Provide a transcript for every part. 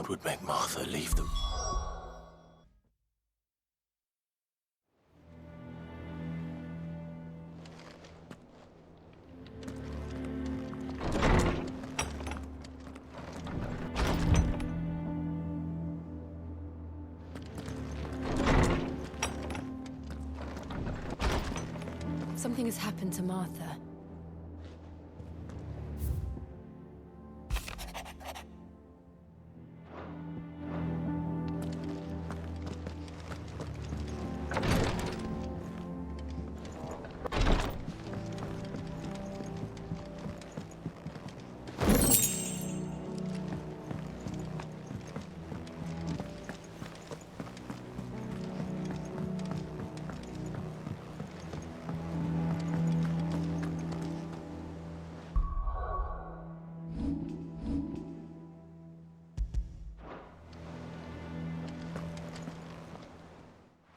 What would make Martha leave them? Something has happened to Martha.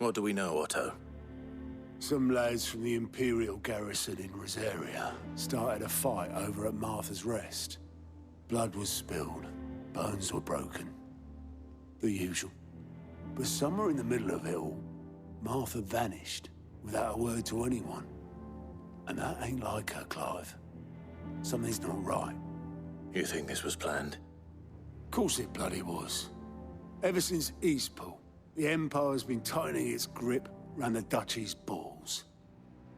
What do we know, Otto? Some lads from the Imperial garrison in Rosaria started a fight over at Martha's Rest. Blood was spilled, bones were broken. The usual. But somewhere in the middle of it all, Martha vanished without a word to anyone. And that ain't like her, Clive. Something's not right. You think this was planned? Of course it bloody was. Ever since Eastpool, the Empire's been tightening its grip round the Duchy's balls.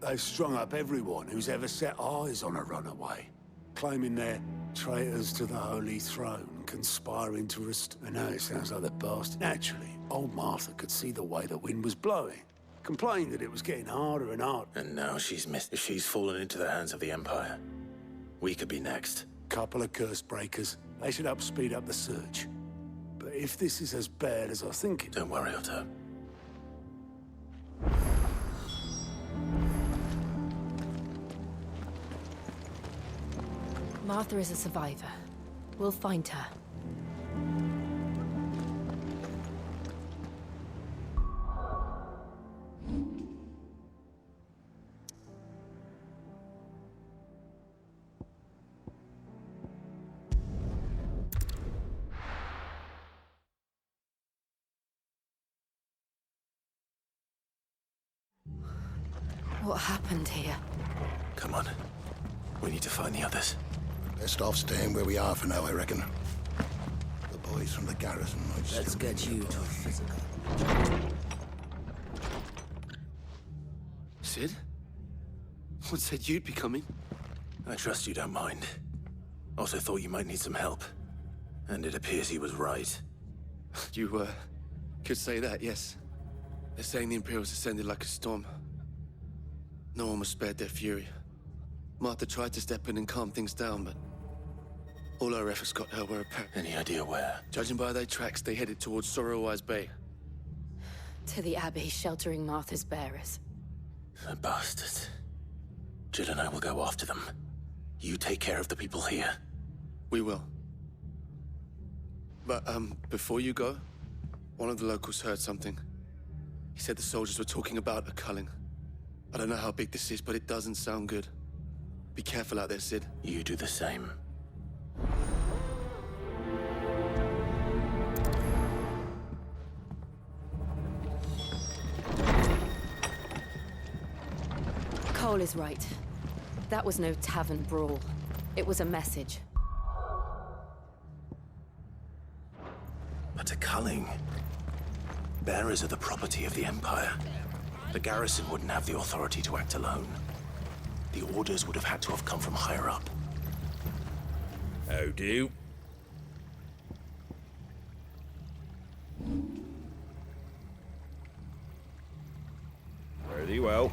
They've strung up everyone who's ever set eyes on a runaway, claiming they're traitors to the Holy Throne, conspiring to I know it sounds like the bastard. Naturally, old Martha could see the way the wind was blowing, complained that it was getting harder and harder. And now she's missed. If she's fallen into the hands of the Empire, we could be next. Couple of curse breakers. They should help speed up the search. But if this is as bad as I think it... Don't worry, Otto. Martha is a survivor. We'll find her. What happened here? Come on. We need to find the others. Best off staying where we are for now, I reckon. The boys from the garrison might Let's still get be you nearby. to physical. Sid? What said you'd be coming? I trust you don't mind. Also thought you might need some help. And it appears he was right. You, could say that, yes. They're saying the Imperials ascended like a storm. No one was spared their fury. Martha tried to step in and calm things down, but all our efforts got her where apparent. Any idea where? Judging by their tracks, they headed towards Sorrowwise Bay. To the Abbey sheltering Martha's bearers. The bastards. Jill and I will go after them. You take care of the people here. We will. But, before you go, one of the locals heard something. He said the soldiers were talking about a culling. I don't know how big this is, but it doesn't sound good. Be careful out there, Sid. You do the same. Cole is right. That was no tavern brawl. It was a message. But a culling. Bearers are the property of the Empire. The garrison wouldn't have the authority to act alone. The orders would have had to have come from higher up. How do? Fare thee well.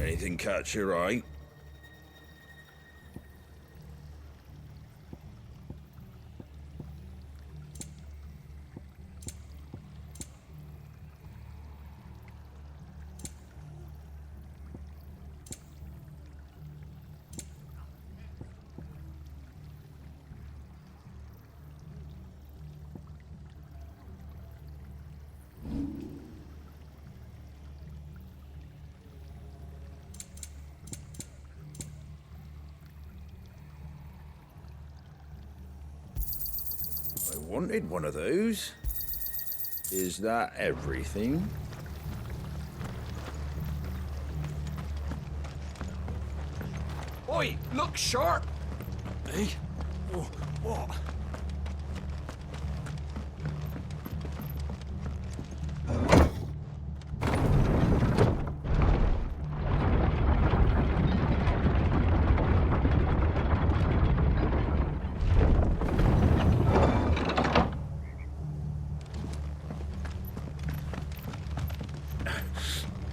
Anything catch your eye? I wanted one of those. Is that everything? Oi, look sharp! Eh? Oh, what?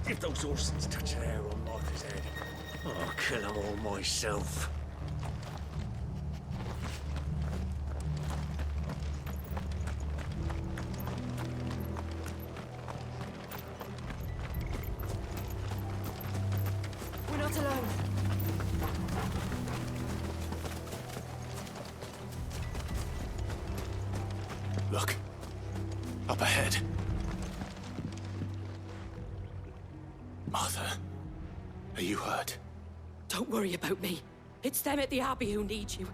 If those horses touch an hair on Martha's head, I'll kill them all myself. We're not alone. Look. Up ahead. Martha, are you hurt? Don't worry about me. It's them at the Abbey who need you.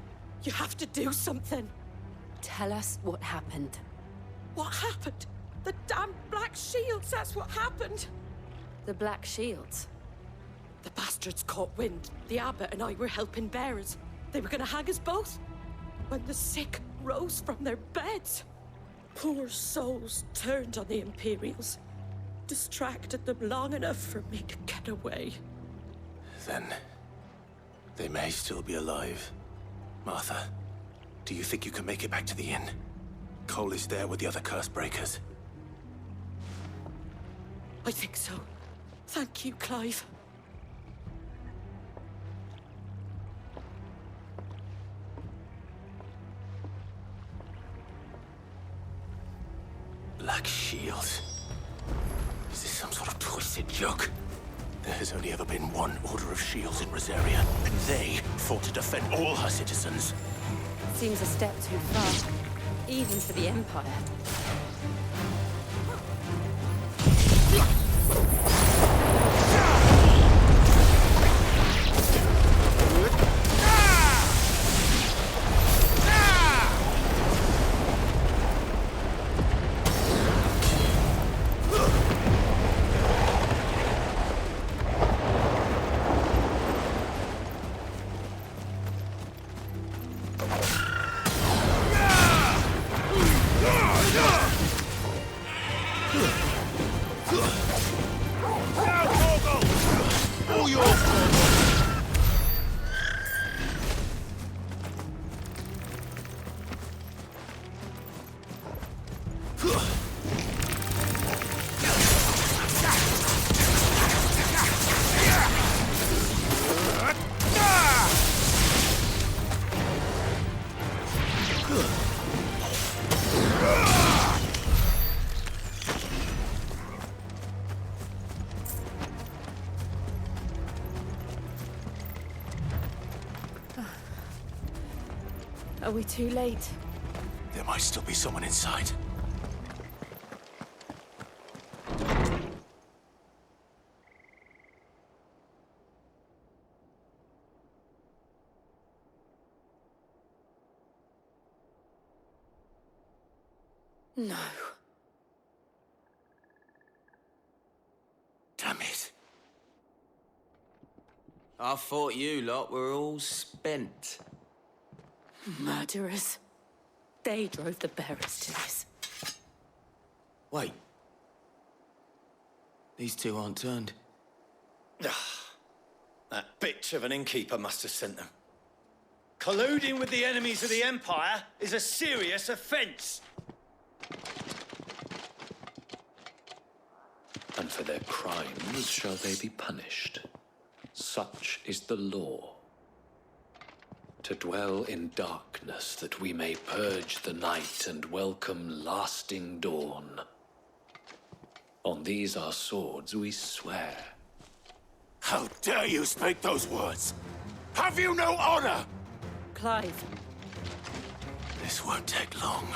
You have to do something. Tell us what happened. What happened? The damn Black Shields, that's what happened. The Black Shields. The bastards caught wind. The abbot and I were helping bearers. They were gonna hang us both. When the sick rose from their beds. Poor souls turned on the Imperials. Distracted them long enough for me to get away. Then they may still be alive. Martha, do you think you can make it back to the inn? Cole is there with the other curse breakers. I think so. Thank you, Clive. Black Shields. Is this some sort of twisted joke? There has only ever been one Order of Shields in Rosaria, and they fought to defend all her citizens. Seems a step too far, even for the Empire. Are we too late? There might still be someone inside. No. Damn it. I thought you lot were all spent. Murderers. They drove the bearers to this. Wait. These two aren't turned. That bitch of an innkeeper must have sent them. Colluding with the enemies of the Empire is a serious offense. And for their crimes shall they be punished. Such is the law. To dwell in darkness that we may purge the night and welcome lasting dawn. On these our swords we swear. How dare you speak those words? Have you no honor? Clive. This won't take long.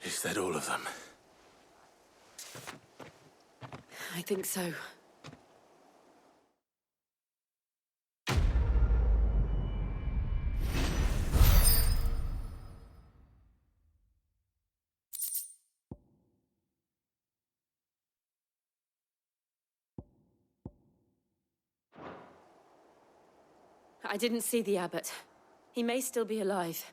Is that all of them? I think so. I didn't see the abbot. He may still be alive.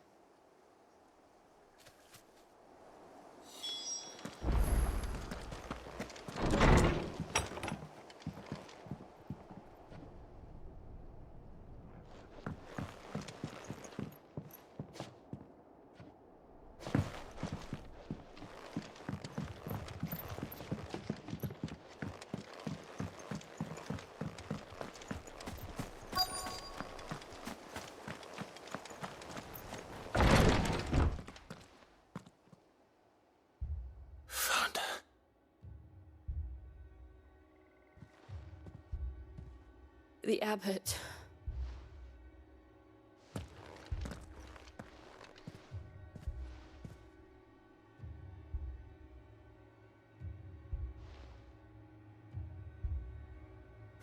The abbot.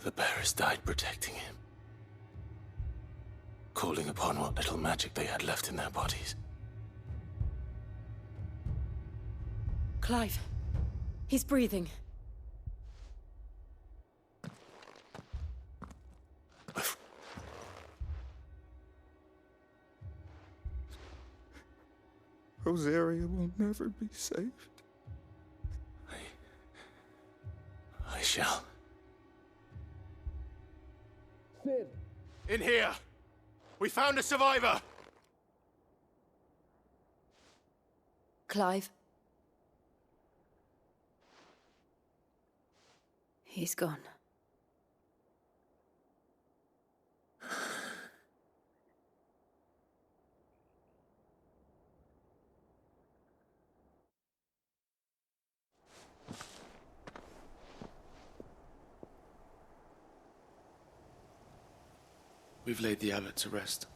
The bearers died protecting him, calling upon what little magic they had left in their bodies. Clive. He's breathing. Rosaria will never be saved. I shall. Sid! In here! We found a survivor! Clive. He's gone. We've laid the abbot to rest.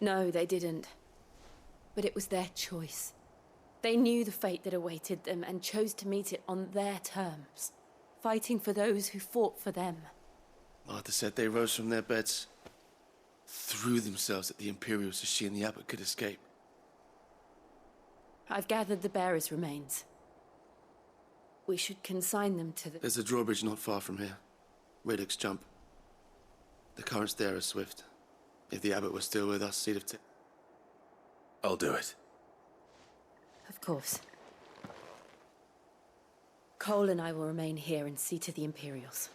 No, they didn't. But it was their choice. They knew the fate that awaited them and chose to meet it on their terms, fighting for those who fought for them. Martha said they rose from their beds, threw themselves at the Imperials so she and the abbot could escape. I've gathered the bearers' remains. We should consign them to the... There's a drawbridge not far from here. Radix Jump. The currents there are swift. If the abbot was still with us, he'd have I'll do it. Of course. Cole and I will remain here and see to the Imperials.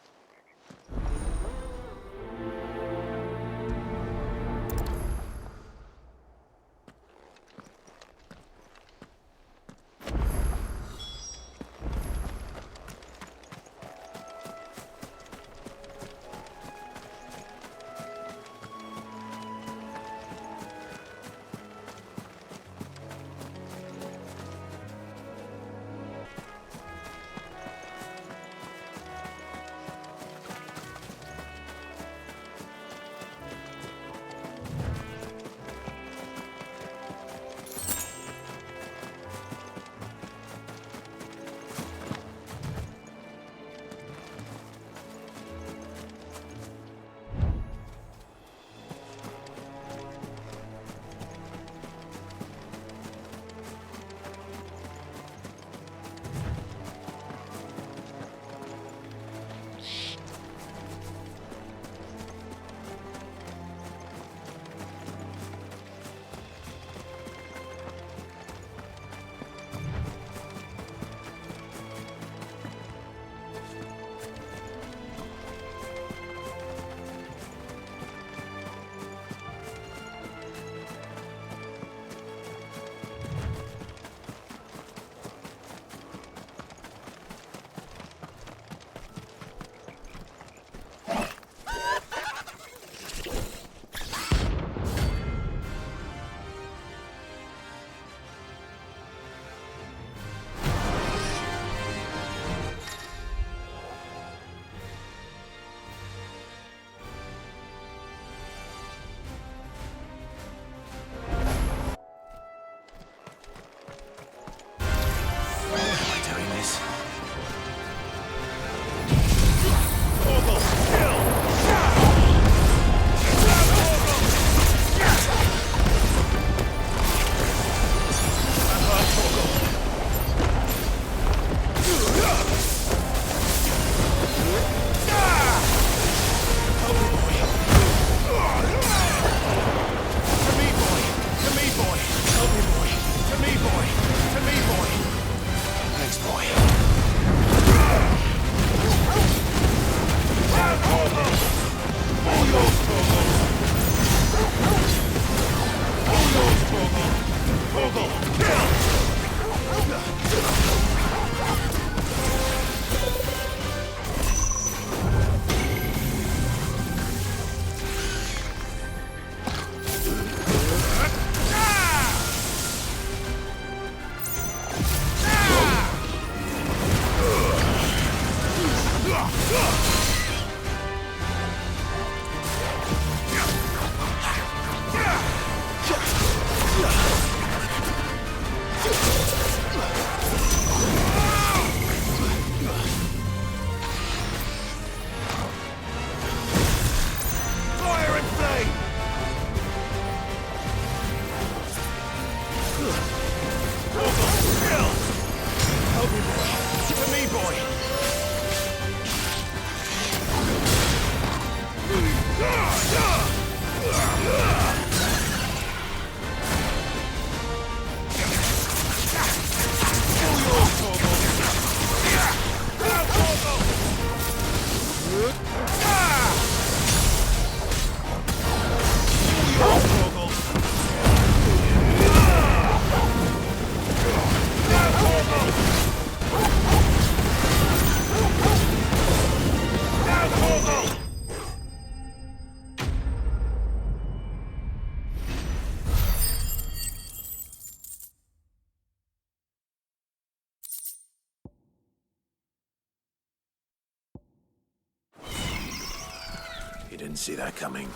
You didn't see that coming.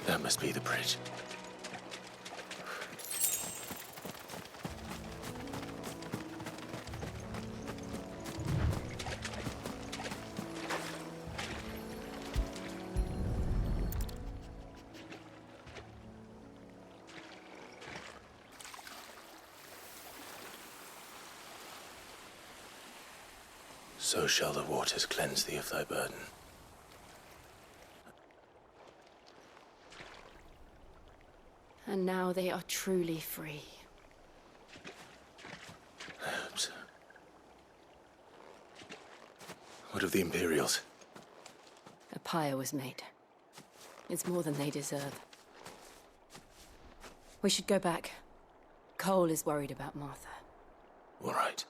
That must be the bridge. So shall the waters cleanse thee of thy burden. And now they are truly free. I hope so. What of the Imperials? A pyre was made. It's more than they deserve. We should go back. Cole is worried about Martha. All right.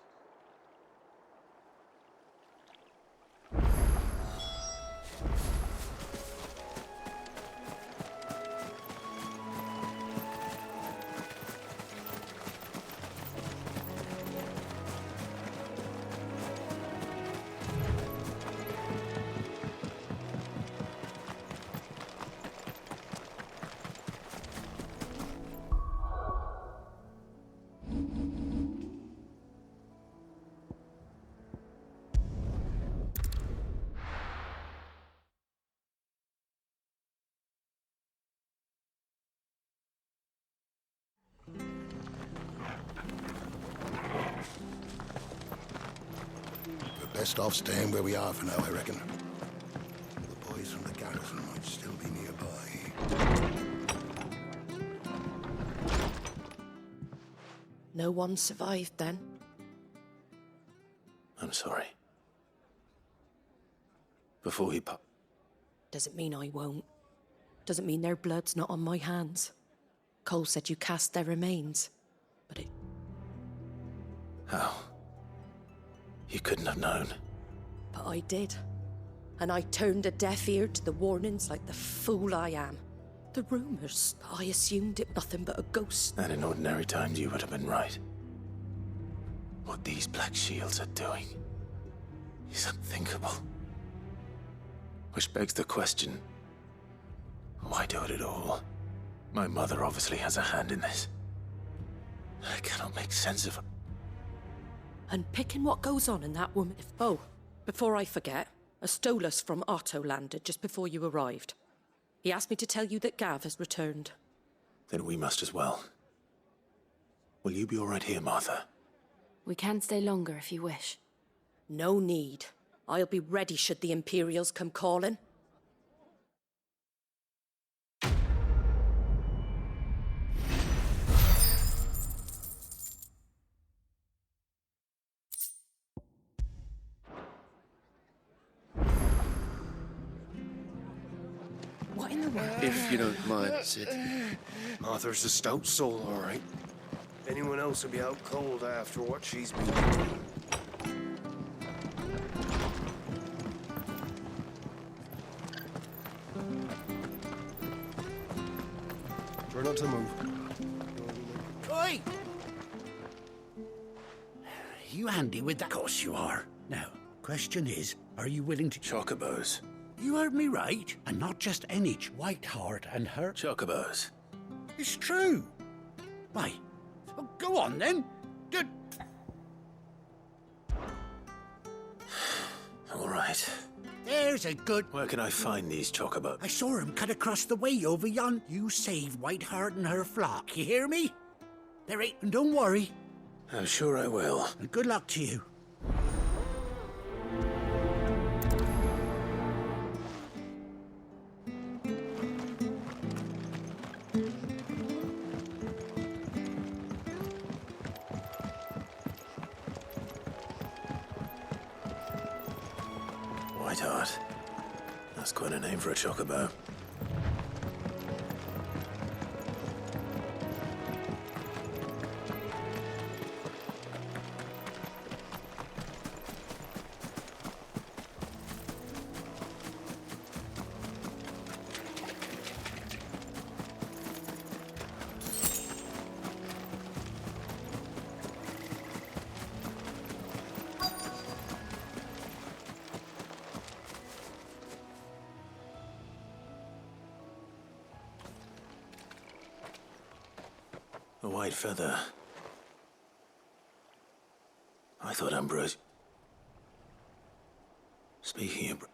Best off staying where we are for now, I reckon. The boys from the garrison might still be nearby. No one survived then? I'm sorry. Before he Doesn't mean I won't. Doesn't mean their blood's not on my hands. Cole said you cast their remains, but it... How? You couldn't have known. But I did. And I turned a deaf ear to the warnings like the fool I am. The rumors, I assumed it nothing but a ghost. And in ordinary times you would have been right. What these Black Shields are doing is unthinkable. Which begs the question, why do it at all? My mother obviously has a hand in this. I cannot make sense of it. And picking what goes on in that woman... Oh, before I forget, a Stolas from Otto landed just before you arrived. He asked me to tell you that Gav has returned. Then we must as well. Will you be all right here, Martha? We can stay longer if you wish. No need. I'll be ready should the Imperials come calling. If you don't mind, Sid. Arthur's a stout soul, all right. Anyone else would be out cold after what she's been through. Try not to move. Oi! You handy with that? Of course you are. Now, question is, are you willing to... Chocobos. You heard me right. And not just any Whiteheart and her... Chocobos. It's true. Why? Well, go on then. All right. There's a good... Where can I find these chocobos? I saw him cut across the way over yon. You save Whiteheart and her flock. You hear me? There ain't... And don't worry. I'm sure I will. And good luck to you. Whiteheart. That's quite a name for a chocobo. A white feather. I thought Ambrose... Speaking of...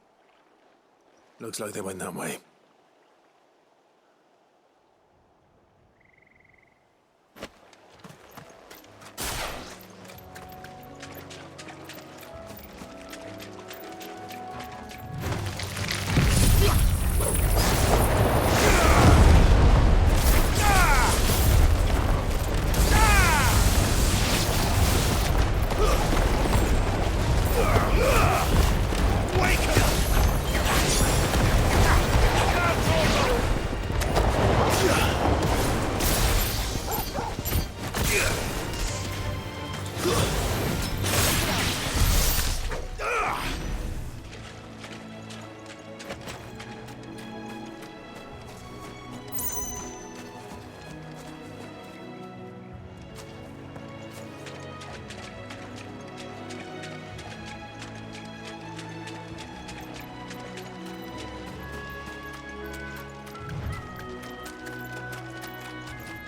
Looks like they went that way.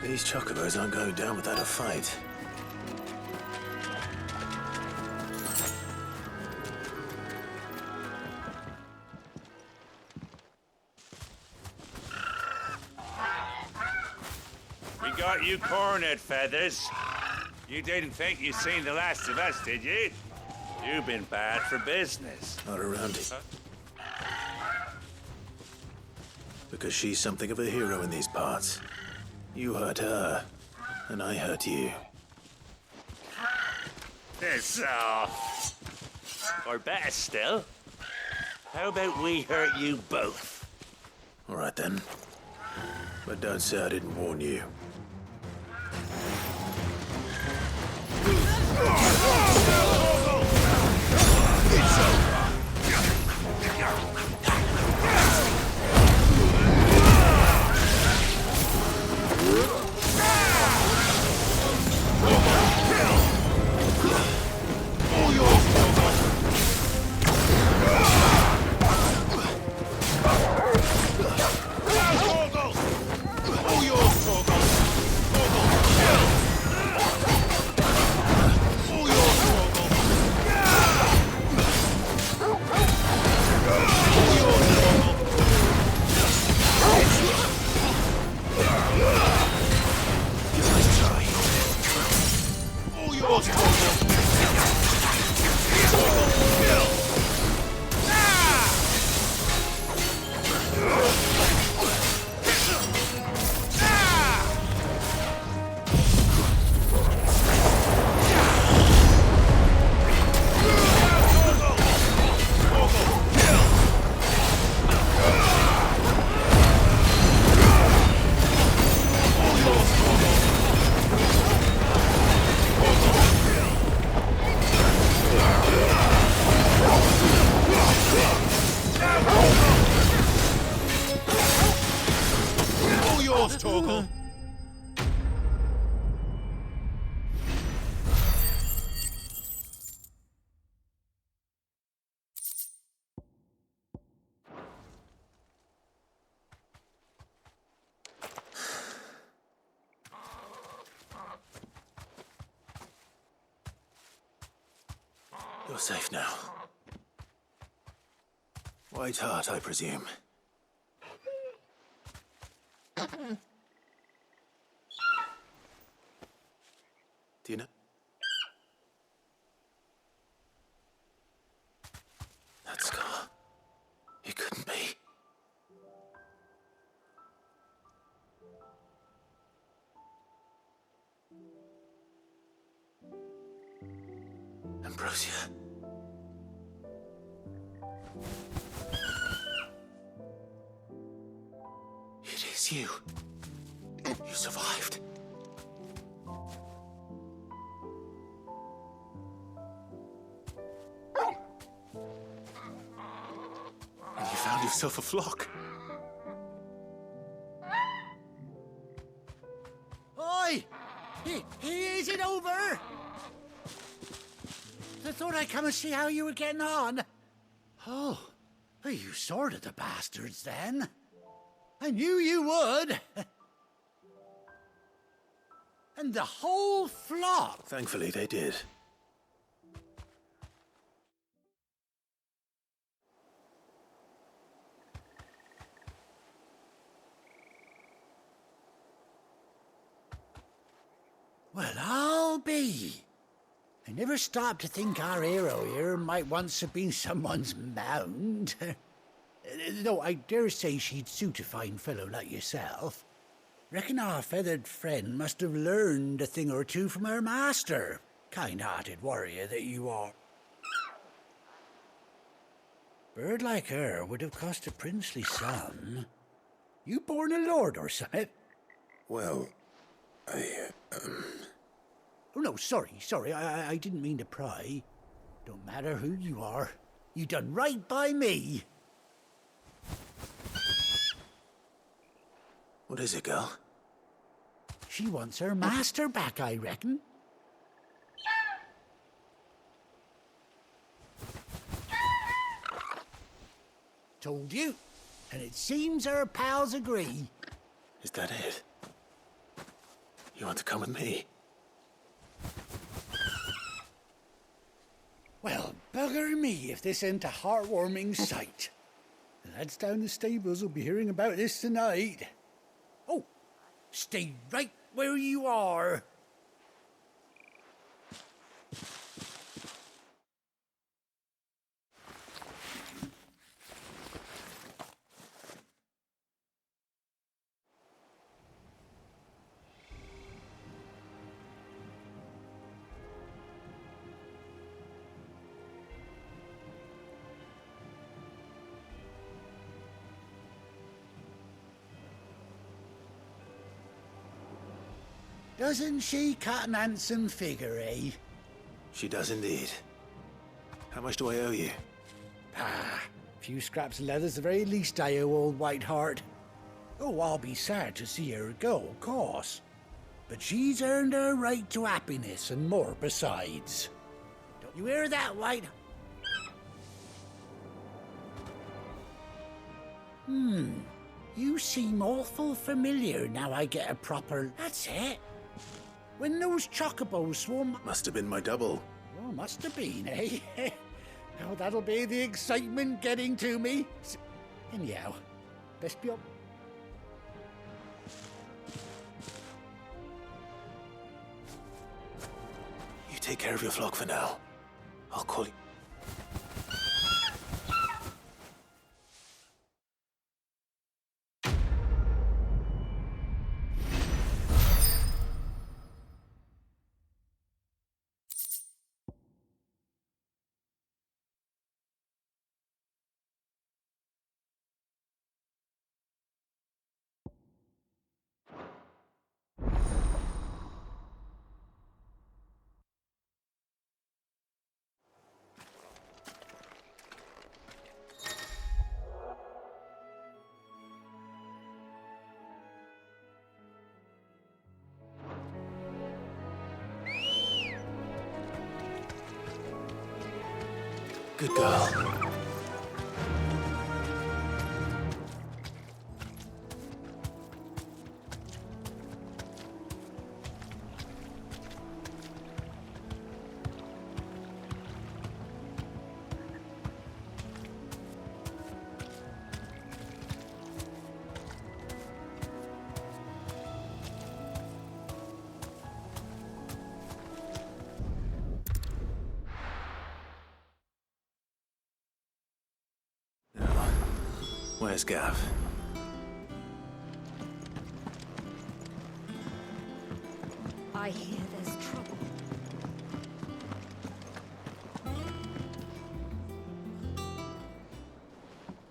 These chocobos aren't going down without a fight. We got you cornered, Feathers. You didn't think you'd seen the last of us, did you? You've been bad for business. Not around it. Because she's something of a hero in these parts. You hurt her, and I hurt you. This, or better still, how about we hurt you both? All right, then. But don't say I didn't warn you. It's over! You're safe now. White Hart, I presume. Do you know? That scar. It couldn't be. Ambrosia. It is you. You survived. And you found yourself a flock. Oi! Is it over? I thought I'd come and see how you were getting on. Oh, you sorted the bastards then. I knew you would. And the whole flock. Thankfully, they did. Well, I'll be. I never stopped to think our hero here might once have been someone's mound. Though I dare say she'd suit a fine fellow like yourself. Reckon our feathered friend must have learned a thing or two from her master. Kind-hearted warrior that you are. Bird like her would have cost a princely sum. You born a lord or something? Well, Oh, no, sorry. I didn't mean to pry. Don't matter who you are. You done right by me. What is it, girl? She wants her master back, I reckon. Told you. And it seems her pals agree. Is that it? You want to come with me? Well, bugger me if this ain't a heartwarming sight. The lads down the stables will be hearing about this tonight. Oh, stay right where you are. Doesn't she cut an handsome figure, eh? She does indeed. How much do I owe you? Ah, a few scraps of leather's the very least I owe old White Hart. Oh, I'll be sad to see her go, of course. But she's earned her right to happiness and more besides. Don't you hear that, White? You seem awful familiar now I get a proper... That's it. When those chocobos swarm... Must have been my double. Oh, must have been, eh? Oh, that'll be the excitement getting to me. Anyhow, best be up. You take care of your flock for now. I'll call you. Good girl. Where's Gav? I hear there's trouble.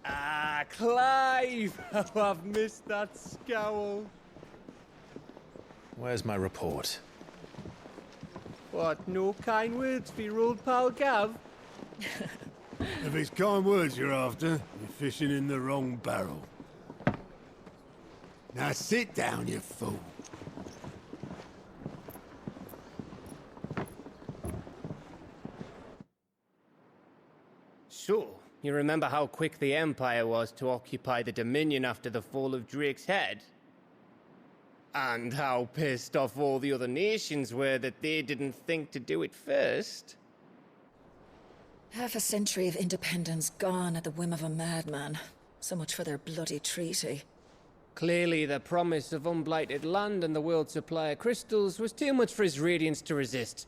Ah, Clive! Oh, I've missed that scowl. Where's my report? What, no kind words for your old pal Gav? If it's kind words you're after, you're fishing in the wrong barrel. Now sit down, you fool. So, you remember how quick the Empire was to occupy the Dominion after the fall of Drake's head? And how pissed off all the other nations were that they didn't think to do it first? Half a century of independence gone at the whim of a madman. So much for their bloody treaty. Clearly, the promise of unblighted land and the world's supply of crystals was too much for his radiance to resist.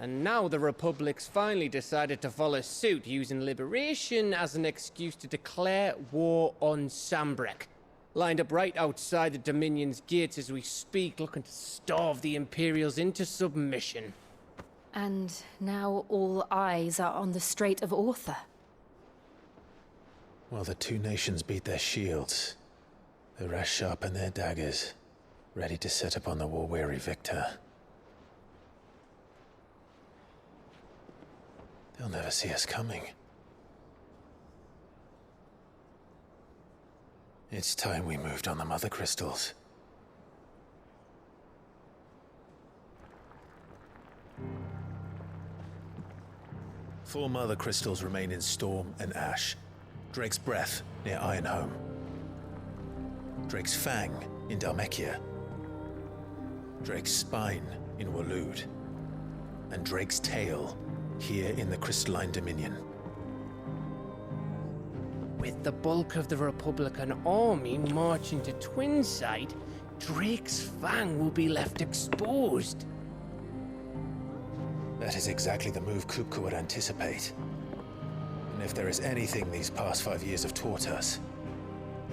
And now the Republic's finally decided to follow suit, using liberation as an excuse to declare war on Sambrek. Lined up right outside the Dominion's gates as we speak, looking to starve the Imperials into submission. And now all eyes are on the Strait of Author. While the two nations beat their shields, the rest sharpen their daggers, ready to set upon the war-weary victor. They'll never see us coming. It's time we moved on the Mother Crystals. Four Mother Crystals remain in Storm and Ash. Drake's Breath near Ironhome. Drake's Fang in Dhalmekia. Drake's Spine in Waloed. And Drake's Tail here in the Crystalline Dominion. With the bulk of the Republican army marching to Twinside, Drake's Fang will be left exposed. That is exactly the move Kupka would anticipate. And if there is anything these past 5 years have taught us,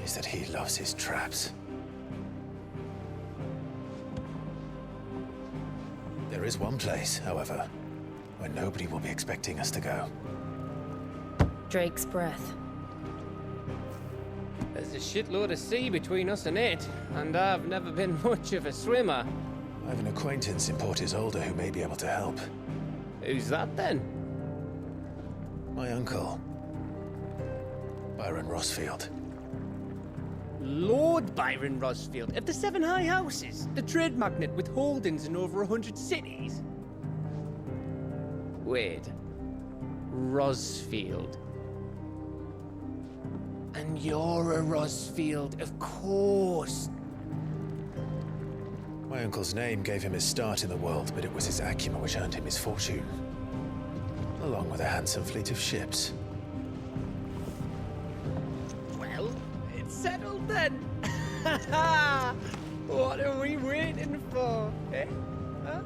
is that he loves his traps. There is one place, however, where nobody will be expecting us to go. Drake's Breath. There's a shitload of sea between us and it, and I've never been much of a swimmer. I have an acquaintance in Port Isolde who may be able to help. Who's that then? My uncle, Byron Rossfield. Lord Byron Rossfield of the Seven High Houses, the trade magnate with holdings in over 100 cities. Wait, Rossfield. And you're a Rossfield, of course. My uncle's name gave him his start in the world, but it was his acumen which earned him his fortune. Along with a handsome fleet of ships. Well, it's settled then. What are we waiting for, eh? Huh?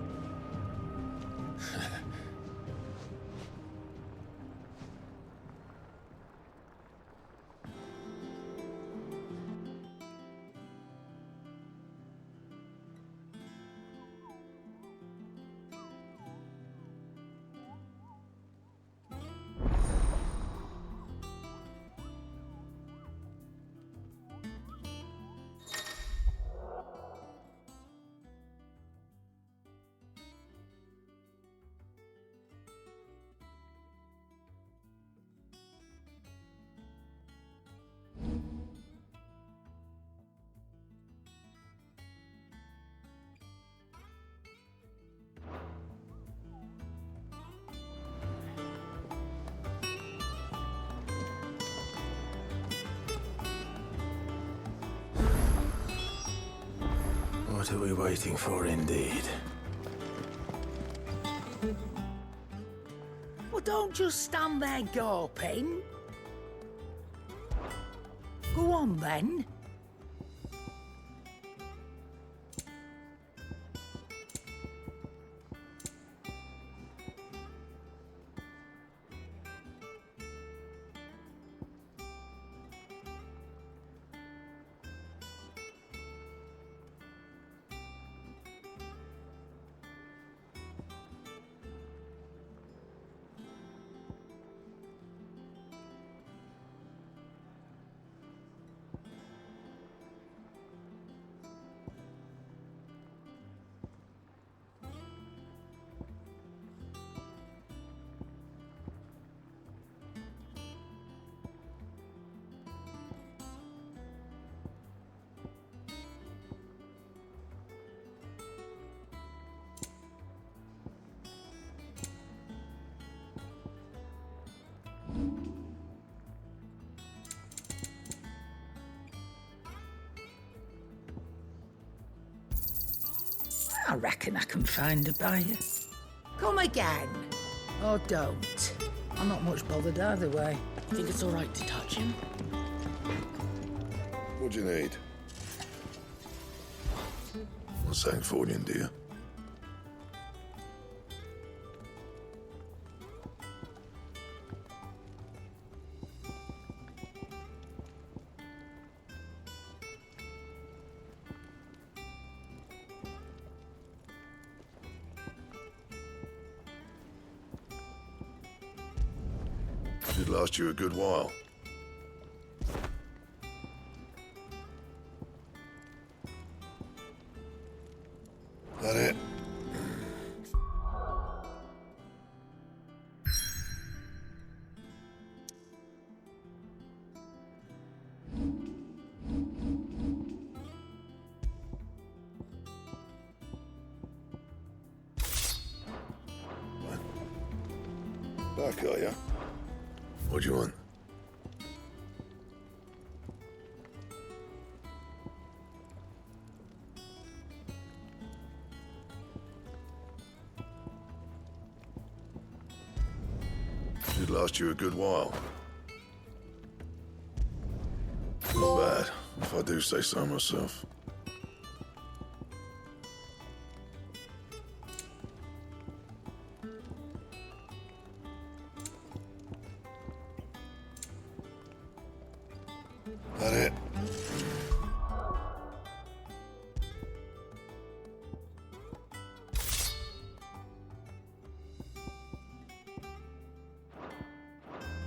What are we waiting for, indeed? Well, don't just stand there gawping. Go on, then. reckon I can find a buyer. Come again. Or don't. I'm not much bothered either way. Think it's all right to touch him? What do you need? Not saying fortune, do you? Should last you a good while. That it? Back, are ya? What do you want? Should last you a good while. Not bad, if I do say so myself. That it?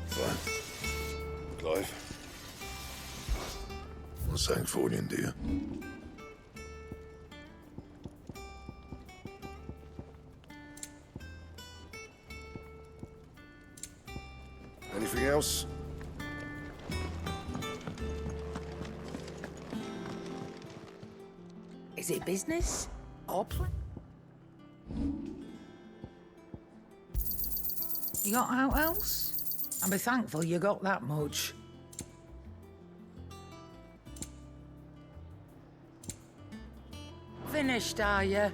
Fine. Clive. Not saying fortune, do you? Anything else? Is it business? Or play? You got out else? I'll be thankful you got that much. Finished, are you?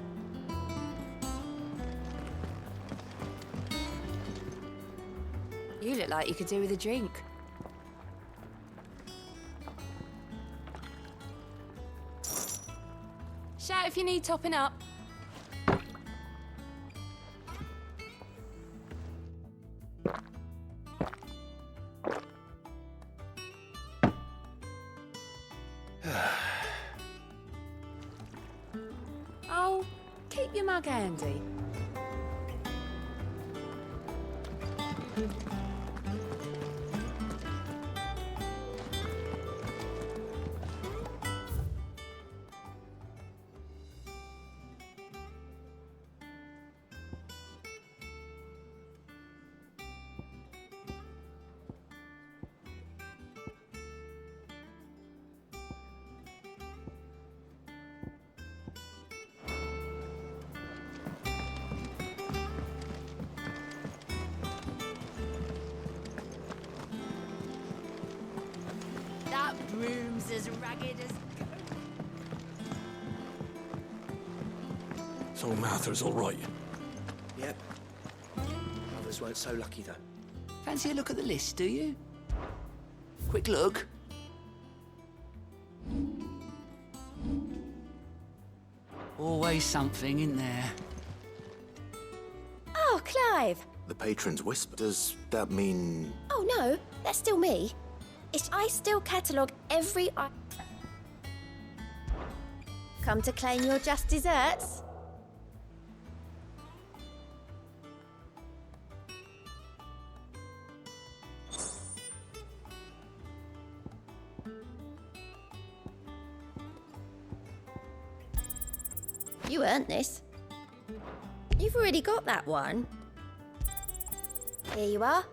You look like you could do with a drink. Shout if you need topping up. Oh, keep your mug handy. That room's as ragged as... So Martha's all right. Yep. Others weren't so lucky, though. Fancy a look at the list, do you? Quick look. Always something in there. Oh, Clive. The patron's whisper. Does that mean... Oh, no, that's still me. I still catalogue every... Come to claim your just desserts? You earned this. You've already got that one. Here you are.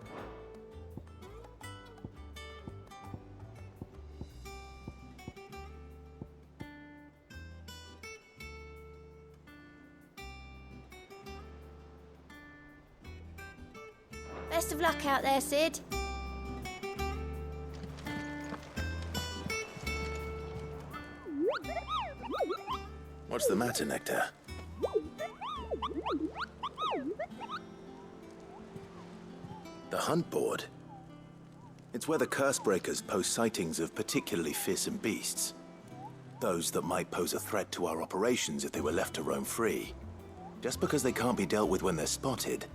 Best of luck out there, Sid. What's the matter, Nectar? The hunt board? It's where the curse breakers post sightings of particularly fearsome beasts. Those that might pose a threat to our operations if they were left to roam free. Just because they can't be dealt with when they're spotted,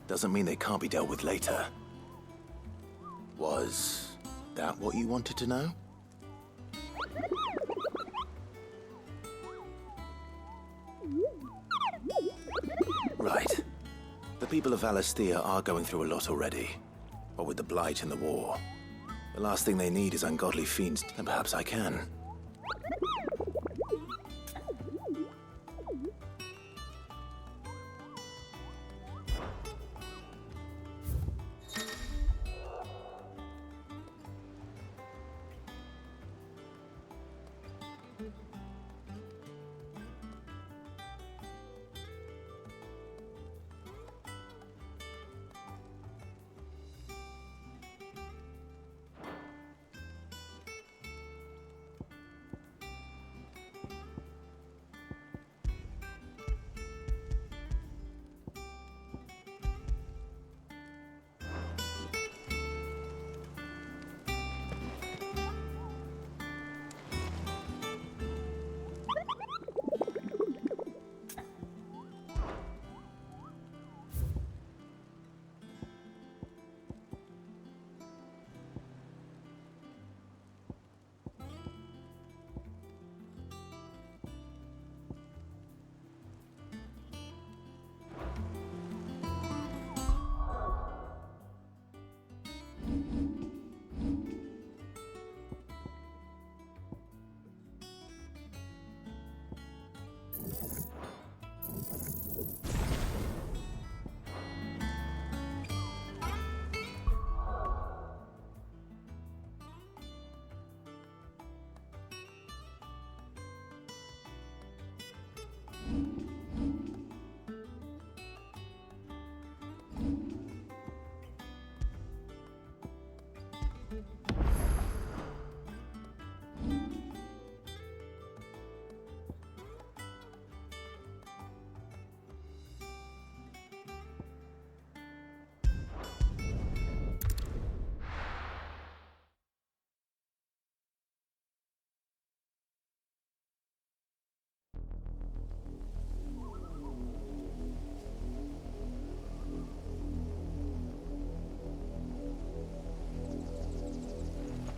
doesn't mean they can't be dealt with later. Was that what you wanted to know? Right. The people of Valisthea are going through a lot already. What with the Blight and the war. The last thing they need is ungodly fiends, and perhaps I can.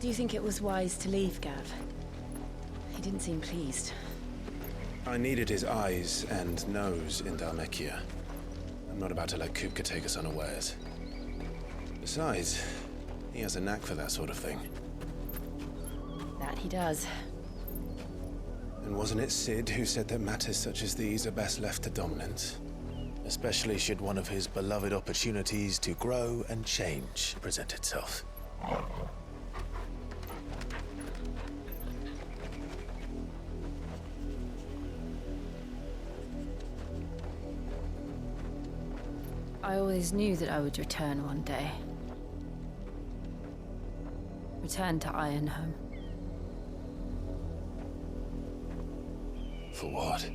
Do you think it was wise to leave, Gav? He didn't seem pleased. I needed his eyes and nose in Dhalmekia. I'm not about to let Kupka take us unawares. Besides, he has a knack for that sort of thing. That he does. And wasn't it Sid who said that matters such as these are best left to dominance? Especially should one of his beloved opportunities to grow and change present itself. I always knew that I would return one day. Return to Ironhome. For what?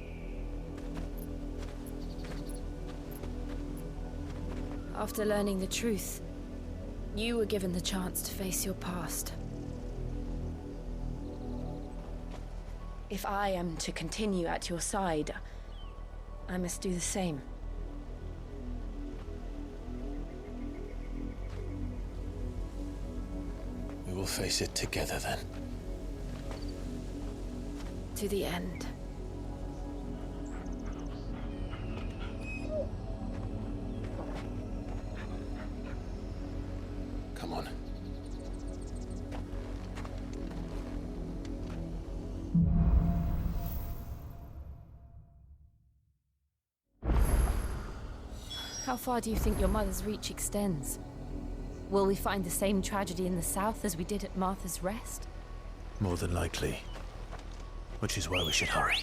After learning the truth, you were given the chance to face your past. If I am to continue at your side, I must do the same. We will face it together then. To the end. Come on. How far do you think your mother's reach extends? Will we find the same tragedy in the south as we did at Martha's Rest? More than likely. Which is why we should hurry.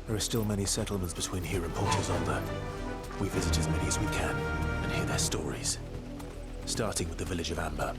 There are still many settlements between here and Porter's Onda. We visit as many as we can and hear their stories. Starting with the village of Amber.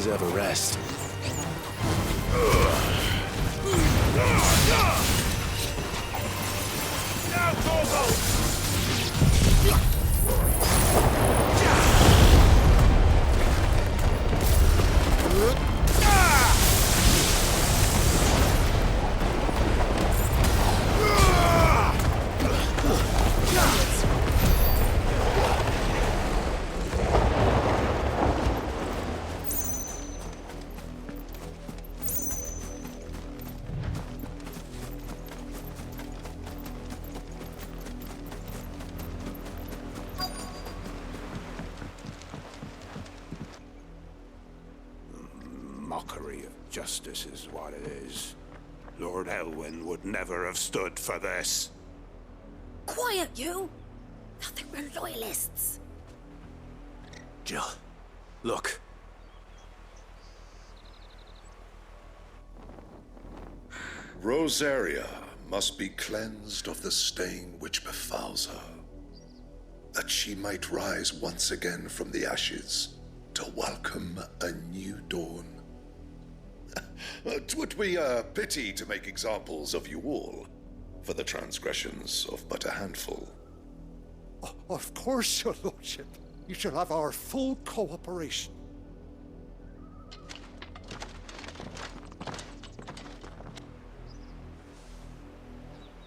deserve a rest. Now, Corvo! Mockery of justice is what it is. Lord Elwyn would never have stood for this. Quiet, you! I think we're loyalists. Jill, look. Rosaria must be cleansed of the stain which befouls her, that she might rise once again from the ashes to welcome a new dawn. 'Twould be a pity to make examples of you all for the transgressions of but a handful. Of course, your lordship. You shall have our full cooperation.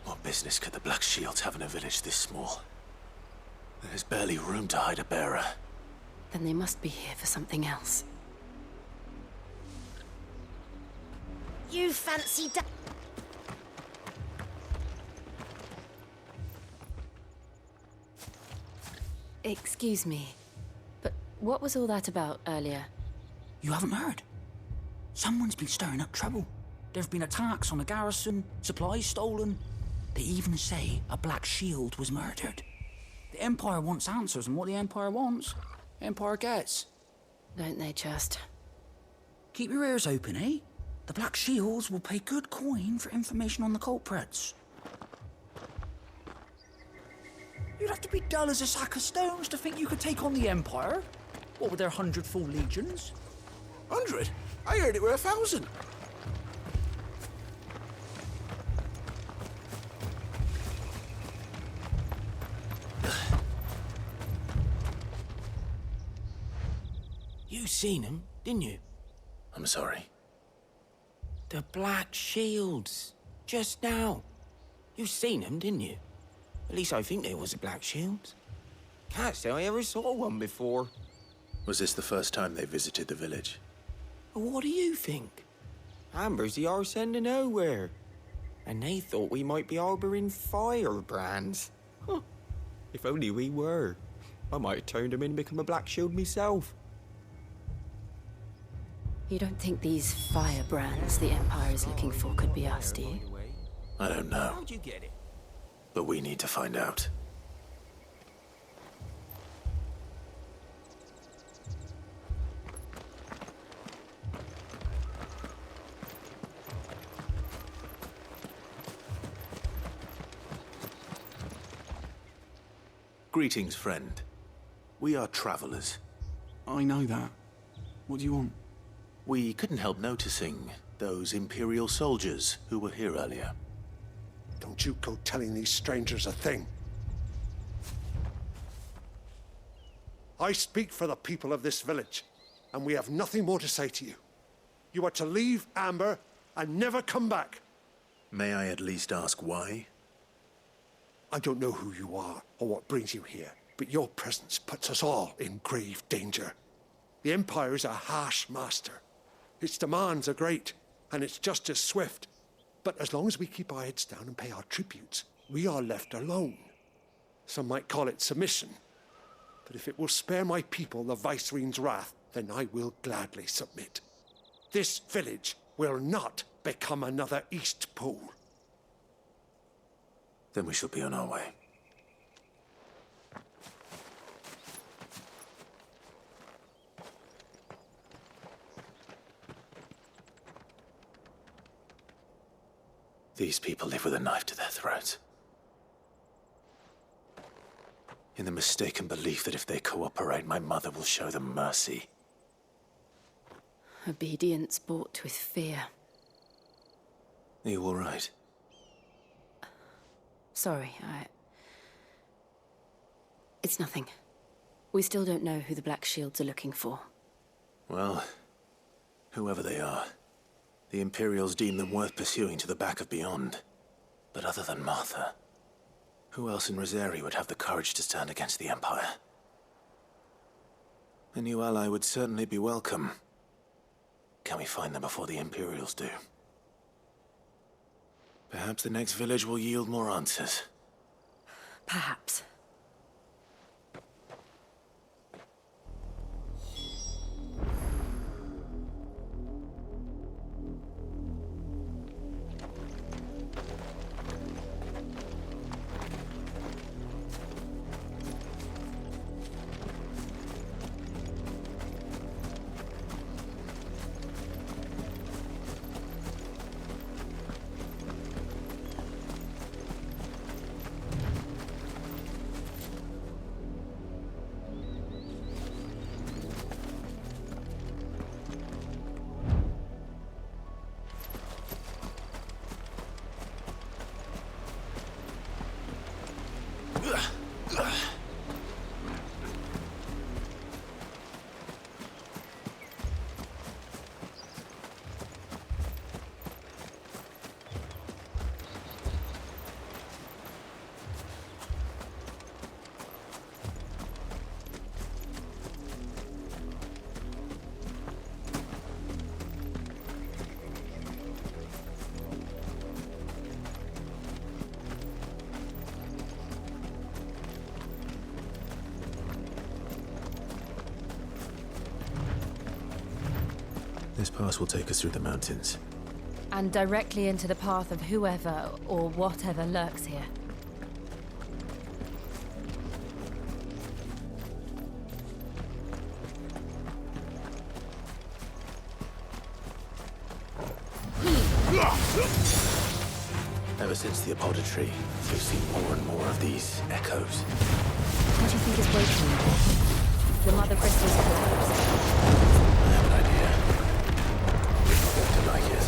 What business could the Black Shields have in a village this small? There's barely room to hide a bearer. Then they must be here for something else. You fancy Excuse me, but what was all that about earlier? You haven't heard? Someone's been stirring up trouble. There have been attacks on the garrison, supplies stolen. They even say a Black Shield was murdered. The Empire wants answers, and what the Empire wants, the Empire gets. Don't they just? Keep your ears open, eh? The Black Shields will pay good coin for information on the culprits. You'd have to be dull as a sack of stones to think you could take on the Empire. What with their 100 full legions? 100? I heard it were 1,000. You seen them, didn't you? I'm sorry. The Black Shields. Just now. You seen them, didn't you? At least I think there was a Black Shield. Can't say I ever saw one before. Was this the first time they visited the village? What do you think? Amber's the arse end of nowhere. And they thought we might be harboring firebrands. Huh. If only we were. I might have turned them in and become a Black Shield myself. You don't think these firebrands the Empire is looking for could be us, do you? I don't know. How'd you get it? But we need to find out. Greetings, friend. We are travelers. I know that. What do you want? We couldn't help noticing those Imperial soldiers who were here earlier. Don't you go telling these strangers a thing. I speak for the people of this village, and we have nothing more to say to you. You are to leave Amber and never come back. May I at least ask why? I don't know who you are or what brings you here, but your presence puts us all in grave danger. The Empire is a harsh master. Its demands are great, and its justice swift. But as long as we keep our heads down and pay our tributes, we are left alone. Some might call it submission. But if it will spare my people the Viceroy's wrath, then I will gladly submit. This village will not become another East Pool. Then we shall be on our way. These people live with a knife to their throats. In the mistaken belief that if they cooperate, my mother will show them mercy. Obedience bought with fear. Are you all right? Sorry, It's nothing. We still don't know who the Black Shields are looking for. Well, whoever they are, the Imperials deem them worth pursuing to the back of beyond. But other than Martha, who else in Rosari would have the courage to stand against the Empire? A new ally would certainly be welcome. Can we find them before the Imperials do? Perhaps the next village will yield more answers. Perhaps. This pass will take us through the mountains. And directly into the path of whoever or whatever lurks here. Ever since the apodatory, we've seen more and more of these echoes. What do you think is waking them? The Mother Crystal's collapsed. I have an idea. Not going to like it.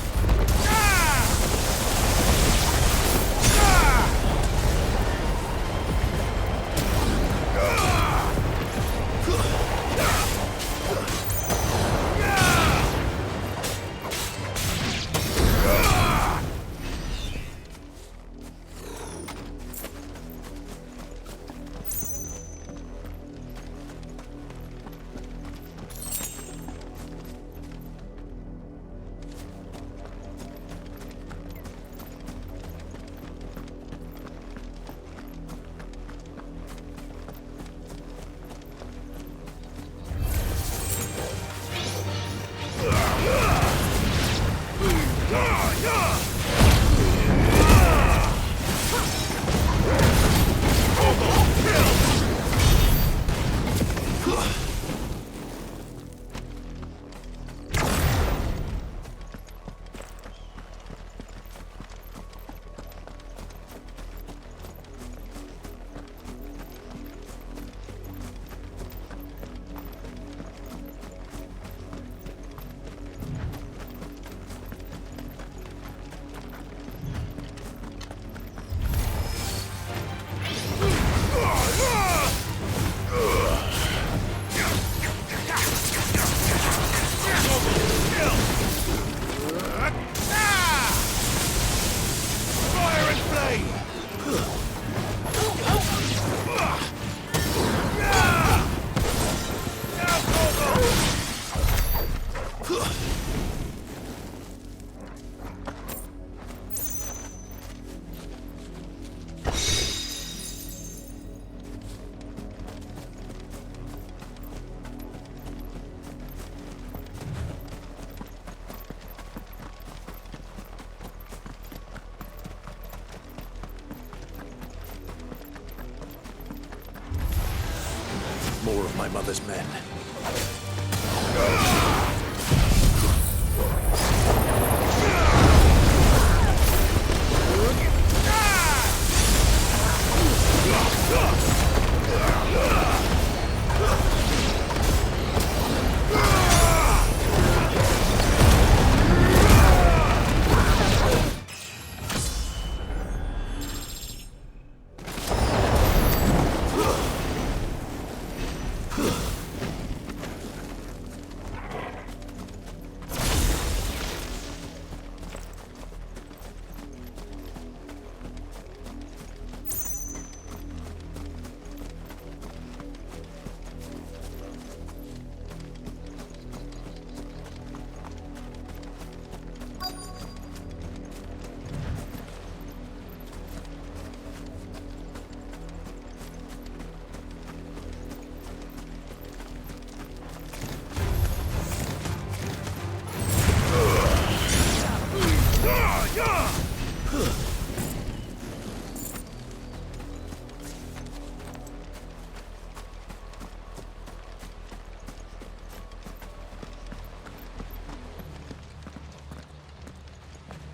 More of my mother's men.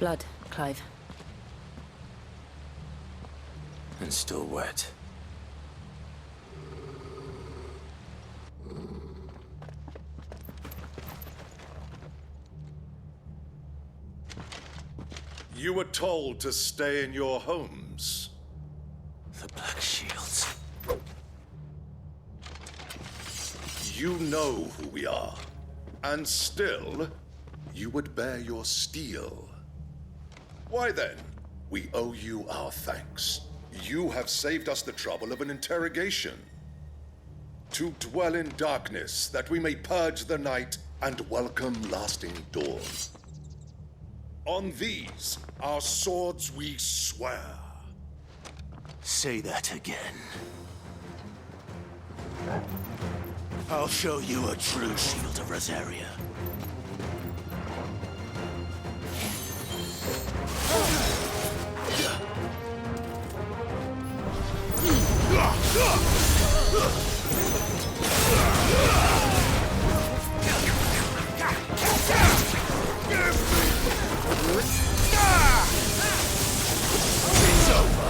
blood, Clive. And still wet. You were told to stay in your homes. The Black Shields. You know who we are. And still, you would bear your steel. Why then, we owe you our thanks. You have saved us the trouble of an interrogation. To dwell in darkness, that we may purge the night and welcome lasting dawn. On these, our swords we swear. Say that again. I'll show you a true shield of Rosaria. It's over.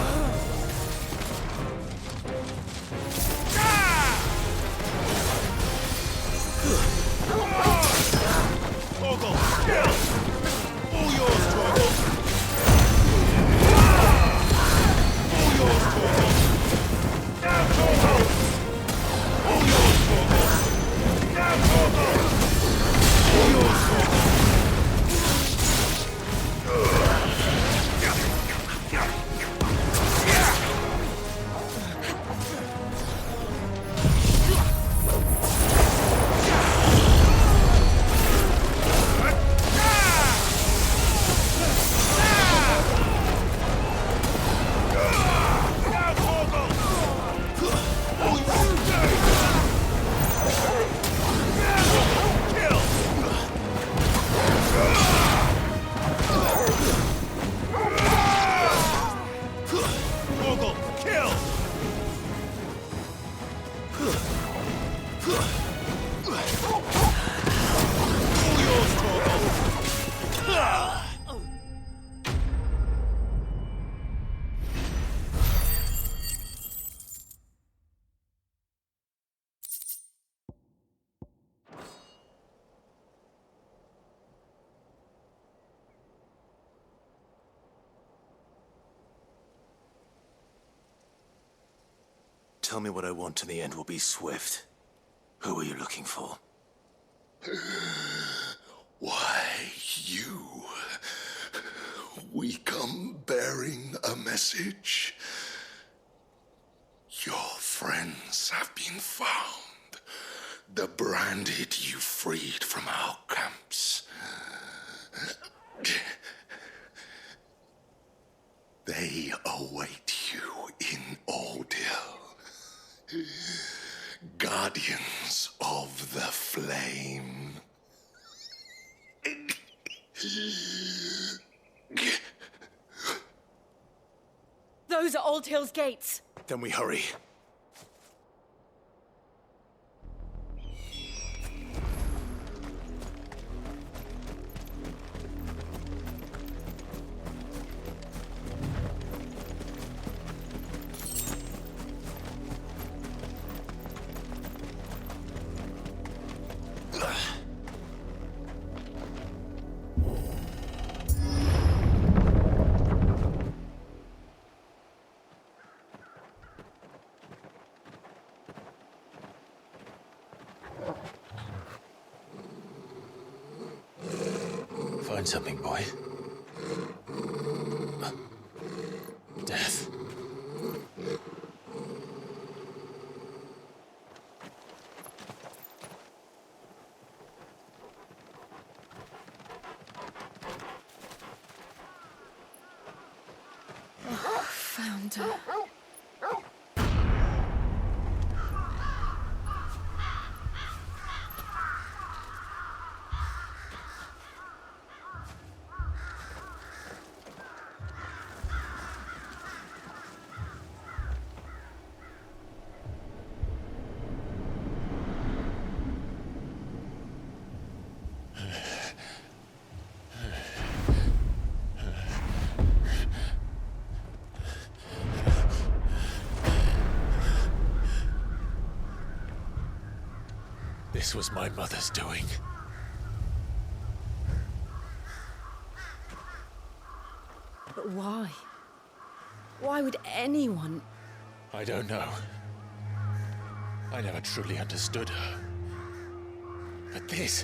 Ogle, kill! All yours, Ogle! All yours, Ogle! Down, Ogle! All yours, Ogle! Down, Ogle! All yours, Ogle! Tell me what I want and the end will be swift. Who are you looking for? Why, you. We come bearing a message. Your friends have been found. The branded you freed from our camps. They await you in Odil. Guardians of the Flame. Those are Old Hill's gates. Then we hurry. Find something, boy. Death. Found her. This was my mother's doing. But why? Why would anyone... I don't know. I never truly understood her. But this...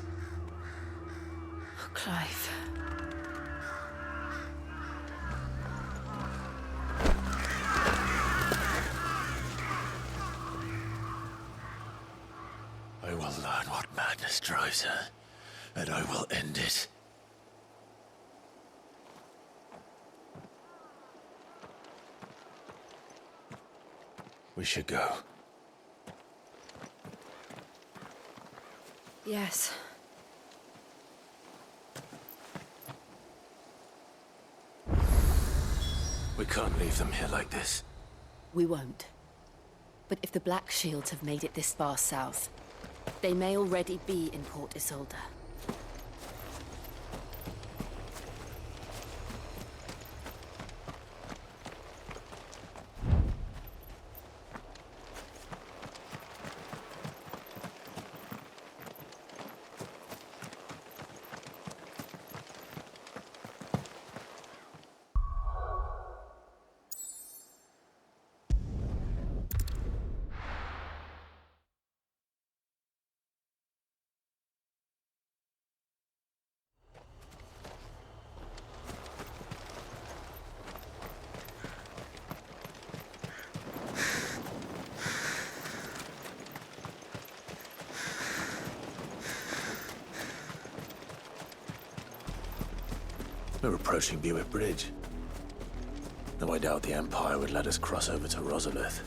Oh, Clive. I will learn what madness drives her, and I will end it. We should go. Yes. We can't leave them here like this. We won't. But if the Black Shields have made it this far south, they may already be in Port Isolde. We're approaching Buick Bridge. Though I doubt the Empire would let us cross over to Rosalith.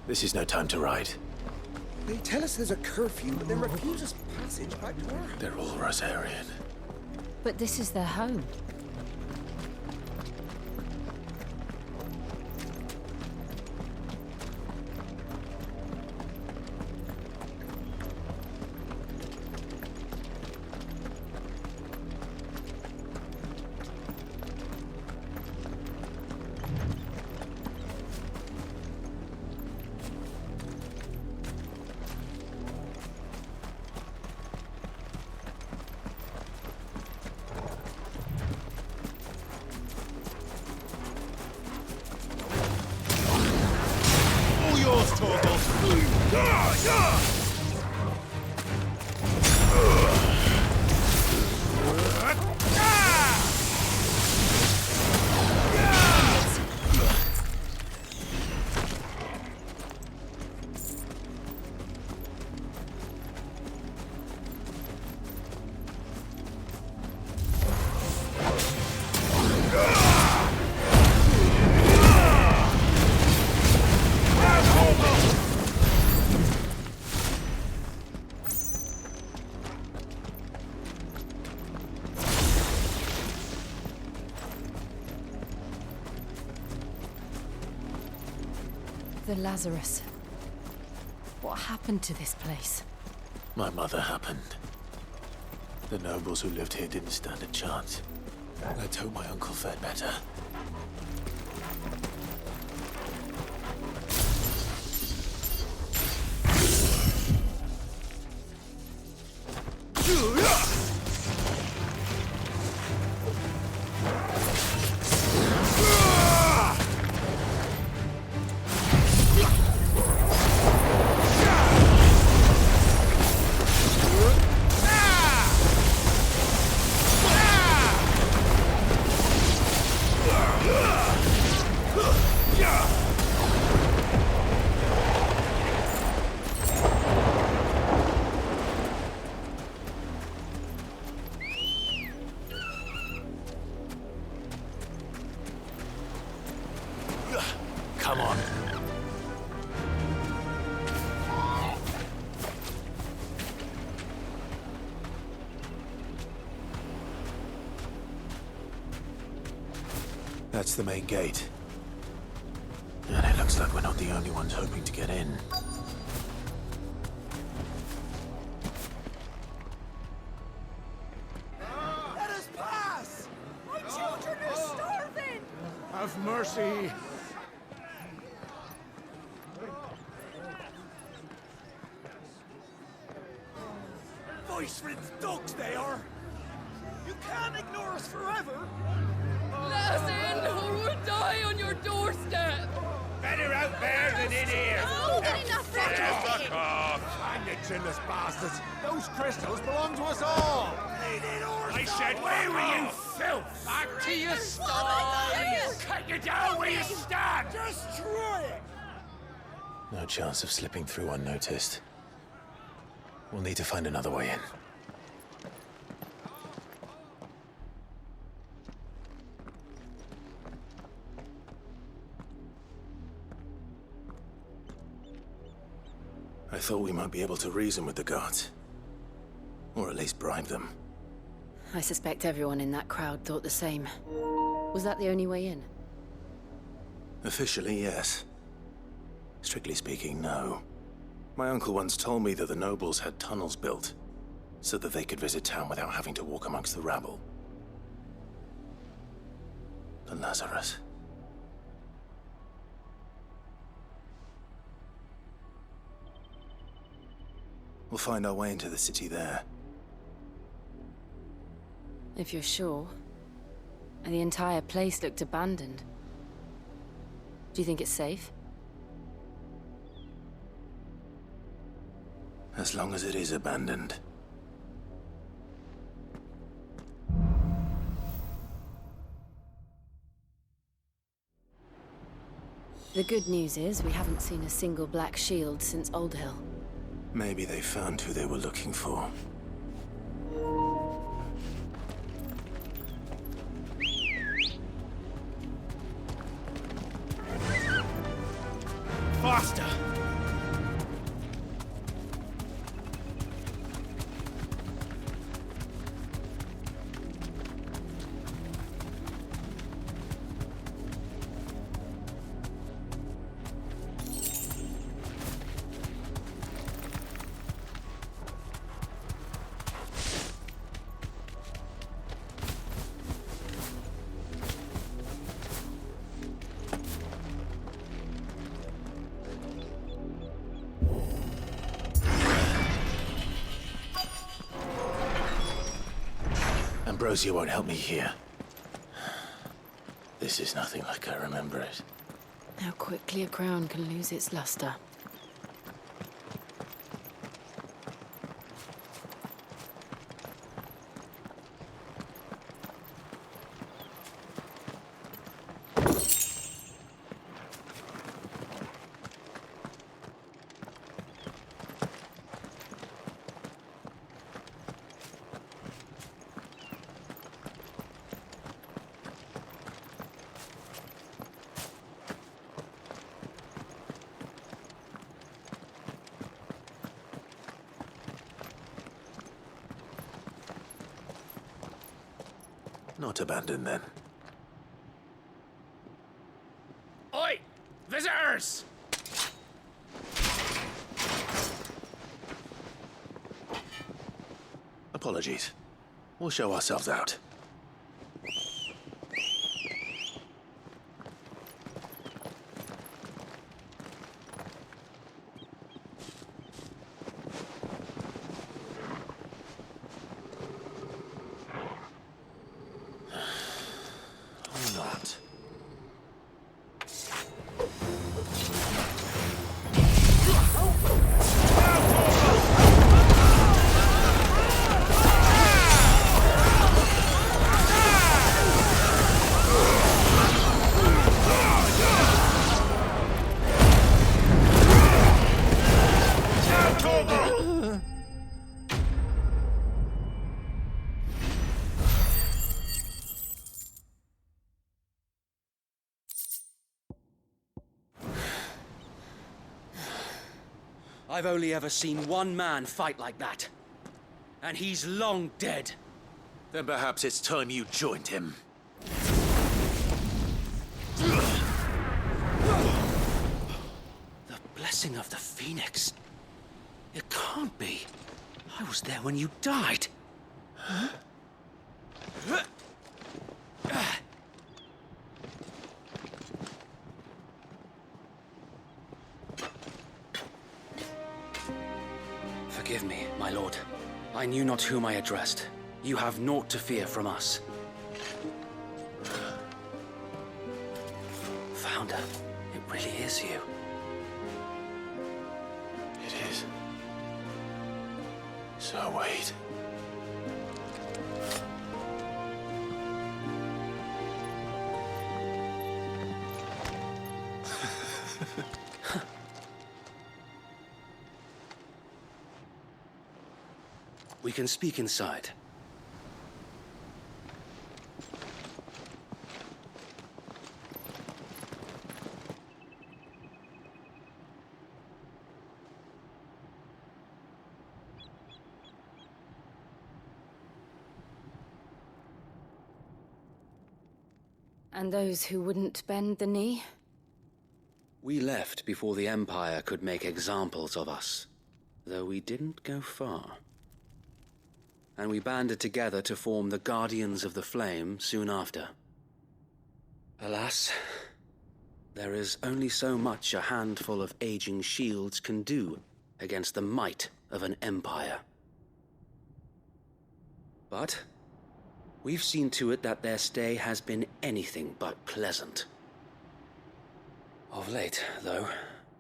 This is no time to ride. They tell us there's a curfew, but then refuse us passage back to our... They're all Rosarian. But this is their home. The Lazarus. What happened to this place? My mother happened. The nobles who lived here didn't stand a chance. Let's hope my uncle fared better. That's the main gate. And it looks like we're not the only ones hoping to get in. Let us pass! My children are starving! Have mercy. Voice-riddled dogs they are! You can't ignore us forever! Let us in, or we'll die on your doorstep! Better out there than in here. Oh, get enough Fuck off. Hang it, chinless bastards. Those crystals belong to us all. I said, where were you, filth? Back to your stall! Cut you down where you stand. Destroy it! No chance of slipping through unnoticed. We'll need to find another way in. I thought we might be able to reason with the guards. Or at least bribe them. I suspect everyone in that crowd thought the same. Was that the only way in? Officially, yes. Strictly speaking, no. My uncle once told me that the nobles had tunnels built, so that they could visit town without having to walk amongst the rabble. But Lazarus... We'll find our way into the city there. If you're sure. The entire place looked abandoned. Do you think it's safe? As long as it is abandoned. The good news is we haven't seen a single black shield since Old Hill. Maybe they found who they were looking for. Faster! Ambrosia won't help me here. This is nothing like I remember it. How quickly a crown can lose its luster. Not abandoned, then. Oi! Visitors! Apologies. We'll show ourselves out. Or not. I've only ever seen one man fight like that. And he's long dead. Then perhaps it's time you joined him. Blessing of the Phoenix. It can't be. I was there when you died. Huh? Forgive me, my lord. I knew not whom I addressed. You have naught to fear from us. Founder, it really is you. It is. So wait. We can speak inside. And those who wouldn't bend the knee? We left before the Empire could make examples of us, though we didn't go far. And we banded together to form the Guardians of the Flame soon after. Alas, there is only so much a handful of aging shields can do against the might of an empire. But we've seen to it that their stay has been anything but pleasant. Of late, though,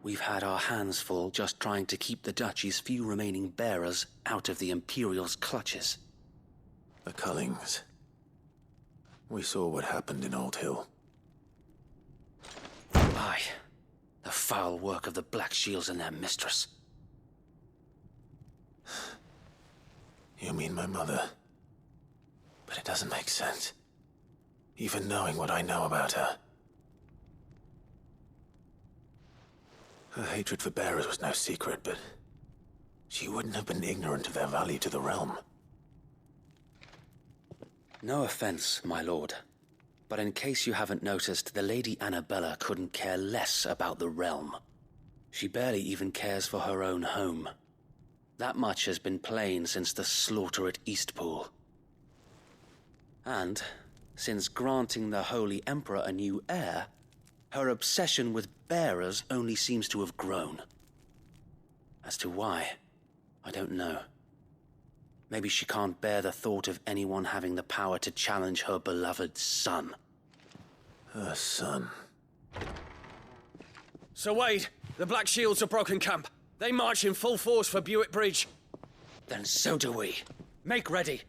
we've had our hands full just trying to keep the Duchy's few remaining bearers out of the Imperial's clutches. The Cullings. We saw what happened in Old Hill. Aye. The foul work of the Black Shields and their mistress. You mean my mother? But it doesn't make sense. Even knowing what I know about her. Her hatred for bearers was no secret, but she wouldn't have been ignorant of their value to the realm. No offense, my lord, but in case you haven't noticed, the Lady Annabella couldn't care less about the realm. She barely even cares for her own home. That much has been plain since the slaughter at Eastpool. And, since granting the Holy Emperor a new heir, her obsession with bearers only seems to have grown. As to why, I don't know. Maybe she can't bear the thought of anyone having the power to challenge her beloved son. Her son. Sir Wade, the Black Shields have broken camp. They march in full force for Buick Bridge. Then so do we. Make ready.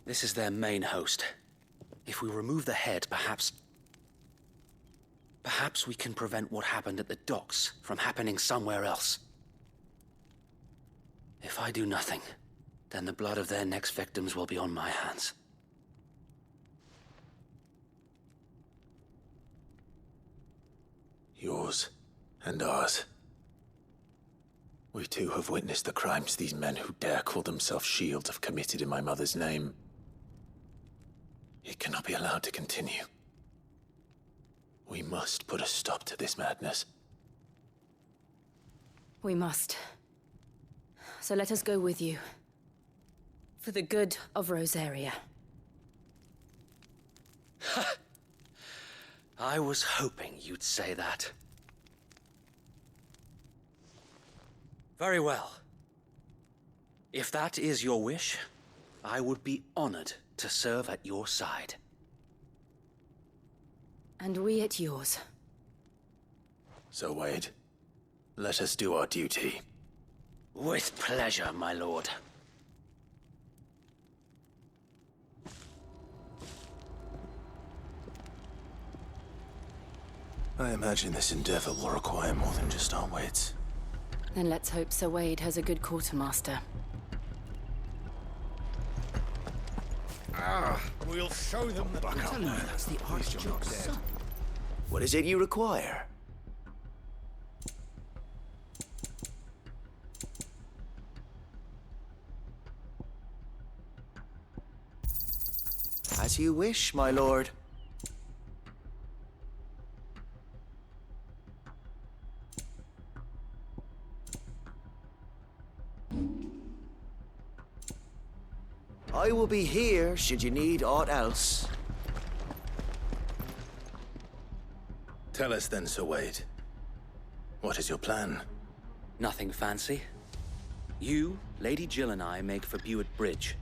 This is their main host. If we remove the head, perhaps we can prevent what happened at the docks from happening somewhere else. If I do nothing, then the blood of their next victims will be on my hands. Yours and ours. We too have witnessed the crimes these men who dare call themselves shields have committed in my mother's name. It cannot be allowed to continue. We must put a stop to this madness. We must. So let us go with you. For the good of Rosaria. I was hoping you'd say that. Very well. If that is your wish, I would be honored to serve at your side. And we at yours. So, Wade, let us do our duty. With pleasure, my lord. I imagine this endeavor will require more than just our wits. Then let's hope Sir Wade has a good quartermaster. We'll show them the buck up. That's the Archduke's son. What is it you require? As you wish, my lord. I will be here should you need aught else. Tell us then, Sir Wade. What is your plan? Nothing fancy. You, Lady Jill and I make for Buett Bridge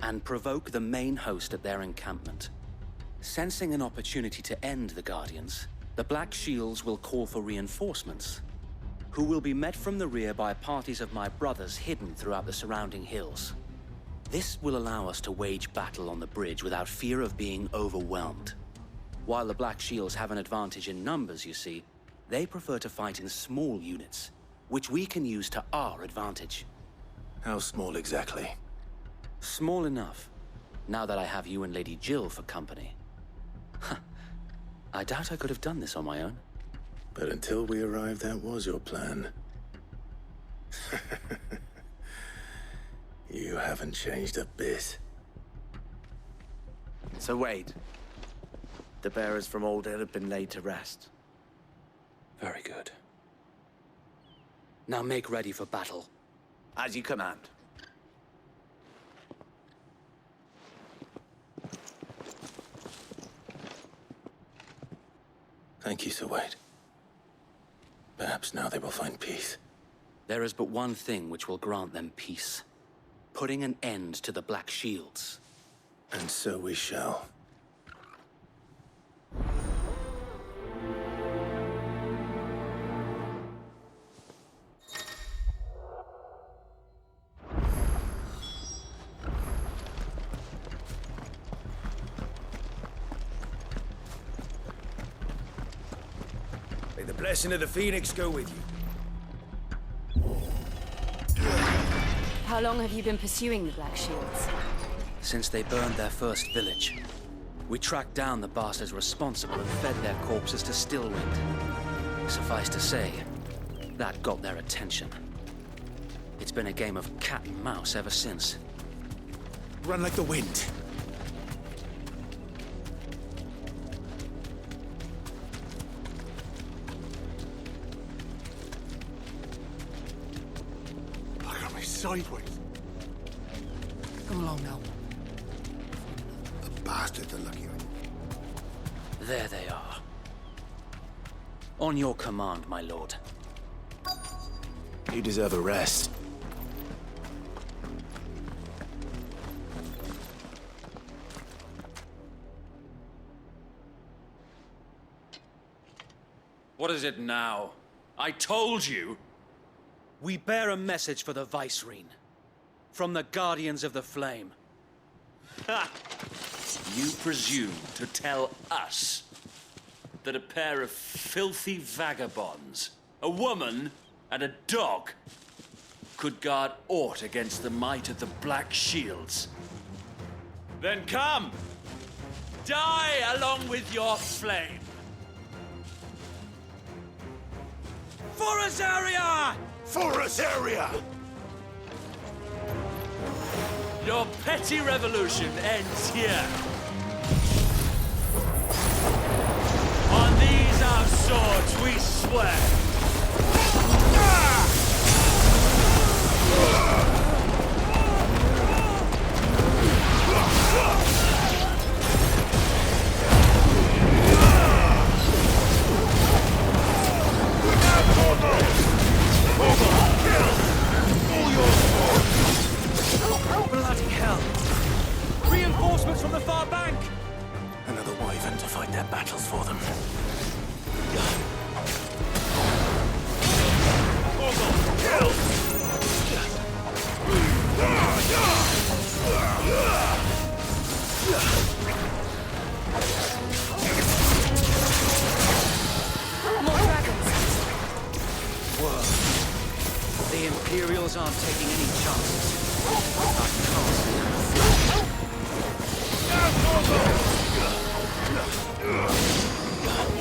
and provoke the main host at their encampment. Sensing an opportunity to end the Guardians, the Black Shields will call for reinforcements, who will be met from the rear by parties of my brothers hidden throughout the surrounding hills. This will allow us to wage battle on the bridge without fear of being overwhelmed. While the Black Shields have an advantage in numbers, you see, they prefer to fight in small units, which we can use to our advantage. How small exactly? Small enough, now that I have you and Lady Jill for company. I doubt I could have done this on my own. But until we arrived, that was your plan. You haven't changed a bit. So Wade, the bearers from Old Hill have been laid to rest. Very good. Now make ready for battle. As you command. Thank you, Sir Wade. Perhaps now they will find peace. There is but one thing which will grant them peace. Putting an end to the Black Shields. And so we shall. May the blessing of the Phoenix go with you. How long have you been pursuing the Black Shields? Since they burned their first village. We tracked down the bastards responsible and fed their corpses to Stillwind. Suffice to say, that got their attention. It's been a game of cat and mouse ever since. Run like the wind. Look at me sideways. Come along now. The bastards are lucky. There they are. On your command, my lord. You deserve a rest. What is it now? I told you! We bear a message for the Vicereine. From the Guardians of the Flame. Ha! You presume to tell us that a pair of filthy vagabonds, a woman and a dog, could guard aught against the might of the Black Shields? Then come! Die along with your flame! For Azaria! For Azaria! Your petty revolution ends here. On these our swords we swear. Bloody hell! Reinforcements from the far bank! Another wyvern to fight their battles for them. More dragons! Whoa. The Imperials aren't taking any chances.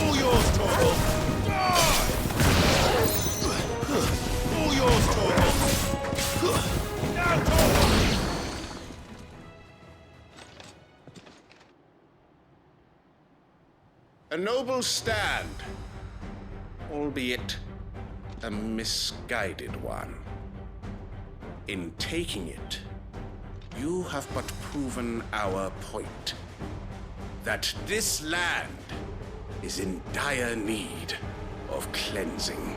All yours, Torgal! All yours, Torgal! Now, Torgal! A noble stand, albeit a misguided one. In taking it, you have but proven our point. That this land is in dire need of cleansing.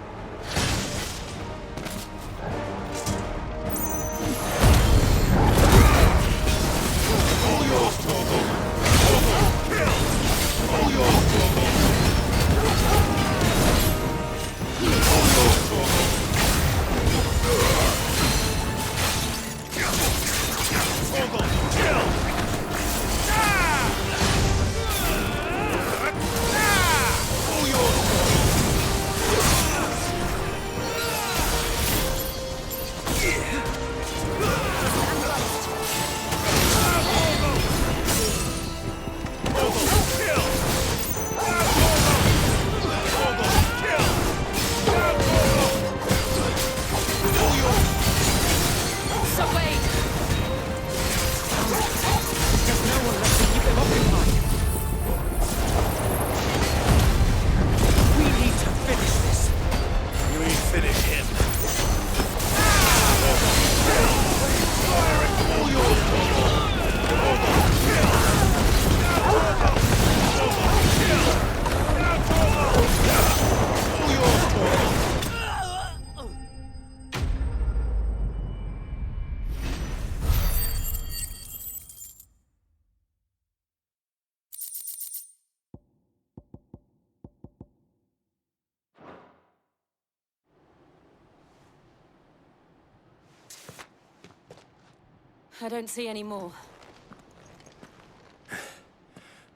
I don't see any more.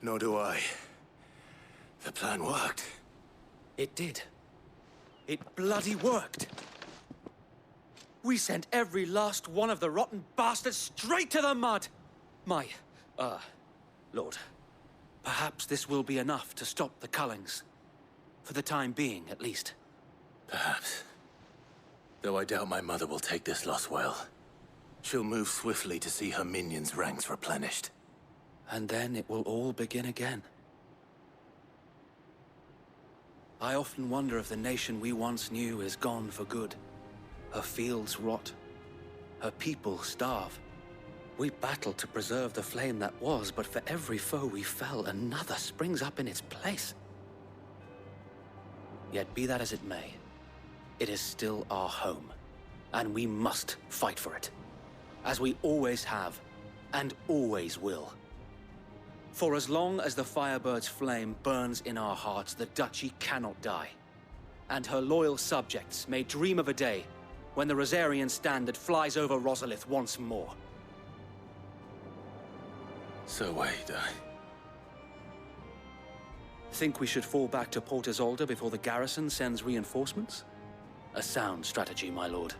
Nor do I. The plan worked. It did. It bloody worked. We sent every last one of the rotten bastards straight to the mud! Lord, perhaps this will be enough to stop the Cullings. For the time being, at least. Perhaps. Though I doubt my mother will take this loss well. She'll move swiftly to see her minions' ranks replenished. And then it will all begin again. I often wonder if the nation we once knew is gone for good. Her fields rot. Her people starve. We battled to preserve the flame that was, but for every foe we fell, another springs up in its place. Yet be that as it may, it is still our home, and we must fight for it. As we always have, and always will. For as long as the Firebird's flame burns in our hearts, the Duchy cannot die. And her loyal subjects may dream of a day when the Rosarian standard flies over Rosalith once more. So wait, Think we should fall back to Port Isolde before the garrison sends reinforcements? A sound strategy, my lord.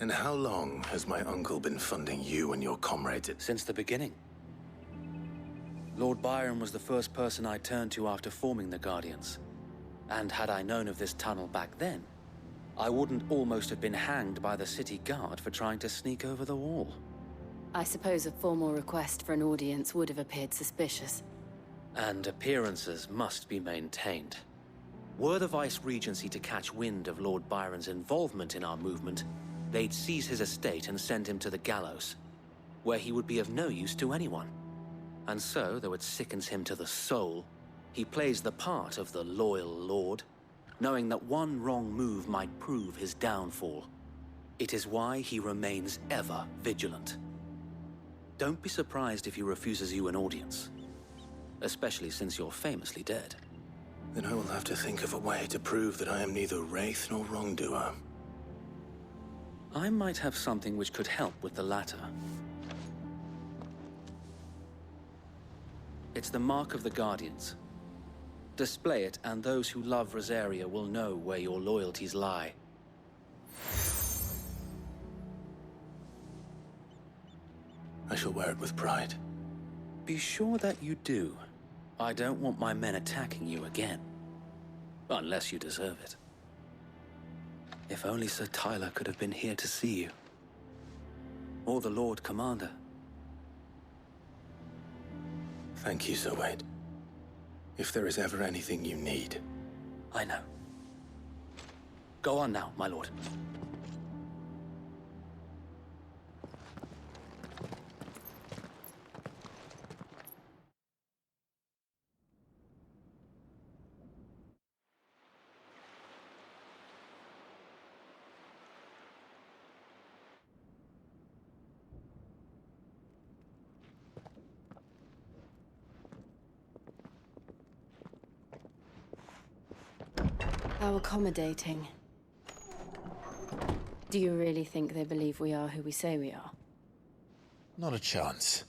And how long has my uncle been funding you and your comrades? Since the beginning. Lord Byron was the first person I turned to after forming the Guardians. And had I known of this tunnel back then, I wouldn't almost have been hanged by the city guard for trying to sneak over the wall. I suppose a formal request for an audience would have appeared suspicious. And appearances must be maintained. Were the Vice-Regency to catch wind of Lord Byron's involvement in our movement, they'd seize his estate and send him to the gallows, where he would be of no use to anyone. And so, though it sickens him to the soul, he plays the part of the loyal lord, knowing that one wrong move might prove his downfall. It is why he remains ever vigilant. Don't be surprised if he refuses you an audience, especially since you're famously dead. Then I will have to think of a way to prove that I am neither wraith nor wrongdoer. I might have something which could help with the latter. It's the mark of the Guardians. Display it, and those who love Rosaria will know where your loyalties lie. I shall wear it with pride. Be sure that you do. I don't want my men attacking you again. Unless you deserve it. If only Sir Tyler could have been here to see you. Or the Lord Commander. Thank you, Sir Wade. If there is ever anything you need. I know. Go on now, my lord. How accommodating. Do you really think they believe we are who we say we are? Not a chance.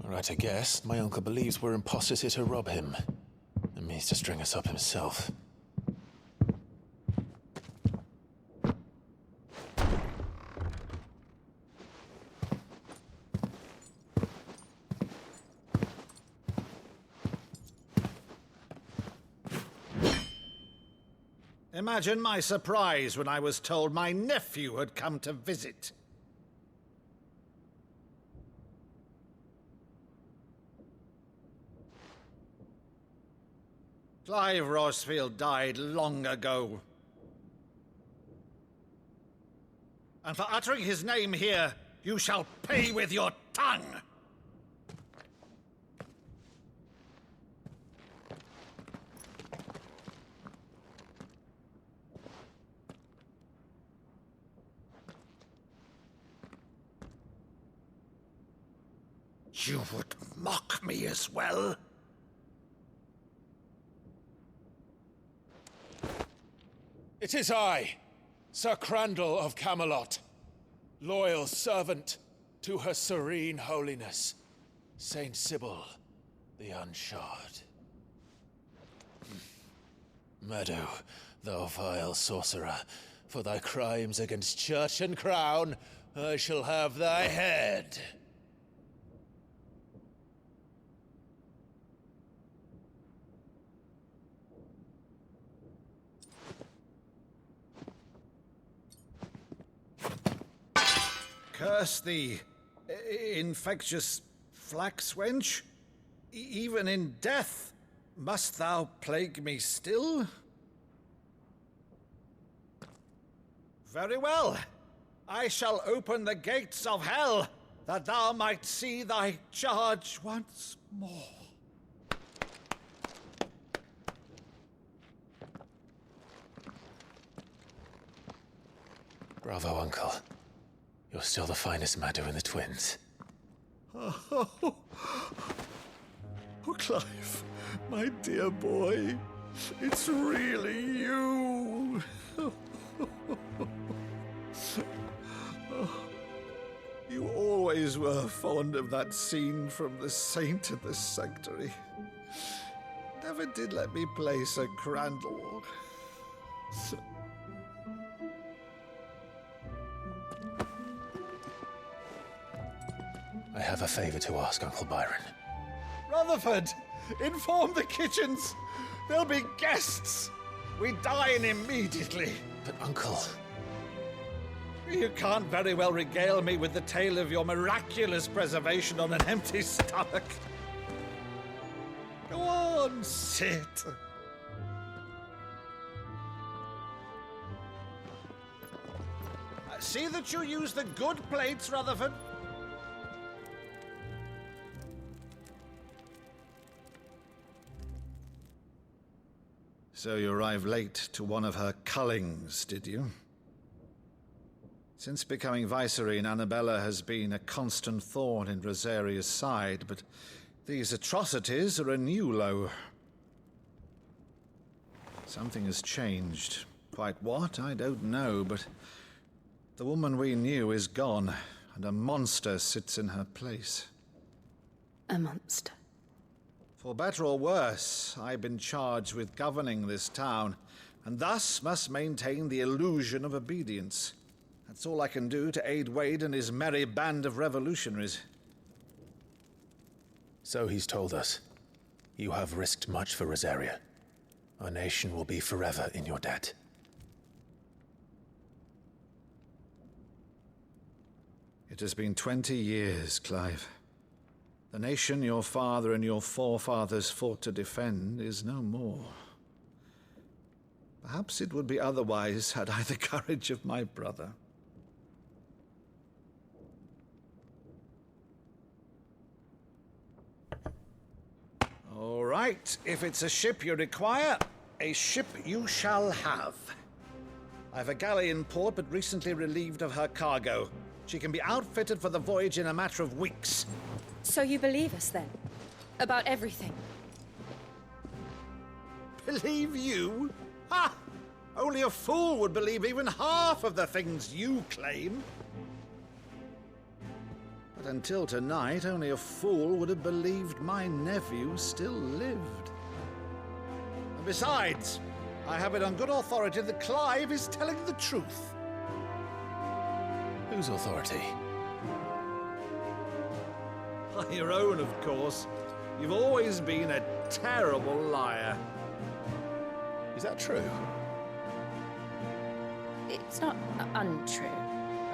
Right, I guess. My uncle believes we're imposters here to rob him. And means to string us up himself. Imagine my surprise when I was told my nephew had come to visit. Clive Rosfield died long ago. And for uttering his name here, you shall pay with your tongue! You would mock me as well? It is I, Sir Crandall of Camelot, loyal servant to her serene holiness, Saint Sybil the Unshod. Meadow, thou vile sorcerer, for thy crimes against church and crown, I shall have thy head. Curse thee, infectious flax wench. Even in death, must thou plague me still? Very well. I shall open the gates of hell, that thou might see thy charge once more. Bravo, Uncle. You're still the finest Meadow in the twins. Oh, Clive, my dear boy, it's really you. You always were fond of that scene from The Saint of the Sanctuary. Never did let me play Sir Crandall. I have a favor to ask, Uncle Byron. Rutherford, inform the kitchens. There'll be guests. We dine immediately. But, Uncle... You can't very well regale me with the tale of your miraculous preservation on an empty stomach. Go on, sit. See that you use the good plates, Rutherford. So you arrived late to one of her cullings, did you? Since becoming Vicereine, Annabella has been a constant thorn in Rosaria's side, but these atrocities are a new low. Something has changed. Quite what, I don't know, but the woman we knew is gone, and a monster sits in her place. A monster? For better or worse, I've been charged with governing this town, and thus must maintain the illusion of obedience. That's all I can do to aid Wade and his merry band of revolutionaries. So he's told us. You have risked much for Rosaria. Our nation will be forever in your debt. It has been 20 years, Clive. The nation your father and your forefathers fought to defend is no more. Perhaps it would be otherwise had I the courage of my brother. All right, if it's a ship you require, a ship you shall have. I've a galley in port, but recently relieved of her cargo. She can be outfitted for the voyage in a matter of weeks. So you believe us, then? About everything? Believe you? Ha! Only a fool would believe even half of the things you claim. But until tonight, only a fool would have believed my nephew still lived. And besides, I have it on good authority that Clive is telling the truth. Whose authority? Your own, of course. You've always been a terrible liar. Is that true? It's not untrue.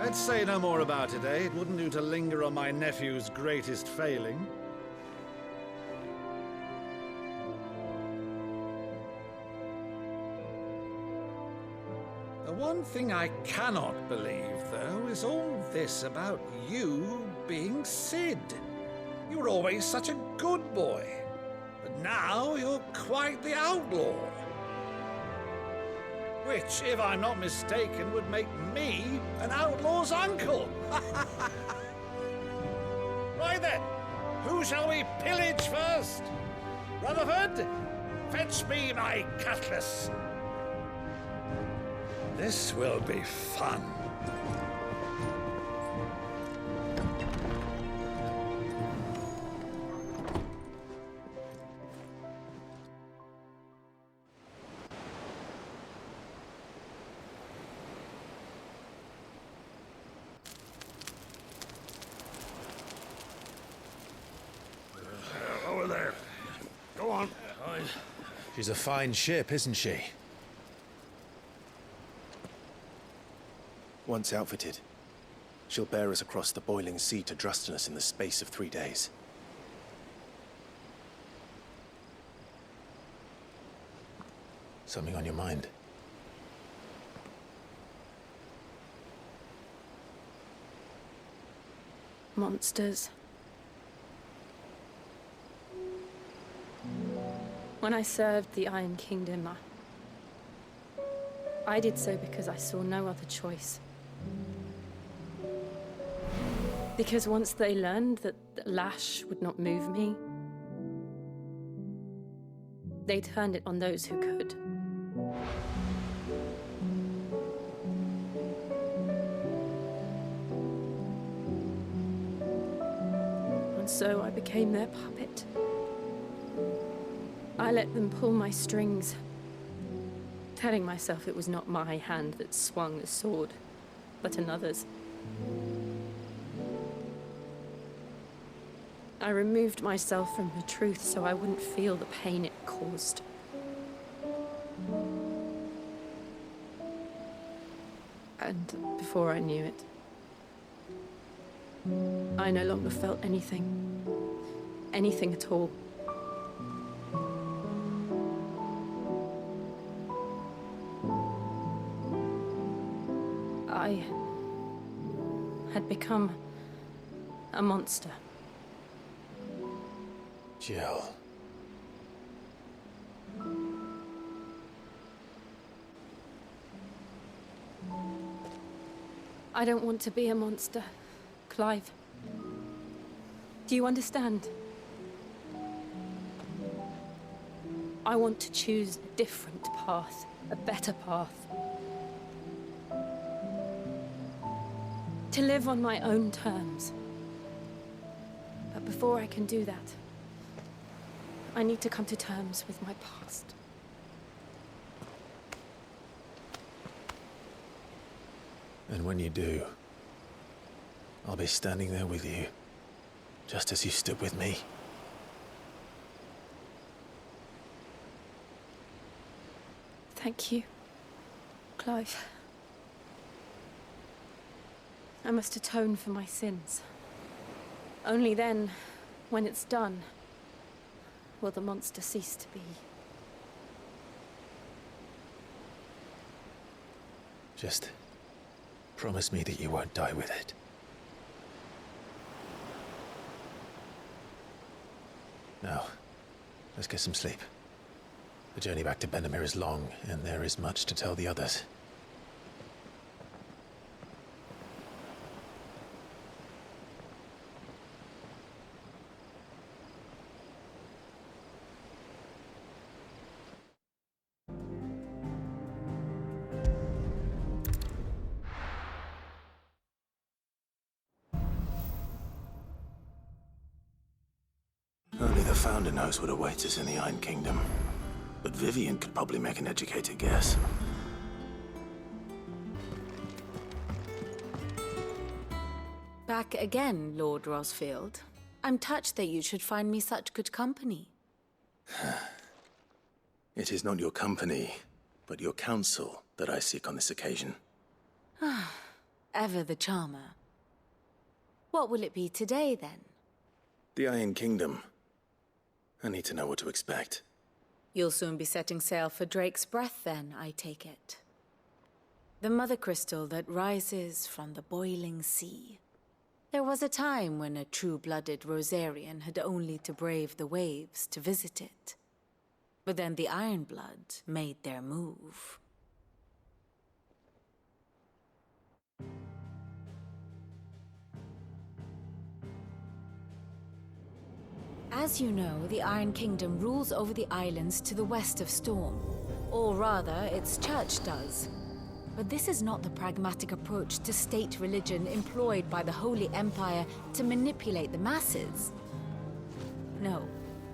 Let's say no more about it, eh? It wouldn't do to linger on my nephew's greatest failing. The one thing I cannot believe, though, is all this about you being Sid. You were always such a good boy, but now you're quite the outlaw. Which, if I'm not mistaken, would make me an outlaw's uncle. Right then, who shall we pillage first? Rutherford, fetch me my cutlass. This will be fun. Over there. Go on. She's a fine ship, isn't she? Once outfitted, she'll bear us across the boiling sea to Drustinus in the space of 3 days. Something on your mind? Monsters. When I served the Iron Kingdom, I did so because I saw no other choice. Because once they learned that the lash would not move me, they turned it on those who could. And so I became their puppet. I let them pull my strings, telling myself it was not my hand that swung the sword, but another's. I removed myself from the truth so I wouldn't feel the pain it caused. And before I knew it, I no longer felt anything. Anything at all. I had become a monster. Jill. I don't want to be a monster, Clive. Do you understand? I want to choose a different path, a better path. To live on my own terms. But before I can do that, I need to come to terms with my past. And when you do, I'll be standing there with you, just as you stood with me. Thank you, Clive. I must atone for my sins. Only then, when it's done, will the monster cease to be. Just promise me that you won't die with it. Now, let's get some sleep. The journey back to Benamir is long, and there is much to tell the others. Only the Founder knows what awaits us in the Iron Kingdom. But Vivian could probably make an educated guess. Back again, Lord Rosfield. I'm touched that you should find me such good company. It is not your company, but your counsel that I seek on this occasion. Ever the charmer. What will it be today, then? The Iron Kingdom. I need to know what to expect. You'll soon be setting sail for Drake's Breath, then, I take it. The mother crystal that rises from the boiling sea. There was a time when a true-blooded Rosarian had only to brave the waves to visit it. But then the Ironblood made their move. As you know, the Iron Kingdom rules over the islands to the west of Storm. Or rather, its church does. But this is not the pragmatic approach to state religion employed by the Holy Empire to manipulate the masses. No,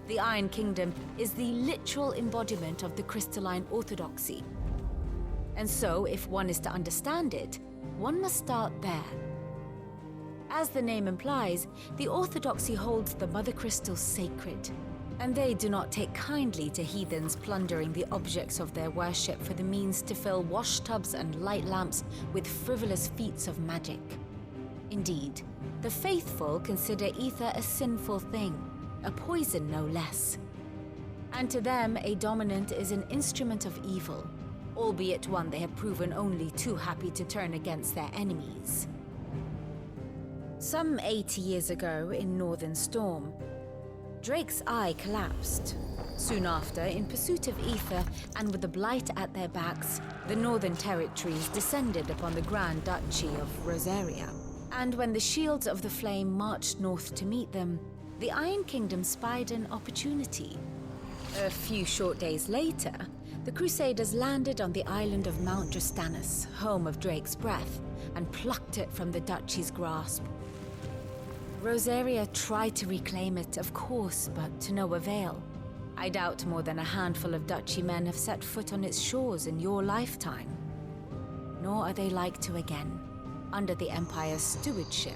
the Iron Kingdom is the literal embodiment of the crystalline orthodoxy. And so, if one is to understand it, one must start there. As the name implies, the Orthodoxy holds the Mother Crystal sacred, and they do not take kindly to heathens plundering the objects of their worship for the means to fill washtubs and light lamps with frivolous feats of magic. Indeed, the faithful consider ether a sinful thing, a poison no less. And to them, a dominant is an instrument of evil, albeit one they have proven only too happy to turn against their enemies. Some 80 years ago, in Northern Storm, Drake's eye collapsed. Soon after, in pursuit of ether, and with the Blight at their backs, the Northern Territories descended upon the Grand Duchy of Rosaria. And when the Shields of the Flame marched north to meet them, the Iron Kingdom spied an opportunity. A few short days later, the Crusaders landed on the island of Mount Drastanus, home of Drake's Breath, and plucked it from the Duchy's grasp. Rosaria tried to reclaim it, of course, but to no avail. I doubt more than a handful of Duchy men have set foot on its shores in your lifetime. Nor are they like to again, under the Empire's stewardship,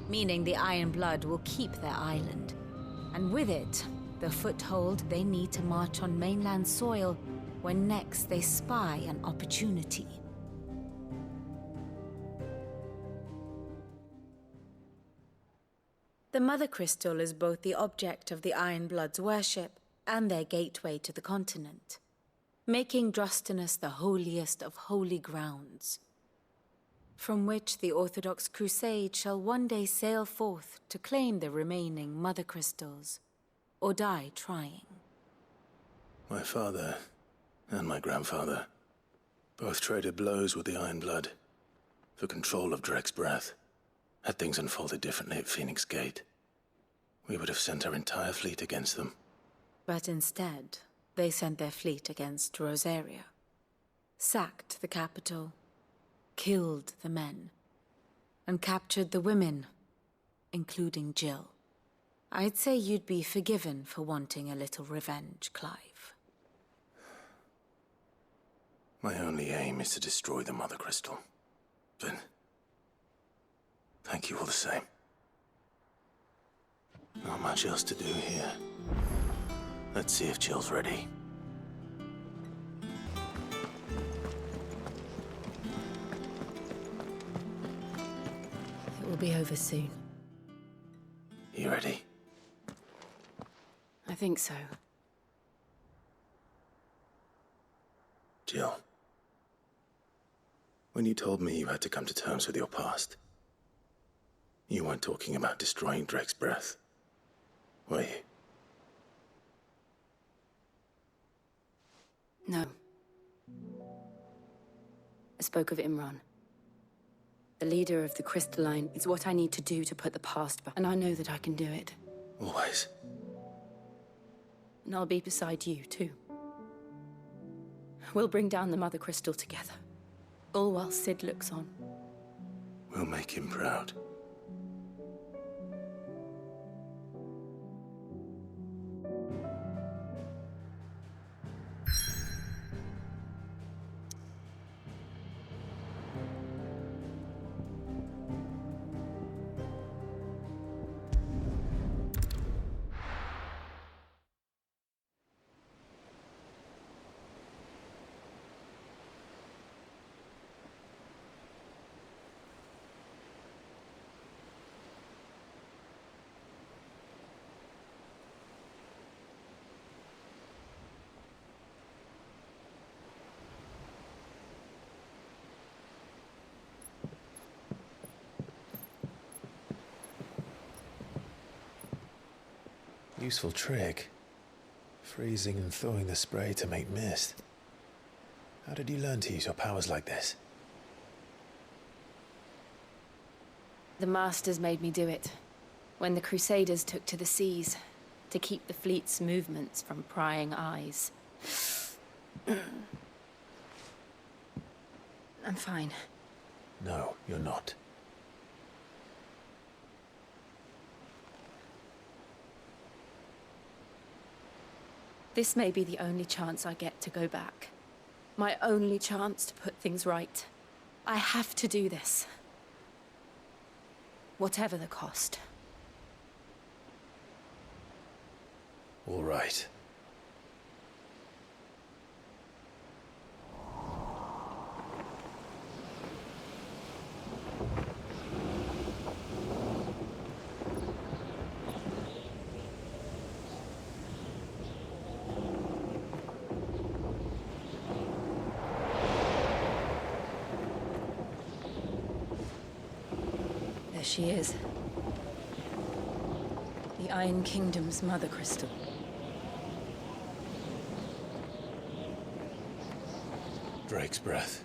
meaning the Iron Blood will keep their island, and with it, the foothold they need to march on mainland soil when next they spy an opportunity. The Mother Crystal is both the object of the Iron Blood's worship and their gateway to the continent, making Drastanus the holiest of holy grounds, from which the Orthodox Crusade shall one day sail forth to claim the remaining Mother Crystals, or die trying. My father and my grandfather Both traded blows with the Iron Blood for control of Drek's breath. Had things unfolded differently at Phoenix Gate, we would have sent our entire fleet against them. But instead, they sent their fleet against Rosaria, sacked the capital, killed the men, and captured the women, including Jill. I'd say you'd be forgiven for wanting a little revenge, Clive. My only aim is to destroy the Mother Crystal. But thank you all the same. Not much else to do here. Let's see if Jill's ready. It will be over soon. You ready? I think so. Jill. When you told me you had to come to terms with your past, you weren't talking about destroying Drek's breath, were you? No. I spoke of Imran. The leader of the Crystalline. It's what I need to do to put the past back, and I know that I can do it. Always. And I'll be beside you, too. We'll bring down the Mother Crystal together. All while Sid looks on. We'll make him proud. Useful trick. Freezing and thawing the spray to make mist. How did you learn to use your powers like this? The Masters made me do it. When the Crusaders took to the seas, to keep the fleet's movements from prying eyes. I'm fine. No, you're not. This may be the only chance I get to go back. My only chance to put things right. I have to do this. Whatever the cost. All right. There she is. The Iron Kingdom's Mother Crystal. Drake's breath.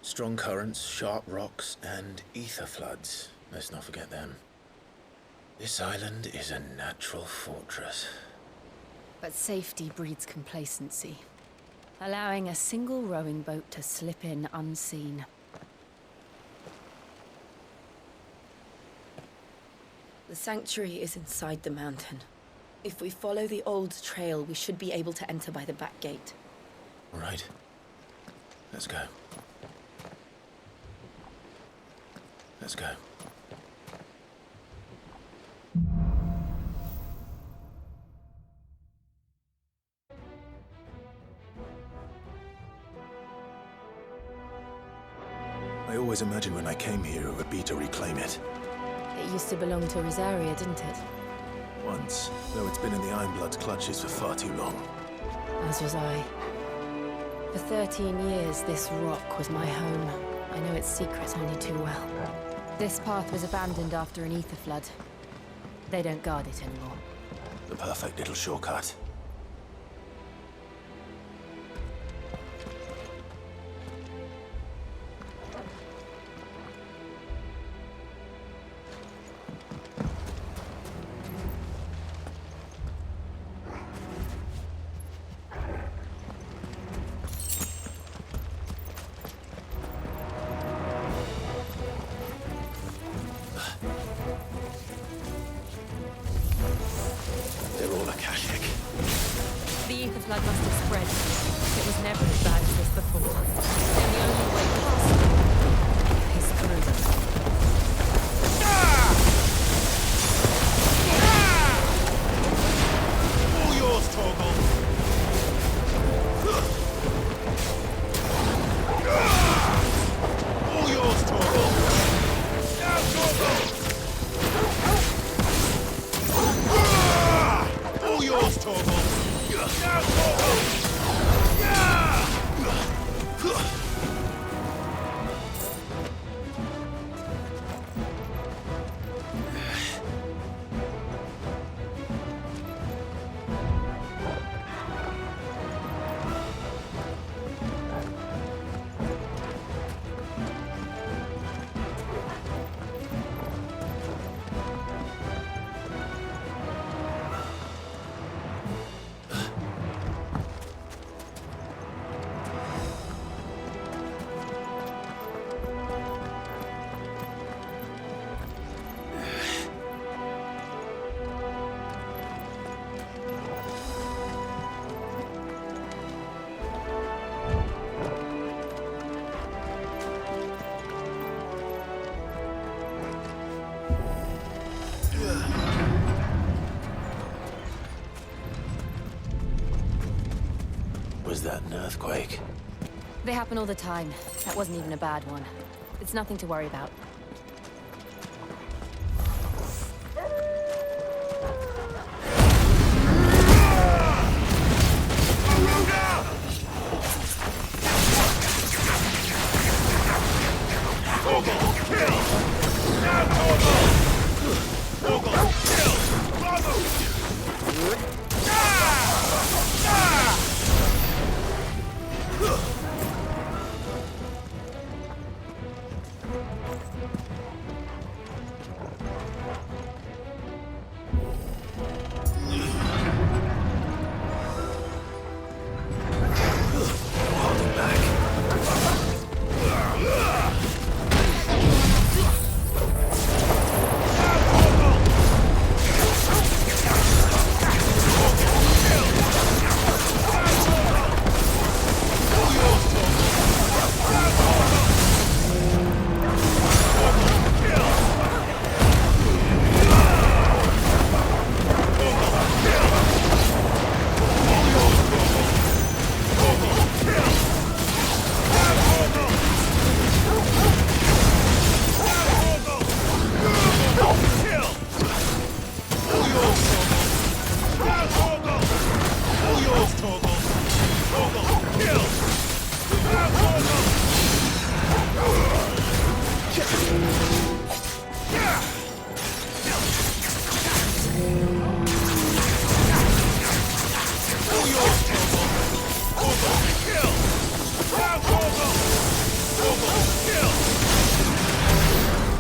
Strong currents, sharp rocks, and ether floods. Let's not forget them. This island is a natural fortress. But safety breeds complacency, allowing a single rowing boat to slip in unseen. The sanctuary is inside the mountain. If we follow the old trail, we should be able to enter by the back gate. All right. Let's go. Let's go. I always imagined when I came here it would be to reclaim it. used to belong to Rosaria, didn't it? Once, though it's been in the Ironblood's clutches for far too long. As was I. For 13 years, this rock was my home. I know its secrets only too well. This path was abandoned after an ether flood. They don't guard it anymore. The perfect little shortcut. They're all Akashic. The ether flood must have spread. It was never as bad as this before. And the only way past is through them. All yours, Torgal. All yours, Torgal. Now, Torgal. All yours, Torgal. Now, Torgal. Was that an earthquake? They happen all the time. That wasn't even a bad one. It's nothing to worry about.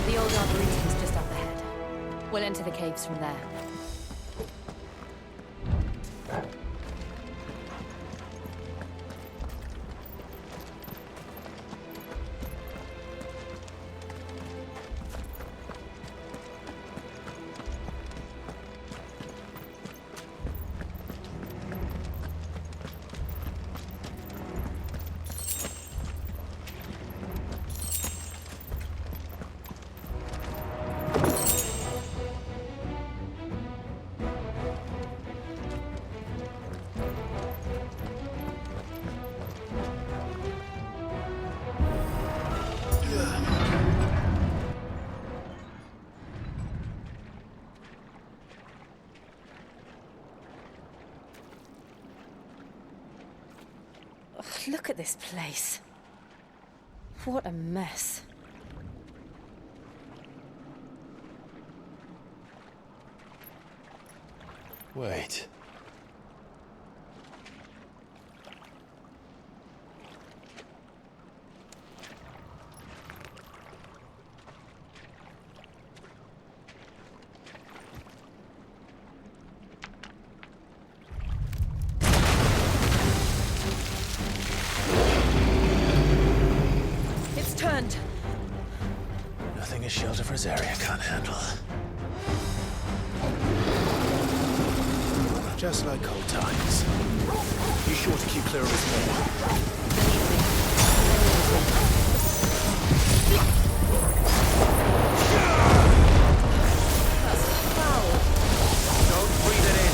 The old arboretum is just up ahead. We'll enter the caves from there. Look at this place. What a mess. Wait. It's turned. Nothing a shelter for his area can't handle. Just like old times. Be sure to keep clear of his wall. Don't breathe it in.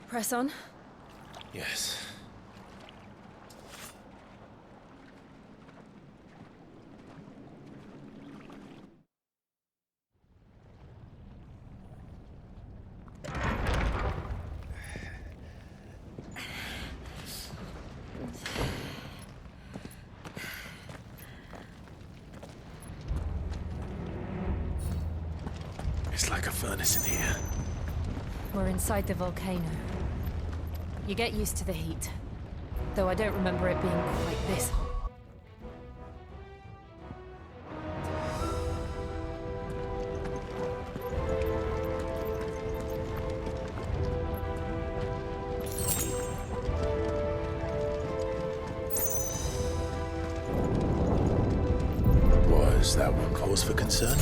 Press on. Yes. It's like a furnace in here. We're inside the volcano. You get used to the heat. Though I don't remember it being quite this hot. Was that one cause for concern?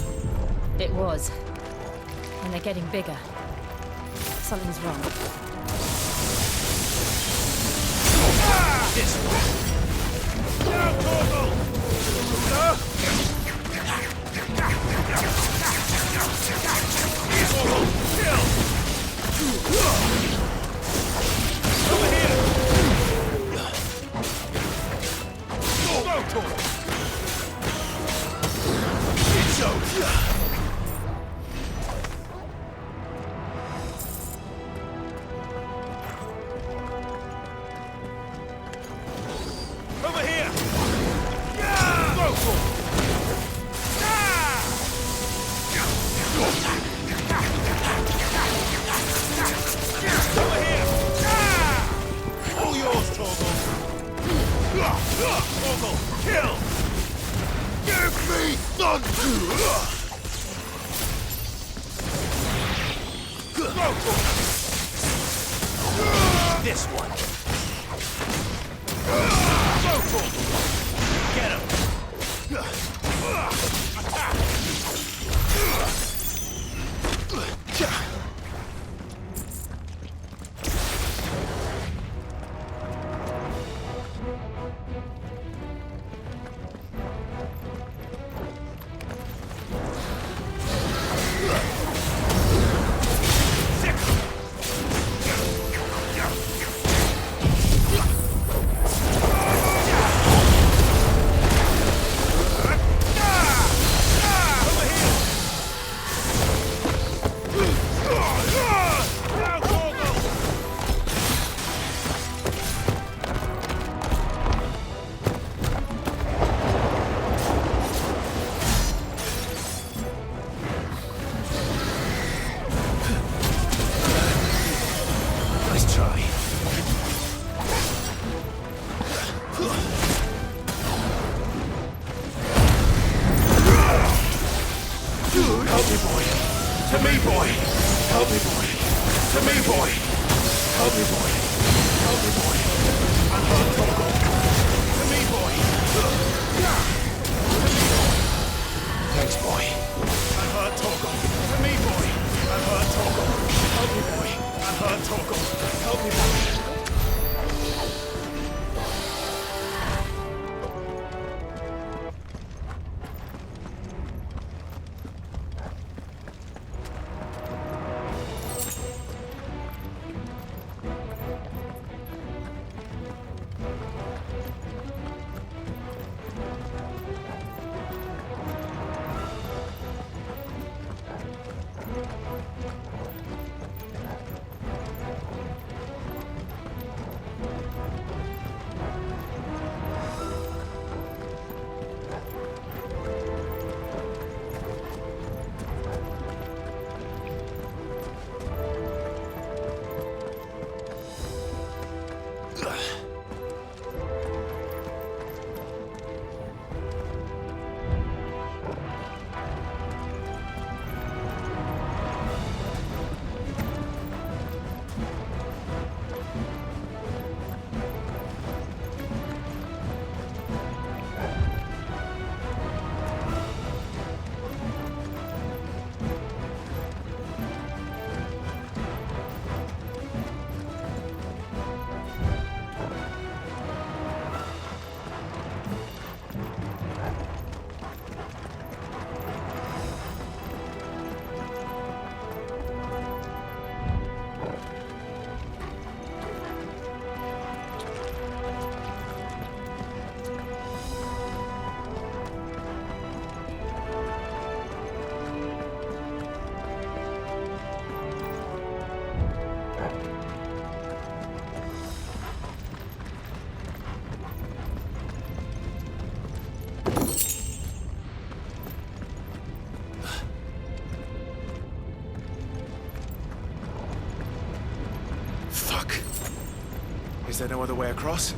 It was. And they're getting bigger. Something's wrong. This way. Now, Torgo! Kill! Over here! Go, Torgo! It's over! Over here! Yeah! Go for it! Torgal, kill! Give me thunder! This one. Go, Torgal! Get him! Attack! Is there no other way across?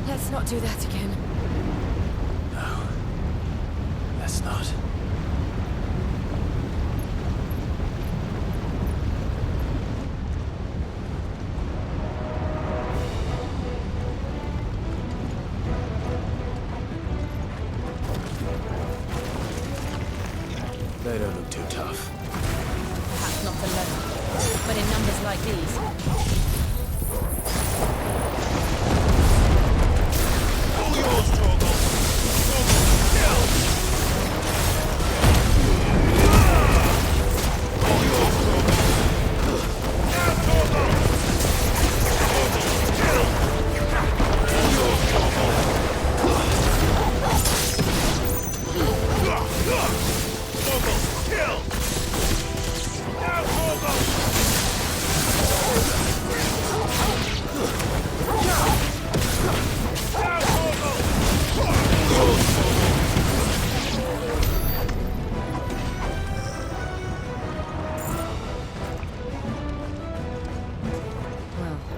Let's not do that again. No. Let's not. these.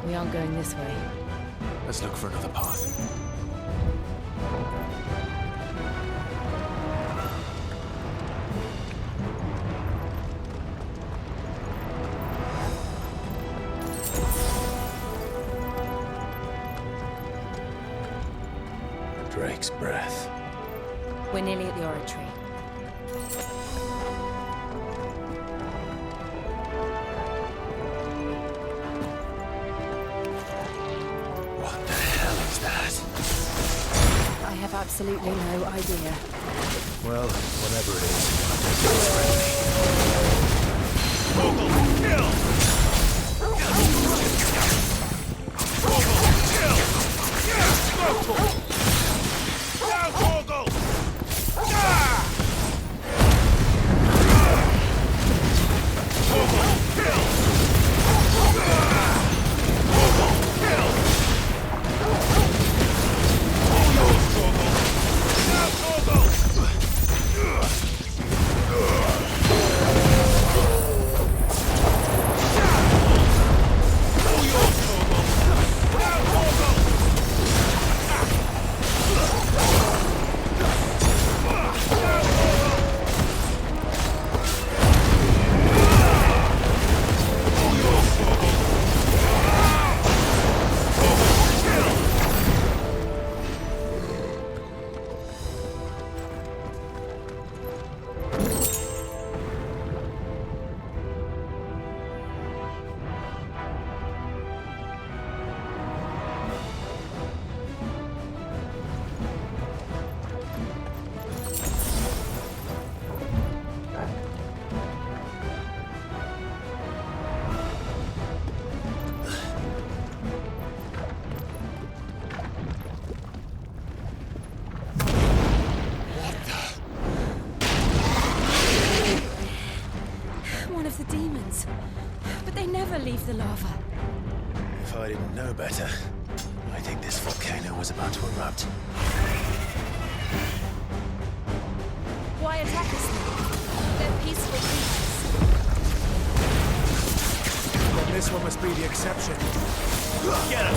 We aren't going this way. Let's look for another path. Drake's breath. We're nearly at the oratory. I have absolutely no idea. Well, whatever it is, it's friendly. Kill! But they never leave the lava. If I didn't know better, I think this volcano was about to erupt. Why attack us then? They're peaceful creatures. Then this one must be the exception. Get him!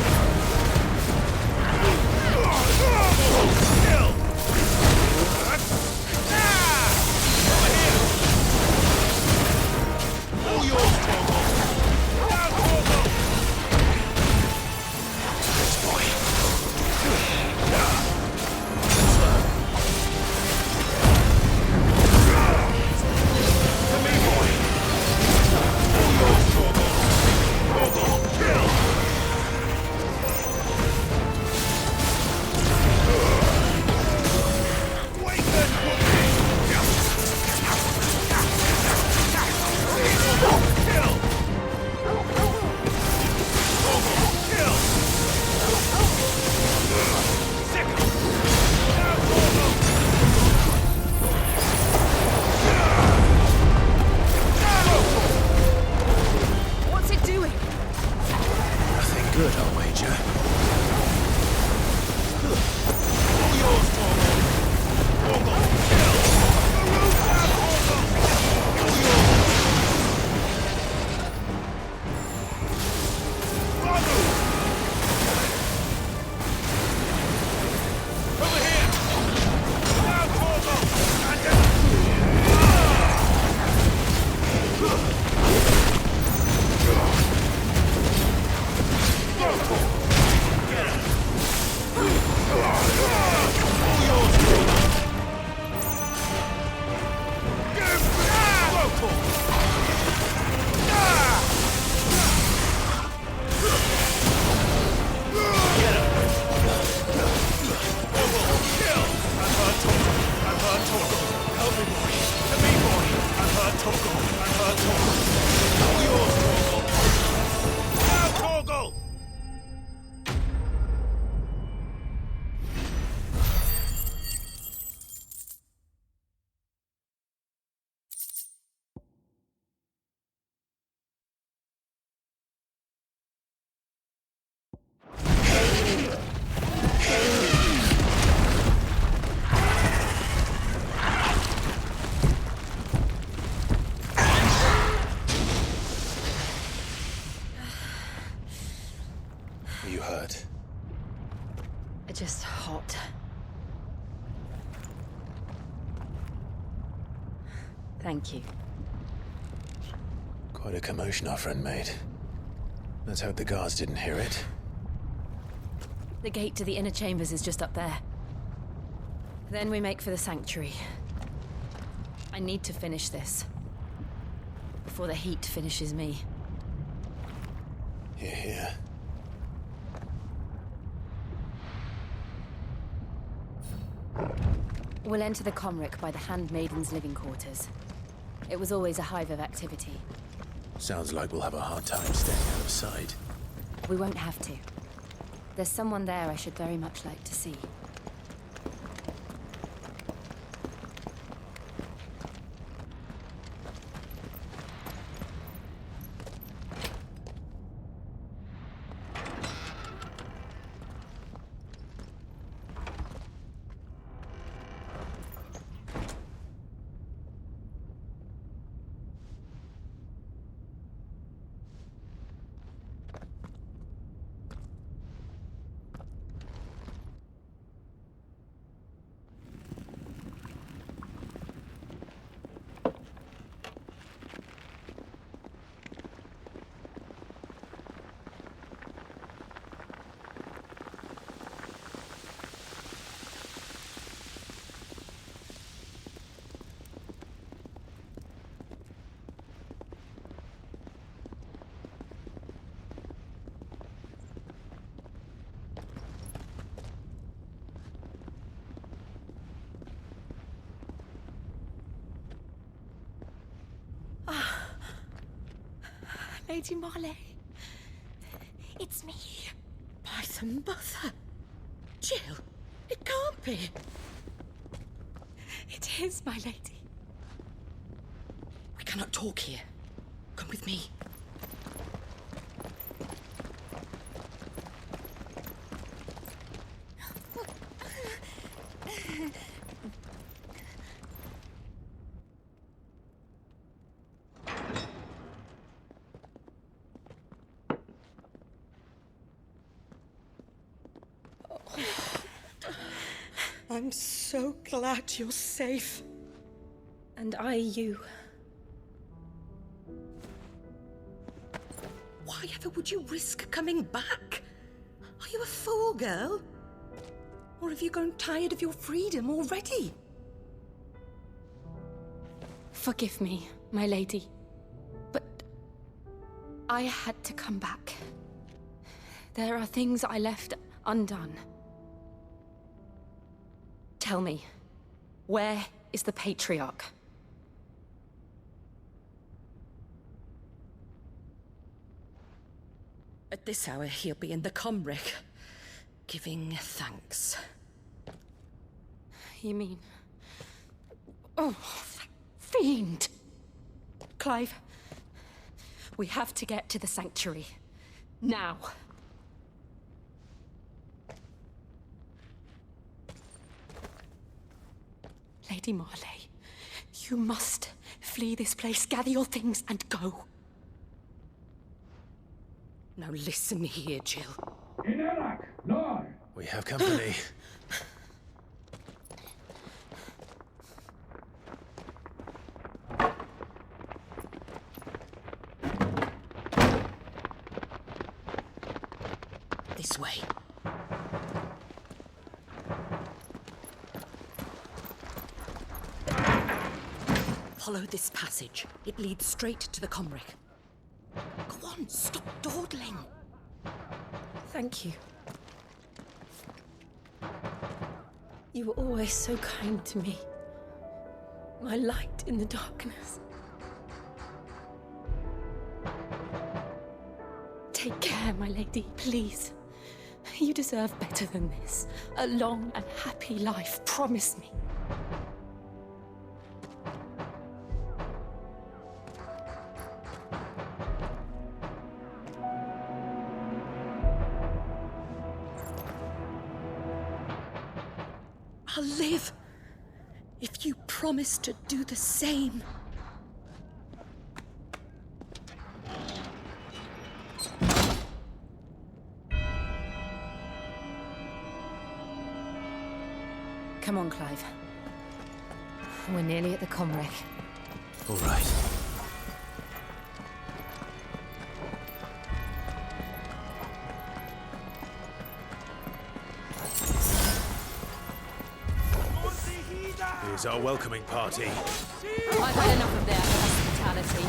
Kill! All yours, Togo! This boy. To me, boy! All yours, Togo! Togo, kill! Just hot. Thank you. Quite a commotion our friend made. Let's hope the guards didn't hear it. The gate to the inner chambers is just up there. Then we make for the sanctuary. I need to finish this. Before the heat finishes me. Hear, hear. We'll enter the Comric by the Handmaiden's living quarters. It was always a hive of activity. Sounds like we'll have a hard time staying out of sight. We won't have to. There's someone there I should very much like to see. Lady Marley, it's me. By the mother. Jill, it can't be. It is, my lady. We cannot talk here. Come with me. I'm so glad you're safe. And I you. Why ever would you risk coming back? Are you a fool, girl? Or have you grown tired of your freedom already? Forgive me, my lady. But I had to come back. There are things I left undone. Tell me, where is the Patriarch? At this hour, he'll be in the Comric, giving thanks. You mean... Oh, fiend! Clive, we have to get to the sanctuary. Now. Lady Marley, you must flee this place, gather your things, and go. Now listen here, Jill. We have company. This way. Follow this passage. It leads straight to the Comric. Go on, stop dawdling. Thank you. You were always so kind to me. My light in the darkness. Take care, my lady, please. You deserve better than this. A long and happy life, promise me. I'll live if you promise to do the same. Come on, Clive. We're nearly at the comwreck. All right. Here's our welcoming party. I've had enough of their hospitality.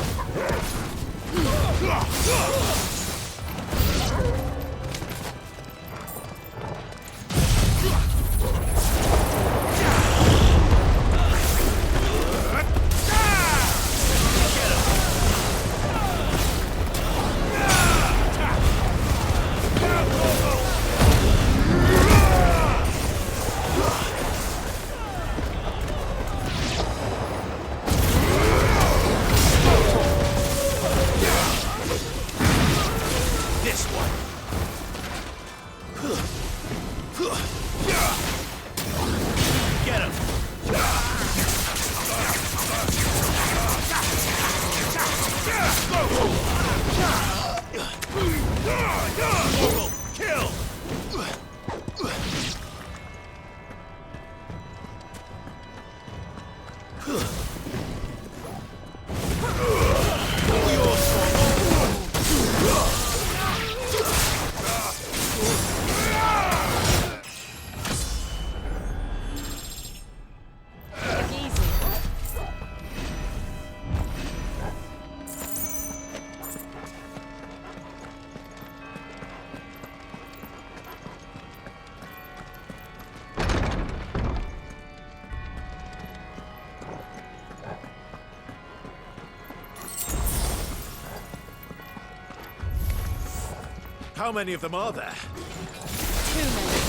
How many of them are there? Too many.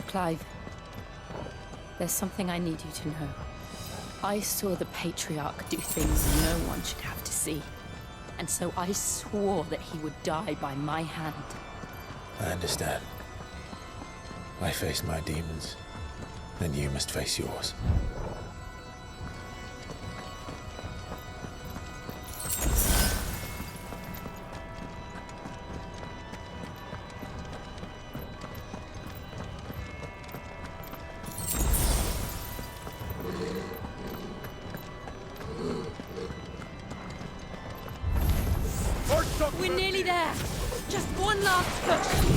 Clive, there's something I need you to know. I saw the Patriarch do things no one should have to see. And so I swore that he would die by my hand. I understand. I face my demons, then you must face yours. We're nearly there. Just one last push.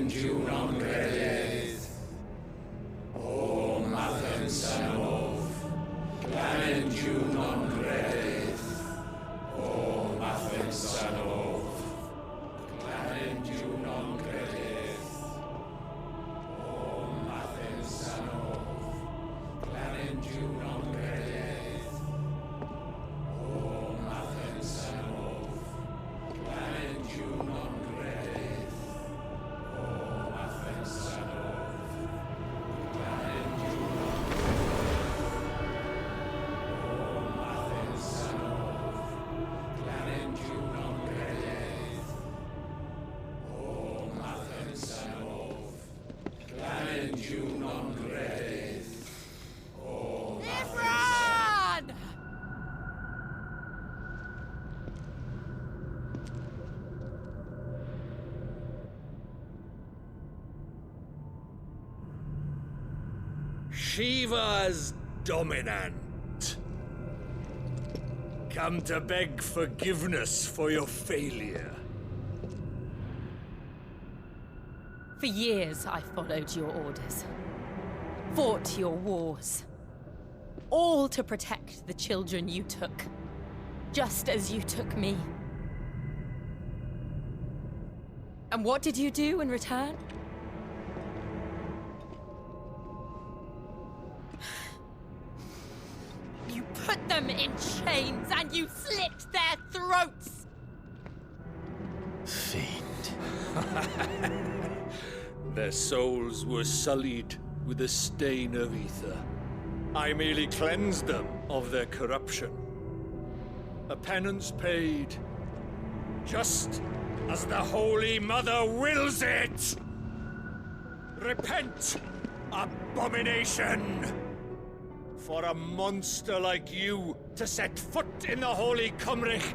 Clemenju non credit. O Mathen Sanov. Clemenju non credit. O Mathen Sanov. Clemenju non credit. O Mathen Sanov. Clemenju non credit. O Mathen Sanov. Clemenju non credit. O Mathen Sanov. Clemenju non credit. O Mathen Sanov. Clemenju non credit. O Imran! Shiva's dominant. Come to beg forgiveness for your failure. For years, I followed your orders, fought your wars, all to protect the children you took, just as you took me. And what did you do in return? You put them in chains and you slit their throats! Fiend. Their souls were sullied with the stain of ether. I merely cleansed them of their corruption. A penance paid, just as the Holy Mother wills it! Repent, abomination! For a monster like you to set foot in the Holy Cymric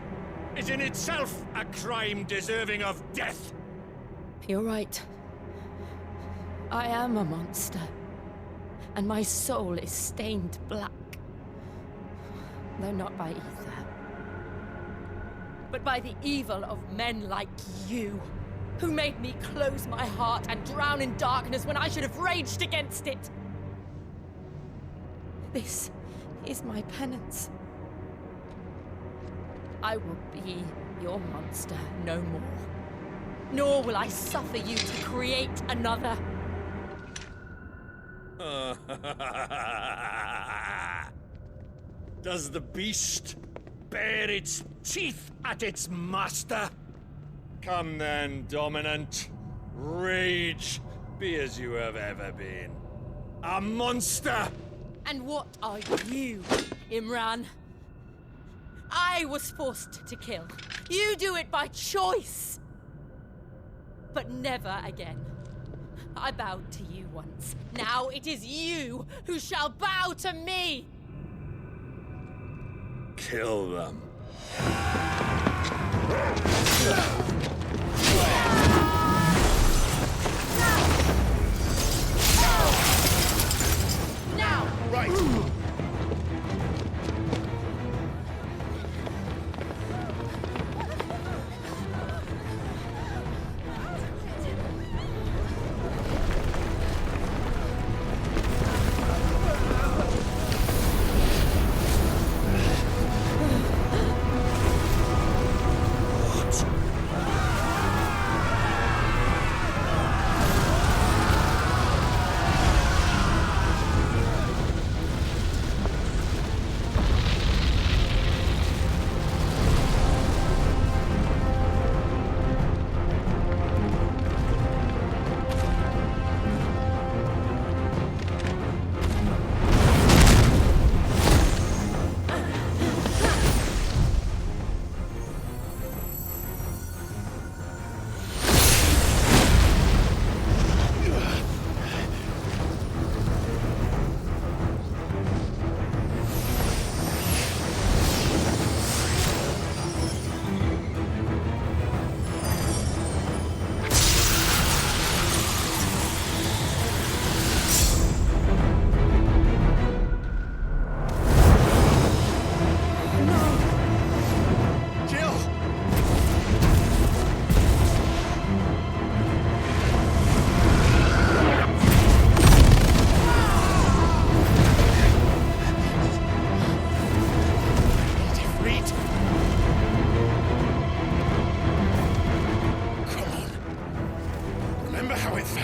is in itself a crime deserving of death! You're right. I am a monster. And my soul is stained black. Though not by ether. But by the evil of men like you, who made me close my heart and drown in darkness when I should have raged against it. This is my penance. I will be your monster no more. Nor will I suffer you to create another. Does the beast bare its teeth at its master? Come then, dominant. Rage, be as you have ever been. A monster! And what are you, Imran? I was forced to kill. You do it by choice. But never again. I bowed to you once. Now it is you who shall bow to me! Kill them. Now! Right!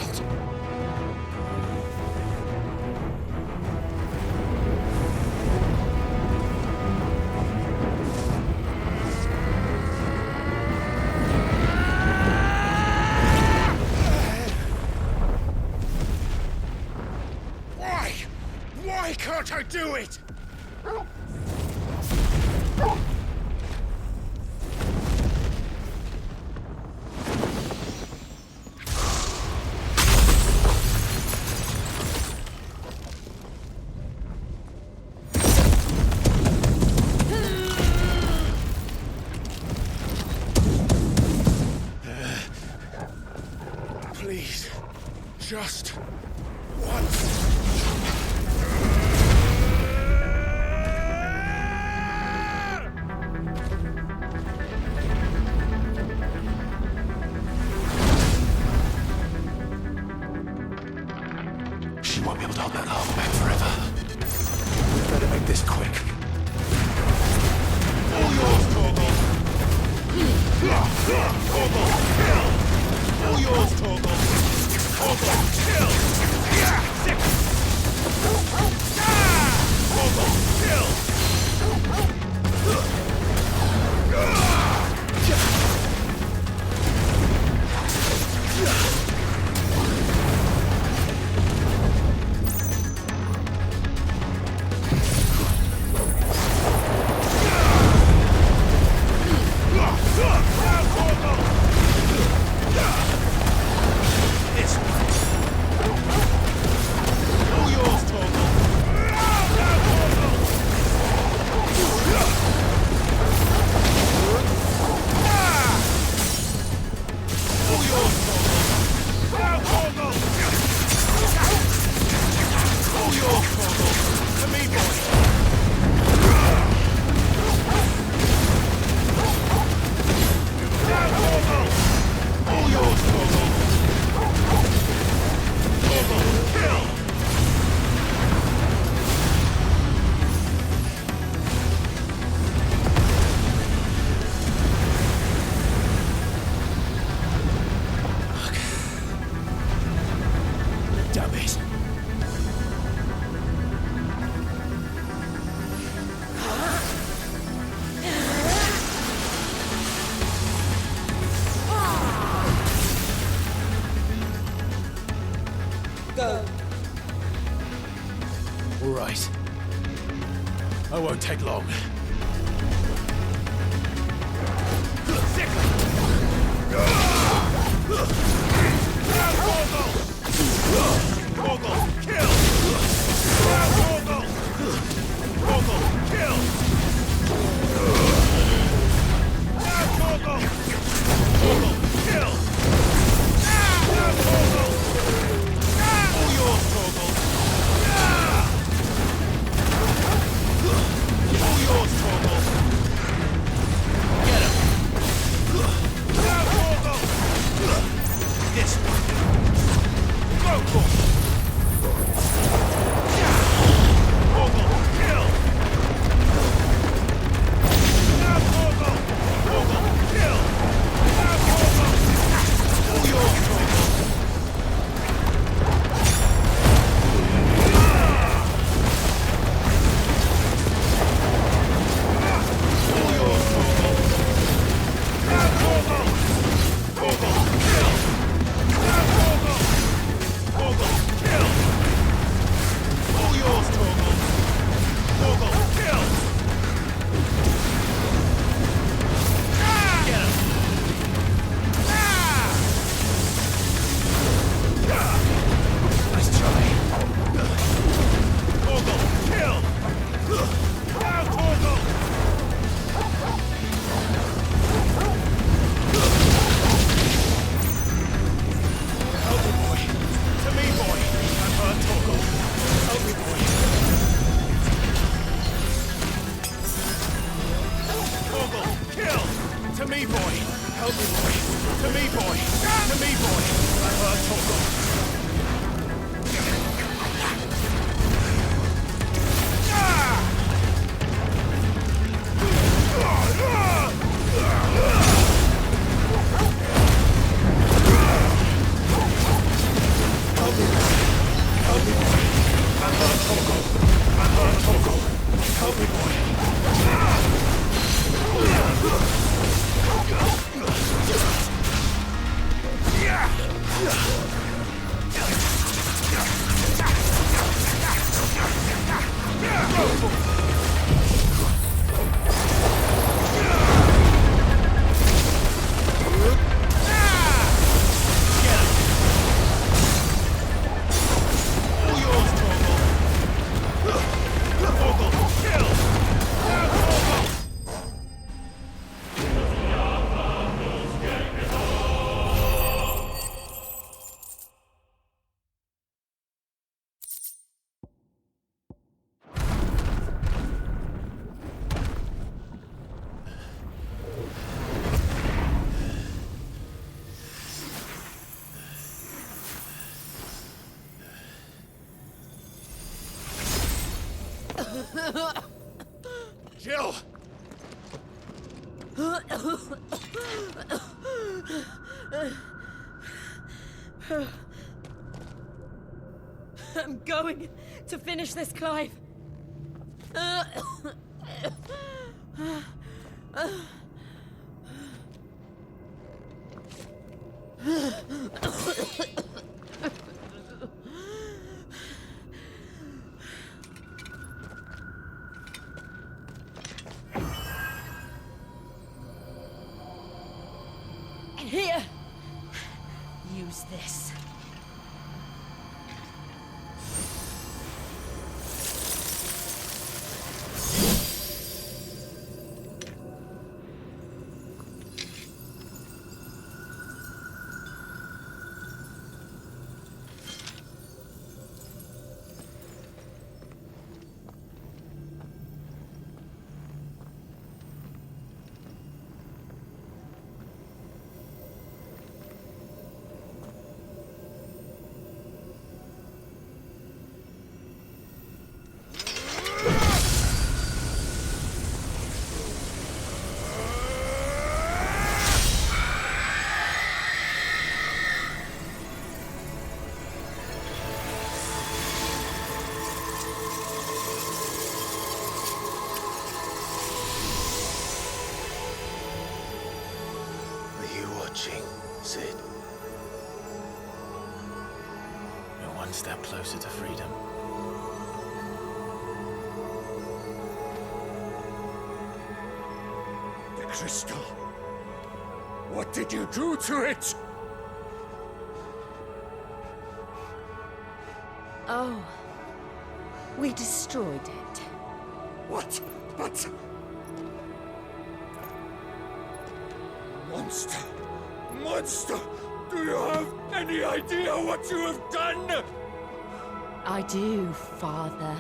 it. Why? Why can't I do it? Please, just once. She won't be able to hold that harbor back forever. We better make this quick. All yours, Torgal. Torgal, kill! All yours, Torgal. Torgal, kill! Sick! Torgal, kill! This one. All yours, Torgal. All yours, Torgal. All yours, Torgal. To me, boy. All yours, Torgal. Torgal, kill! Damn it. Go. All right. I won't take long. Torgal, kill! Torgal! Torgal, kill! Torgal! Torgal, kill! Torgal! All yours, Torgal! All yours, Torgal! Get him! Torgal! This one! Jill! I'm going to finish this, Clive. Here! Use this. Sid. We're one step closer to freedom. The crystal. What did you do to it? Oh. We destroyed it. What? But... Monster! Monster! Do you have any idea what you have done? I do, Father.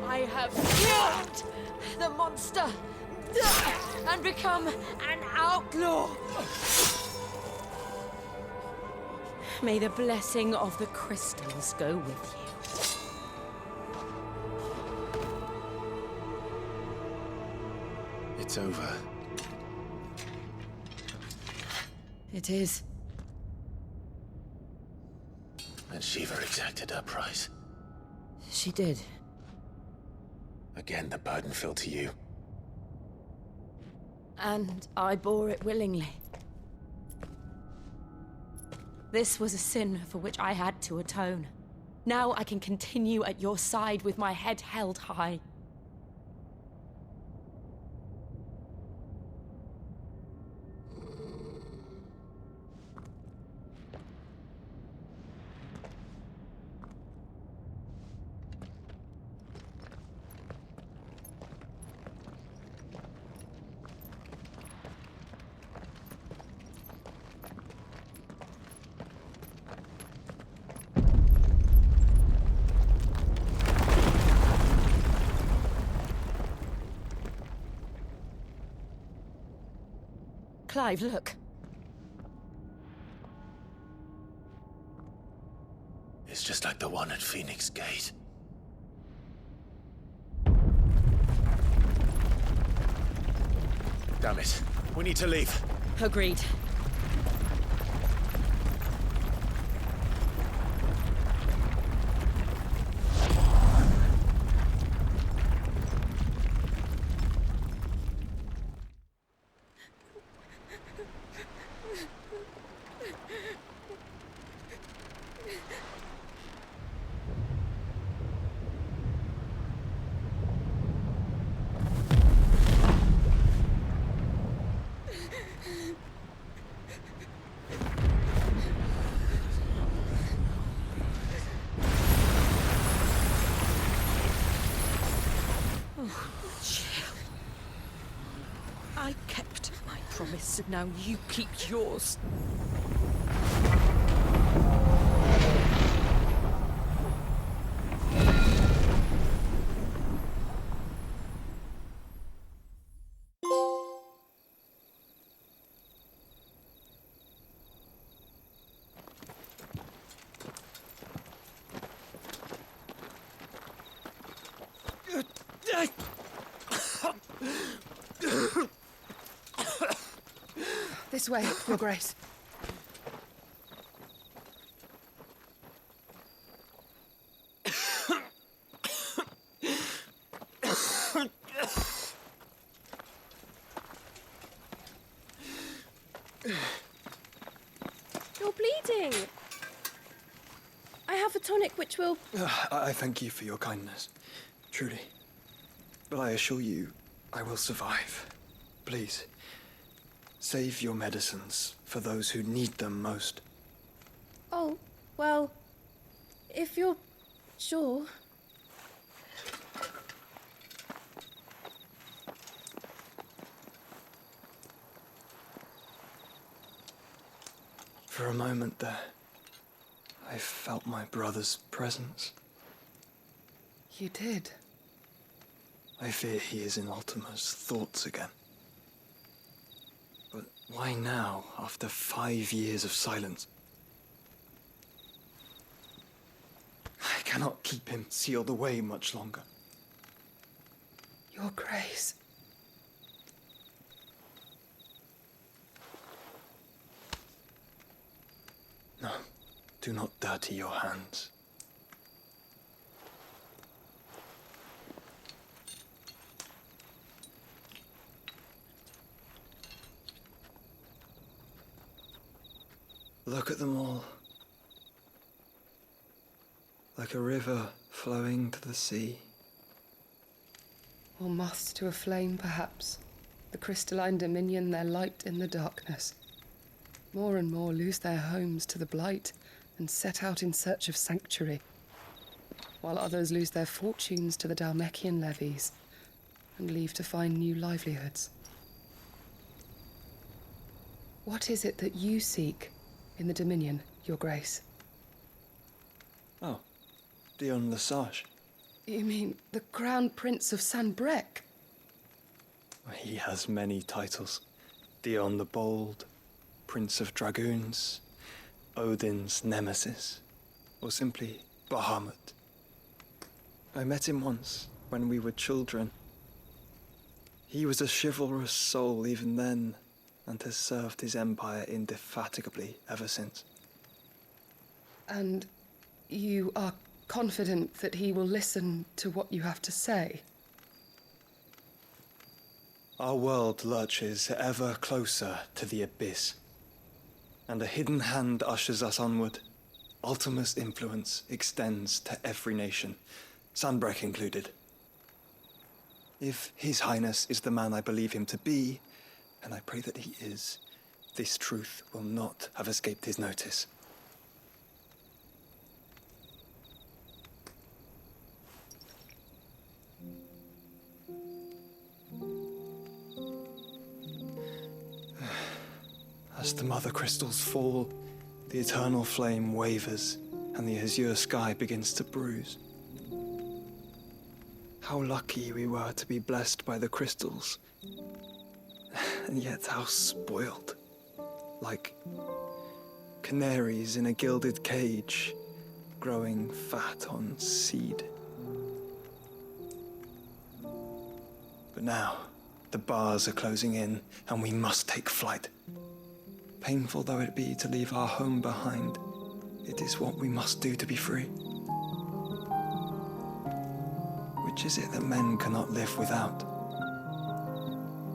I have killed the monster and become an outlaw. May the blessing of the crystals go with you. It's over. It is. And Shiva exacted her price. She did. Again, the burden fell to you. And I bore it willingly. This was a sin for which I had to atone. Now I can continue at your side with my head held high. Clive, look. It's just like the one at Phoenix Gate. Damn it. We need to leave. Agreed. I kept my promise, and now you keep yours. This way, Your Grace. You're bleeding. I have a tonic which will... I thank you for your kindness, truly. But I assure you, I will survive. Please, save your medicines for those who need them most. Oh, well, if you're sure... For a moment there, I felt my brother's presence. You did? I fear he is in Ultima's thoughts again. But why now, after 5 years of silence? I cannot keep him sealed away much longer. Your Grace. No, do not dirty your hands. Look at them all. Like a river flowing to the sea. Or moths to a flame, perhaps. The crystalline dominion their light in the darkness. More and more lose their homes to the blight and set out in search of sanctuary, while others lose their fortunes to the Dhalmekian levies and leave to find new livelihoods. What is it that you seek in the Dominion, Your Grace? Oh, Dion Lesage. You mean the Crown Prince of Sanbreque? He has many titles. Dion the Bold, Prince of Dragoons, Odin's Nemesis, or simply Bahamut. I met him once, when we were children. He was a chivalrous soul even then, and has served his empire indefatigably ever since. And you are confident that he will listen to what you have to say? Our world lurches ever closer to the abyss, and a hidden hand ushers us onward. Ultima's influence extends to every nation, Sanbreque included. If His Highness is the man I believe him to be, and I pray that he is, this truth will not have escaped his notice. As the mother crystals fall, the eternal flame wavers, and the azure sky begins to bruise. How lucky we were to be blessed by the crystals, and yet how spoiled. Like canaries in a gilded cage, growing fat on seed. But now, the bars are closing in, and we must take flight. Painful though it be to leave our home behind, it is what we must do to be free. Which is it that men cannot live without?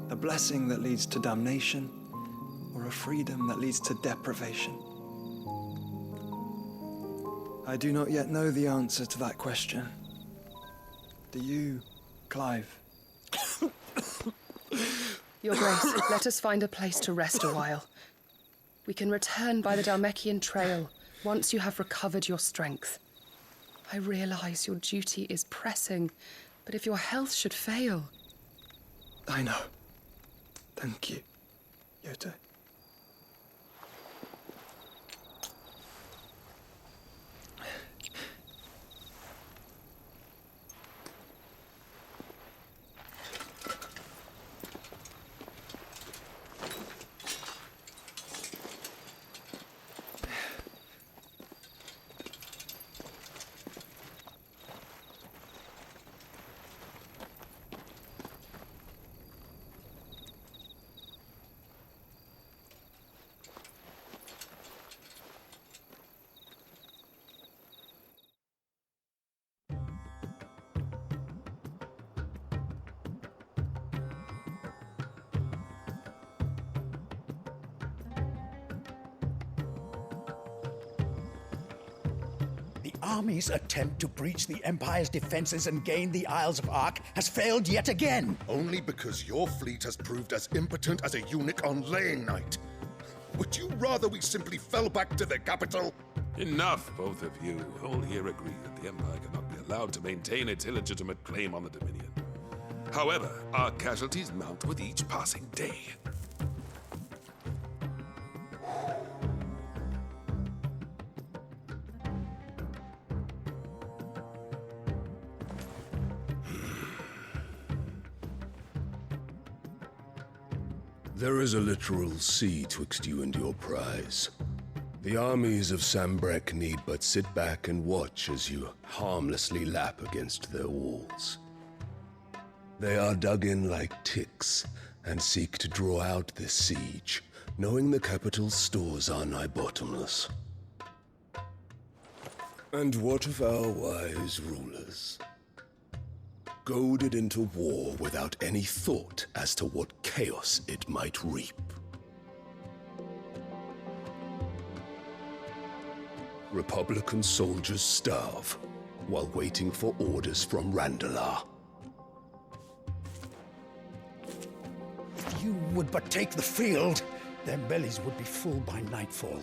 A blessing that leads to damnation, or a freedom that leads to deprivation? I do not yet know the answer to that question. Do you, Clive? Your Grace, let us find a place to rest a while. We can return by the Dhalmekian trail once you have recovered your strength. I realize your duty is pressing, but if your health should fail... I know. Thank you, Yote. army's attempt to breach the Empire's defenses and gain the Isles of Ark has failed yet again. Only because your fleet has proved as impotent as a eunuch on laying night. Would you rather we simply fell back to the capital? Enough, both of you. All here agree that the Empire cannot be allowed to maintain its illegitimate claim on the Dominion. However, our casualties mount with each passing day. There is a literal sea twixt you and your prize. The armies of Sambrek need but sit back and watch as you harmlessly lap against their walls. They are dug in like ticks and seek to draw out this siege, knowing the capital's stores are nigh bottomless. And what of our wise rulers? Goaded into war without any thought as to what chaos it might reap. Republican soldiers starve while waiting for orders from Randalar. If you would but take the field, their bellies would be full by nightfall.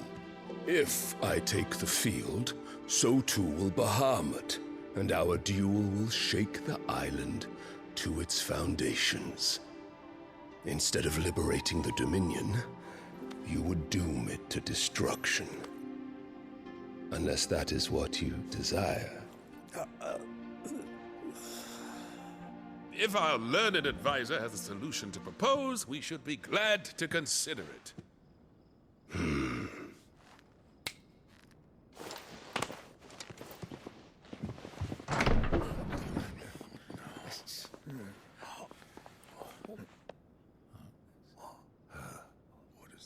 If I take the field, so too will Bahamut, and our duel will shake the island to its foundations. Instead of liberating the Dominion, you would doom it to destruction. Unless that is what you desire. If our learned advisor has a solution to propose, we should be glad to consider it.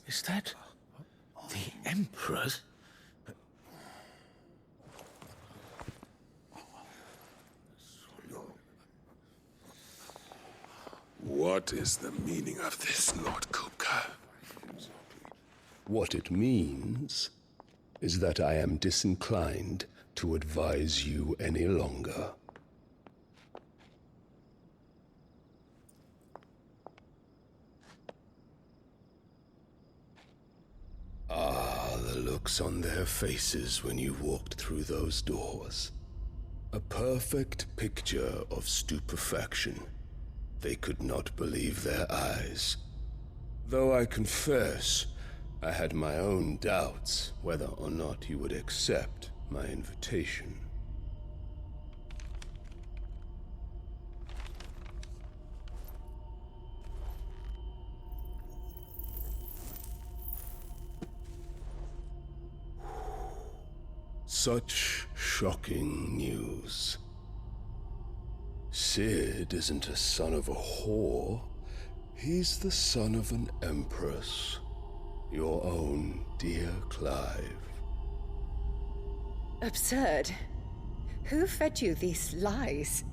Is that the Emperor's? What is the meaning of this, Lord Kupka? What it means is that I am disinclined to advise you any longer. Ah, the looks on their faces when you walked through those doors. A perfect picture of stupefaction. They could not believe their eyes. Though I confess, I had my own doubts whether or not you would accept my invitation. Such shocking news. Sid isn't a son of a whore. He's the son of an empress. Your own dear Clive. Absurd. Who fed you these lies?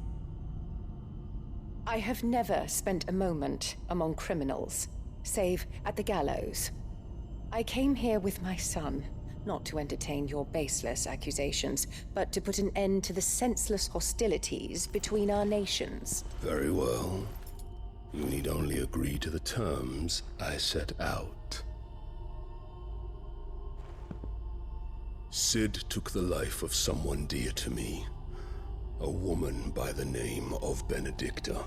I have never spent a moment among criminals, save at the gallows. I came here with my son, not to entertain your baseless accusations, but to put an end to the senseless hostilities between our nations. Very well. You need only agree to the terms I set out. Sid took the life of someone dear to me, a woman by the name of Benedicta.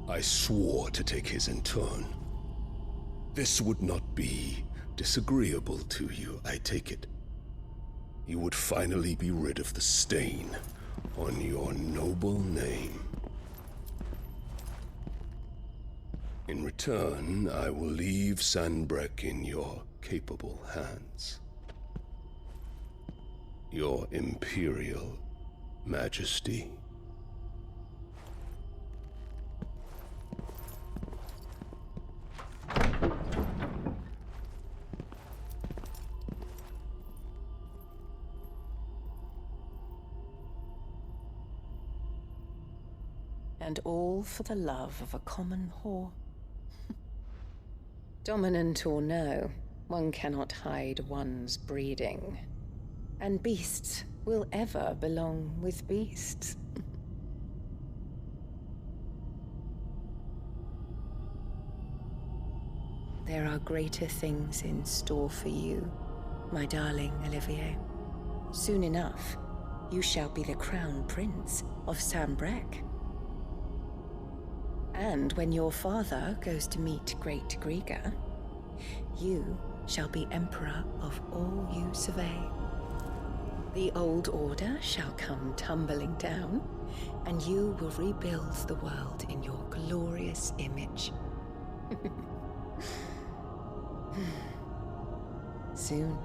I swore to take his in turn. This would not be disagreeable to you, I take it. You would finally be rid of the stain on your noble name. In return, I will leave Sanbrek in your capable hands. Your Imperial Majesty. And all for the love of a common whore. Dominant or no, one cannot hide one's breeding. And beasts will ever belong with beasts. There are greater things in store for you, my darling Olivier. Soon enough, you shall be the crown prince of Sambrec. And when your father goes to meet Great Griga, you shall be emperor of all you survey. The old order shall come tumbling down, and you will rebuild the world in your glorious image. Soon.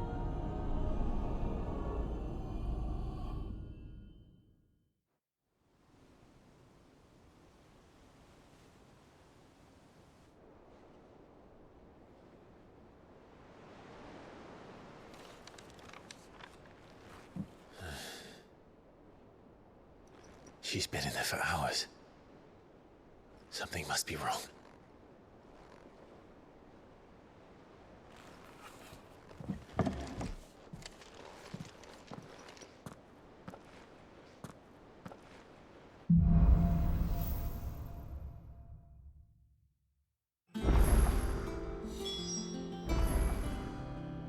She's been in there for hours. Something must be wrong.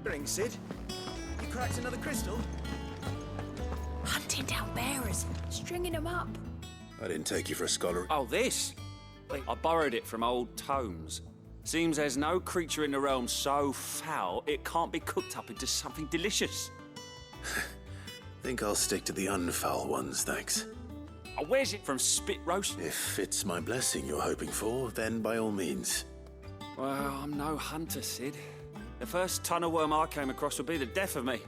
Ring, Sid. You cracked another crystal? Hunting down bearers, stringing them up. I didn't take you for a scholar. Oh, this? I borrowed it from old tomes. Seems there's no creature in the realm so foul it can't be cooked up into something delicious. Think I'll stick to the unfoul ones, thanks. Oh, where's it from? Spit roast? If it's my blessing you're hoping for, then by all means. Well, I'm no hunter, Sid. The first ton of worm I came across would be the death of me.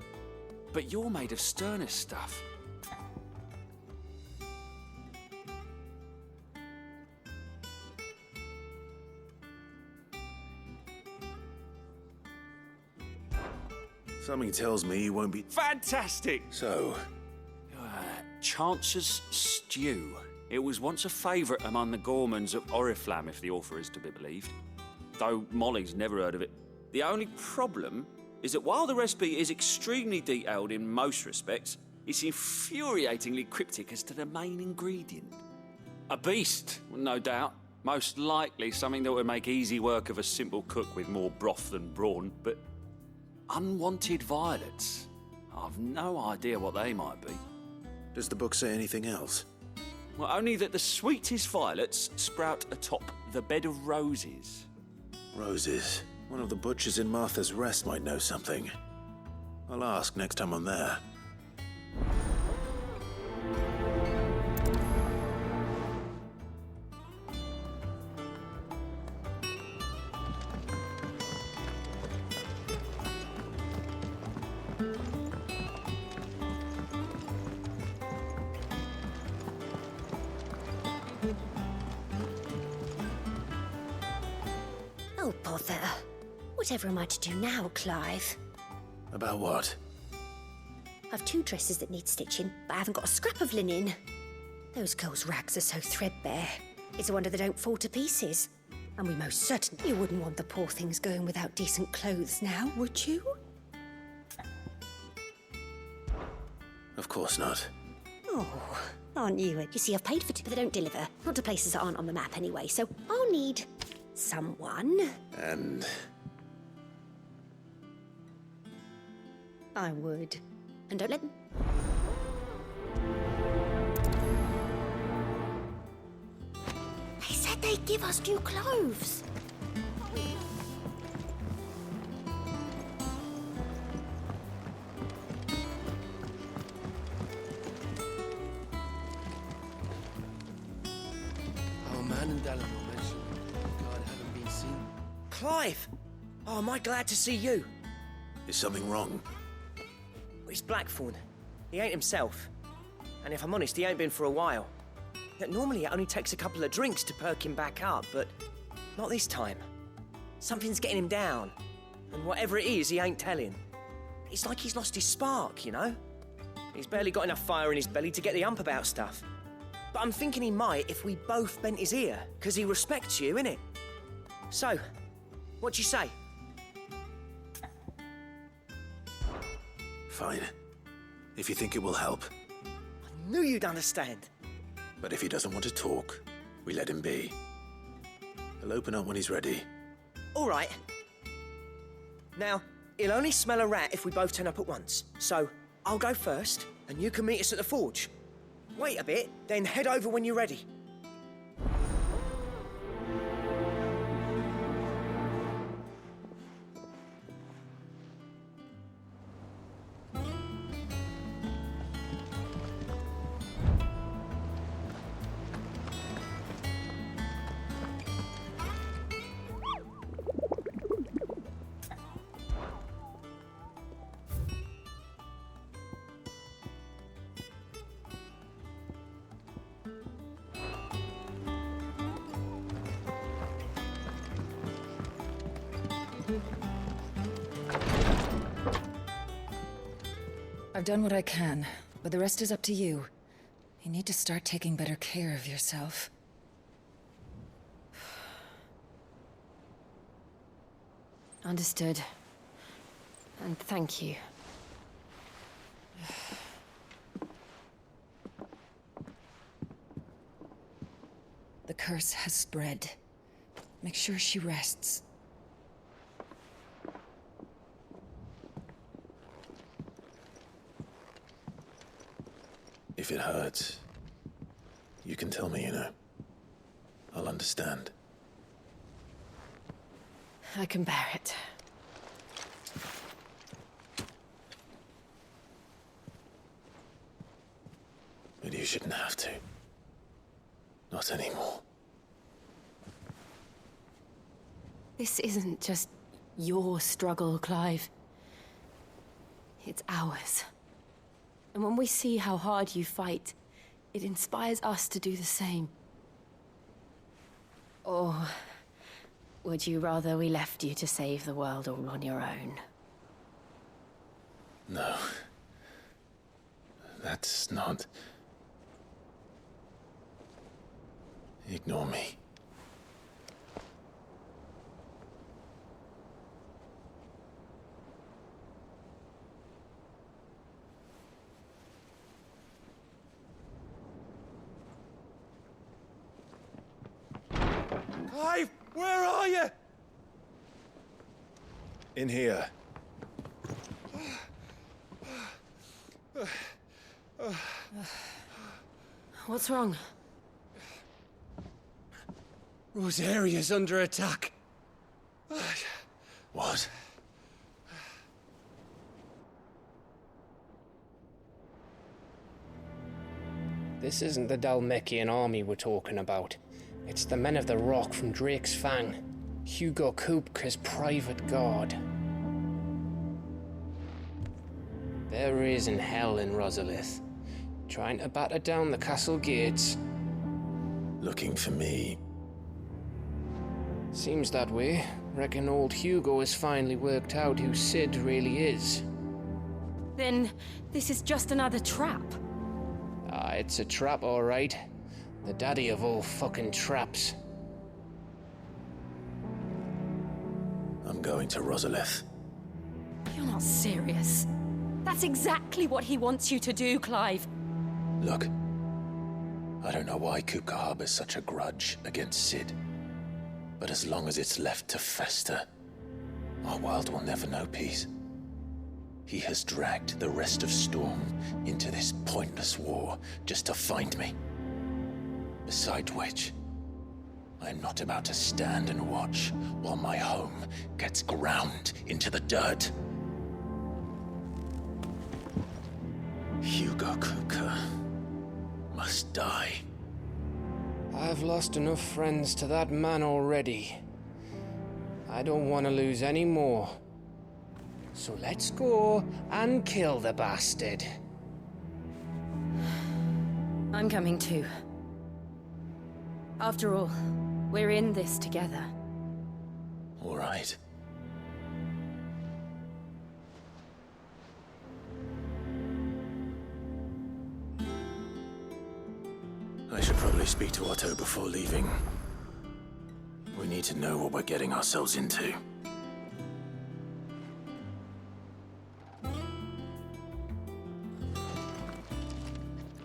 But you're made of sterner stuff. Something tells me you won't be... Fantastic! So? Chance's Stew. It was once a favourite among the gourmands of Oriflamme, if the author is to be believed. Though Molly's never heard of it. The only problem is that while the recipe is extremely detailed in most respects, it's infuriatingly cryptic as to the main ingredient. A beast, no doubt. Most likely something that would make easy work of a simple cook with more broth than brawn, but unwanted violets. I've no idea what they might be. Does the book say anything else? Well, only that the sweetest violets sprout atop the bed of roses. Roses? One of the butchers in Martha's Rest might know something. I'll ask next time I'm there. Oh, bother. Whatever am I to do now, Clive? About what? I've 2 dresses that need stitching, but I haven't got a scrap of linen. Those girls' rags are so threadbare. It's a wonder they don't fall to pieces. And we most certainly wouldn't want the poor things going without decent clothes now, would you? Of course not. Oh, aren't you? You see, I've paid for 2, but they don't deliver. Not to places that aren't on the map anyway, so I'll need someone. And... I would. And don't let them... They said they'd give us new clothes. Oh, man and Dallin will mention God haven't been seen. Clive! Oh, am I glad to see you? Is something wrong? It's Blackthorn. He ain't himself. And if I'm honest, he ain't been for a while. Normally it only takes a couple of drinks to perk him back up, but not this time. Something's getting him down. And whatever it is, he ain't telling. It's like he's lost his spark, you know? He's barely got enough fire in his belly to get the ump about stuff. But I'm thinking he might if we both bent his ear, because he respects you, innit? So, what you say? Fine. if you think it will help. I knew you'd understand. But if he doesn't want to talk, we let him be. He'll open up when he's ready. All right. Now, he'll only smell a rat if we both turn up at once. So, I'll go first, and you can meet us at the forge. Wait a bit, then head over when you're ready. I've done what I can, but the rest is up to you. You need to start taking better care of yourself. Understood. And thank you. The curse has spread. Make sure she rests. If it hurts, you can tell me, you know. I'll understand. I can bear it. But you shouldn't have to. Not anymore. This isn't just your struggle, Clive. It's ours. And when we see how hard you fight, it inspires us to do the same. Or would you rather we left you to save the world all on your own? No. That's not... Ignore me. Clive, where are you? In here. What's wrong? Rosaria's under attack. What? This isn't the Dalmekian army we're talking about. It's the men of the Rock from Drake's Fang. Hugo Kupka's private guard. They're raising hell in Rosalith, trying to batter down the castle gates. Looking for me? Seems that way. Reckon old Hugo has finally worked out who Sid really is. Then this is just another trap. Ah, it's a trap, all right. The daddy of all fucking traps. I'm going to Rosalith. You're not serious. That's exactly what he wants you to do, Clive. Look, I don't know why Kupka harbors such a grudge against Sid. But as long as it's left to fester, our world will never know peace. He has dragged the rest of Storm into this pointless war just to find me. Besides which, I'm not about to stand and watch while my home gets ground into the dirt. Hugo Kupka must die. I've lost enough friends to that man already. I don't want to lose any more. So let's go and kill the bastard. I'm coming too. After all, we're in this together. All right. I should probably speak to Otto before leaving. We need to know what we're getting ourselves into.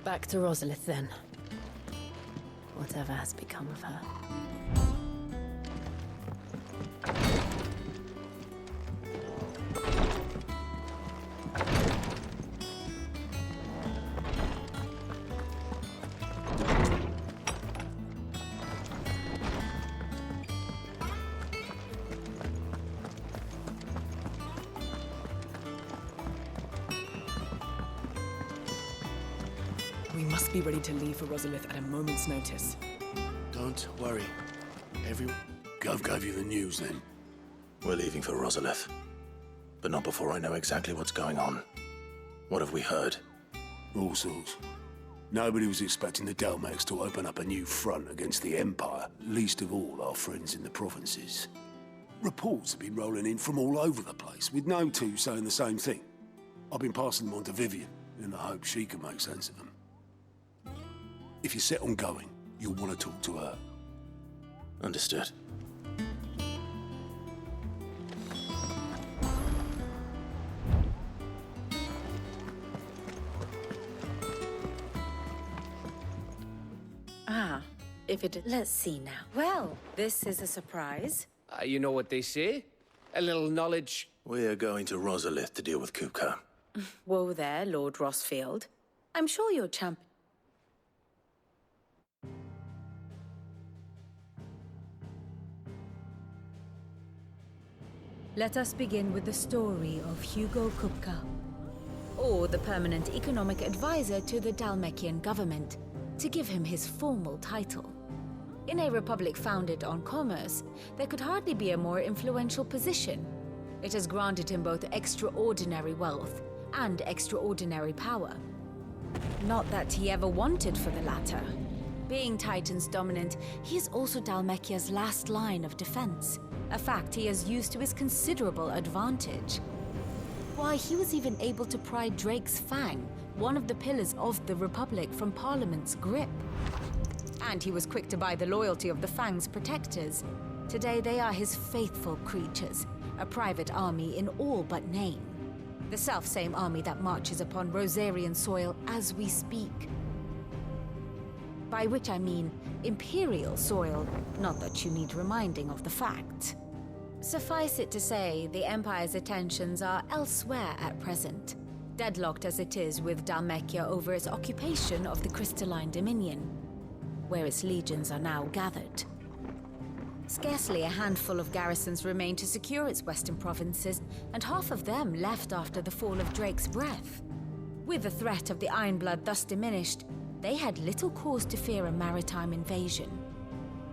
Back to Rosalith, then. Whatever has become of her. We must be ready to leave for Rosalith at a moment's notice. Don't worry. Everyone... Gov gave you the news, then? We're leaving for Rosalith. But not before I know exactly what's going on. What have we heard? All sorts. Nobody was expecting the Dalmex to open up a new front against the Empire, least of all our friends in the provinces. Reports have been rolling in from all over the place, with no two saying the same thing. I've been passing them on to Vivian, in the hope she can make sense of them. If you're set on going, you'll want to talk to her. Understood. Ah, if it... Let's see now. Well, this is a surprise. You know what they say? A little knowledge. We're going to Rosalith to deal with Kupka. Whoa there, Lord Rossfield. I'm sure your champ... Let us begin with the story of Hugo Kupka, or the permanent economic advisor to the Dalmekian government, to give him his formal title. In a republic founded on commerce, there could hardly be a more influential position. It has granted him both extraordinary wealth and extraordinary power. Not that he ever wanted for the latter. Being Titan's dominant, he is also Dalmekia's last line of defense, a fact he has used to his considerable advantage. Why, he was even able to pry Drake's Fang, one of the pillars of the Republic, from Parliament's grip. And he was quick to buy the loyalty of the Fang's protectors. Today they are his faithful creatures, a private army in all but name. The self-same army that marches upon Rosarian soil as we speak. By which I mean Imperial soil, not that you need reminding of the fact. Suffice it to say, the Empire's attentions are elsewhere at present, deadlocked as it is with Dalmekia over its occupation of the Crystalline Dominion, where its legions are now gathered. Scarcely a handful of garrisons remain to secure its western provinces, and half of them left after the fall of Drake's Breath. With the threat of the Ironblood thus diminished, they had little cause to fear a maritime invasion.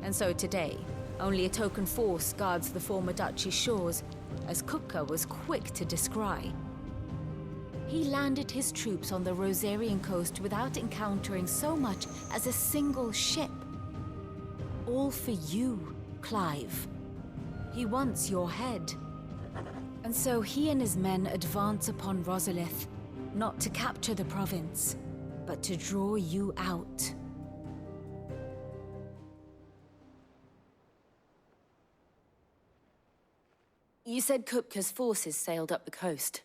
And so today, only a token force guards the former duchy's shores, as Kupka was quick to descry. He landed his troops on the Rosarian coast without encountering so much as a single ship. All for you, Clive. He wants your head. And so he and his men advance upon Rosalith, not to capture the province, but to draw you out. You said Kupka's forces sailed up the coast.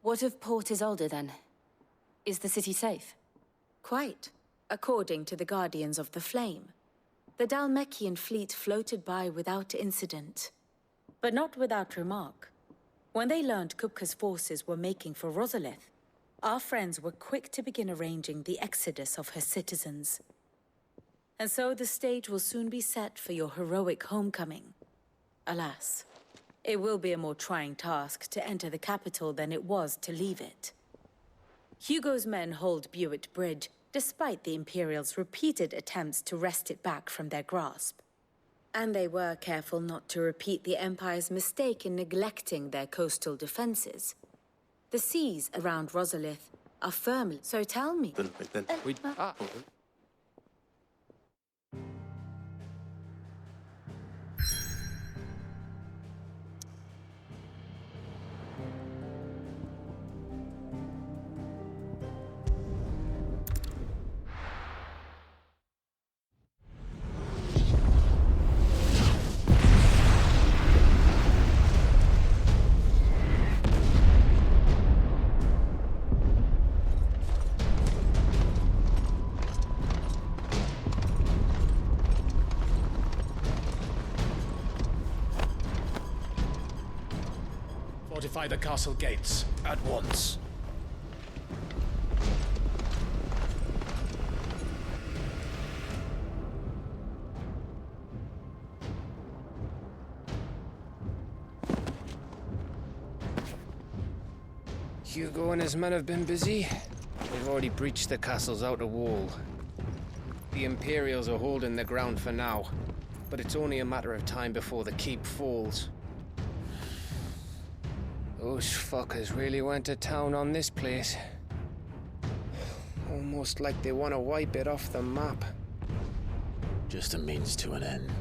What of Port Isolde, then? Is the city safe? Quite, according to the Guardians of the Flame. The Dalmekian fleet floated by without incident. But not without remark. When they learned Kupka's forces were making for Rosalith, our friends were quick to begin arranging the exodus of her citizens. And so the stage will soon be set for your heroic homecoming. Alas, it will be a more trying task to enter the capital than it was to leave it. Hugo's men hold Buet Bridge, despite the Imperials' repeated attempts to wrest it back from their grasp. And they were careful not to repeat the Empire's mistake in neglecting their coastal defenses. The seas around Rosalith are firmly... So tell me... fortify the castle gates at once. Hugo and his men have been busy. They've already breached the castle's outer wall. The Imperials are holding the ground for now, but it's only a matter of time before the keep falls. Those fuckers really went to town on this place. Almost like they want to wipe it off the map. Just a means to an end.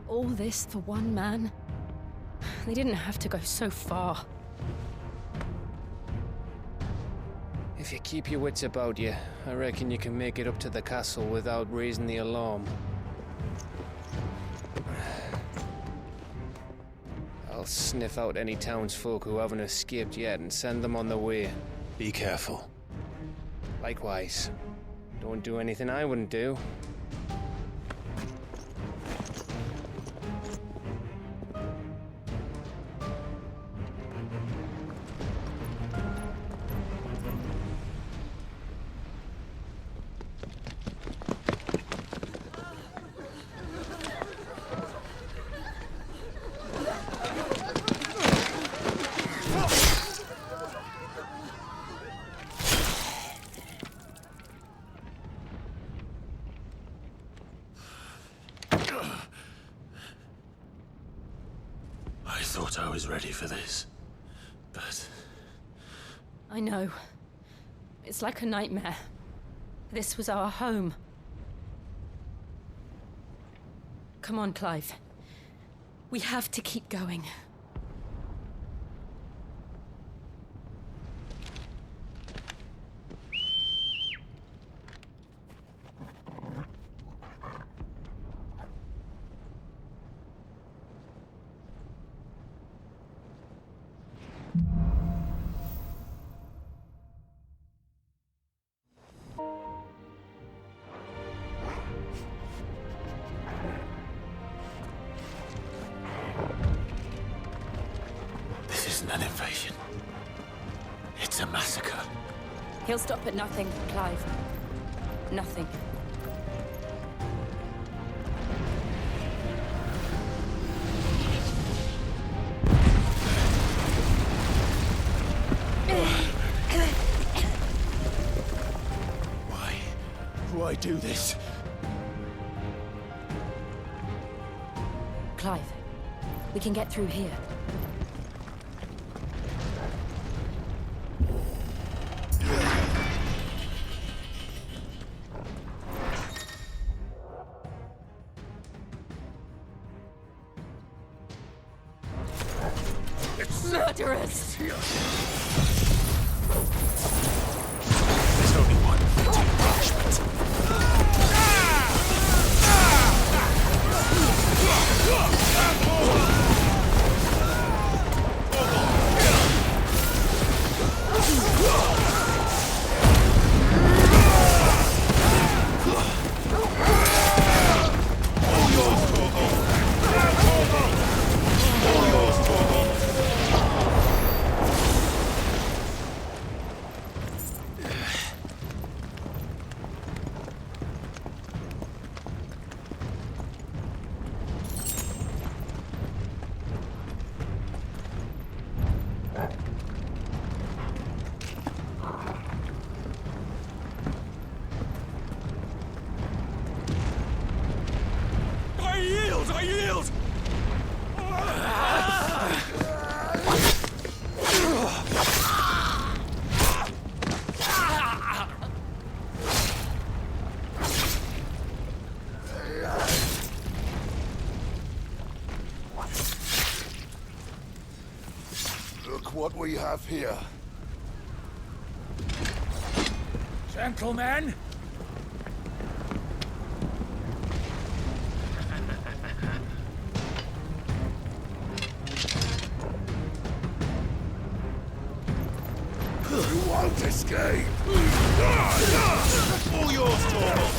All this for one man? They didn't have to go so far. If you keep your wits about you, I reckon you can make it up to the castle without raising the alarm. I'll sniff out any townsfolk who haven't escaped yet and send them on their way. Be careful. Likewise. Don't do anything I wouldn't do. I thought I was ready for this, but... I know. It's like a nightmare. This was our home. Come on, Clive. We have to keep going. This isn't an invasion. It's a massacre. He'll stop at nothing, Clive. Nothing. Why do this? Clive, we can get through here. Murderers! There's only one fitting punishment. I yield! Look what we have here. Gentlemen! You won't can't escape! All yours, Torvald!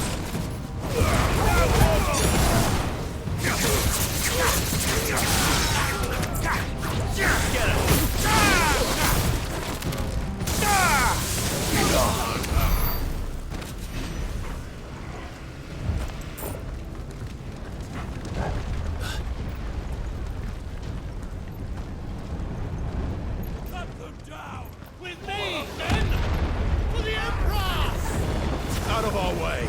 Get him! Cut them down! With me, men! For the Emperor! Out of our way!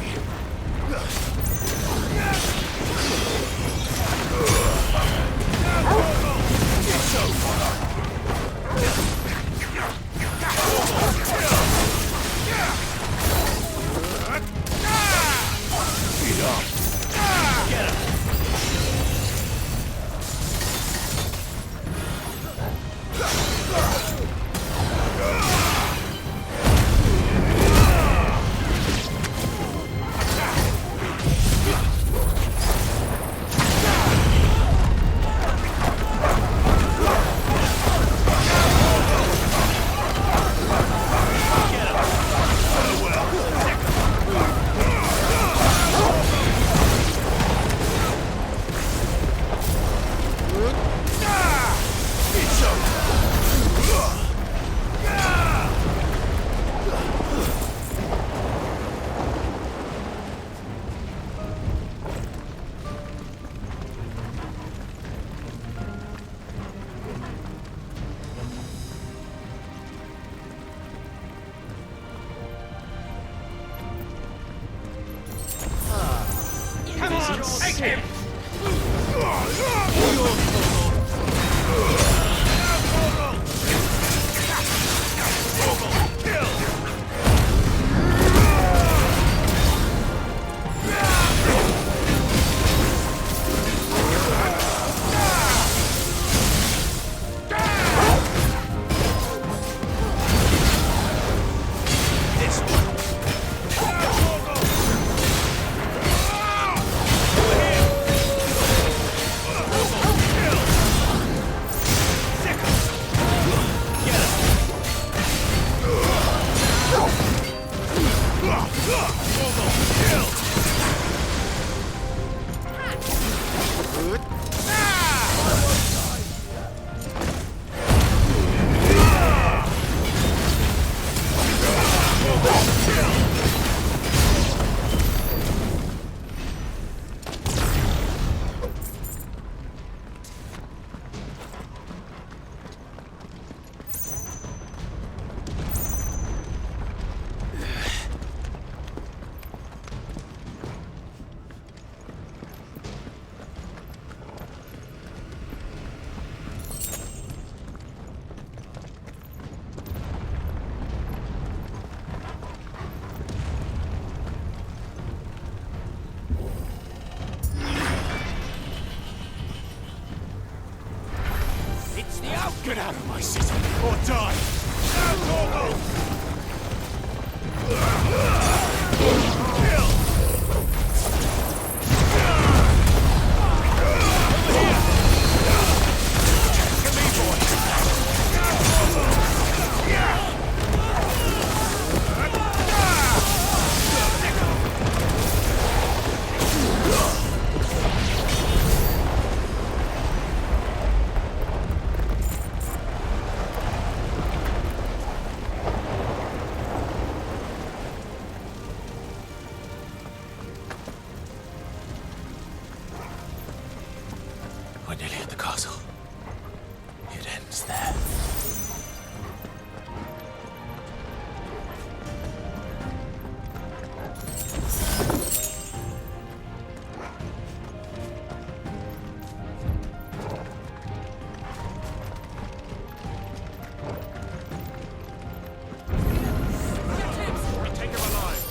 It's over! Beat up! Get him! Come on, take him! Get out of my city, or die! Now, Torvald! We're nearly at the castle. It ends there. Take him alive!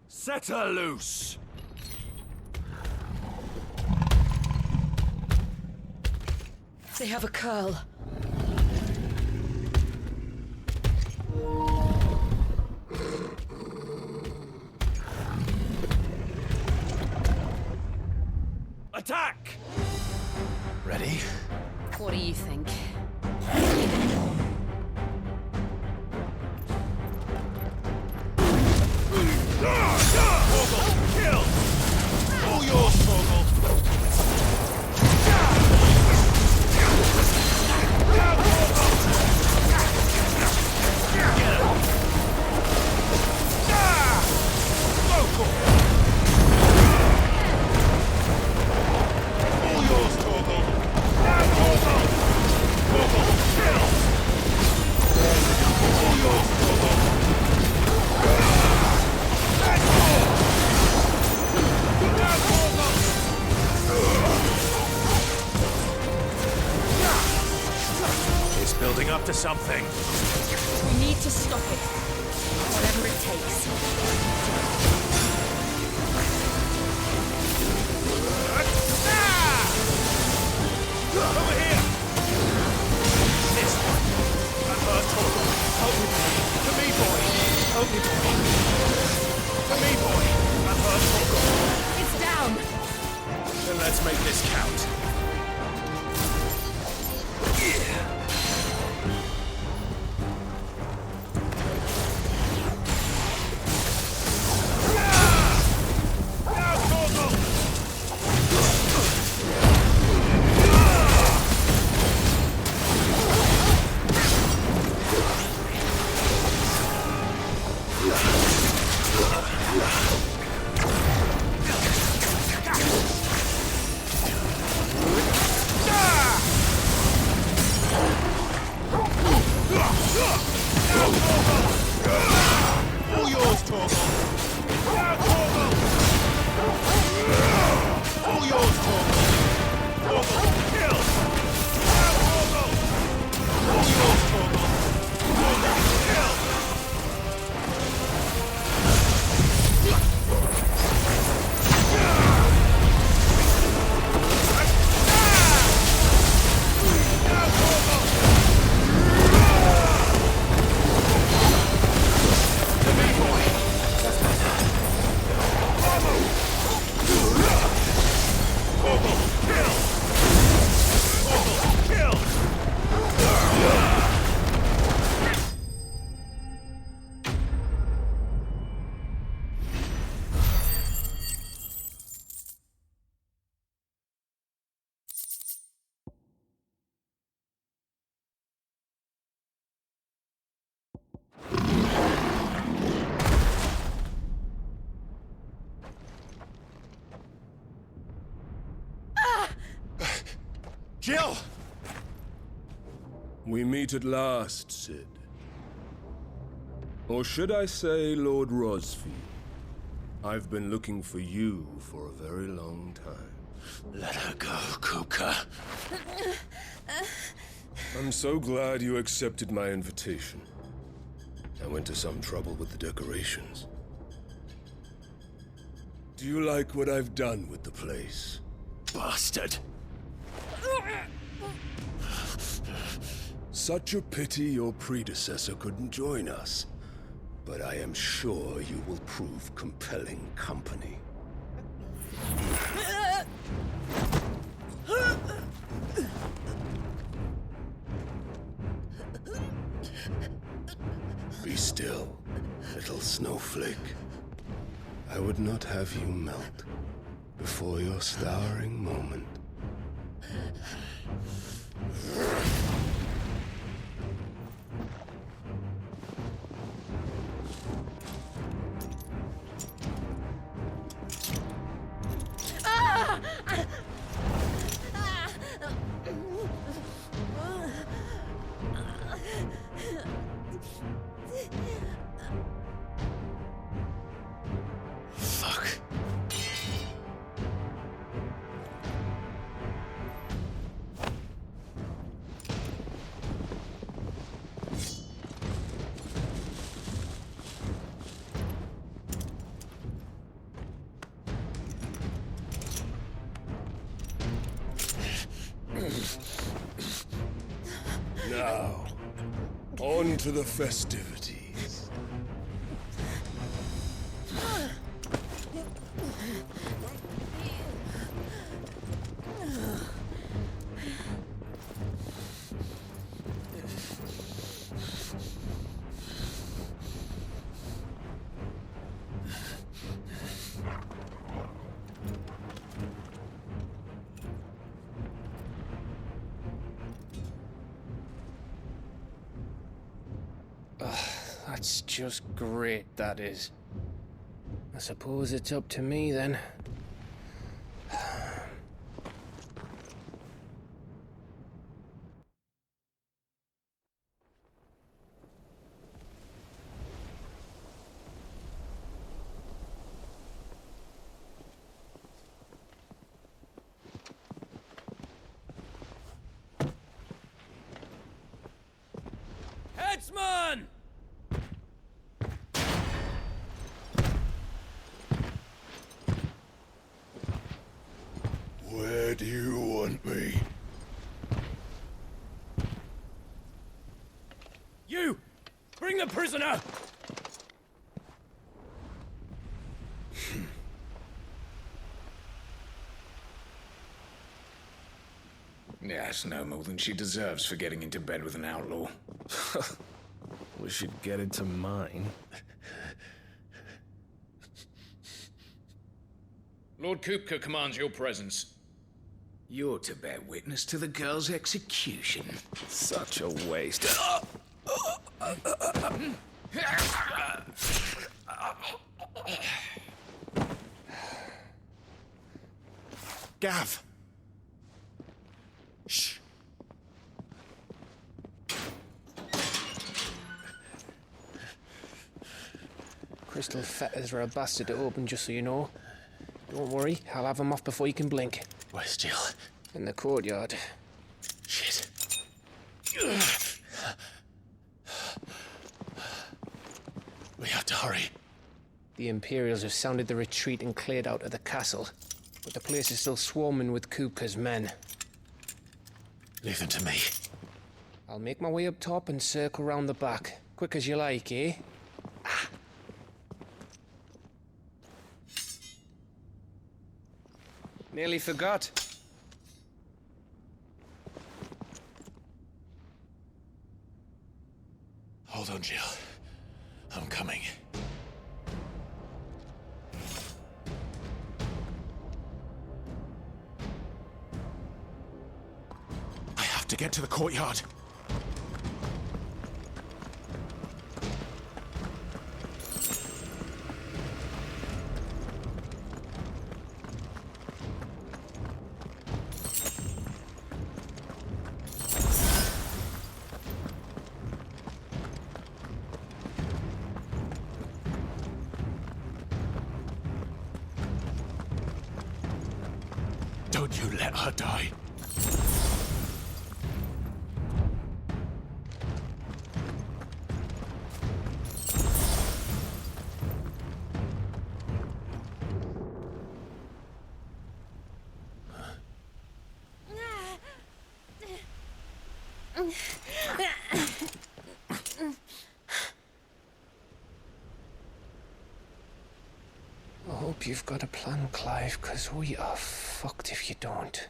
Set her loose! They have a curl. Attack! Ready? What do you think? Kill! All yours, Torgal! It's building up to something. We need to stop it. Whatever it takes. Over here! This one. At first, Torgal. Help me, boy. To me, boy. Help me, boy. To me, boy. At first, Torgal. It's down. Then let's make this count. All yours, Torgal. All yours, Torgal. Torgal, kill! Torgal! All yours, Torgal. Torgal, kill! Jill! We meet at last, Sid. Or should I say, Lord Rosfield? I've been looking for you for a very long time. Let her go, Kuka. I'm so glad you accepted my invitation. I went to some trouble with the decorations. Do you like what I've done with the place? Bastard! Such a pity your predecessor couldn't join us. But I am sure you will prove compelling company. Be still, little snowflake. I would not have you melt before your starring moment. Fuck. Now, on to the festivities. That's just great, that is. I suppose it's up to me then. Headsman! Where do you want me? You! Bring the prisoner! Yeah, it's no more than she deserves for getting into bed with an outlaw. We should get into mine. Lord Kupka commands your presence. You're to bear witness to the girl's execution. Such a waste. Gav! Shh. Crystal fetters are a bastard to open, just so you know. Don't worry, I'll have them off before you can blink. Where's Jill? In the courtyard. Shit. We have to hurry. The Imperials have sounded the retreat and cleared out of the castle, but the place is still swarming with Kupka's men. Leave them to me. I'll make my way up top and circle round the back. Quick as you like, eh? Nearly forgot. Hold on, Jill. I'm coming. I have to get to the courtyard. Don't you let her die. I hope you've got a plan, Clive, because we are fucked if you don't.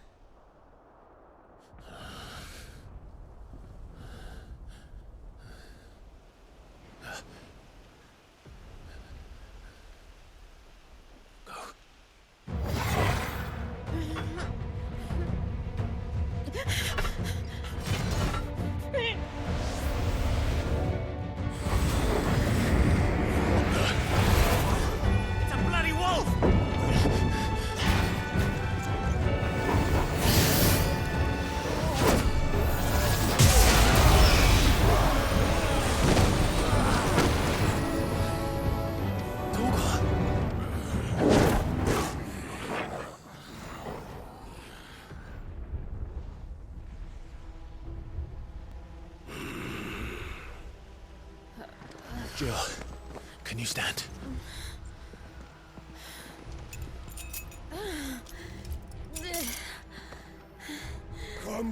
Jill, can you stand?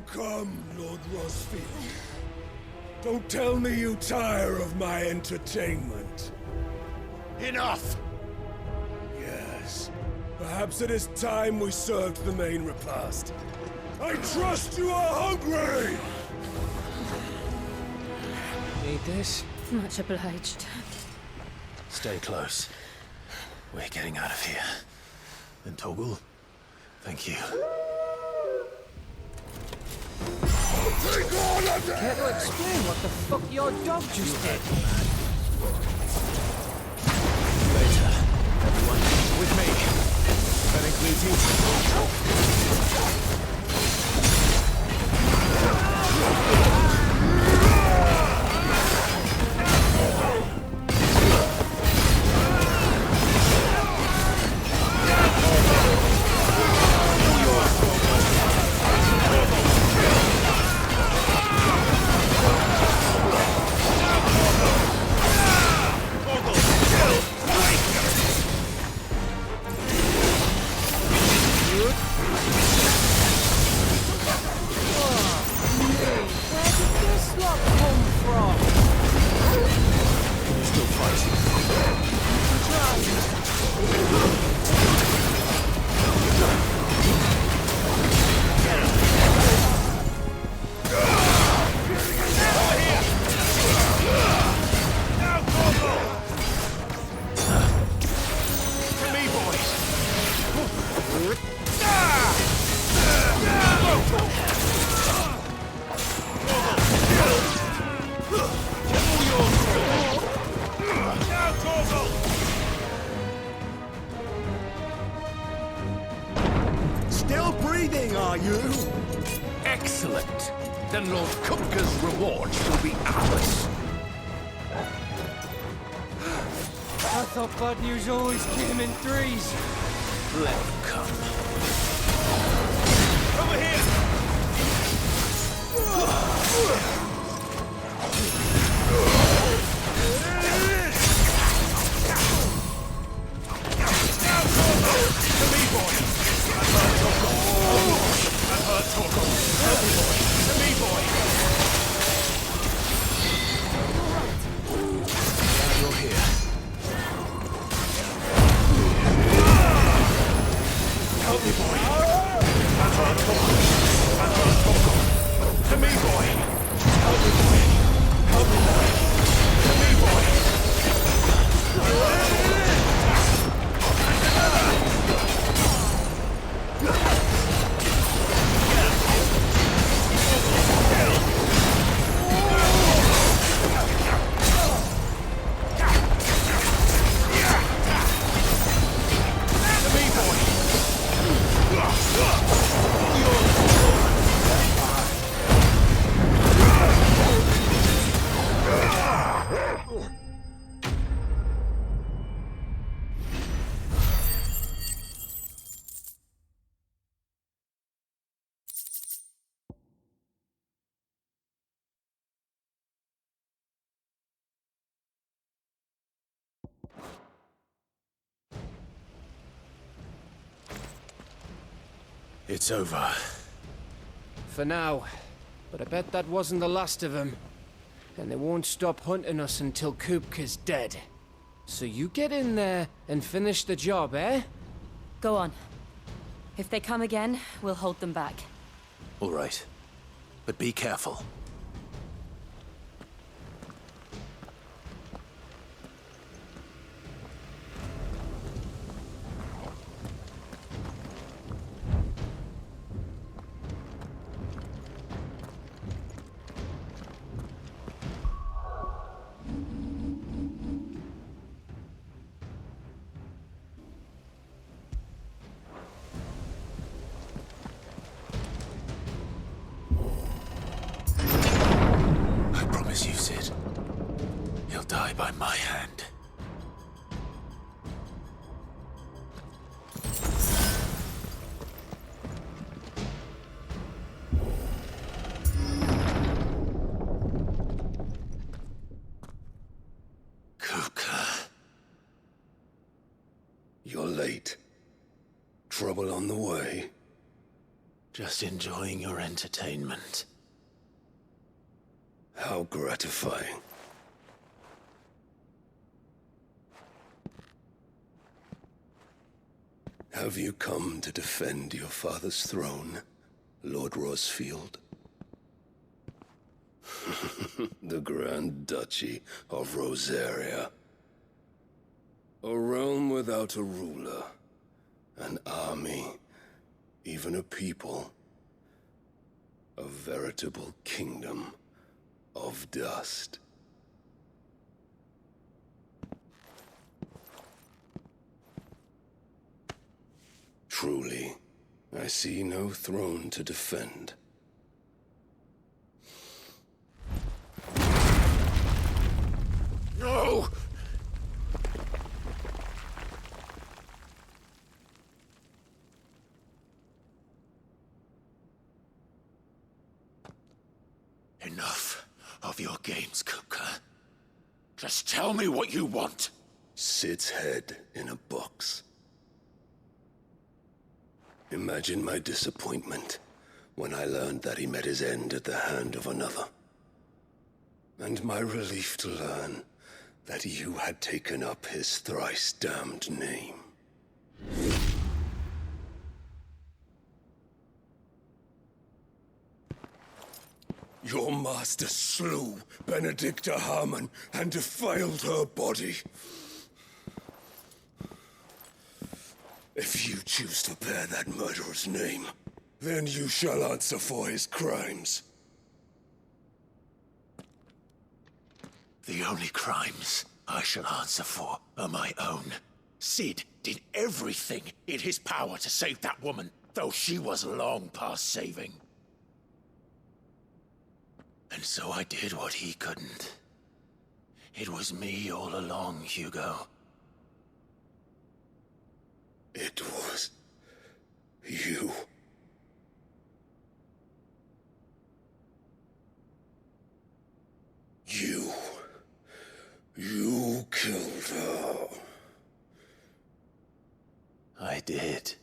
Come, Lord Rosfield. Don't tell me you tire of my entertainment. Enough! Yes. Perhaps it is time we served the main repast. I trust you are hungry! Need this? Much obliged. Stay close. We're getting out of here. And Toggle, thank you. Care to explain what the fuck your dog just did? Later. Everyone, with me. That includes Still breathing, are you? excellent. Then Lord Kupka's rewards will be ours. I thought bad news always came in threes. Let them come. Over here! To me, boy! I've heard Torgal. I've heard Torgal. Help me, boy! To me, boy! Glad you're here. Help me, boy! I've heard Torgal. I've heard Torgal. To me, boy! Help me, boy! Help me, boy! To me, boy! It's over. For now. But I bet that wasn't the last of them. And they won't stop hunting us until Kupka's dead. So you get in there and finish the job, eh? Go on. If they come again, we'll hold them back. All right. But be careful. You, Sid. He'll die by my hand. Kupka. You're late. Trouble on the way. Just enjoying your entertainment. How gratifying. Have you come to defend your father's throne, Lord Rosfield? The Grand Duchy of Rosaria. A realm without a ruler, an army, even a people. A veritable kingdom of dust. Truly, I see no throne to defend. No! Enough of your games, Kupka. Just tell me what you want. Sid's head in a box. Imagine my disappointment when I learned that he met his end at the hand of another. And my relief to learn that you had taken up his thrice-damned name. Your master slew Benedicta Harmon and defiled her body. If you choose to bear that murderer's name, then you shall answer for his crimes. The only crimes I shall answer for are my own. Sid did everything in his power to save that woman, though she was long past saving. And so I did what he couldn't. It was me all along, Hugo. It was you. You killed her. I did.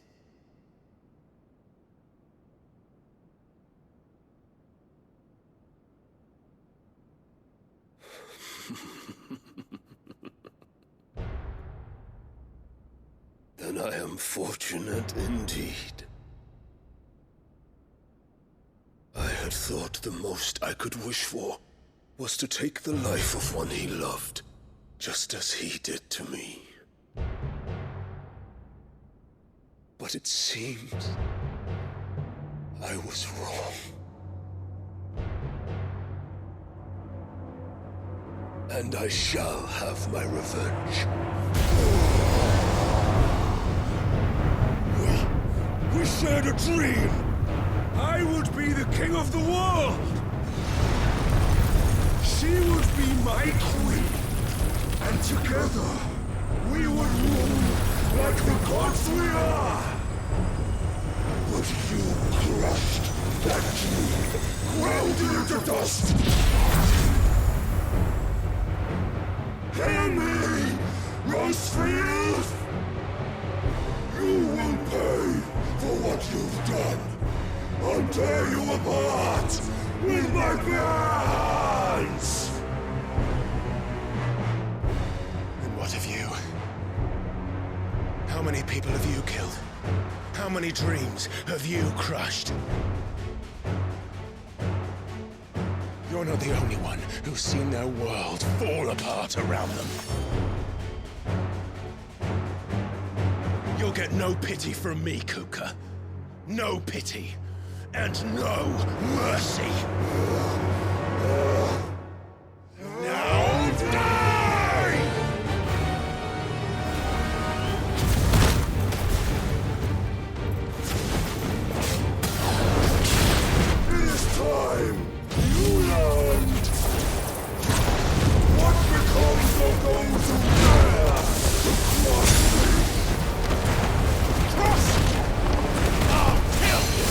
Then I am fortunate indeed. I had thought the most I could wish for was to take the life of one he loved, just as he did to me. But it seems I was wrong. And I shall have my revenge. We shared a dream! I would be the king of the world! She would be my queen! And together, we would rule like the gods we are! But you crushed that dream, ground it into dust! Hear me, Rosefield! You will pay for what you've done. I'll tear you apart with Barbarians! And what of you? How many people have you killed? How many dreams have you crushed? You're not the only one who's seen their world fall apart around them. You'll get no pity from me, Kuka. No pity. And no mercy. Now die! It is time you learned what becomes of those who dare to cross me. Cross! I'll kill you!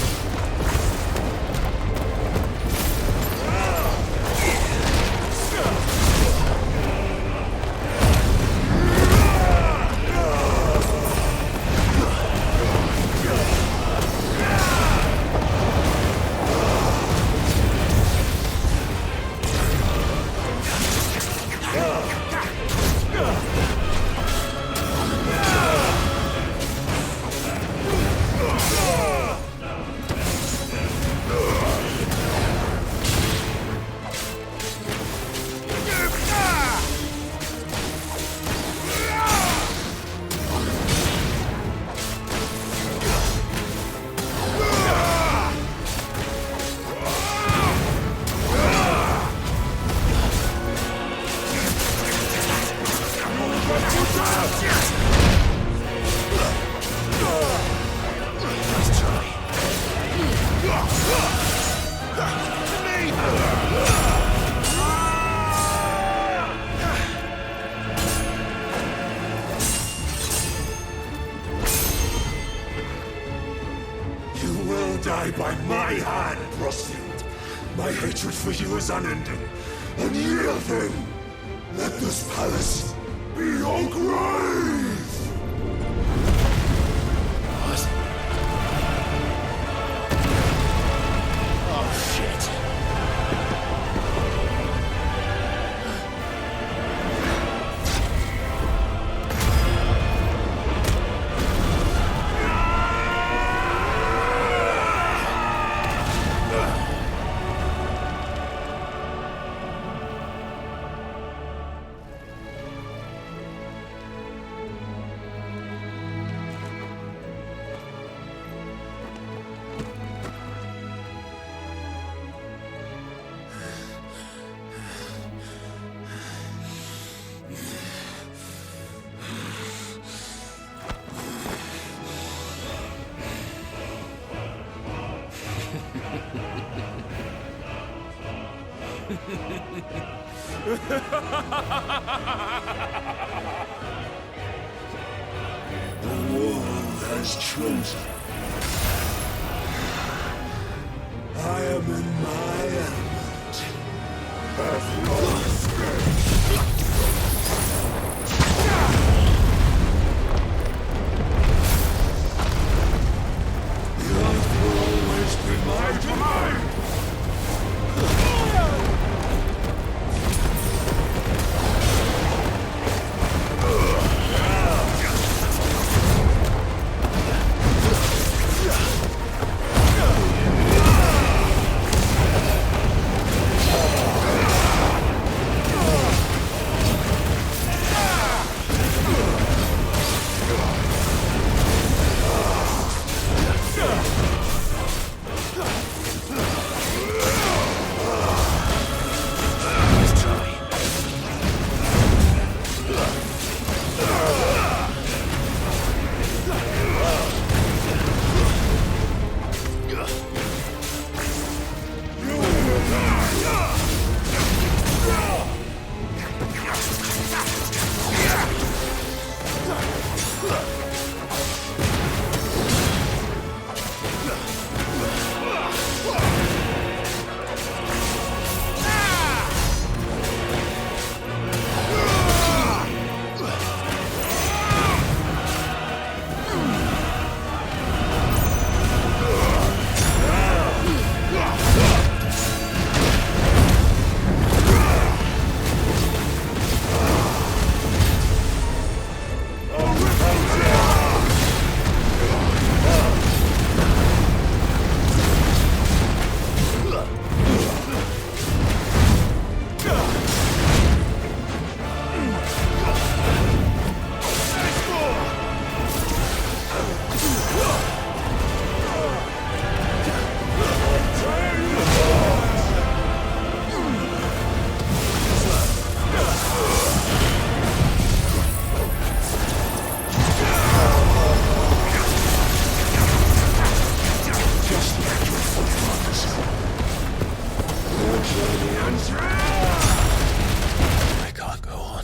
Die by my hand, Brosfield. My hatred for you is unending. Unyielding. Let this palace be your grave! What? Oh, shit. The world has chosen. I am in my element. Have no escape. The earth will always be my domain. I can't go on.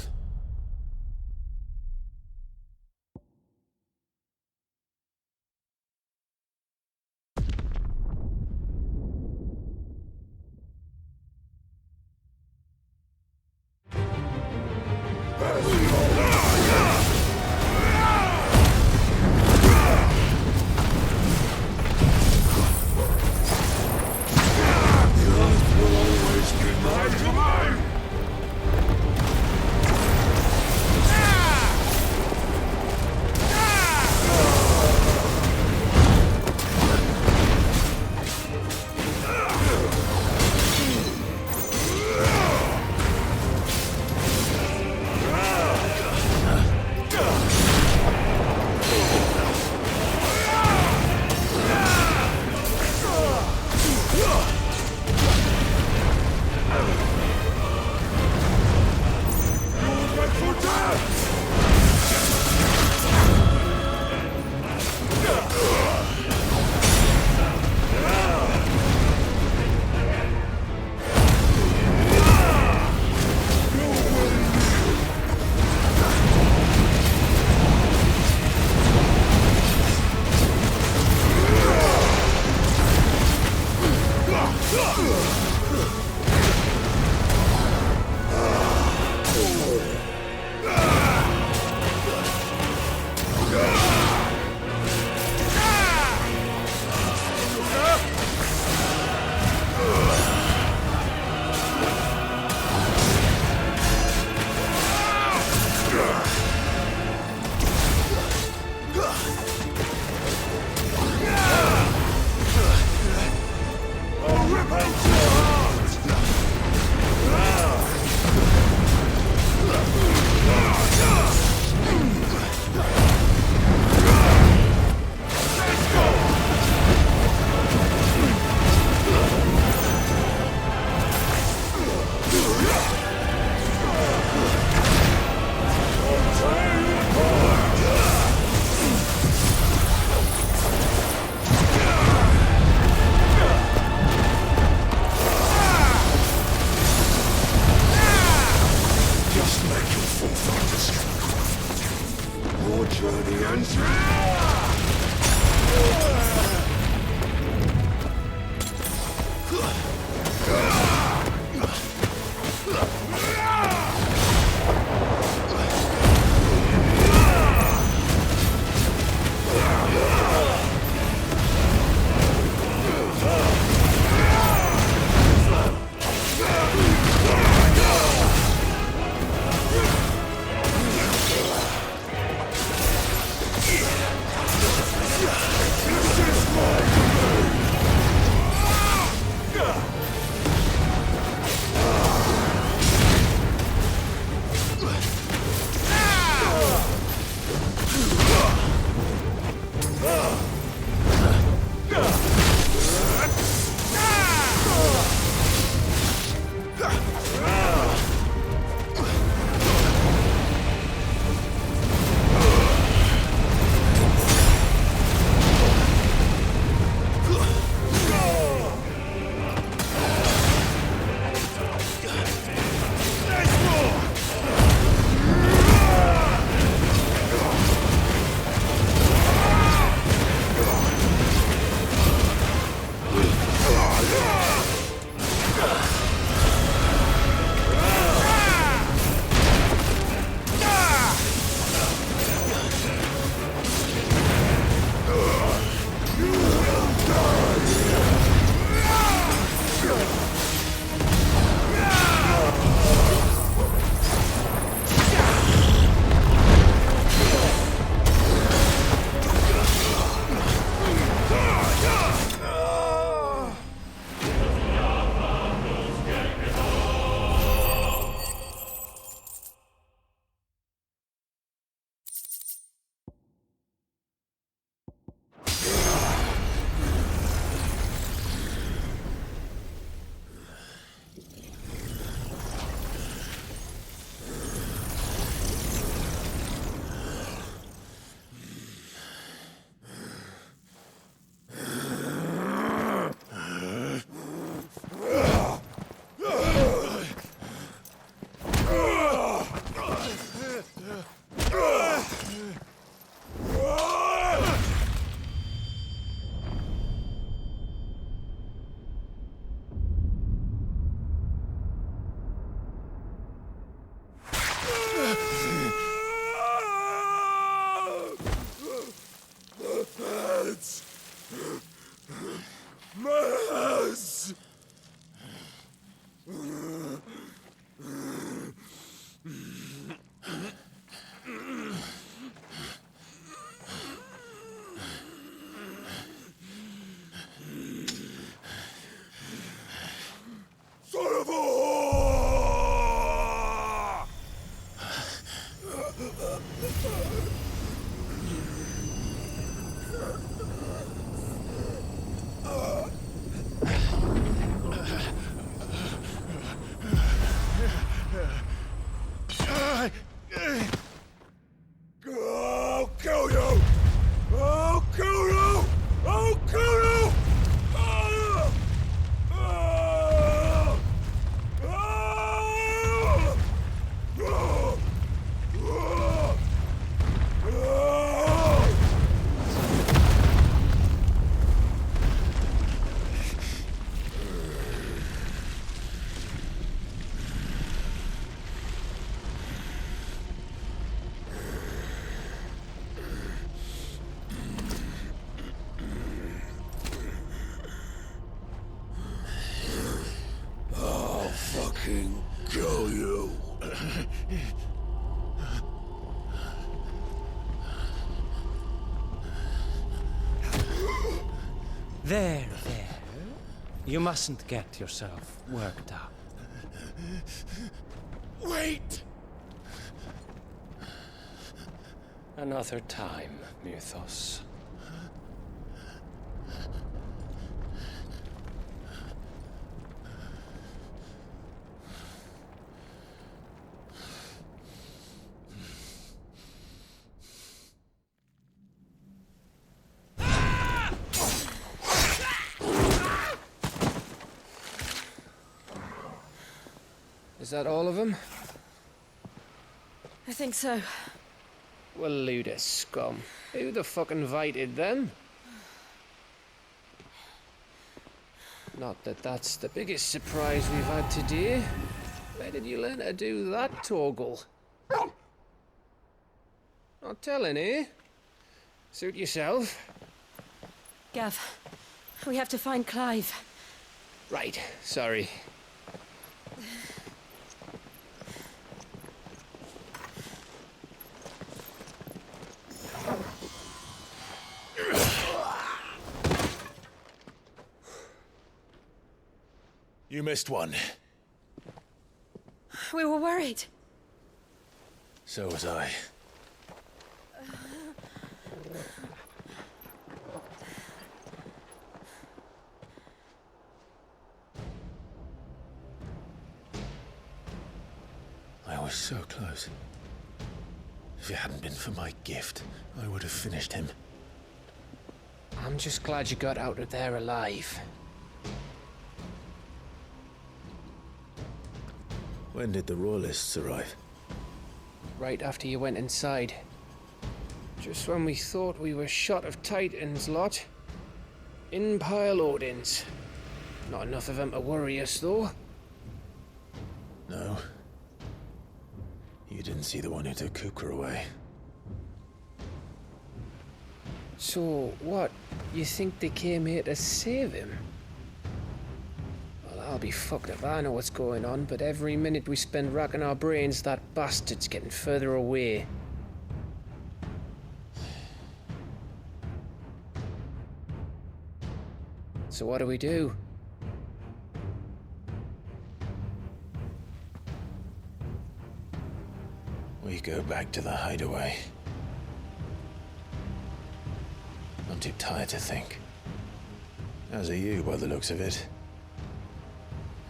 fucking kill you. There. You mustn't get yourself worked up. Wait! Another time, Mythos. Is that all of them? I think so. Well, load of scum. Who the fuck invited them? Not that that's the biggest surprise we've had today. Where did you learn to do that, Toggle? Not telling, eh? Suit yourself. Gav, we have to find Clive. Right, sorry. You missed one. We were worried. So was I. I was so close. If it hadn't been for my gift, I would have finished him. I'm just glad you got out of there alive. When did the Royalists arrive? Right after you went inside. Just when we thought we were shot of Titans, lot. In pile Odins. Not enough of them to worry us, though. No. You didn't see the one who took Kukra away. So, what? You think they came here to save him? Well, I'll be fucked if I know what's going on, but every minute we spend racking our brains, that bastard's getting further away. So what do we do? We go back to the hideaway. I'm too tired to think. As are you, by the looks of it.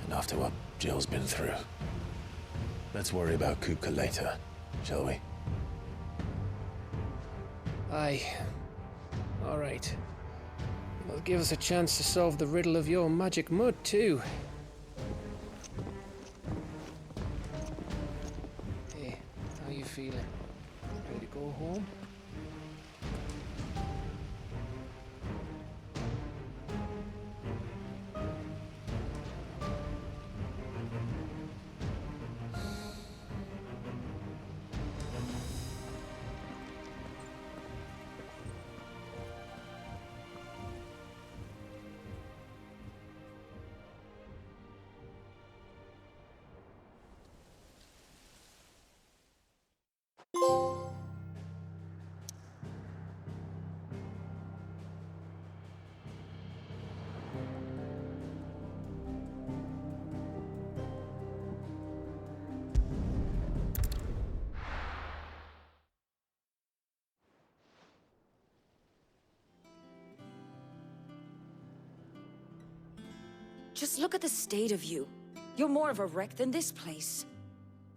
And after what Jill's been through. Let's worry about Kupka later, shall we? Aye. All right. It'll give us a chance to solve the riddle of your magic mud, too. Hey, how you feeling? Ready to go home? Just look at the state of you. You're more of a wreck than this place.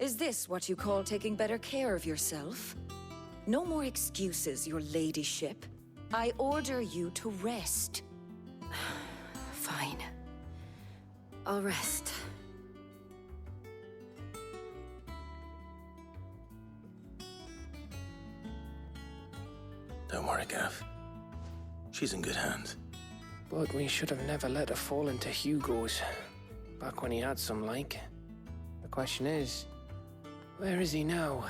Is this what you call taking better care of yourself? No more excuses, your ladyship. I order you to rest. Fine. I'll rest. Don't worry, Gav. She's in good hands. But we should have never let her fall into Hugo's. Back when he had some like. The question is, where is he now?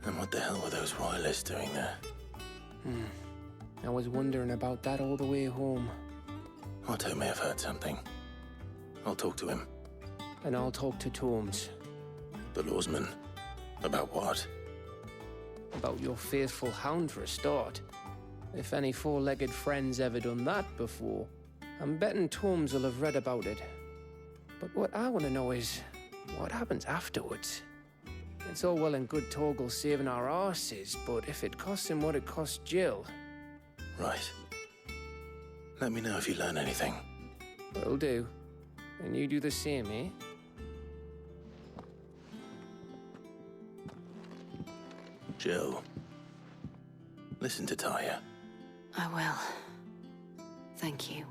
And what the hell were those royalists doing there? I was wondering about that all the way home. Otto may have heard something. I'll talk to him. and I'll talk to Torms. The lawsman? About what? About your faithful hound for a start. If any four-legged friend's ever done that before, I'm betting Torms will have read about it. But what I want to know is, what happens afterwards? It's all well and good Torgal saving our arses, but if it costs him what it cost Jill... Right. Let me know if you learn anything. Will do. And you do the same, eh? Jill, listen to Taya. I will. Thank you.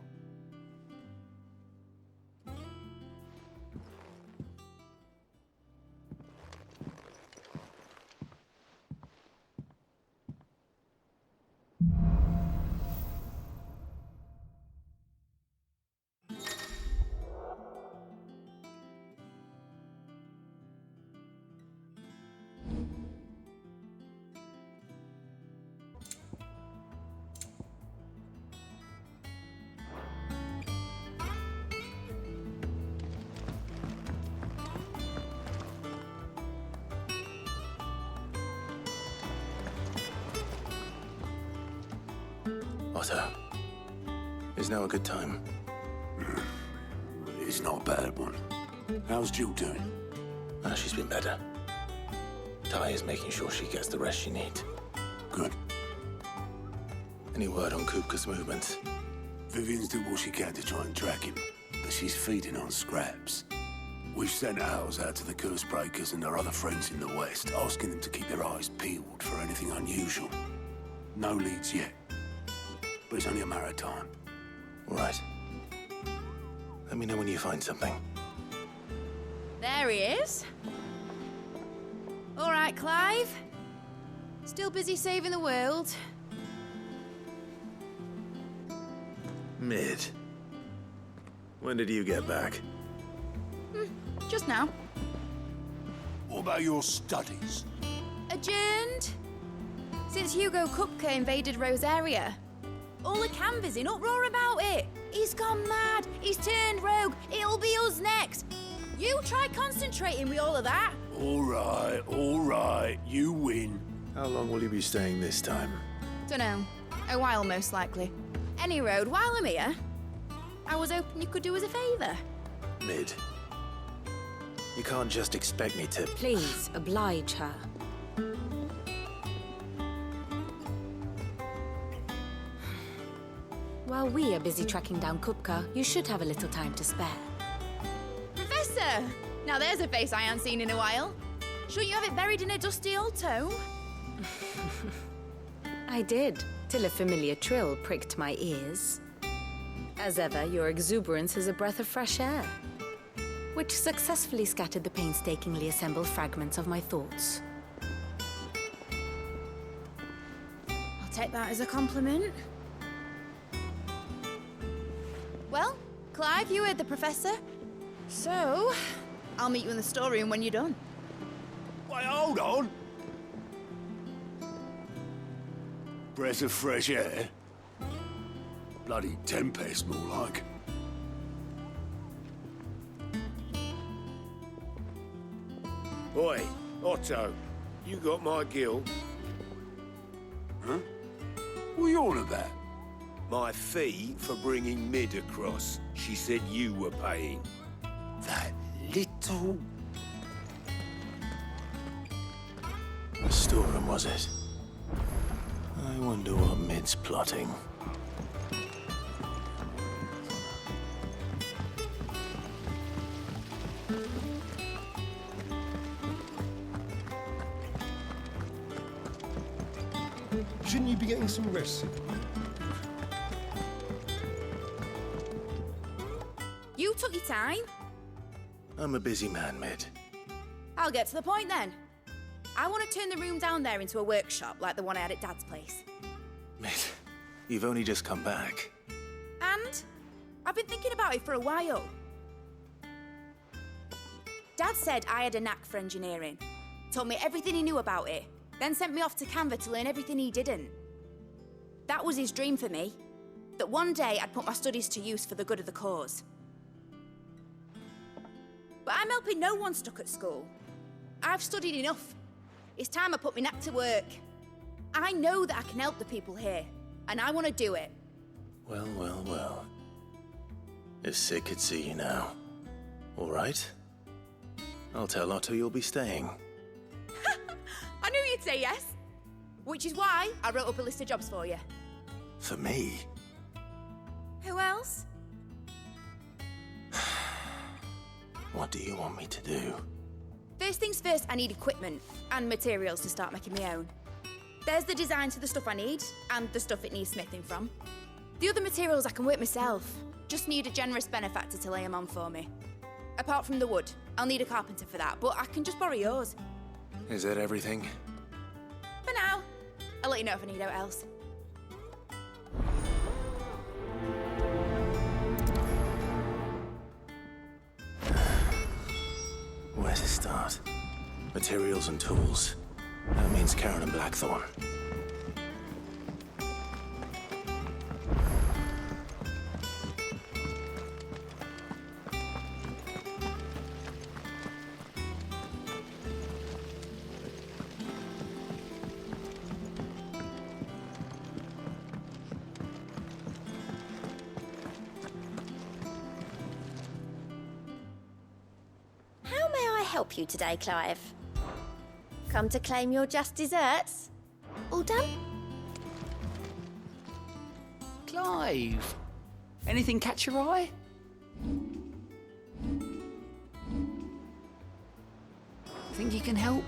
Otto, is now a good time? It's not a bad one. How's Jill doing? She's been better. Taya's making sure she gets the rest she needs. Good. Any word on Kupka's movements? Vivian's doing what she can to try and track him, but she's feeding on scraps. We've sent ours out to the curse breakers and our other friends in the west, asking them to keep their eyes peeled for anything unusual. No leads yet. But it's only a matter of time. All right. Let me know when you find something. There he is. All right, Clive. Still busy saving the world. Mid. When did you get back? Just now. What about your studies? Adjourned. Since Hugo Kupka invaded Rosaria. All the canvas in uproar about it. He's gone mad. He's turned rogue. It'll be us next. You try concentrating with all of that. All right. You win. How long will you be staying this time? Dunno. A while, most likely. Any road, while I'm here, I was hoping you could do us a favour. Mid. You can't just expect me to... Please, oblige her. While we are busy tracking down Kupka, you should have a little time to spare. Professor! Now there's a face I haven't seen in a while. Shouldn't you have it buried in a dusty old tome? I did, till a familiar trill pricked my ears. As ever, your exuberance is a breath of fresh air, which successfully scattered the painstakingly assembled fragments of my thoughts. I'll take that as a compliment. Well, Clive, you heard the professor. So, I'll meet you in the storeroom when you're done. Wait, hold on. Breath of fresh air? Bloody tempest, more like. Oi, Otto, you got my gill? Huh? What are you on about? My fee for bringing Mid across. She said you were paying. That little... The storeroom, was it? I wonder what Mid's plotting. Shouldn't you be getting some rest? You took your time. I'm a busy man, Mid. I'll get to the point then. I want to turn the room down there into a workshop like the one I had at Dad's place. Mid, you've only just come back. And I've been thinking about it for a while. Dad said I had a knack for engineering. Told me everything he knew about it. Then sent me off to Canva to learn everything he didn't. That was his dream for me. That one day I'd put my studies to use for the good of the cause. But I'm helping no one stuck at school. I've studied enough. It's time I put my neck to work. I know that I can help the people here, and I want to do it. Well, well, well. If Sid could see you now. All right. I'll tell Otto you'll be staying. I knew you'd say yes. Which is why I wrote up a list of jobs for you. For me? Who else? What do you want me to do? First things first, I need equipment and materials to start making my own. There's the designs for the stuff I need, and the stuff it needs smithing from. The other materials I can work myself. Just need a generous benefactor to lay them on for me. Apart from the wood, I'll need a carpenter for that, but I can just borrow yours. Is that everything? For now. I'll let you know if I need out else. Where to start? Materials and tools. That means Karen and Blackthorn. How may I help you today, Clive? Come to claim your just desserts? All done? Clive, anything catch your eye? Think you can help?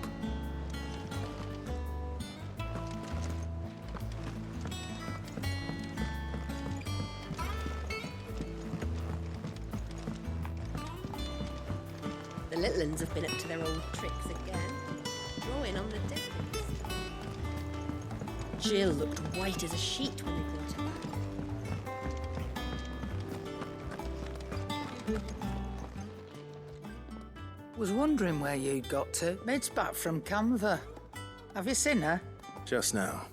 The little uns have been up to their old tricks again. Drawing on the dickens. Jill looked white as a sheet when they brought her back. Was wondering where you'd got to. Mid's back from Canva. Have you seen her? Just now.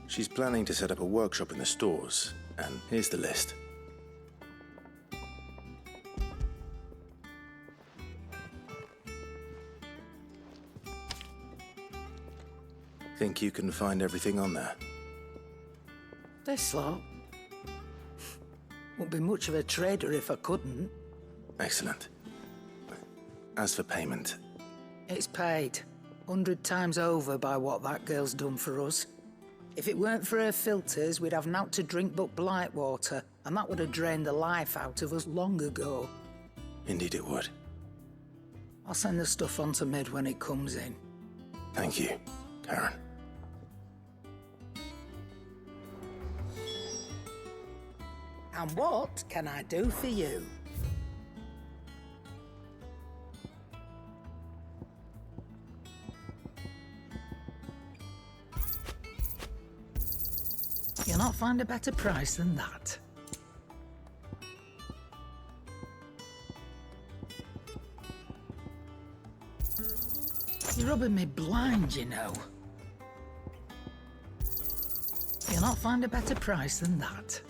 She's planning to set up a workshop in the stores, and here's the list. Think you can find everything on there? This lot. Wouldn't be much of a trader if I couldn't. Excellent. As for payment, It's paid 100 times over by what that girl's done for us. If it weren't for her filters, we'd have naught to drink but blight water, and that would have drained the life out of us long ago. indeed it would. I'll send the stuff on to Mid when it comes in. Thank you, Karen. And what can I do for you? You'll not find a better price than that. You're rubbing me blind, you know. You'll not find a better price than that.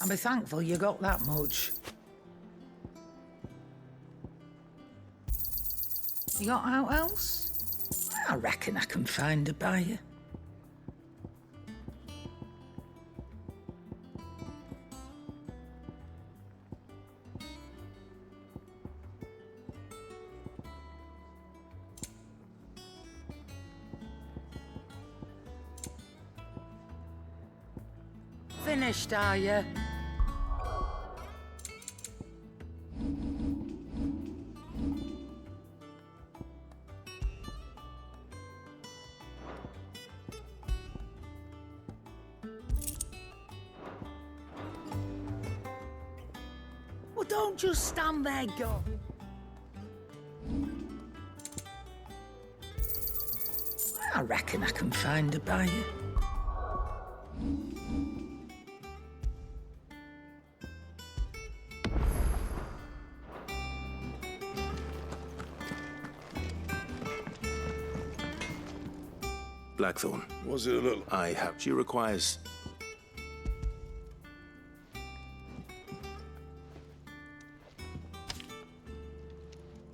I'll be thankful you got that much. You got out else? I reckon I can find a buyer. Finished, are you? don't just stand there, go. I reckon I can find a buyer. Blackthorn. Was it a little... I have. She requires...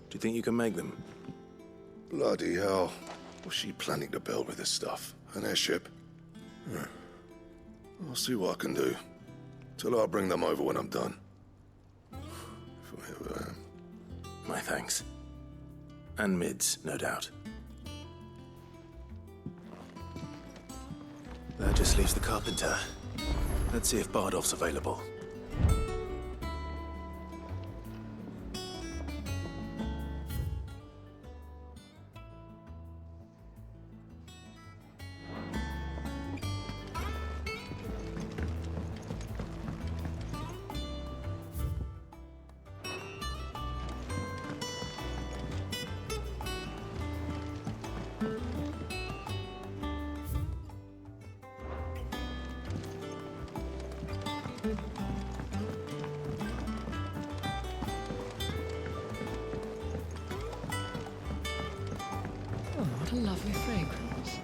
Do you think you can make them? Bloody hell. What's she planning to build with this stuff? An airship? I'll see what I can do. Tell her I'll bring them over when I'm done. If I ever am. My thanks. And mids, no doubt. That just leaves the carpenter. Let's see if Bardolph's available. What a lovely fragrance.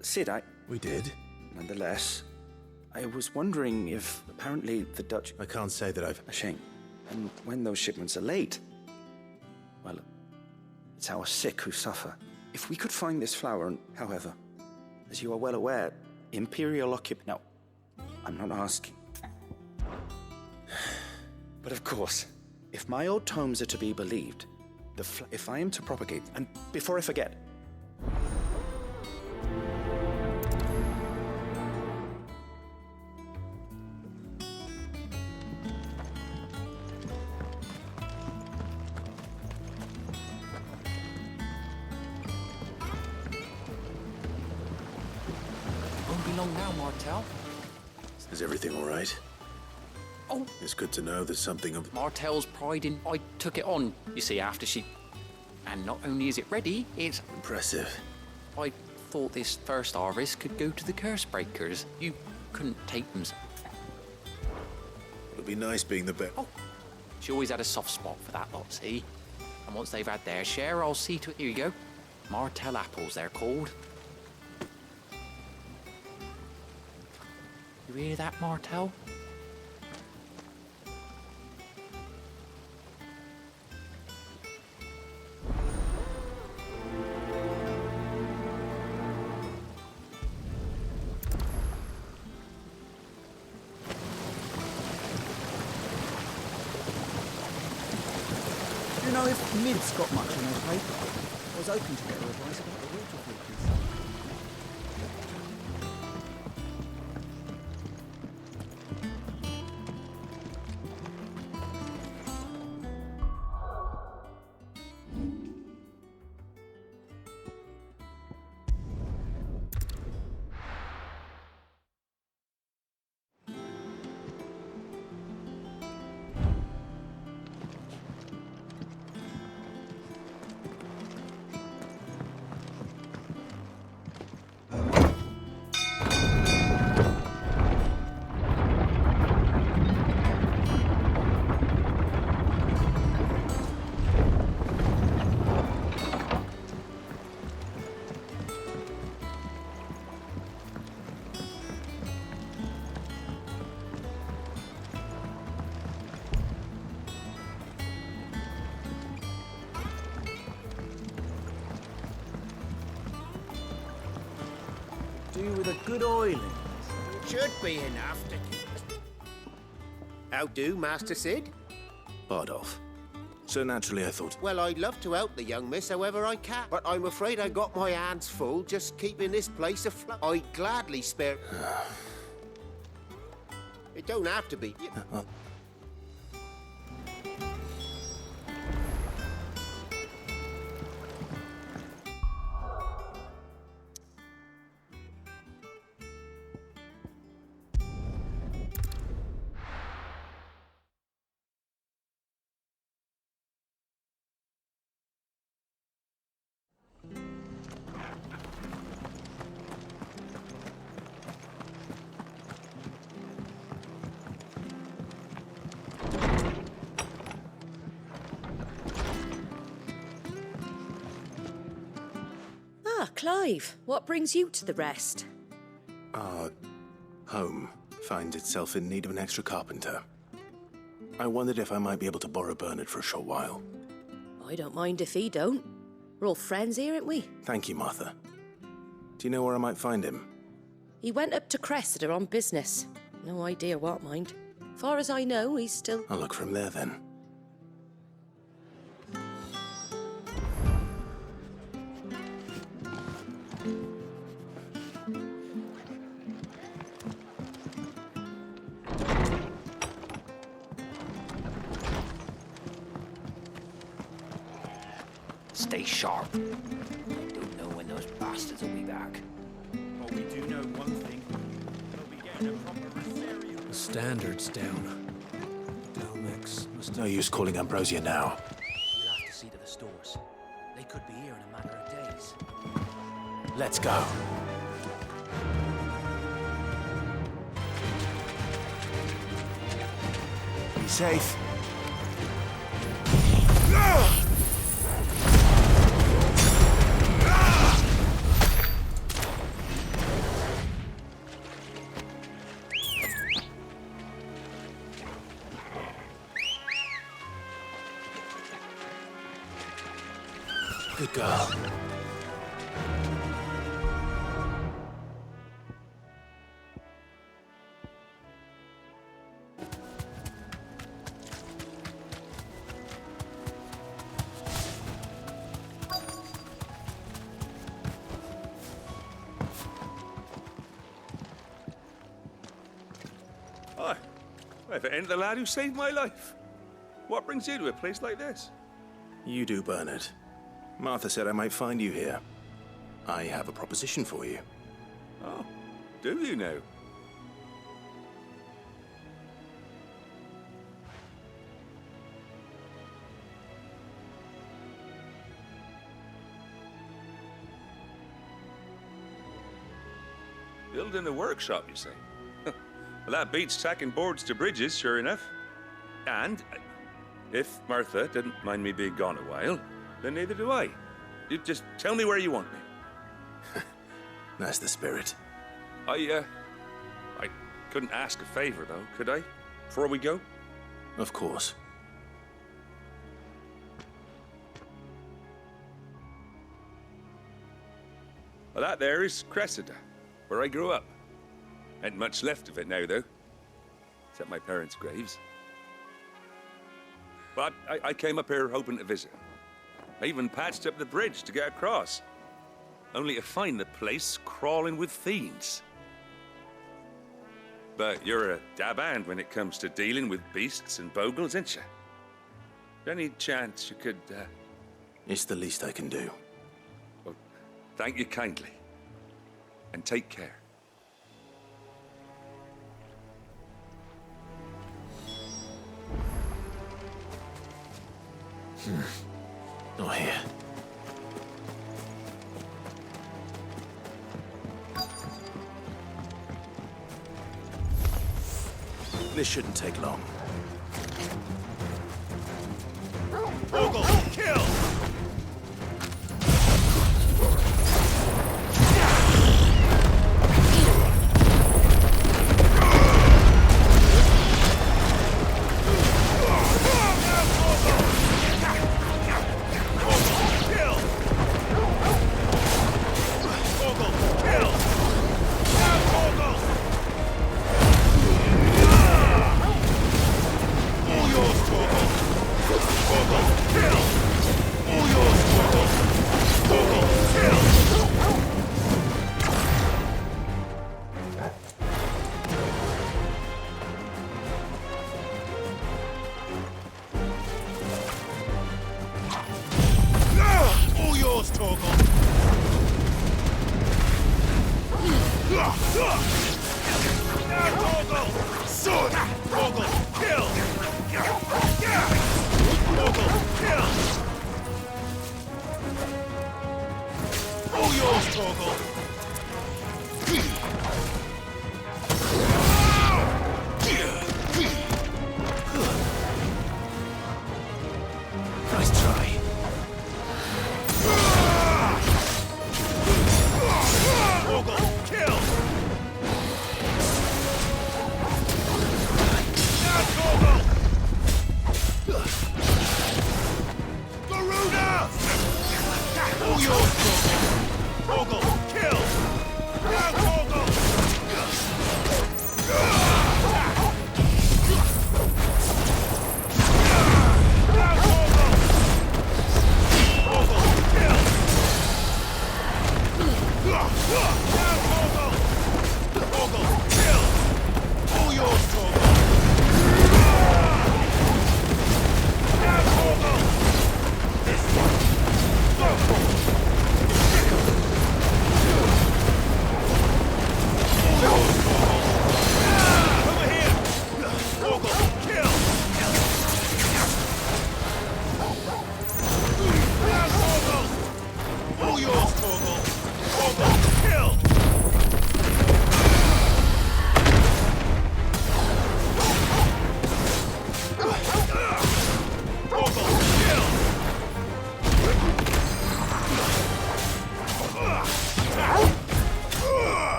Sid, We did? Nonetheless, I was wondering if apparently the Dutch... I can't say that I've... A shame. And when those shipments are late, well, it's our sick who suffer. If we could find this flower, and however, as you are well aware, Imperial No, I'm not asking. But of course, if my old tomes are to be believed, if I am to propagate, and before I forget, Long now, Martel. Is everything all right? Oh. It's good to know there's something of... Martel's pride in... I took it on, you see, after she... And not only is it ready, it's... Impressive. I thought this first harvest could go to the curse breakers. You couldn't take them... It'll be nice being the best. Oh. She always had a soft spot for that lot, see? And once they've had their share, I'll see to it... Here you go. Martel apples, they're called. You hear that, Martel? Do you know if Mid's got much on her paper? I was hoping to get her advice about the water filters. With a good oiling. Should be enough to keep us. How do, Master Sid? Bardolph. So naturally I thought... Well, I'd love to help the young miss however I can, but I'm afraid I got my hands full just keeping this place afloat. I'd gladly spare... It don't have to be. Clive, what brings you to the rest? Our home finds itself in need of an extra carpenter. I wondered if I might be able to borrow Bernard for a short while. I don't mind if he don't. We're all friends here, aren't we? Thank you, Martha. Do you know where I might find him? He went up to Cressida on business. No idea what, mind. Far as I know, he's still... I'll look for him there, then. Stay sharp. I don't know when those bastards will be back. Well, we do know one thing. We'll be getting a proper Rosario. The standard's down. Delmex must... No use calling Ambrosia now. We'll have to see to the stores. They could be here in a matter of days. Let's go. Be safe. Good girl. Hi. If it ain't the lad who saved my life. What brings you to a place like this? You do, Bernard. Martha said I might find you here. I have a proposition for you. Oh, do you now? Building a workshop, you say? Well, that beats tacking boards to bridges, sure enough. And if Martha didn't mind me being gone a while, then neither do I. You just tell me where you want me. That's the spirit. I couldn't ask a favor, though, could I? Before we go? Of course. Well, that there is Cressida, where I grew up. Ain't much left of it now, though. Except my parents' graves. But I came up here hoping to visit. I even patched up the bridge to get across. Only to find the place crawling with fiends. But you're a dab hand when it comes to dealing with beasts and bogles, ain't you? Any chance you could, It's the least I can do. Well, thank you kindly. And take care. Not here. This shouldn't take long. Bogle, kill! Nice try.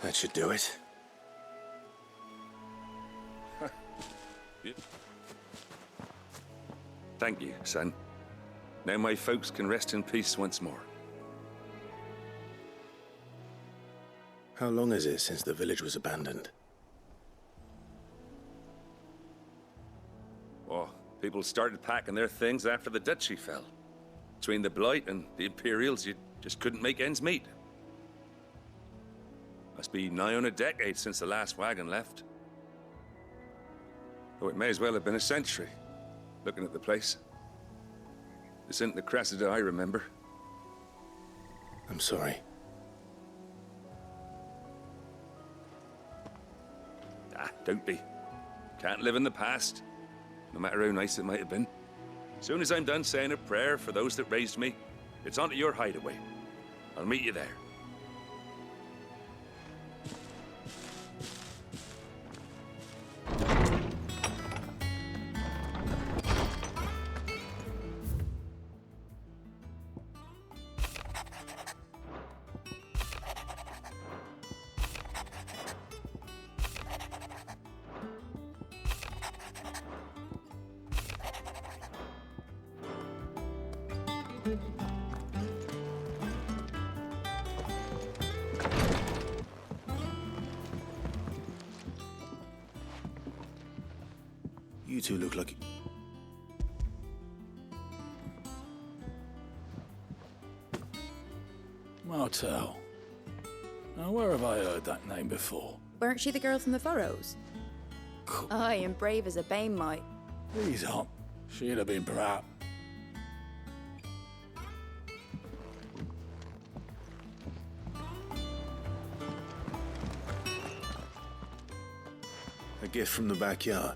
That should do it. Thank you, son. Now my folks can rest in peace once more. How long is it since the village was abandoned? Oh, people started packing their things after the duchy fell. Between the Blight and the Imperials, you just couldn't make ends meet. Must be nigh on a decade since the last wagon left. Oh, it may as well have been a century, looking at the place. This isn't the Cressida I remember. I'm sorry. Ah, don't be. Can't live in the past, no matter how nice it might have been. Soon as I'm done saying a prayer for those that raised me, it's on to your hideaway. I'll meet you there. You two look like... Martel. Now, where have I heard that name before? Weren't she the girl from the Furrows? Aye, and brave as a bane might. Please up. She'd have been proud. A gift from the backyard.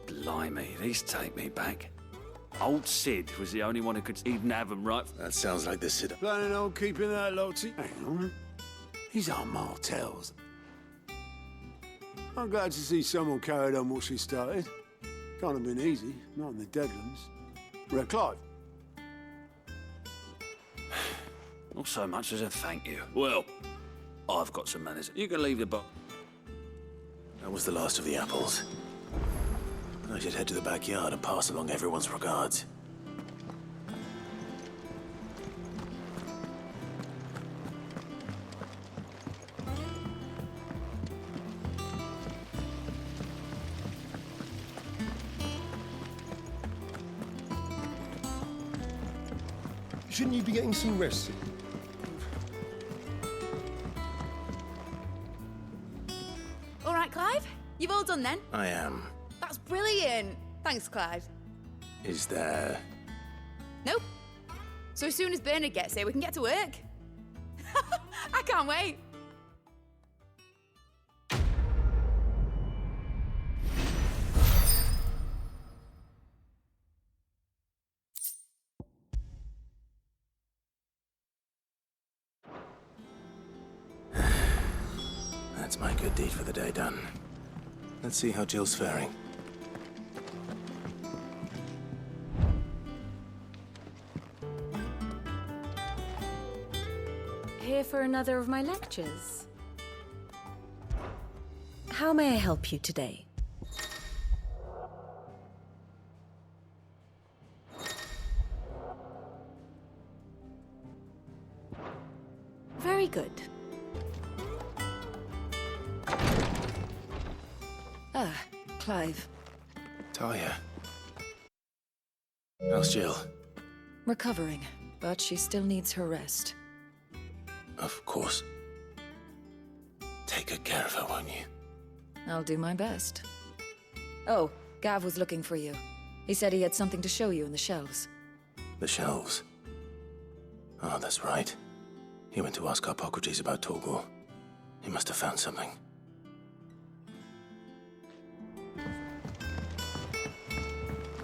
Blimey, these take me back. Old Sid was the only one who could even have them right. That sounds like the Sid. Planning on keeping that, Lottie? Hang on. These aren't Martels. I'm glad to see someone carried on what she started. Can't have been easy, not in the Deadlands. Red Clive. Not so much as a thank you. Well, I've got some manners. You can leave the box. That was the last of the apples. I should head to the backyard and pass along everyone's regards. Shouldn't you be getting some rest? All right, Clive. You've all done then? I am. That's brilliant. Thanks, Clive. Is there... Nope. So as soon as Bernard gets here, we can get to work. I can't wait. That's my good deed for the day done. Let's see how Jill's faring. Here for another of my lectures. How may I help you today? Very good. Ah, Clive. Talia. How's Jill? Recovering, but she still needs her rest. Of course. Take good care of her, won't you? I'll do my best. Oh, Gav was looking for you. He said he had something to show you in the shelves. The shelves. Oh, that's right. He went to ask Harpocrates about Torgor. He must have found something.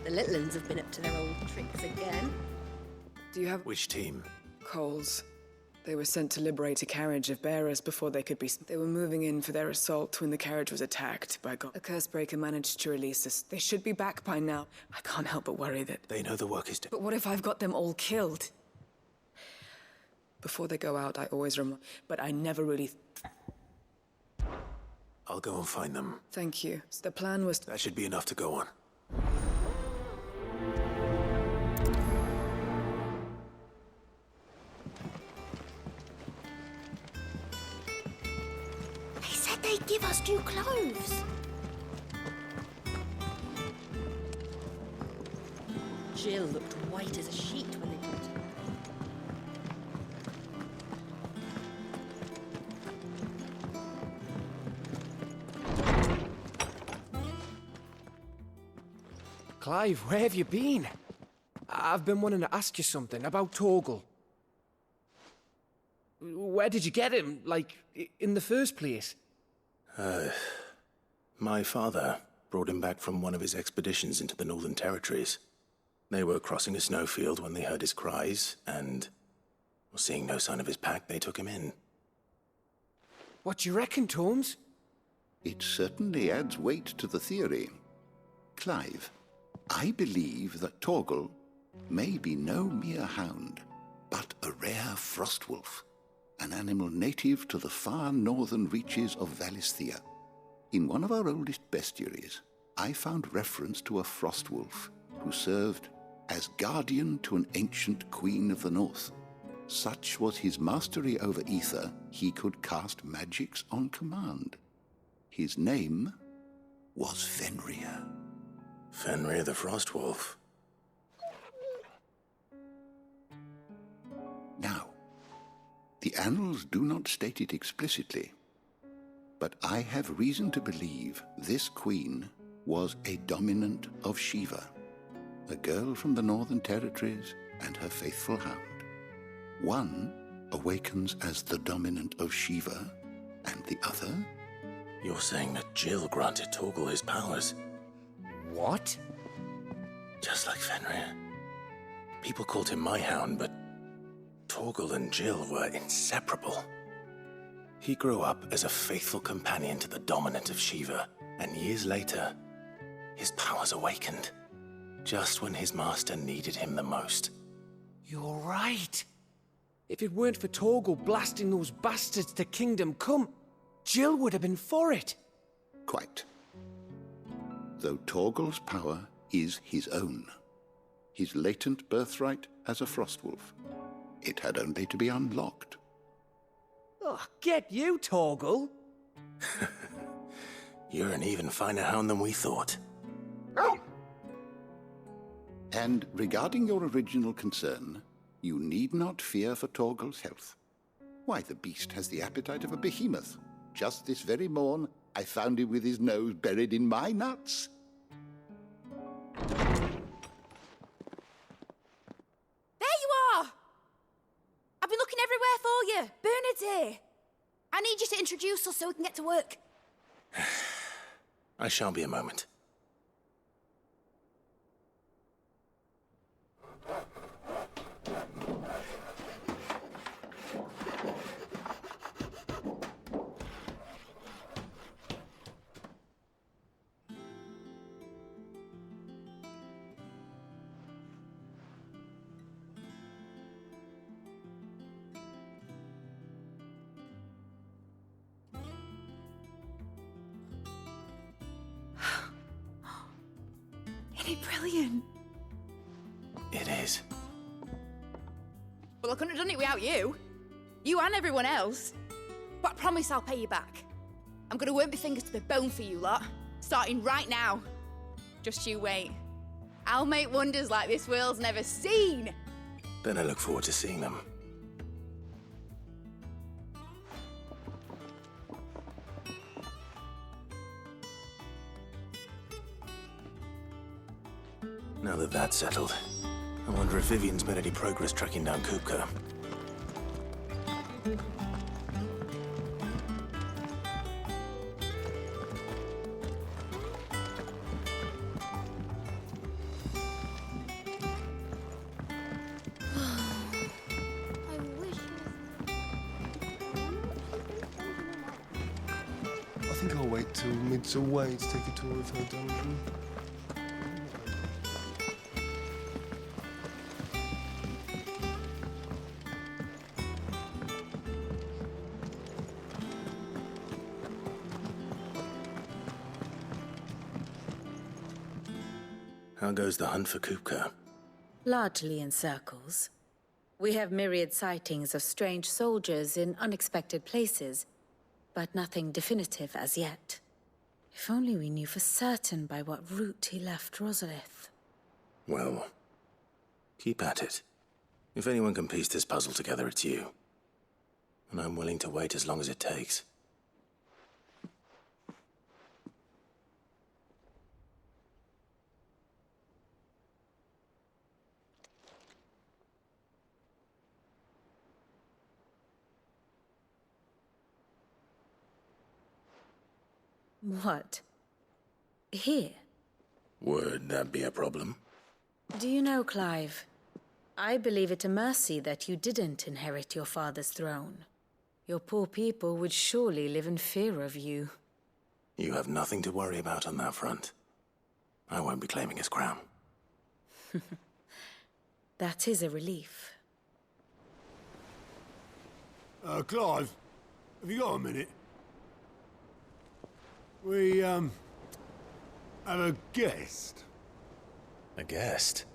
The little uns have been up to their old tricks again. Do you have Which team? coals? They were sent to liberate a carriage of bearers before they could be... They were moving in for their assault when the carriage was attacked by God. A Cursebreaker managed to release us. They should be back by now. I can't help but worry that... They know the work is done. But what if I've got them all killed? Before they go out, I always remind... But I never really... I'll go and find them. Thank you. The plan was... That should be enough to go on. They said they'd give us new clothes. Jill looked white as a sheet when they put her. Clive, where have you been? I've been wanting to ask you something about Torgal. Where did you get him, like, in the first place? My father brought him back from one of his expeditions into the Northern Territories. They were crossing a snowfield when they heard his cries, and, seeing no sign of his pack, they took him in. What do you reckon, Tomes? It certainly adds weight to the theory. Clive, I believe that Torgal may be no mere hound, but a rare frostwolf, an animal native to the far northern reaches of Valisthea. In one of our oldest bestiaries, I found reference to a frostwolf who served as guardian to an ancient queen of the north. Such was his mastery over ether, he could cast magics on command. His name was Fenrir. Fenrir the Frostwolf. Now, the annals do not state it explicitly, but I have reason to believe this queen was a dominant of Shiva, a girl from the Northern Territories and her faithful hound. One awakens as the dominant of Shiva, and the other... You're saying that Jill granted Torgal his powers? What? Just like Fenrir. People called him my hound, but Torgal and Jill were inseparable. He grew up as a faithful companion to the dominant of Shiva, and years later, his powers awakened, just when his master needed him the most. You're right. If it weren't for Torgal blasting those bastards to Kingdom Come, Jill would have been for it. Quite. Though Torgal's power is his own, his latent birthright as a Frostwolf, it had only to be unlocked. Oh, get you, Torgal! You're an even finer hound than we thought. And regarding your original concern, you need not fear for Torgal's health. Why, the beast has the appetite of a behemoth. Just this very morn, I found him with his nose buried in my nuts. There you are! I've been looking everywhere for you. Bernard's here. I need you to introduce us so we can get to work. I shan't be a moment. Isn't it brilliant? It is. Well, I couldn't have done it without you. You and everyone else. But I promise I'll pay you back. I'm gonna work my fingers to the bone for you lot, starting right now. Just you wait. I'll make wonders like this world's never seen. Then I look forward to seeing them. Now that that's settled, I wonder if Vivian's made any progress tracking down Kupka. wait till mid's away to take a tour of her dungeon. How goes the hunt for Kupka? Largely in circles. We have myriad sightings of strange soldiers in unexpected places, but nothing definitive as yet. If only we knew for certain by what route he left Rosalith. Well, keep at it. If anyone can piece this puzzle together, it's you. And I'm willing to wait as long as it takes. What? Here? Would that be a problem? Do you know, Clive? I believe it a mercy that you didn't inherit your father's throne. Your poor people would surely live in fear of you. You have nothing to worry about on that front. I won't be claiming his crown. That is a relief. Clive, have you got a minute? We, have a guest. A guest?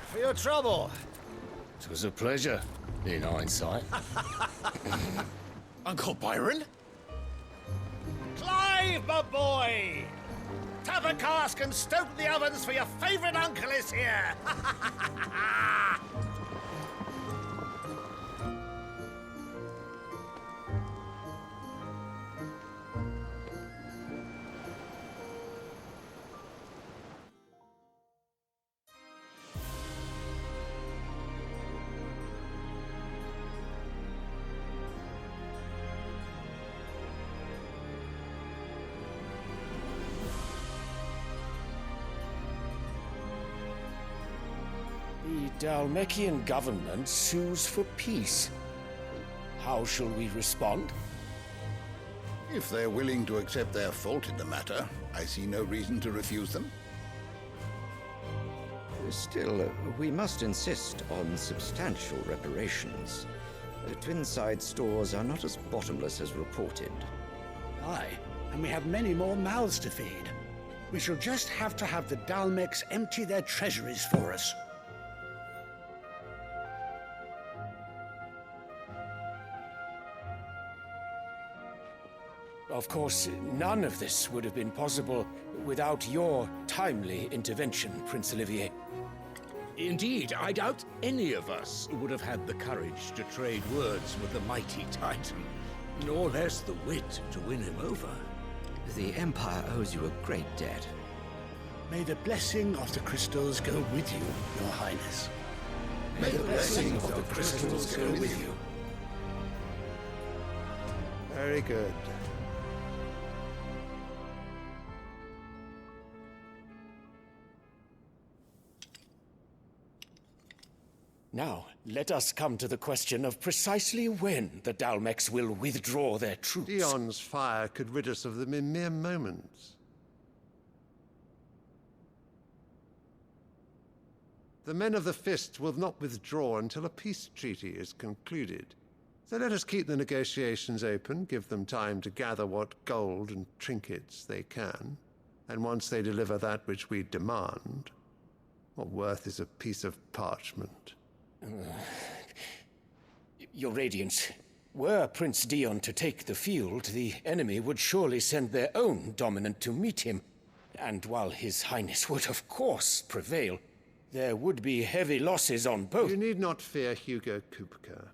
For your trouble. It was a pleasure, in hindsight. Uncle Byron? Clive, my boy! Tap a cask and stoke the ovens for your favourite uncle is here! The Dalmekian government sues for peace. How shall we respond? If they're willing to accept their fault in the matter, I see no reason to refuse them. Still, we must insist on substantial reparations. Twinside stores are not as bottomless as reported. Aye, and we have many more mouths to feed. We shall just have to have the Dalmecs empty their treasuries for us. Of course, none of this would have been possible without your timely intervention, Prince Olivier. Indeed, I doubt any of us would have had the courage to trade words with the mighty Titan, nor less the wit to win him over. The Empire owes you a great debt. May the blessing of the crystals go with you, Your Highness. May the blessing of the crystals go with you. Very good. Now, let us come to the question of precisely when the Dalmecs will withdraw their troops. Dion's fire could rid us of them in mere moments. The men of the Fist will not withdraw until a peace treaty is concluded. So let us keep the negotiations open, give them time to gather what gold and trinkets they can, and once they deliver that which we demand, what worth is a piece of parchment? Your Radiance, were Prince Dion to take the field, the enemy would surely send their own dominant to meet him. And while His Highness would of course prevail, there would be heavy losses on both. You need not fear Hugo Kupka.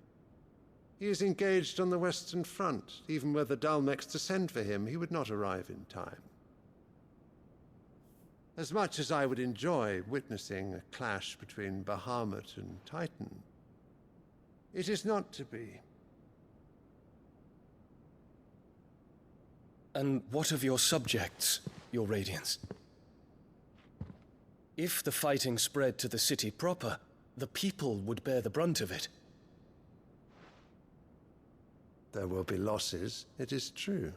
He is engaged on the Western Front. Even were the Dalmecs to send for him, he would not arrive in time. As much as I would enjoy witnessing a clash between Bahamut and Titan, It is not to be. And what of your subjects, Your Radiance? If the fighting spread to the city proper, the people would bear the brunt of it. There will be losses, it is true.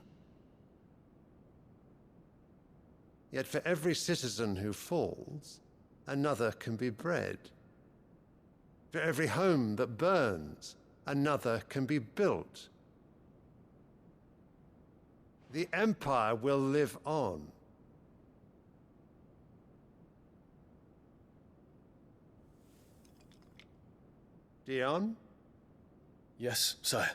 Yet for every citizen who falls, another can be bred. For every home that burns, another can be built. The Empire will live on. Dion? Yes, sire.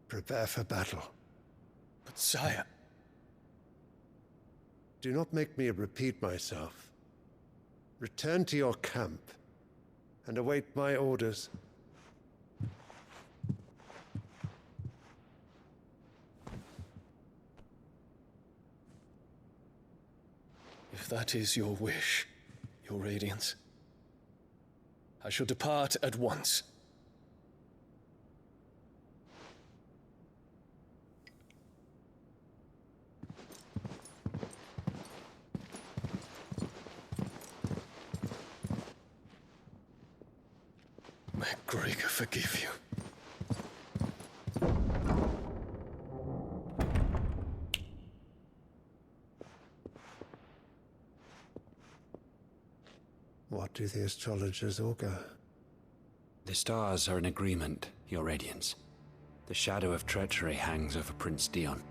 Prepare for battle. But sire... Do not make me repeat myself. Return to your camp and await my orders. If that is your wish, Your Radiance, I shall depart at once. May Gregor forgive you. What do the astrologers augur? The stars are in agreement, Your Radiance. The shadow of treachery hangs over Prince Dion.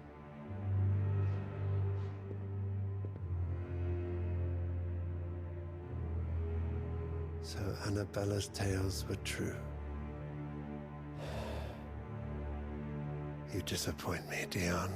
So Annabella's tales were true. You disappoint me, Dion.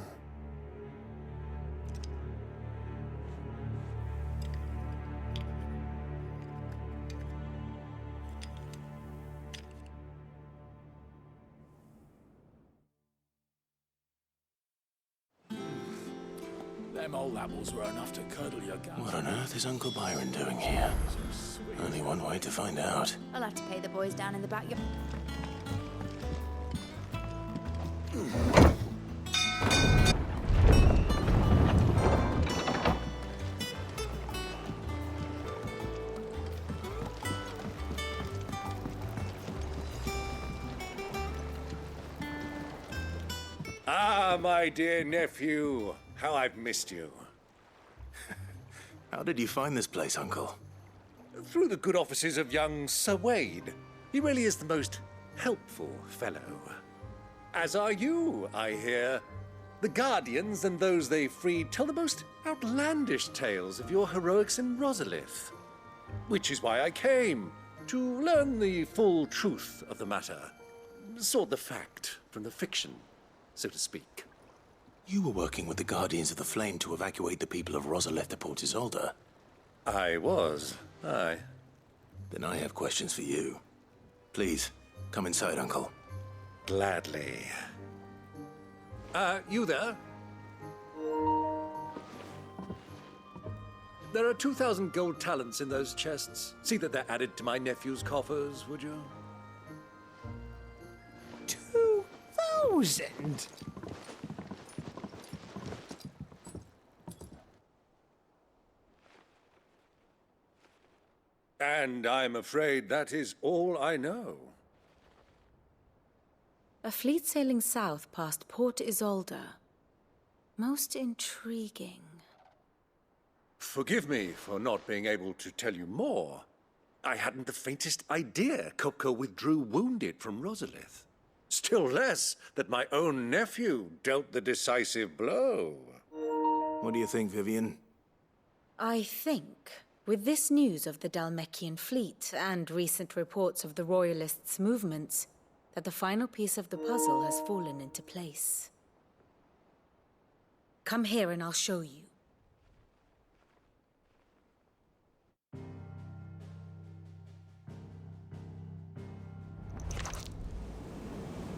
Them old apples were enough to curdle your gut. What on earth is Uncle Byron doing here? Only one way to find out. I'll have to pay the boys down in the backyard. Ah, my dear nephew. How I've missed you. How did you find this place, Uncle? Through the good offices of young Sir Wade. He really is the most helpful fellow. As are you, I hear. The Guardians and those they freed tell the most outlandish tales of your heroics in Rosalith. Which is why I came, to learn the full truth of the matter. Sort the fact from the fiction, so to speak. You were working with the Guardians of the Flame to evacuate the people of Rosalith to Port Isolde. I was, aye. Then I have questions for you. Please, come inside, Uncle. Gladly. You there? There are 2,000 gold talents in those chests. See that they're added to my nephew's coffers, would you? 2,000? And I'm afraid that is all I know. A fleet sailing south past Port Isolde. Most intriguing. Forgive me for not being able to tell you more. I hadn't the faintest idea Kupka withdrew wounded from Rosalith. Still less that my own nephew dealt the decisive blow. What do you think, Vivian? I think, with this news of the Dalmekian fleet and recent reports of the Royalists' movements, that the final piece of the puzzle has fallen into place. Come here and I'll show you.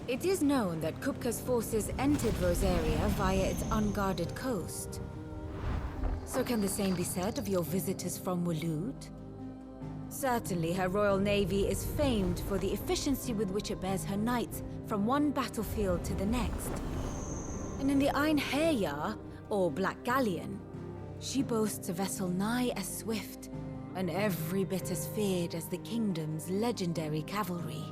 It is known that Kupka's forces entered Rosaria via its unguarded coast. So can the same be said of your visitors from Waloed? Certainly her Royal Navy is famed for the efficiency with which it bears her knights from one battlefield to the next. And in the Ein Herjar, or Black Galleon, she boasts a vessel nigh as swift and every bit as feared as the kingdom's legendary cavalry.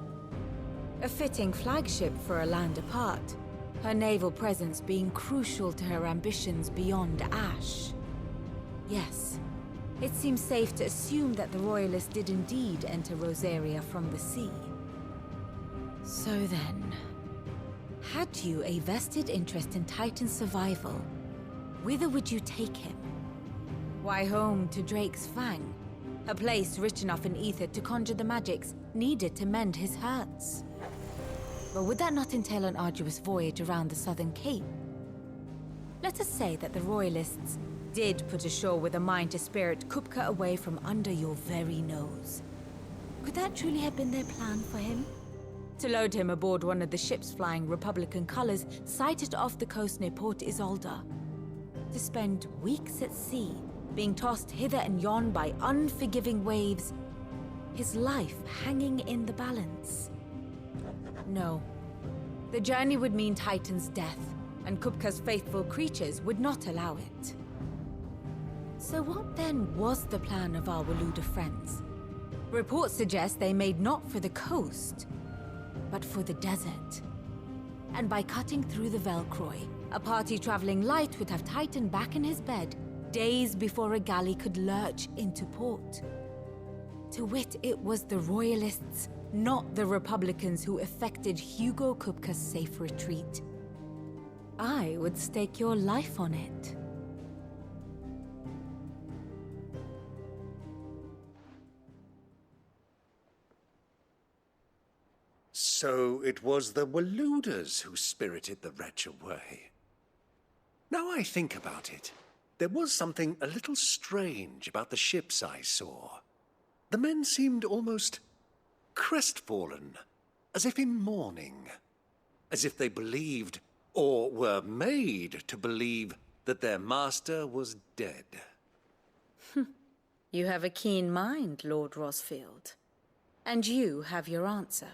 A fitting flagship for a land apart, her naval presence being crucial to her ambitions beyond Ash. Yes, it seems safe to assume that the Royalists did indeed enter Rosaria from the sea. So then, had you a vested interest in Titan's survival, whither would you take him? Why, home to Drake's Fang, a place rich enough in ether to conjure the magics needed to mend his hurts. But would that not entail an arduous voyage around the southern cape? Let us say that the Royalists did put ashore with a mind to spirit Kupka away from under your very nose. Could that truly have been their plan for him? To load him aboard one of the ships flying Republican colors sighted off the coast near Port Isolde? To spend weeks at sea, being tossed hither and yon by unforgiving waves, his life hanging in the balance? No. The journey would mean Titan's death, and Kupka's faithful creatures would not allow it. So what then was the plan of our Waluda friends? Reports suggest they made not for the coast, but for the desert. And by cutting through the Velcroy, a party traveling light would have Titan back in his bed days before a galley could lurch into port. To wit, it was the Royalists, not the Republicans, who effected Hugo Kupka's safe retreat. I would stake your life on it. So it was the Waluders who spirited the wretch away. Now I think about it, there was something a little strange about the ships I saw. The men seemed almost crestfallen, as if in mourning, as if they believed, or were made to believe, that their master was dead. You have a keen mind, Lord Rosfield. And you have your answer.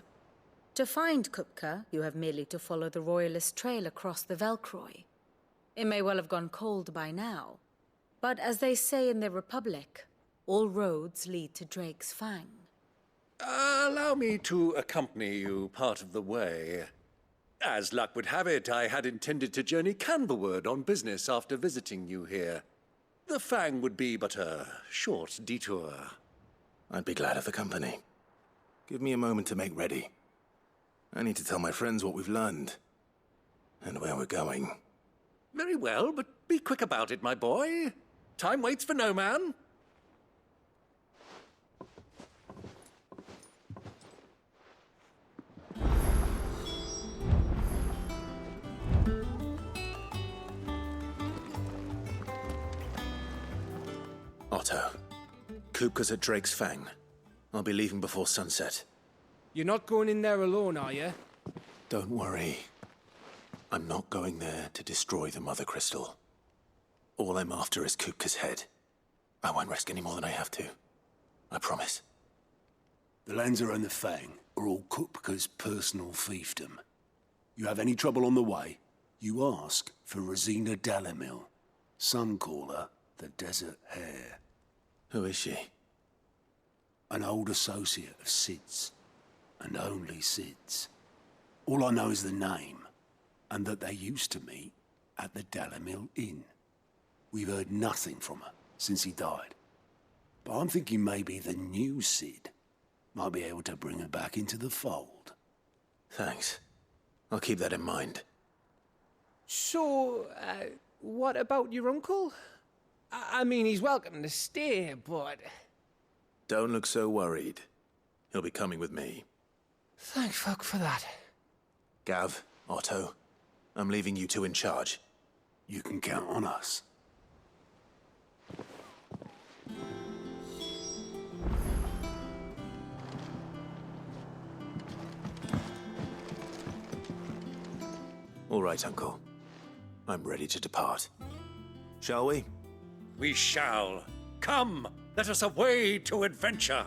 To find Kupka, you have merely to follow the Royalist trail across the Velcroy. It may well have gone cold by now, but as they say in the Republic, all roads lead to Drake's Fang. Allow me to accompany you part of the way. As luck would have it, I had intended to journey Canberward on business after visiting you here. The Fang would be but a short detour. I'd be glad of the company. Give me a moment to make ready. I need to tell my friends what we've learned, and where we're going. Very well, but be quick about it, my boy. Time waits for no man. Otto, Kupka's at Drake's Fang. I'll be leaving before sunset. You're not going in there alone, are you? Don't worry. I'm not going there to destroy the Mother Crystal. All I'm after is Kupka's head. I won't risk any more than I have to. I promise. The lands around the Fang are all Kupka's personal fiefdom. You have any trouble on the way, you ask for Rosina Dalamil. Some call her the Desert Hare. Who is she? An old associate of Sid's. And only Sid's. All I know is the name, and that they used to meet at the Dalamil Inn. We've heard nothing from her, since he died. But I'm thinking maybe the new Cid might be able to bring her back into the fold. Thanks. I'll keep that in mind. So, what about your uncle? I mean, he's welcome to stay, but... Don't look so worried. He'll be coming with me. Thank fuck for that. Gav, Otto, I'm leaving you two in charge. You can count on us. All right, Uncle. I'm ready to depart. Shall we? We shall. Come, let us away to adventure.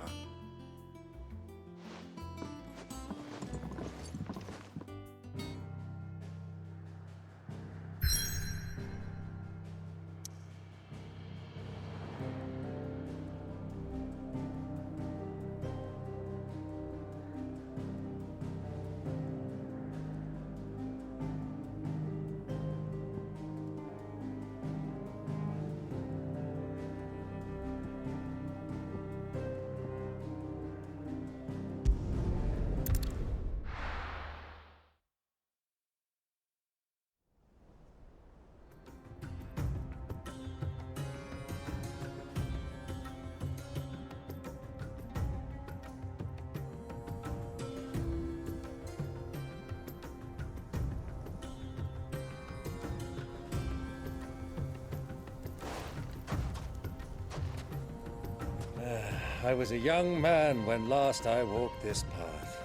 I was a young man when last I walked this path.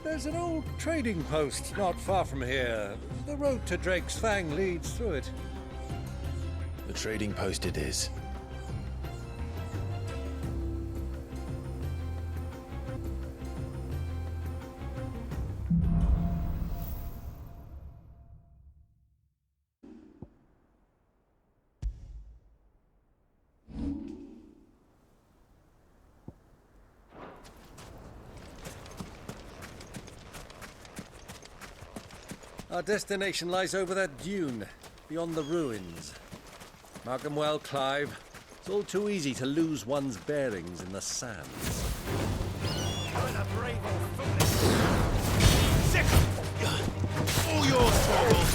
There's an old trading post not far from here. The road to Drake's Fang leads through it. The trading post it is. Our destination lies over that dune, beyond the ruins. Mark 'em well, Clive. It's all too easy to lose one's bearings in the sands. You're a brave old foolish. Sick! All yours, Torvald!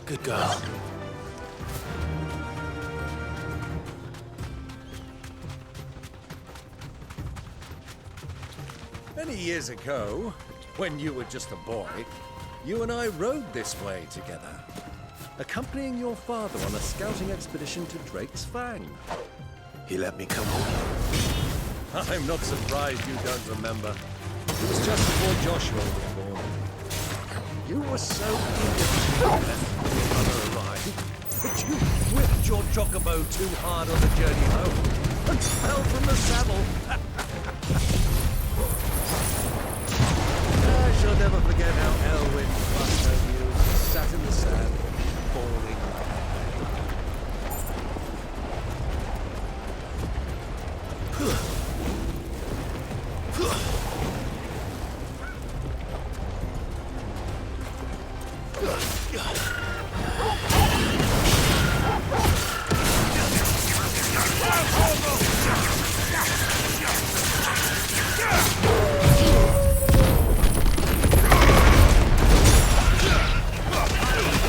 Good girl. Many years ago, when you were just a boy, you and I rode this way together, accompanying your father on a scouting expedition to Drake's Fang. He let me come with you. I'm not surprised you don't remember. It was just before Joshua was born. You were so eager to let your mother arrive, but you whipped your chocobo too hard on the journey home. and fell from the saddle. I shall never forget how Elwyn crushed her heels and sat in the sand, bawling.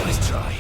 Nice try.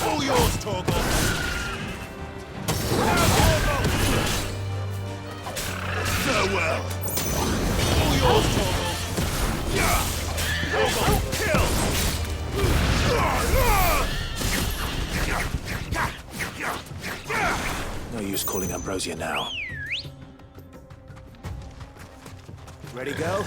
All yours, Torgal. Farewell. All yours, Torgal. Torgal, kill. No use calling Ambrosia now. Ready, go?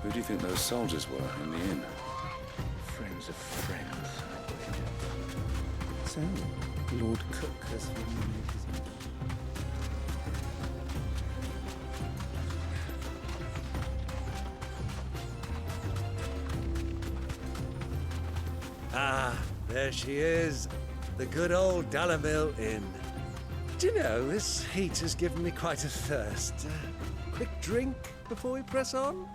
Who do you think those soldiers were in the inn? Friends of friends. So, Lord Cook has nominated his own. Ah, there she is. The good old Dalamil Inn. Do you know, this heat has given me quite a thirst. Quick drink before we press on?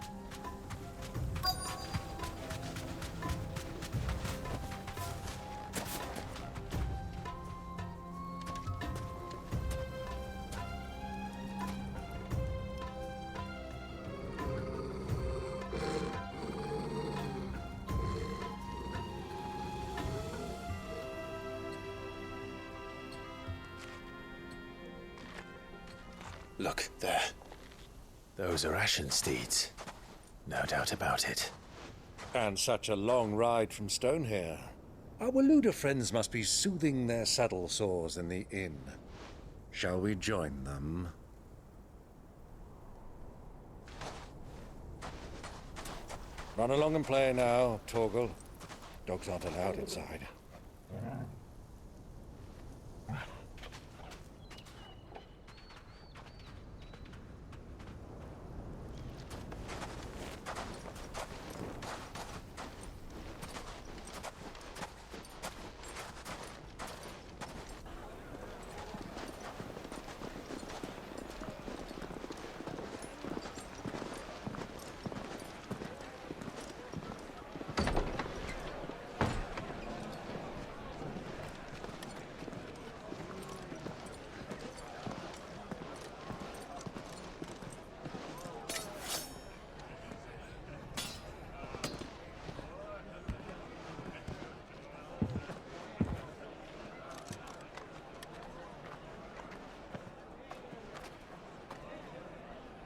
Look, there. Those are ashen steeds. No doubt about it. And such a long ride from Stonehere. Our Luda friends must be soothing their saddle sores in the inn. Shall we join them? Run along and play now, Torgal. Dogs aren't allowed inside.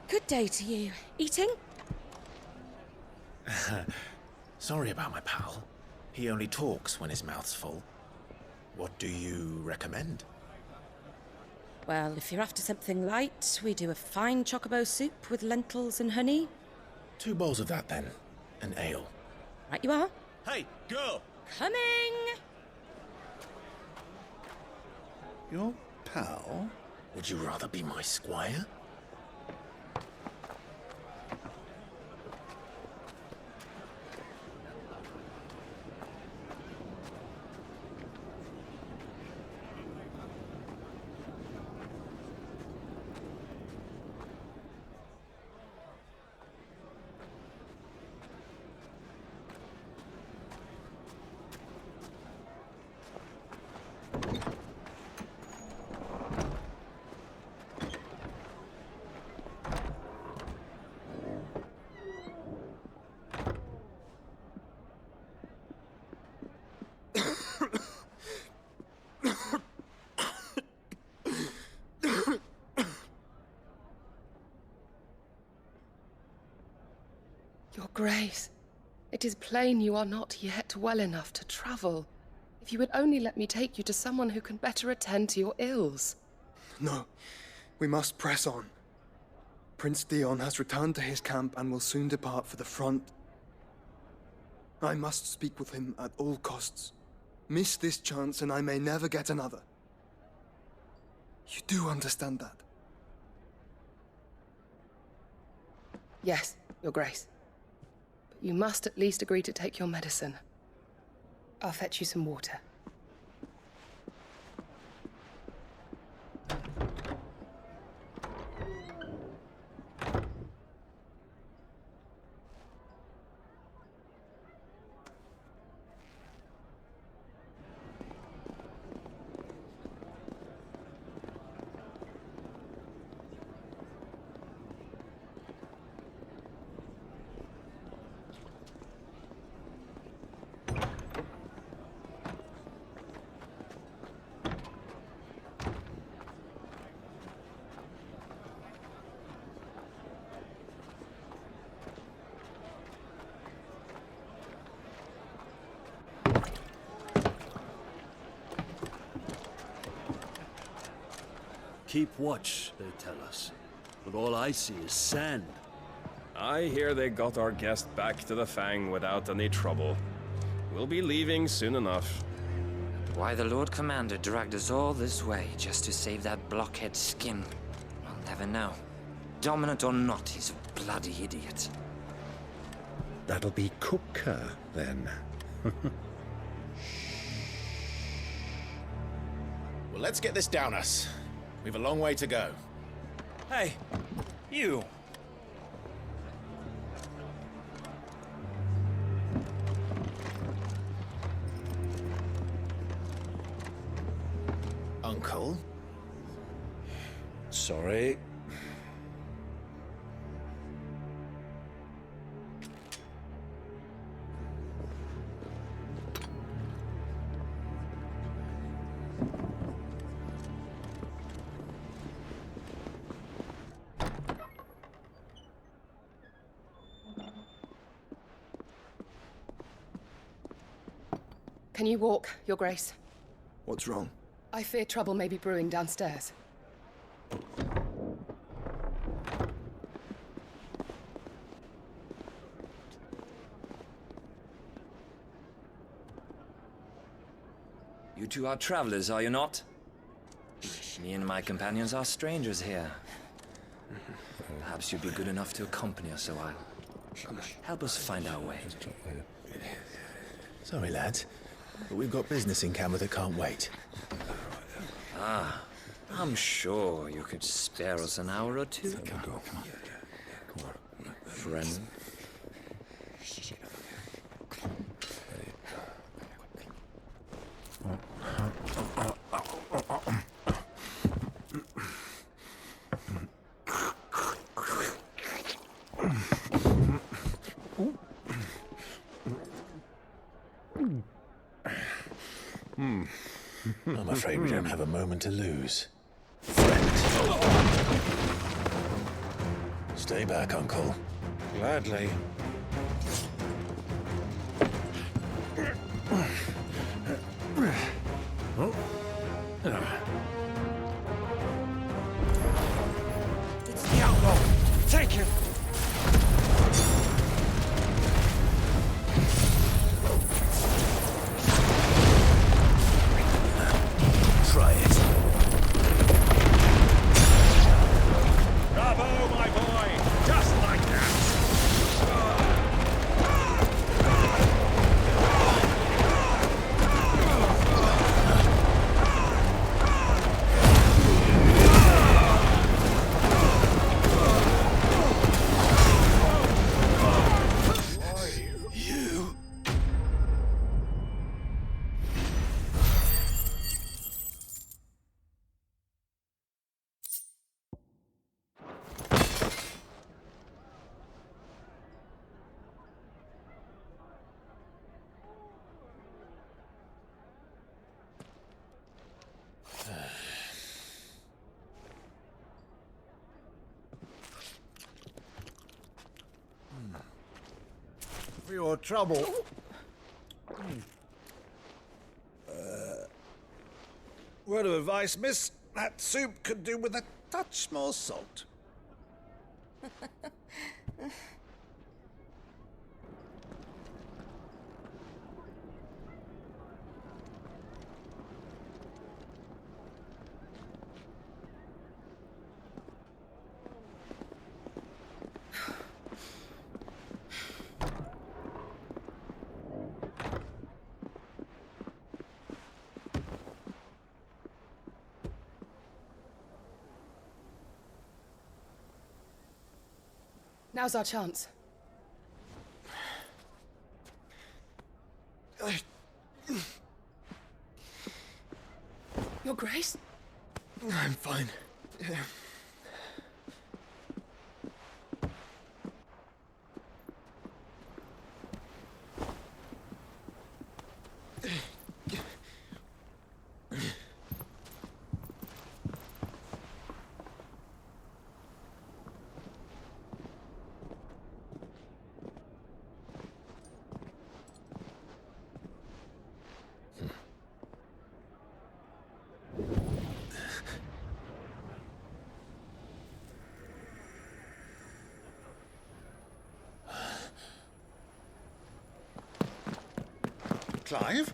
Good day to you. Eating? Sorry about my pal. He only talks when his mouth's full. What do you recommend? Well, if you're after something light, we do a fine chocobo soup with lentils and honey. 2 bowls of that, then. An ale. Right you are. Hey, girl! Coming! Your pal? Would you rather be my squire? Your Grace, it is plain you are not yet well enough to travel. If you would only let me take you to someone who can better attend to your ills. No, we must press on. Prince Dion has returned to his camp and will soon depart for the front. I must speak with him at all costs. Miss this chance and I may never get another. You do understand that? Yes, Your Grace. But you must at least agree to take your medicine. I'll fetch you some water. Keep watch, they tell us. But all I see is sand. I hear they got our guest back to the Fang without any trouble. We'll be leaving soon enough. Why the Lord Commander dragged us all this way just to save that blockhead skin, I'll never know. Dominant or not, he's a bloody idiot. That'll be Cooker, then. Well, let's get this down us. We've a long way to go. Hey, you. Uncle? Sorry. Can you walk, Your Grace? What's wrong? I fear trouble may be brewing downstairs. You two are travelers, are you not? Me and my companions are strangers here. Perhaps you'd be good enough to accompany us a while. Help us find our way. Sorry, lads, but we've got business in camera that can't wait. Ah, I'm sure you could spare us an hour or two. Come on. Friend. I'm afraid we don't have a moment to lose. Stay back, Uncle. Gladly. It's the outlaw. Take him. Try it. Bravo, my boy! Just like that! for your trouble. Word of advice, miss. That soup could do with a touch more salt. Now's our chance. Your Grace? I'm fine. Clive?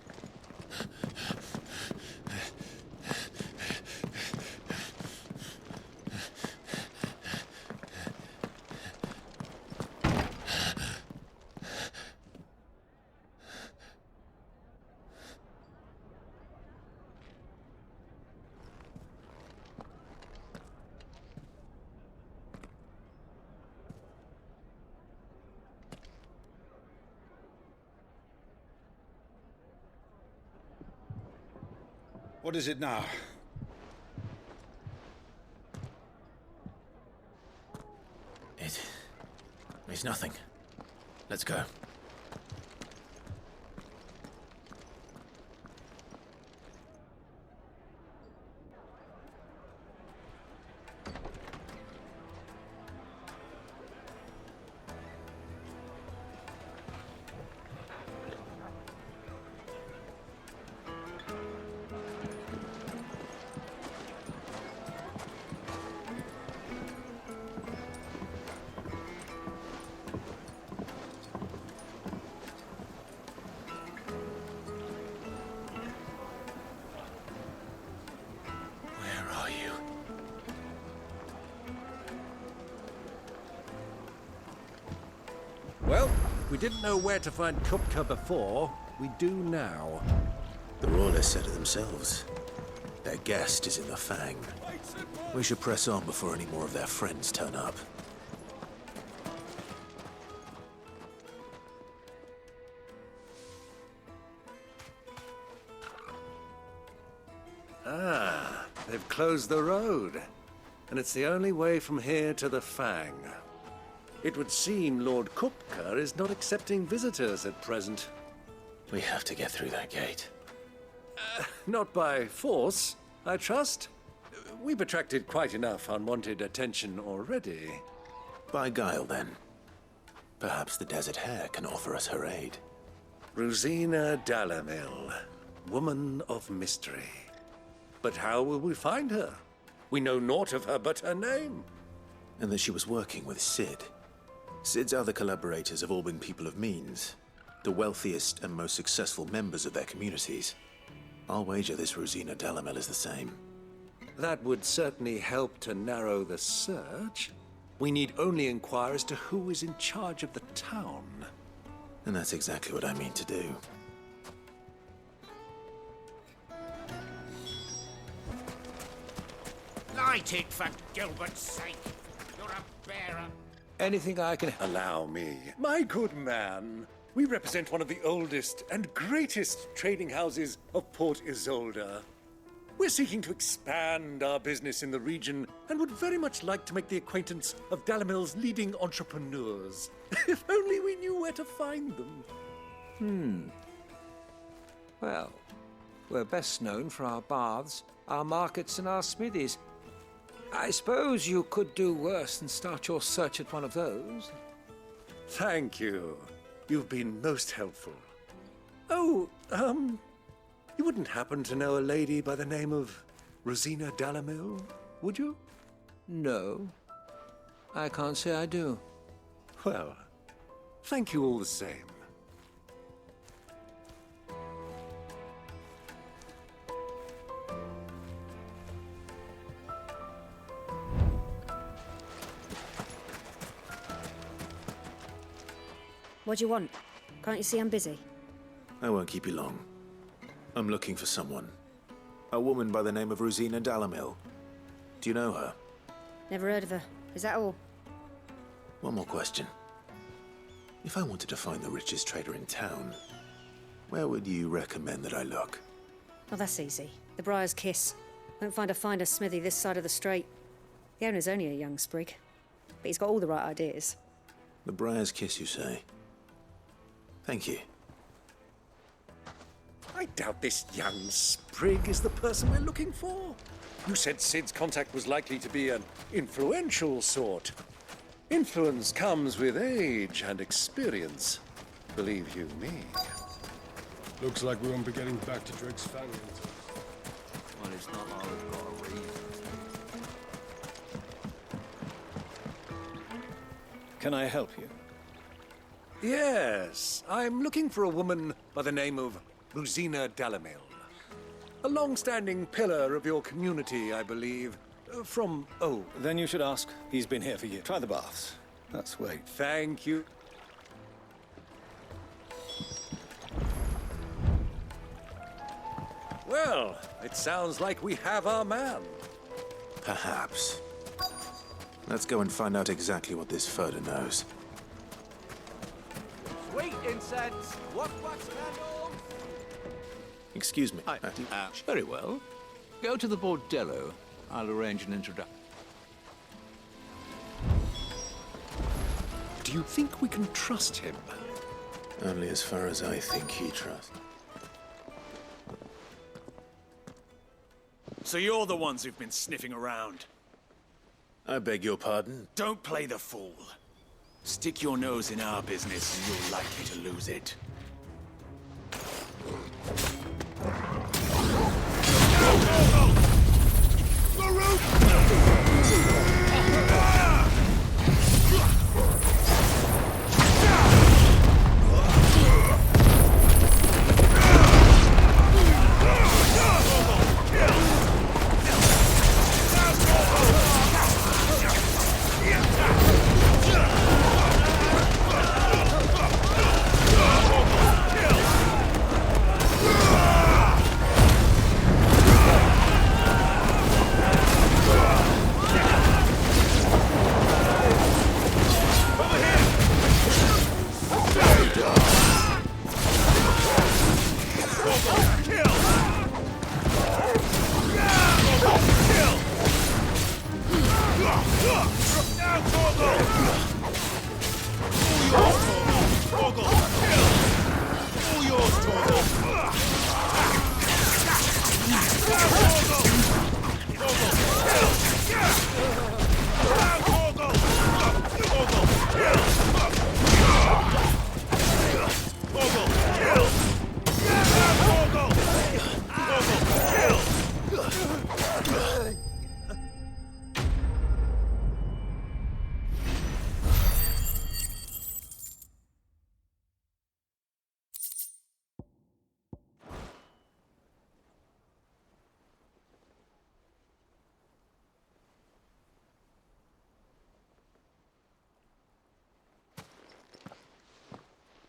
What is it now? It's nothing. Let's go. Well, we didn't know where to find Kupka before. We do now. The Royalists said it themselves. Their guest is in the Fang. We should press on before any more of their friends turn up. Ah, they've closed the road. And it's the only way from here to the Fang. It would seem Lord Kupka is not accepting visitors at present. We have to get through that gate. Not by force, I trust. We've attracted quite enough unwanted attention already. By guile, then. Perhaps the Desert Hare can offer us her aid. Rosina Dalamil, woman of mystery. But how will we find her? We know naught of her but her name. And that she was working with Sid. Sid's other collaborators have all been people of means, the wealthiest and most successful members of their communities. I'll wager this Rosina Dalamel is the same. That would certainly help to narrow the search. We need only inquire as to who is in charge of the town. And that's exactly what I mean to do. Light it, for Gilbert's sake. You're a bearer. Anything I can allow me. My good man, we represent one of the oldest and greatest trading houses of Port Isolde. We're seeking to expand our business in the region and would very much like to make the acquaintance of Dalamil's leading entrepreneurs. If only we knew where to find them. Well, we're best known for our baths, our markets, and our smithies. I suppose you could do worse than start your search at one of those. Thank you. You've been most helpful. Oh, you wouldn't happen to know a lady by the name of Rosina Dalamil, would you? No. I can't say I do. Well, thank you all the same. What do you want? Can't you see I'm busy? I won't keep you long. I'm looking for someone. A woman by the name of Rosina Dalamil. Do you know her? Never heard of her. Is that all? One more question. If I wanted to find the richest trader in town, where would you recommend that I look? Oh, that's easy. The Briar's Kiss. Won't find a finer smithy this side of the strait. The owner's only a young sprig, but he's got all the right ideas. The Briar's Kiss, you say? Thank you. I doubt this young sprig is the person we're looking for. You said Sid's contact was likely to be an influential sort. Influence comes with age and experience. Believe you me. Looks like we won't be getting back to Drake's family. Well, it's not always got a reason. Can I help you? Yes, I'm looking for a woman by the name of Rosina Dalamil. A long-standing pillar of your community, I believe. Then you should ask. He's been here for years. Try the baths. Let's wait. Thank you. Well, it sounds like we have our man. Perhaps. Let's go and find out exactly what this Furder knows. Sweet incense! What candles? Excuse me. Very well. Go to the bordello. I'll arrange an introduction. Do you think we can trust him? Only as far as I think he trusts. So you're the ones who've been sniffing around. I beg your pardon? Don't play the fool. Stick your nose in our business and you're likely to lose it.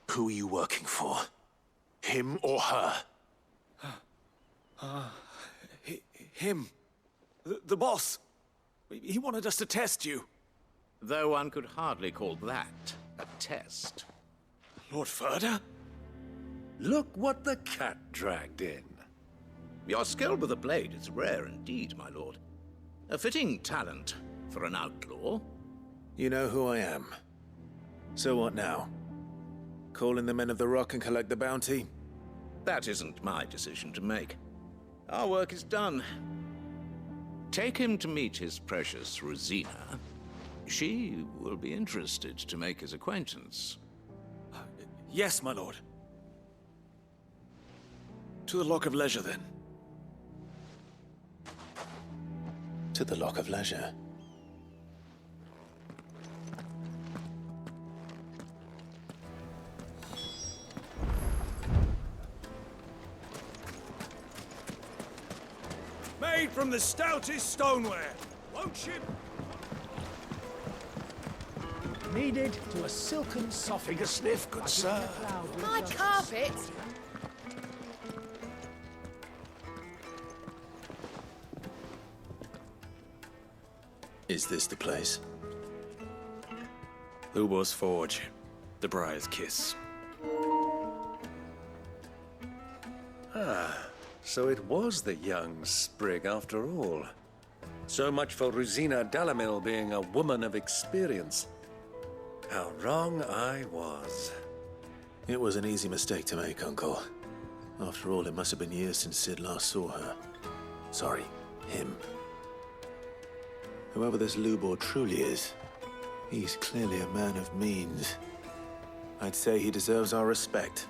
Who are you working for? Him or her? Him. The boss. He wanted us to test you. Though one could hardly call that a test. Lord Furder? Look what the cat dragged in. Your skill with the blade is rare indeed, my lord. A fitting talent for an outlaw. You know who I am. So what now? Call in the men of the Rock and collect the bounty? That isn't my decision to make. Our work is done. Take him to meet his precious Rosina. She will be interested to make his acquaintance. Yes, my lord. To the Lock of Leisure, then. To the Lock of Leisure. Made from the stoutest stoneware. Won't you? Kneaded to a silken soft. Take a sniff, good sir. My carpet? Is this the place? Lubor's Forge. The Briar's Kiss. Ah, so it was the young sprig after all. So much for Rosina Dalamil being a woman of experience. How wrong I was. It was an easy mistake to make, Uncle. After all, it must have been years since Sid last saw her. Sorry, him. Whoever this Lubor truly is, he's clearly a man of means. I'd say he deserves our respect.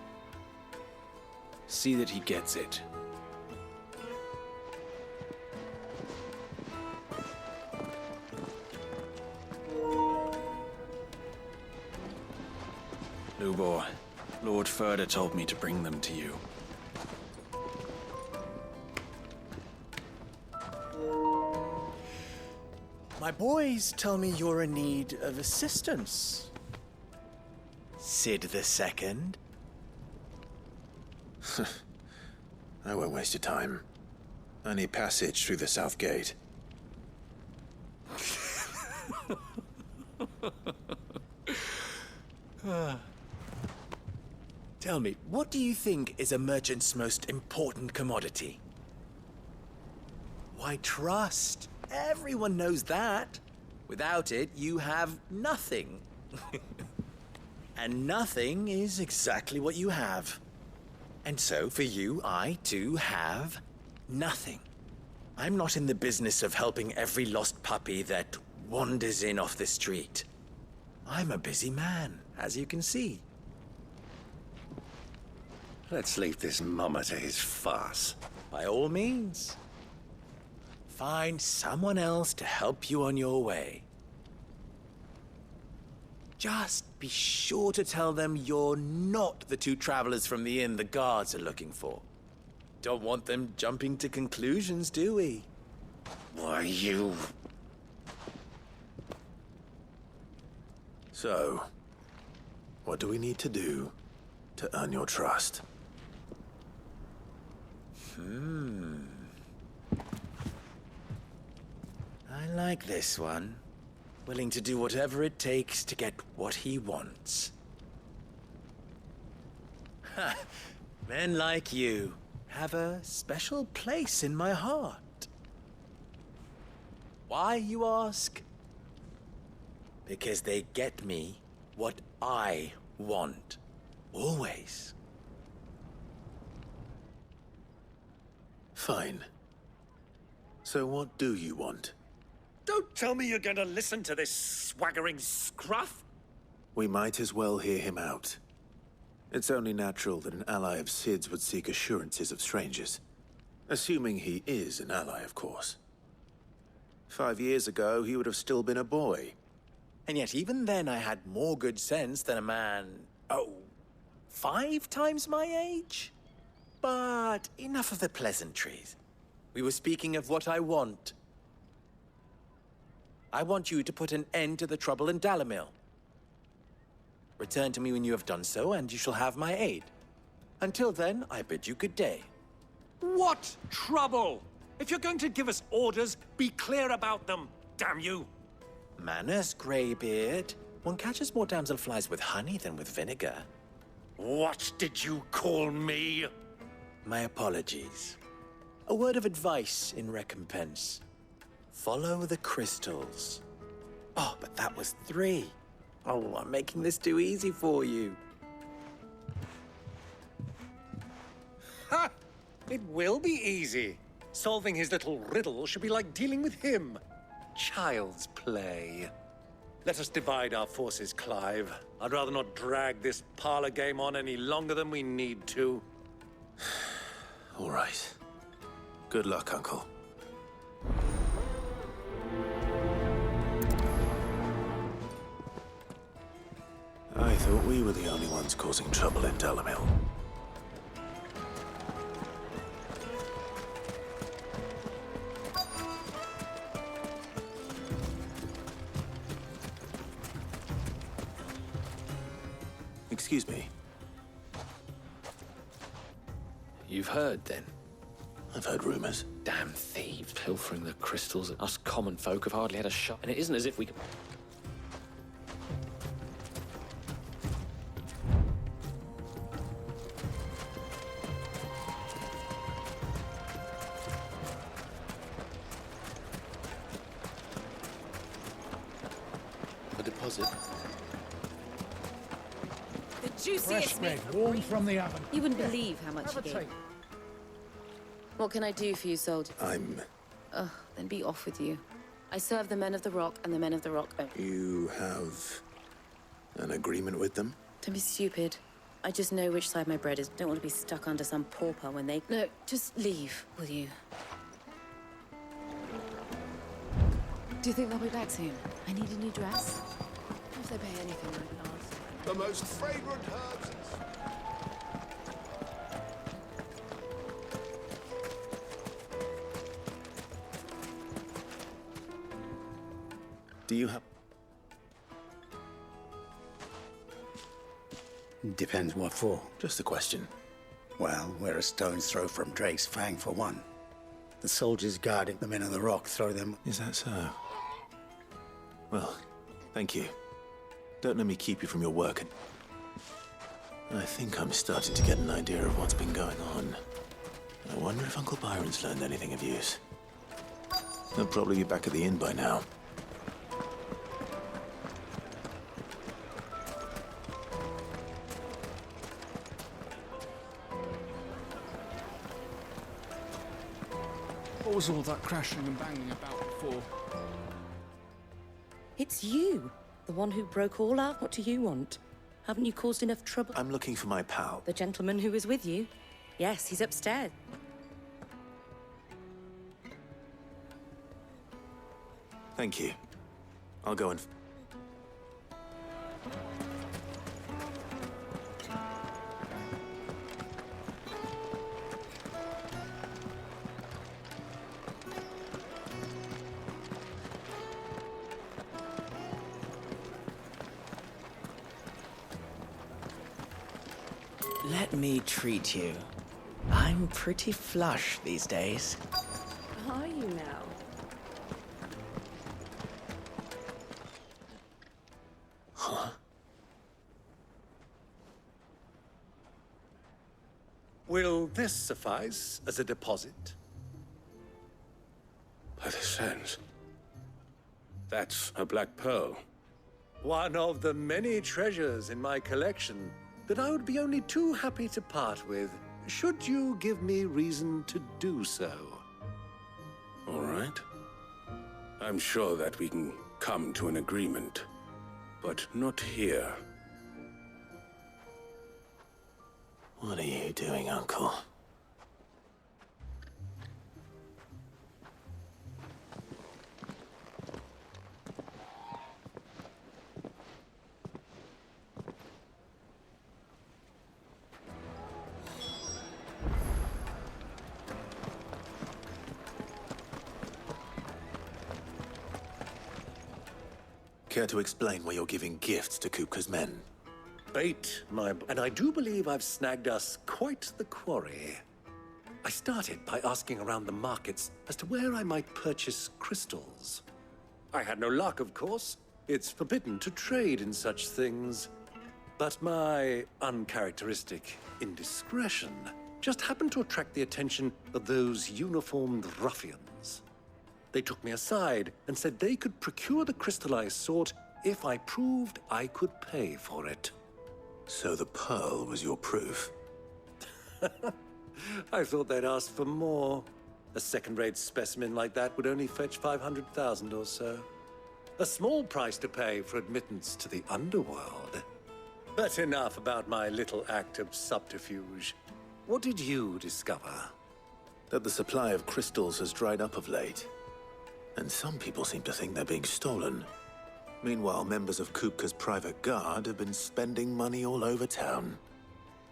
See that he gets it. Lubor, Lord Furder told me to bring them to you. My boys tell me you're in need of assistance. Sid the Second? I won't waste your time. I need passage through the south gate. Tell me, what do you think is a merchant's most important commodity? Why, trust. Everyone knows that. Without it, you have nothing. And nothing is exactly what you have. And so, for you, I, too, have nothing. I'm not in the business of helping every lost puppy that wanders in off the street. I'm a busy man, as you can see. Let's leave this mummer to his farce. By all means. Find someone else to help you on your way. Just be sure to tell them you're not the two travelers from the inn the guards are looking for. Don't want them jumping to conclusions, do we? Why, you... So, what do we need to do to earn your trust? I like this one. Willing to do whatever it takes to get what he wants. Ha! Men like you have a special place in my heart. Why, you ask? Because they get me what I want. Always. Fine. So what do you want? Don't tell me you're going to listen to this swaggering scruff! We might as well hear him out. It's only natural that an ally of Sid's would seek assurances of strangers. Assuming he is an ally, of course. 5 years ago, he would have still been a boy. And yet even then I had more good sense than a man, 5 times my age? But enough of the pleasantries. We were speaking of what I want. I want you to put an end to the trouble in Dalamil. Return to me when you have done so, and you shall have my aid. Until then, I bid you good day. What trouble? If you're going to give us orders, be clear about them, damn you! Manners, Greybeard. One catches more damselflies with honey than with vinegar. What did you call me? My apologies. A word of advice in recompense. Follow the crystals. Oh, but that was 3. Oh, I'm making this too easy for you. Ha! It will be easy. Solving his little riddle should be like dealing with him. Child's play. Let us divide our forces, Clive. I'd rather not drag this parlor game on any longer than we need to. All right. Good luck, Uncle. I thought we were the only ones causing trouble in Dalamil. Excuse me. You've heard, then? I've heard rumors. Damn thieves pilfering the crystals. Us common folk have hardly had a shot, and it isn't as if we could... A deposit. The juiciest meat. Warm from the oven. You wouldn't believe how much he gave. What can I do for you, soldier? Ugh, then be off with you. I serve the men of the Rock and the men of the Rock only. You have an agreement with them? Don't be stupid. I just know which side my bread is. Don't want to be stuck under some pauper when they... No, just leave, will you? Do you think they'll be back soon? I need a new dress. If they pay anything like last. The most fragrant herbs. Do you have... Depends what for. Just a question. Well, we're a stone's throw from Drake's Fang, for one. The soldiers guarding the men of the Rock throw them... Is that so? Well, thank you. Don't let me keep you from your work. I think I'm starting to get an idea of what's been going on. I wonder if Uncle Byron's learned anything of use. He'll probably be back at the inn by now. What was all that crashing and banging about before? It's you. The one who broke all out. What do you want? Haven't you caused enough trouble? I'm looking for my pal. The gentleman who was with you? Yes, he's upstairs. Thank you. I'll go and... Let me treat you. I'm pretty flush these days. Are you now? Huh? Will this suffice as a deposit? By the sands. That's a black pearl. One of the many treasures in my collection that I would be only too happy to part with, should you give me reason to do so. All right. I'm sure that we can come to an agreement, but not here. What are you doing, Uncle? Care to explain why you're giving gifts to Kupka's men? Bait, and I do believe I've snagged us quite the quarry. I started by asking around the markets as to where I might purchase crystals. I had no luck, of course. It's forbidden to trade in such things. But my uncharacteristic indiscretion just happened to attract the attention of those uniformed ruffians. They took me aside and said they could procure the crystal I sought if I proved I could pay for it. So the pearl was your proof? I thought they'd ask for more. A second-rate specimen like that would only fetch 500,000 or so. A small price to pay for admittance to the underworld. But enough about my little act of subterfuge. What did you discover? That the supply of crystals has dried up of late. And some people seem to think they're being stolen. Meanwhile, members of Kupka's private guard have been spending money all over town.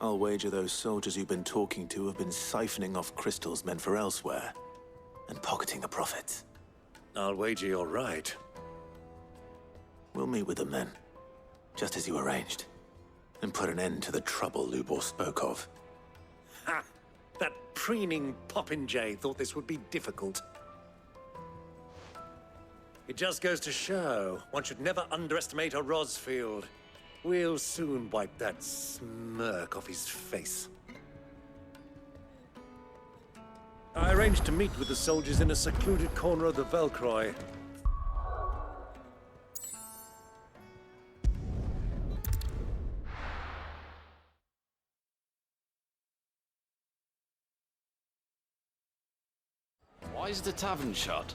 I'll wager those soldiers you've been talking to have been siphoning off crystals meant for elsewhere, and pocketing the profits. I'll wager you're right. We'll meet with them then, just as you arranged, and put an end to the trouble Lubor spoke of. Ha! That preening popinjay thought this would be difficult. It just goes to show, one should never underestimate a Rosfield. We'll soon wipe that smirk off his face. I arranged to meet with the soldiers in a secluded corner of the Velcroy. Why is the tavern shut?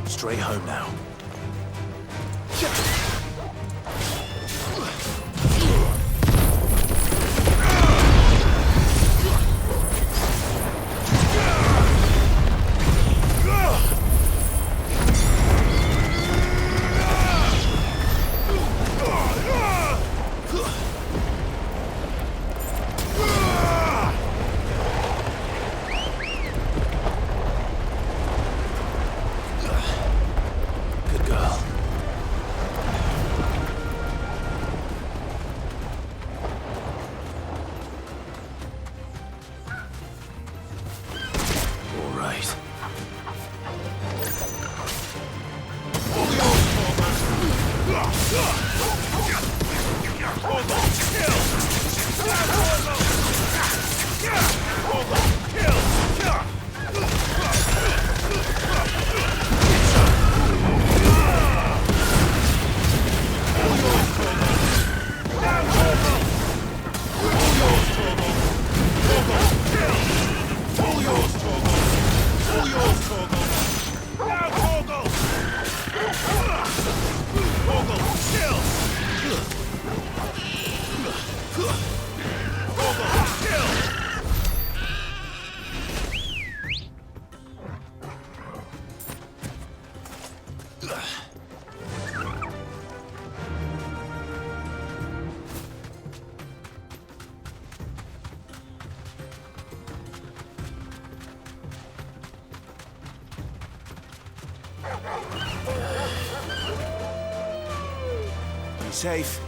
Straight home now. Safe.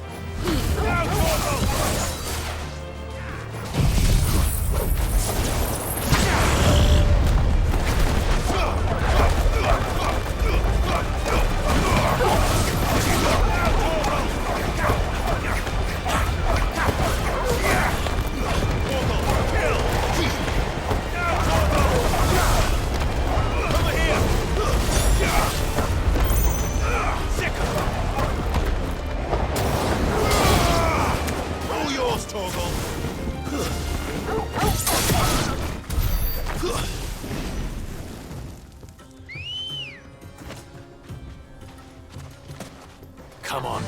Come on.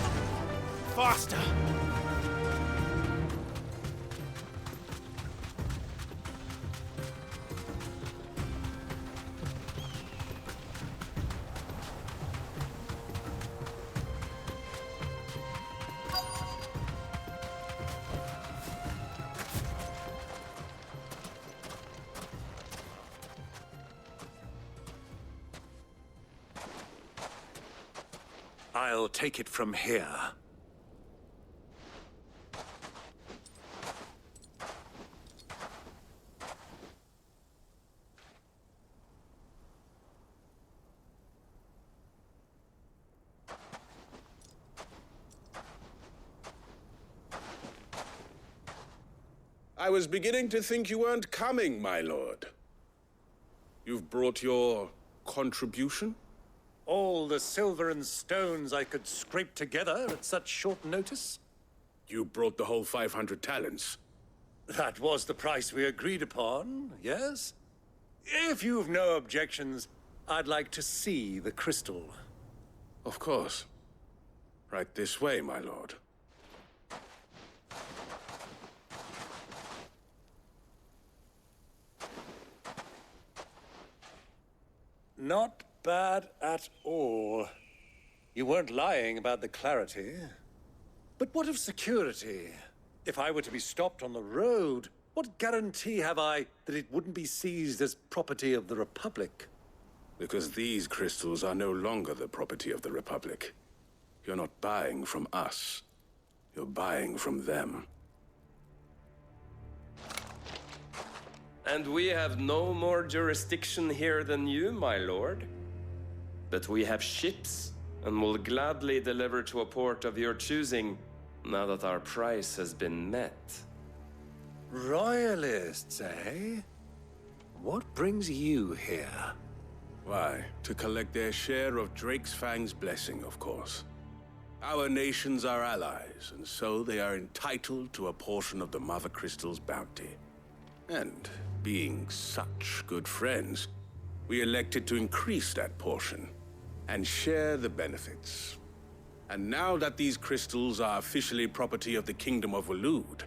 Faster! I'll take it from here. I was beginning to think you weren't coming, my lord. You've brought your contribution? All the silver and stones I could scrape together at such short notice? You brought the whole 500 talents. That was the price we agreed upon, yes? If you've no objections, I'd like to see the crystal. Of course. Right this way, my lord. Not bad at all. You weren't lying about the clarity. But what of security? If I were to be stopped on the road, what guarantee have I that it wouldn't be seized as property of the Republic? Because these crystals are no longer the property of the Republic. You're not buying from us. You're buying from them. And we have no more jurisdiction here than you, my lord. But we have ships, and will gladly deliver to a port of your choosing, now that our price has been met. Royalists, eh? What brings you here? Why, to collect their share of Drake's Fang's blessing, of course. Our nations are allies, and so they are entitled to a portion of the Mother Crystal's bounty. And being such good friends, we elected to increase that portion and share the benefits. And now that these crystals are officially property of the Kingdom of Waloed,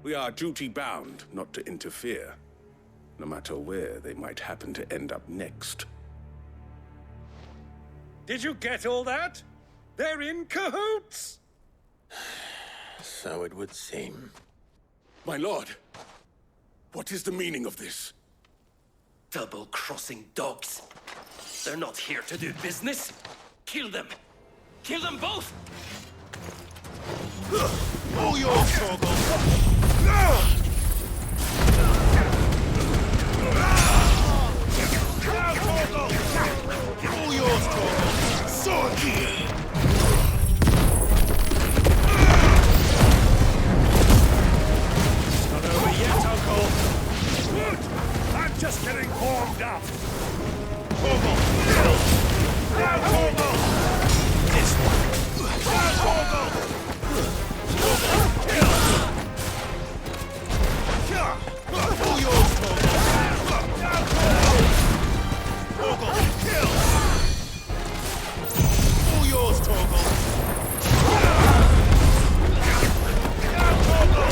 we are duty-bound not to interfere, no matter where they might happen to end up next. Did you get all that? They're in cahoots! So it would seem. My lord, what is the meaning of this? Double-crossing dogs. They're not here to do business. Kill them. Kill them both! All yours, Torgal! All yours, Torgal! Sword here! Not over yet, Uncle! Good! I'm just getting warmed up! Torgal! Now, Torgal! This one! Now, Torgal! Torgal! Kill! All yours, Torgal! Now, Torgal! Torgal! Kill! All yours, Torgal! Now, Torgal!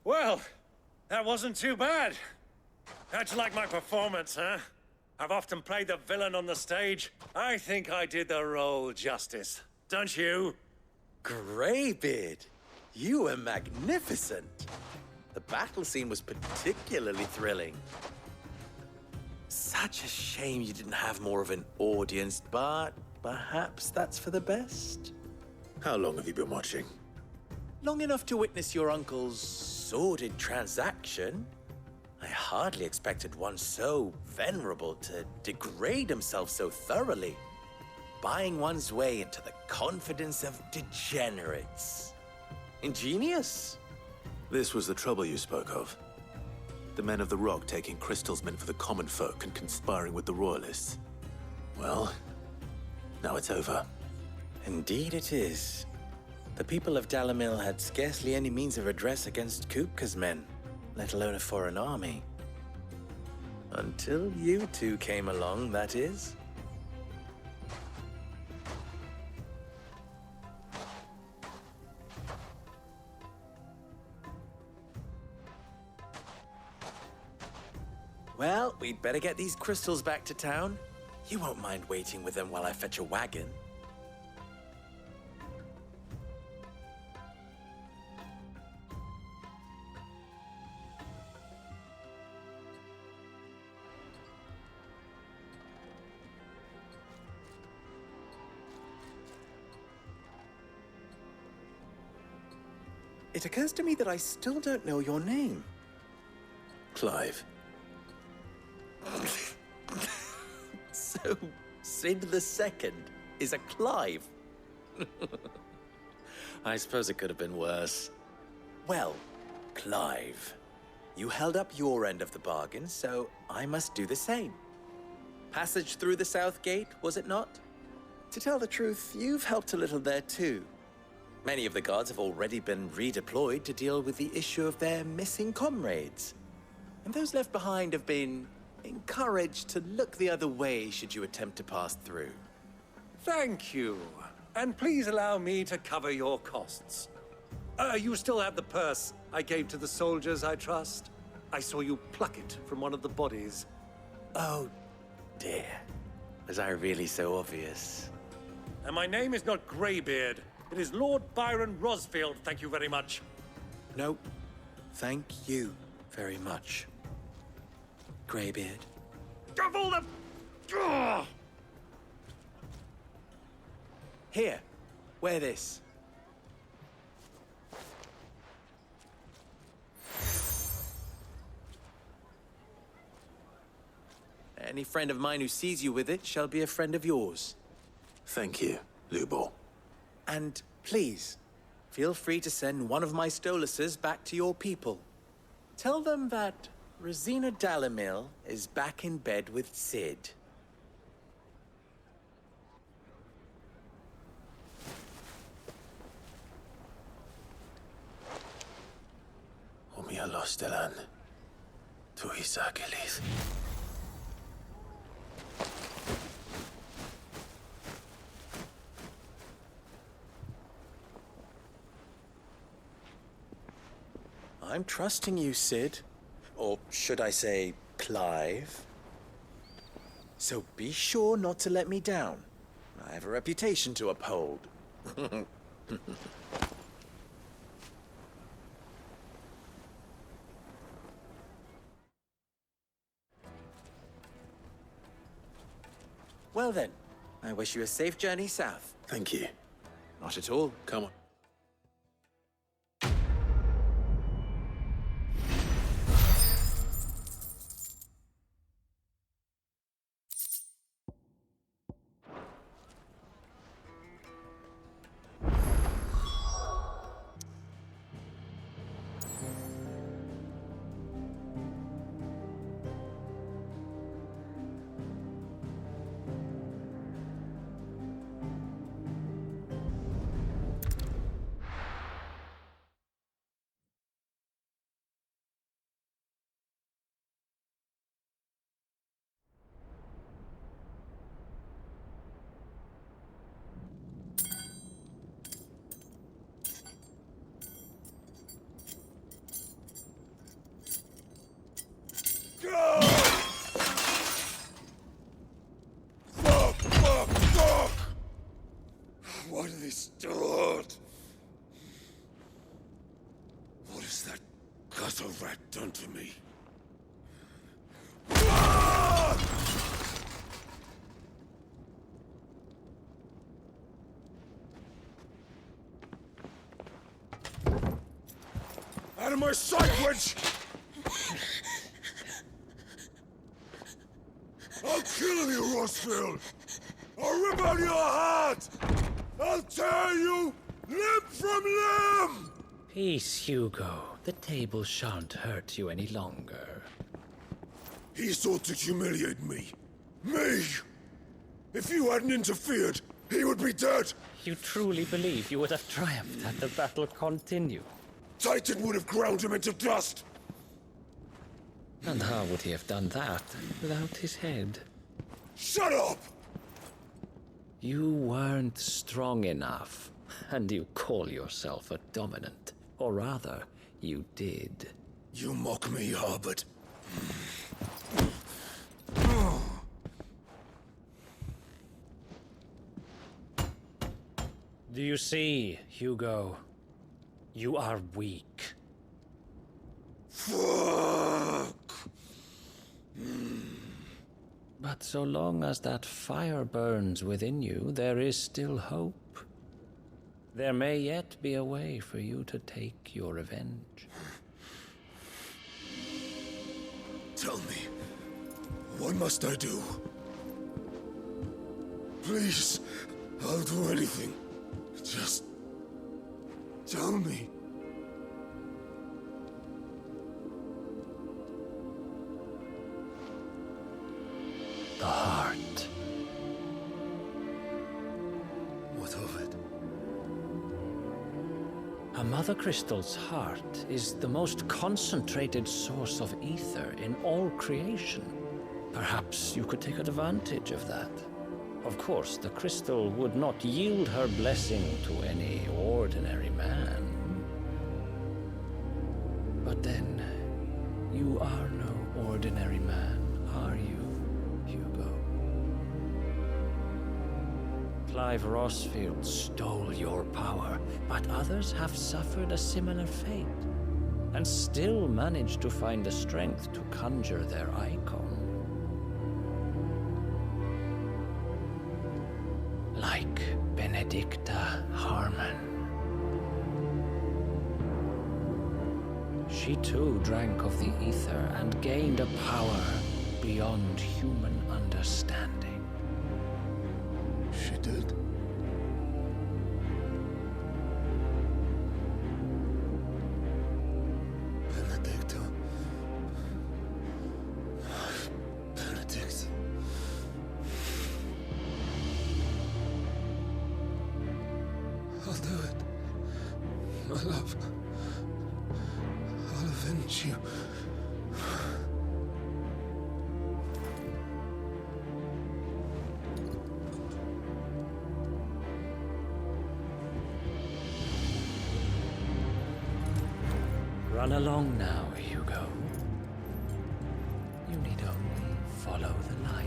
Well, that wasn't too bad. How'd you like my performance, huh? I've often played the villain on the stage. I think I did the role justice. Don't you? Greybeard, you were magnificent. The battle scene was particularly thrilling. Such a shame you didn't have more of an audience, but perhaps that's for the best. How long have you been watching? Long enough to witness your uncle's sordid transaction. I hardly expected one so venerable to degrade himself so thoroughly, buying one's way into the confidence of degenerates. Ingenious. This was the trouble you spoke of. The men of the Rock taking crystals meant for the common folk and conspiring with the Royalists. Well, now it's over. Indeed it is. The people of Dalamil had scarcely any means of redress against Kupka's men, let alone a foreign army. Until you two came along, that is. Well, we'd better get these crystals back to town. You won't mind waiting with them while I fetch a wagon. It occurs to me that I still don't know your name. Clive. So, Sid the Second is a Clive. I suppose it could have been worse. Well, Clive, you held up your end of the bargain, so I must do the same. Passage through the South Gate, was it not? To tell the truth, you've helped a little there too. Many of the guards have already been redeployed to deal with the issue of their missing comrades. And those left behind have been encouraged to look the other way should you attempt to pass through. Thank you. And please allow me to cover your costs. You still have the purse I gave to the soldiers, I trust? I saw you pluck it from one of the bodies. Oh, dear. Was I really so obvious? And my name is not Greybeard. It is Lord Byron Rosfield, thank you very much. No, thank you very much, Greybeard. Of all the... Ugh! Here, wear this. Any friend of mine who sees you with it shall be a friend of yours. Thank you, Lubor. And please, feel free to send one of my Stoluses back to your people. Tell them that Rosina Dalamil is back in bed with Sid. Omia Lostelan. Tu Isakelis. I'm trusting you, Sid. Or should I say, Clive. So be sure not to let me down. I have a reputation to uphold. Well then, I wish you a safe journey south. Thank you. Not at all. Come on. Why do they start? What has that gutter rat done to me? of my sight, wench! I'll kill you, Rossfield! I'll rip out your heart! I'll tear you limb from limb! Peace, Hugo. The table shan't hurt you any longer. He sought to humiliate me. Me! If you hadn't interfered, he would be dead! You truly believe you would have triumphed had the battle continued? Titan would have ground him into dust! And how would he have done that without his head? Shut up! You weren't strong enough, and you call yourself a dominant. Or rather, you did. You mock me, Harbert. Do you see, Hugo? You are weak. Fuck! But so long as that fire burns within you, there is still hope. There may yet be a way for you to take your revenge. Tell me, what must I do? Please, I'll do anything. Just tell me. The heart. What of it? A Mother Crystal's heart is the most concentrated source of ether in all creation. Perhaps you could take advantage of that. Of course, the crystal would not yield her blessing to any ordinary man. But then, you are no ordinary man, are you, Hugo? Clive Rossfield stole your power, but others have suffered a similar fate, and still managed to find the strength to conjure their icon. Like Benedicta Harmon. She too drank of the ether and gained a power beyond human understanding. She did. Benedicta. Benedict. I'll do it. My love. I'll avenge you. Run along now, Hugo. You need only follow the light.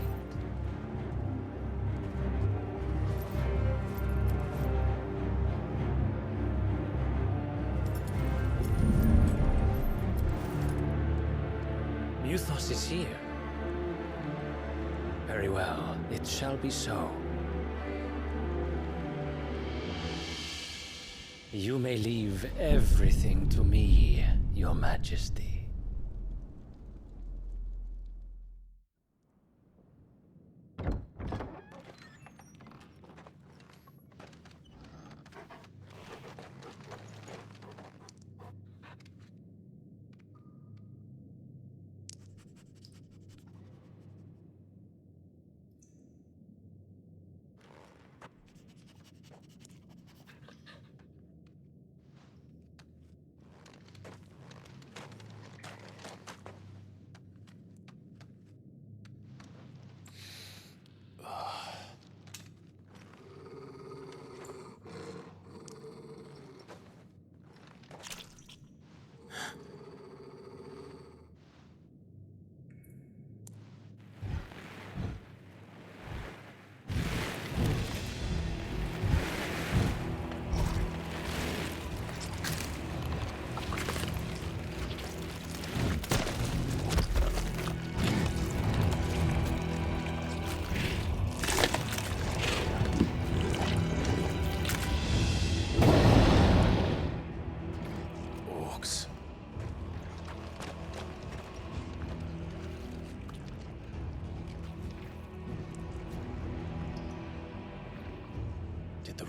Muthos is here. Very well, it shall be so. You may leave everything to me, Your Majesty.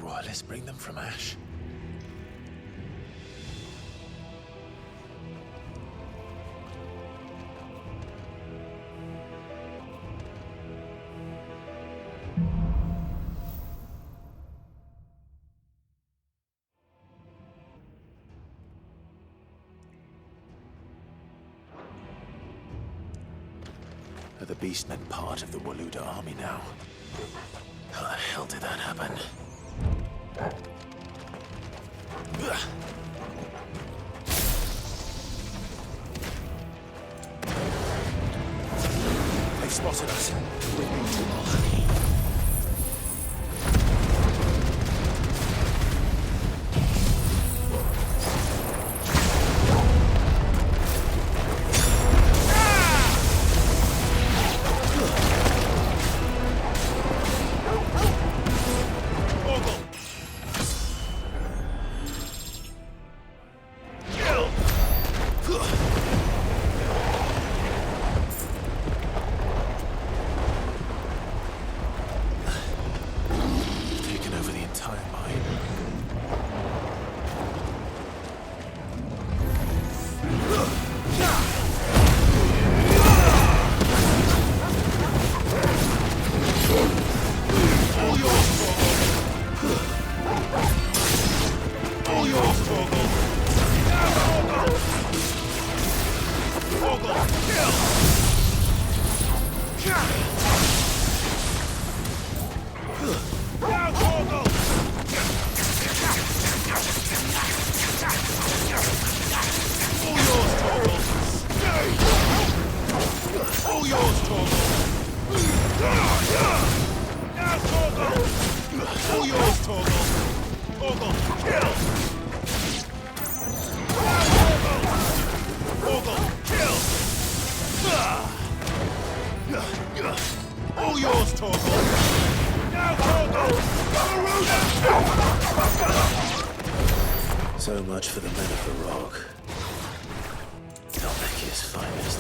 royalists bring them from Ash? Are the Beastmen part of the Waluda army now? How the hell did that happen? They've spotted us. We've been too long. So much for the men of the Rock. Dalmekia's finest.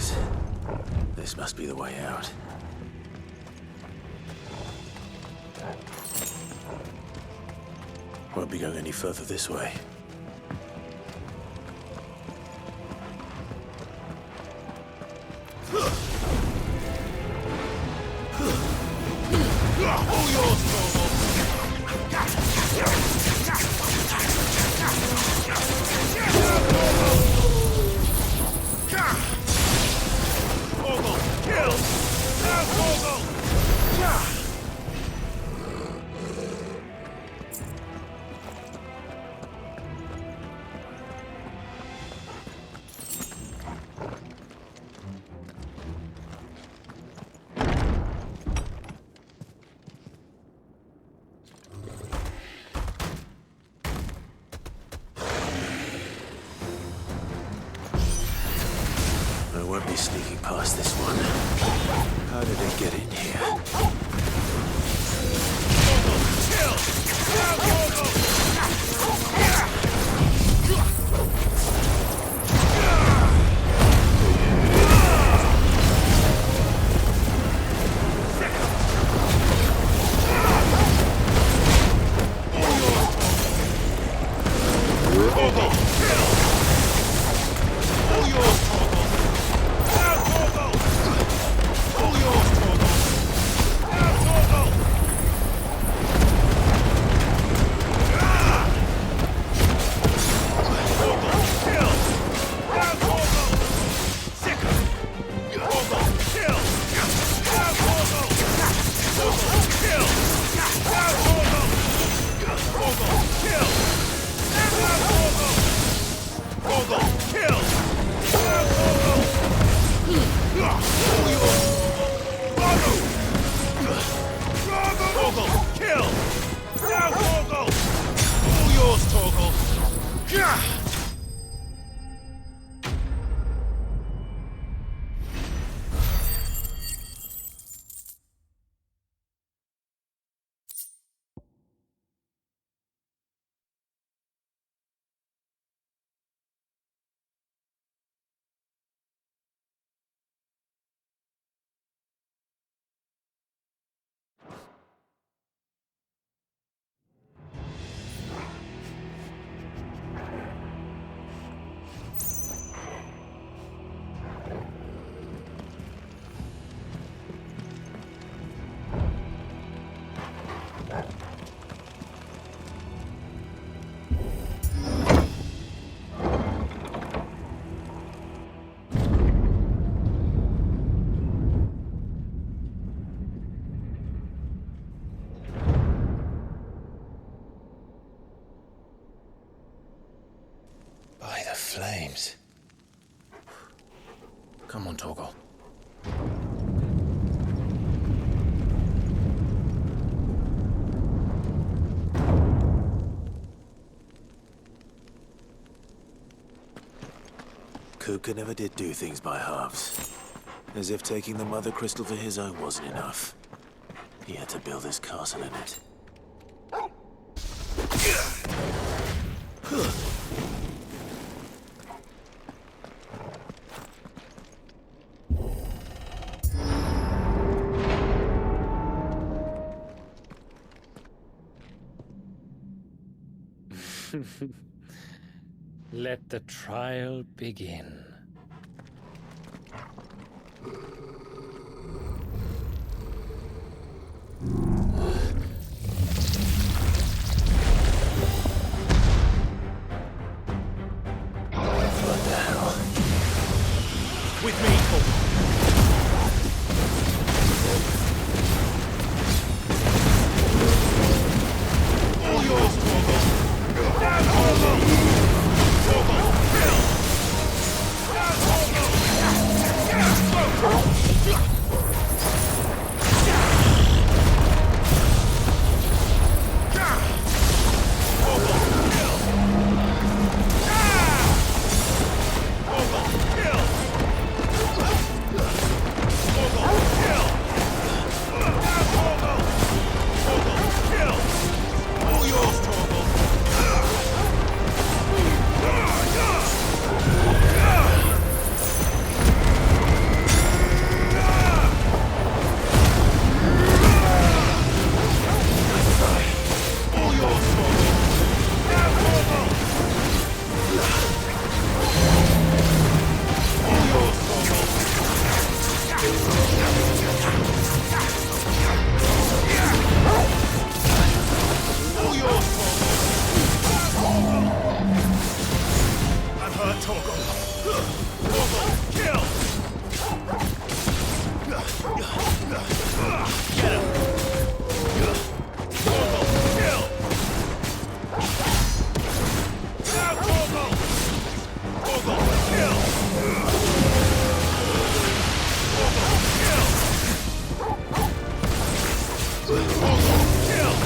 stairs. This must be the way out. Won't be going any further this way. I won't be sneaking past this one. How did it get in here? By the flames. Come on, Torgal. Kupka never did do things by halves. As if taking the Mother Crystal for his own wasn't enough. He had to build his castle in it. Let the trial begin. What the hell? With me, Torgal. All yours, Torgal. Down, Torgal! Torgal, kill! Down, Torgal! Torgal, kill! All yours, I'm hurt, Torgal. Torgal, kill! Get him! Torgal, kill! Now, Torgal! Torgal, kill! Torgal, kill! Torgal, kill!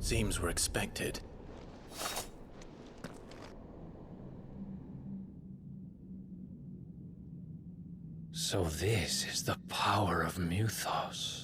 Seems we're expected. So this is the power of Mythos.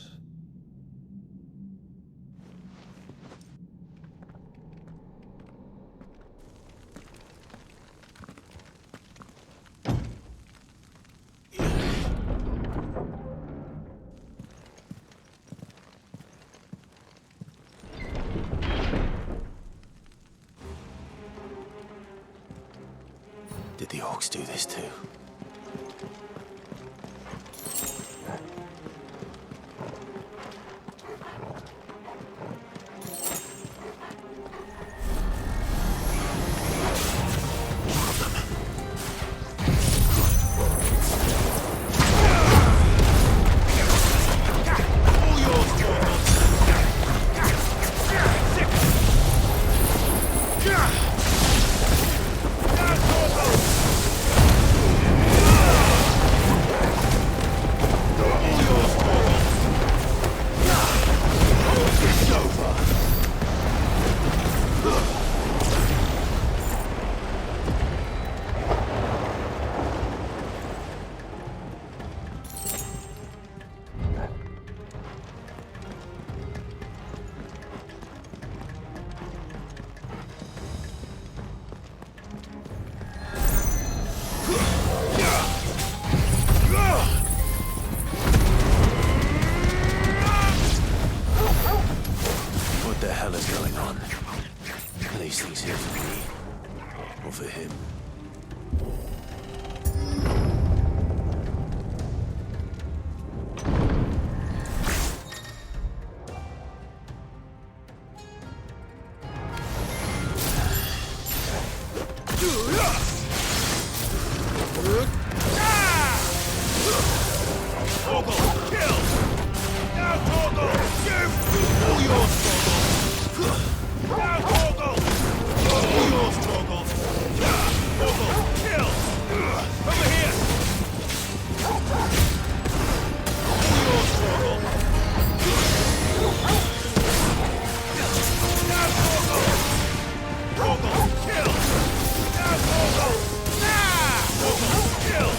Did the orcs do this too? What the hell is going on? Are these things here for me? Or for him? Torgal, kill! Now, Torgal, you! All yours, Torgal! Now, Torgal! All yours, Torgal! Torgal, kill! Over here! All yours, Torgal! Now, Torgal! Torgal, kill! Now, Torgal! Torgal, kill!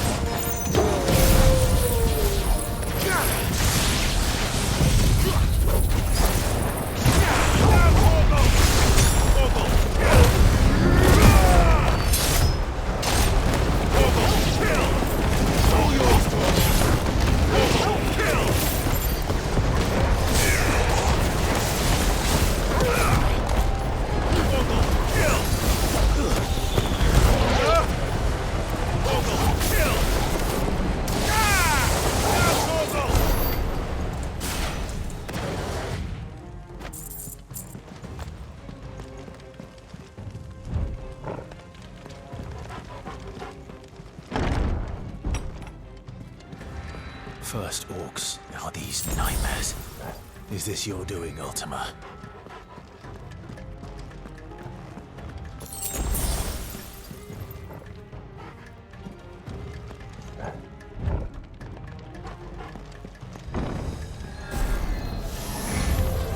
First orcs, now these nightmares. Is this your doing, Ultima?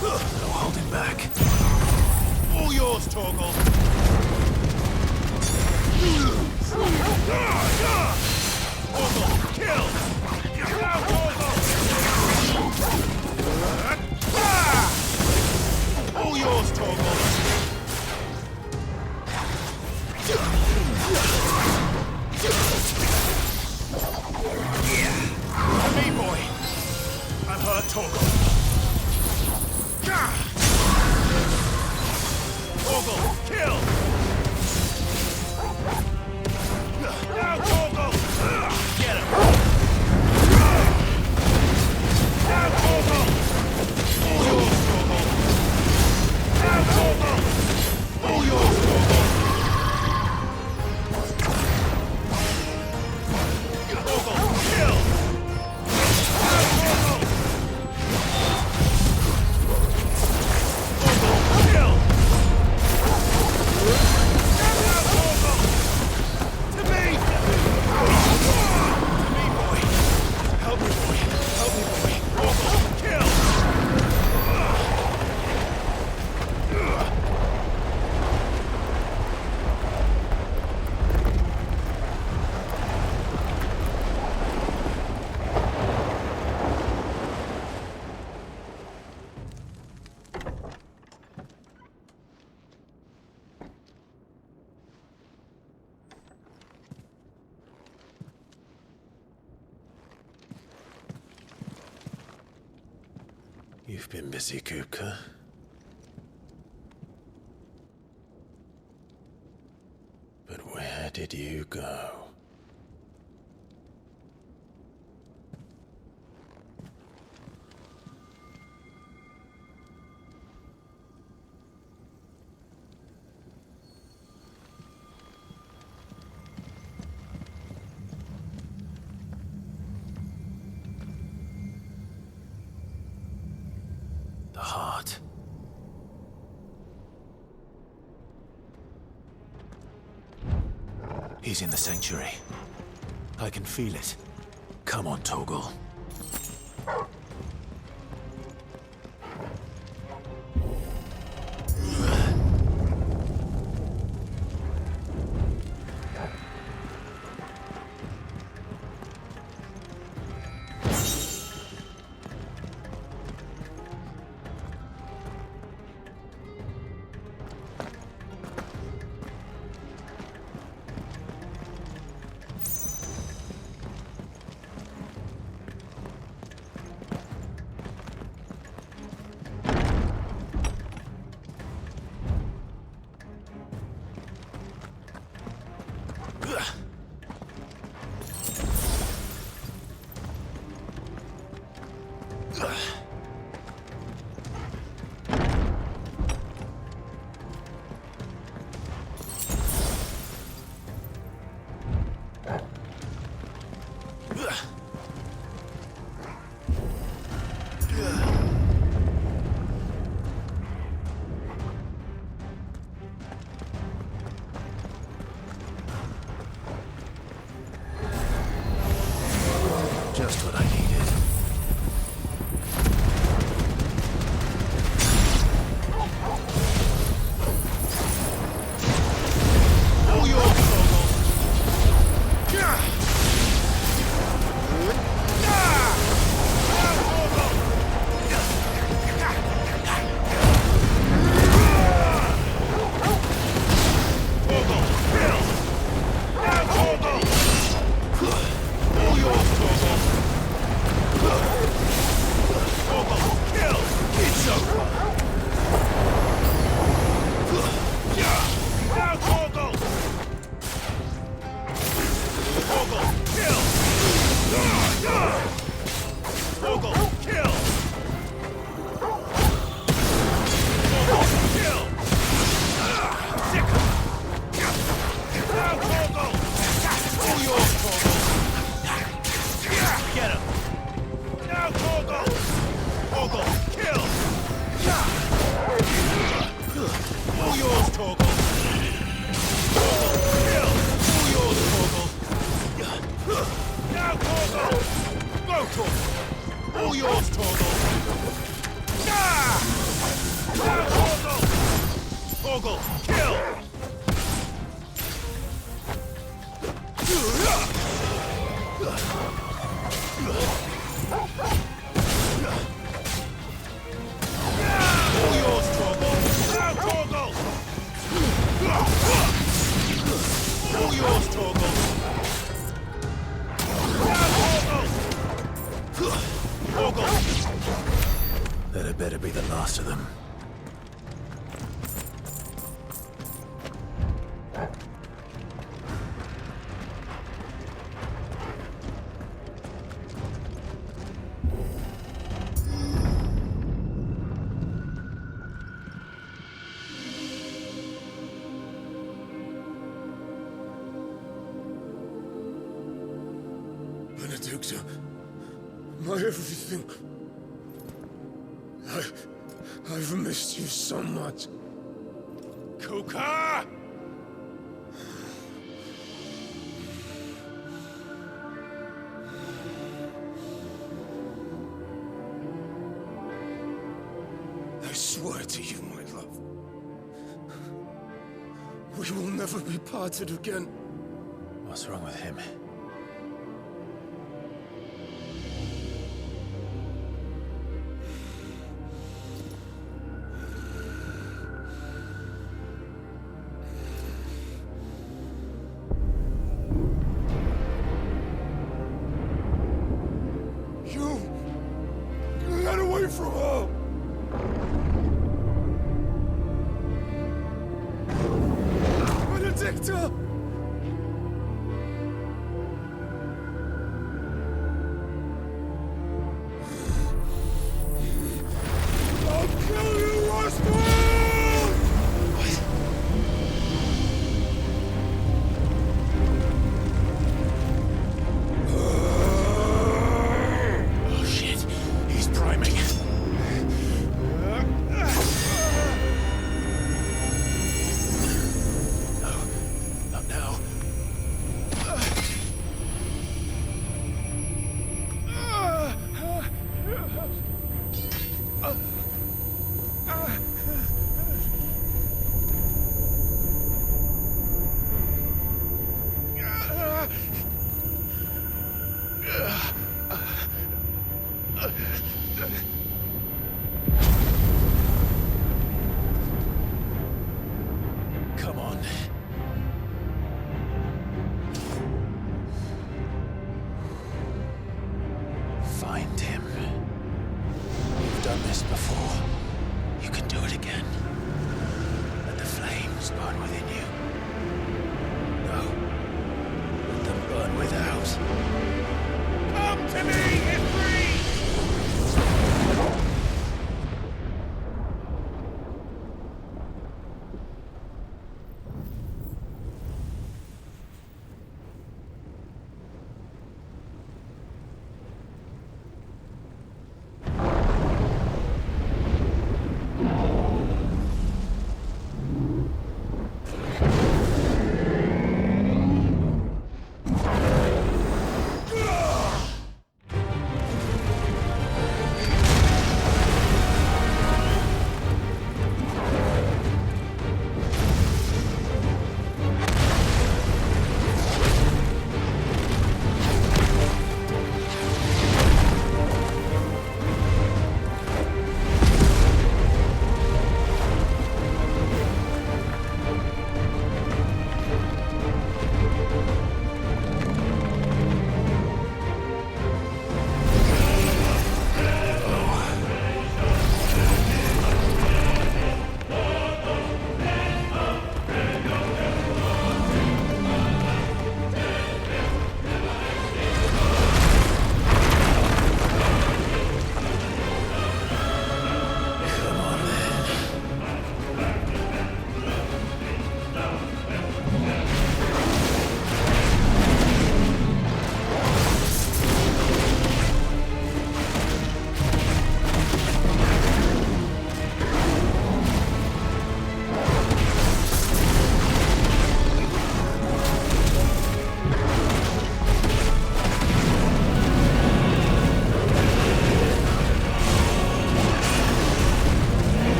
No holding back. All yours, Torgal! You've been busy, Kupka. But where did you go? The heart. He's in the sanctuary. I can feel it. Come on, Torgal. Just what I needed. All yours, Torgal. All yours, Torgal! Torgal, kill! All yours, Torgal! Now, Torgal! All yours, Torgal! That had better be the last of them. Benedicta, my everything. I've missed you so much. Kuka! I swear to you, my love, we will never be parted again. What's wrong with him? You ran away from her! yourselves. Come to me, Ifrit!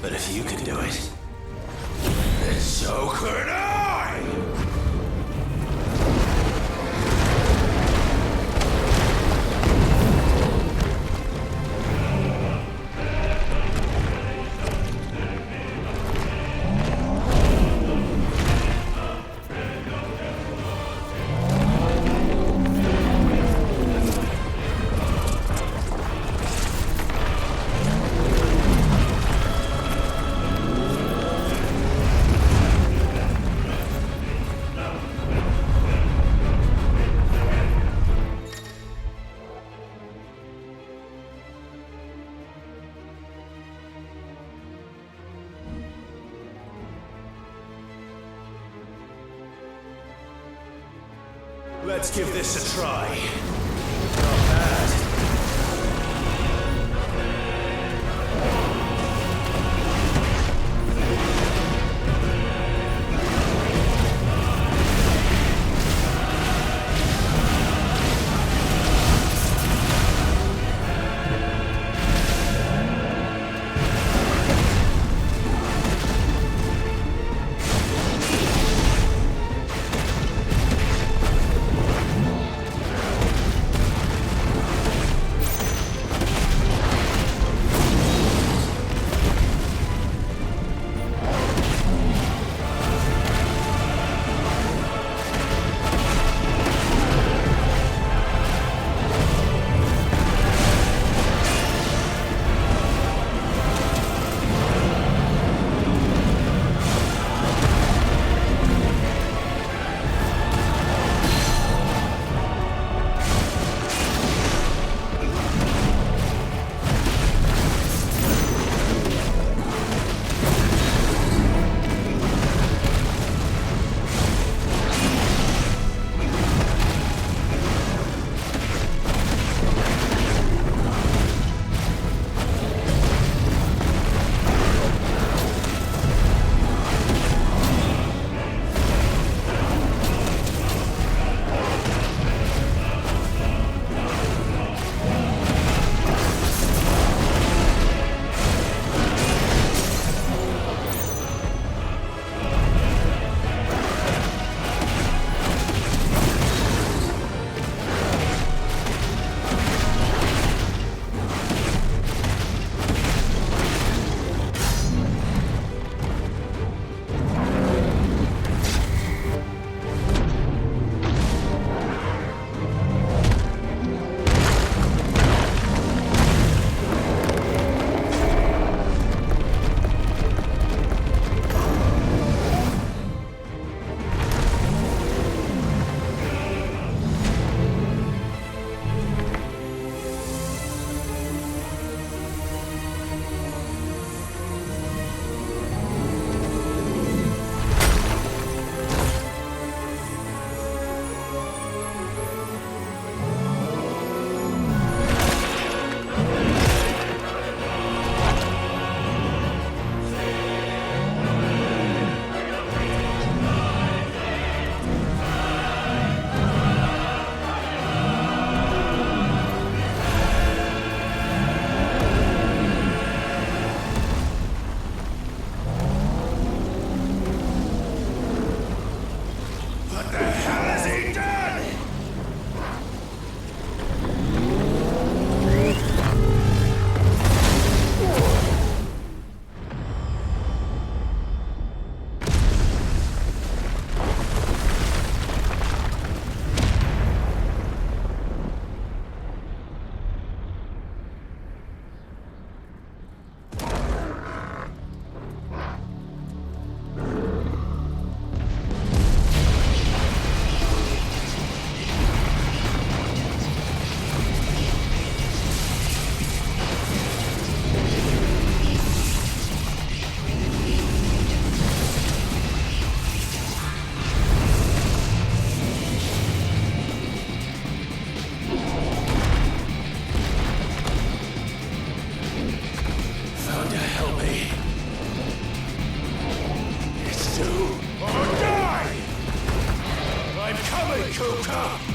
But if you can do it, then so could I! Let's give this a try. Not bad. Do or die! I'm coming, Kuka!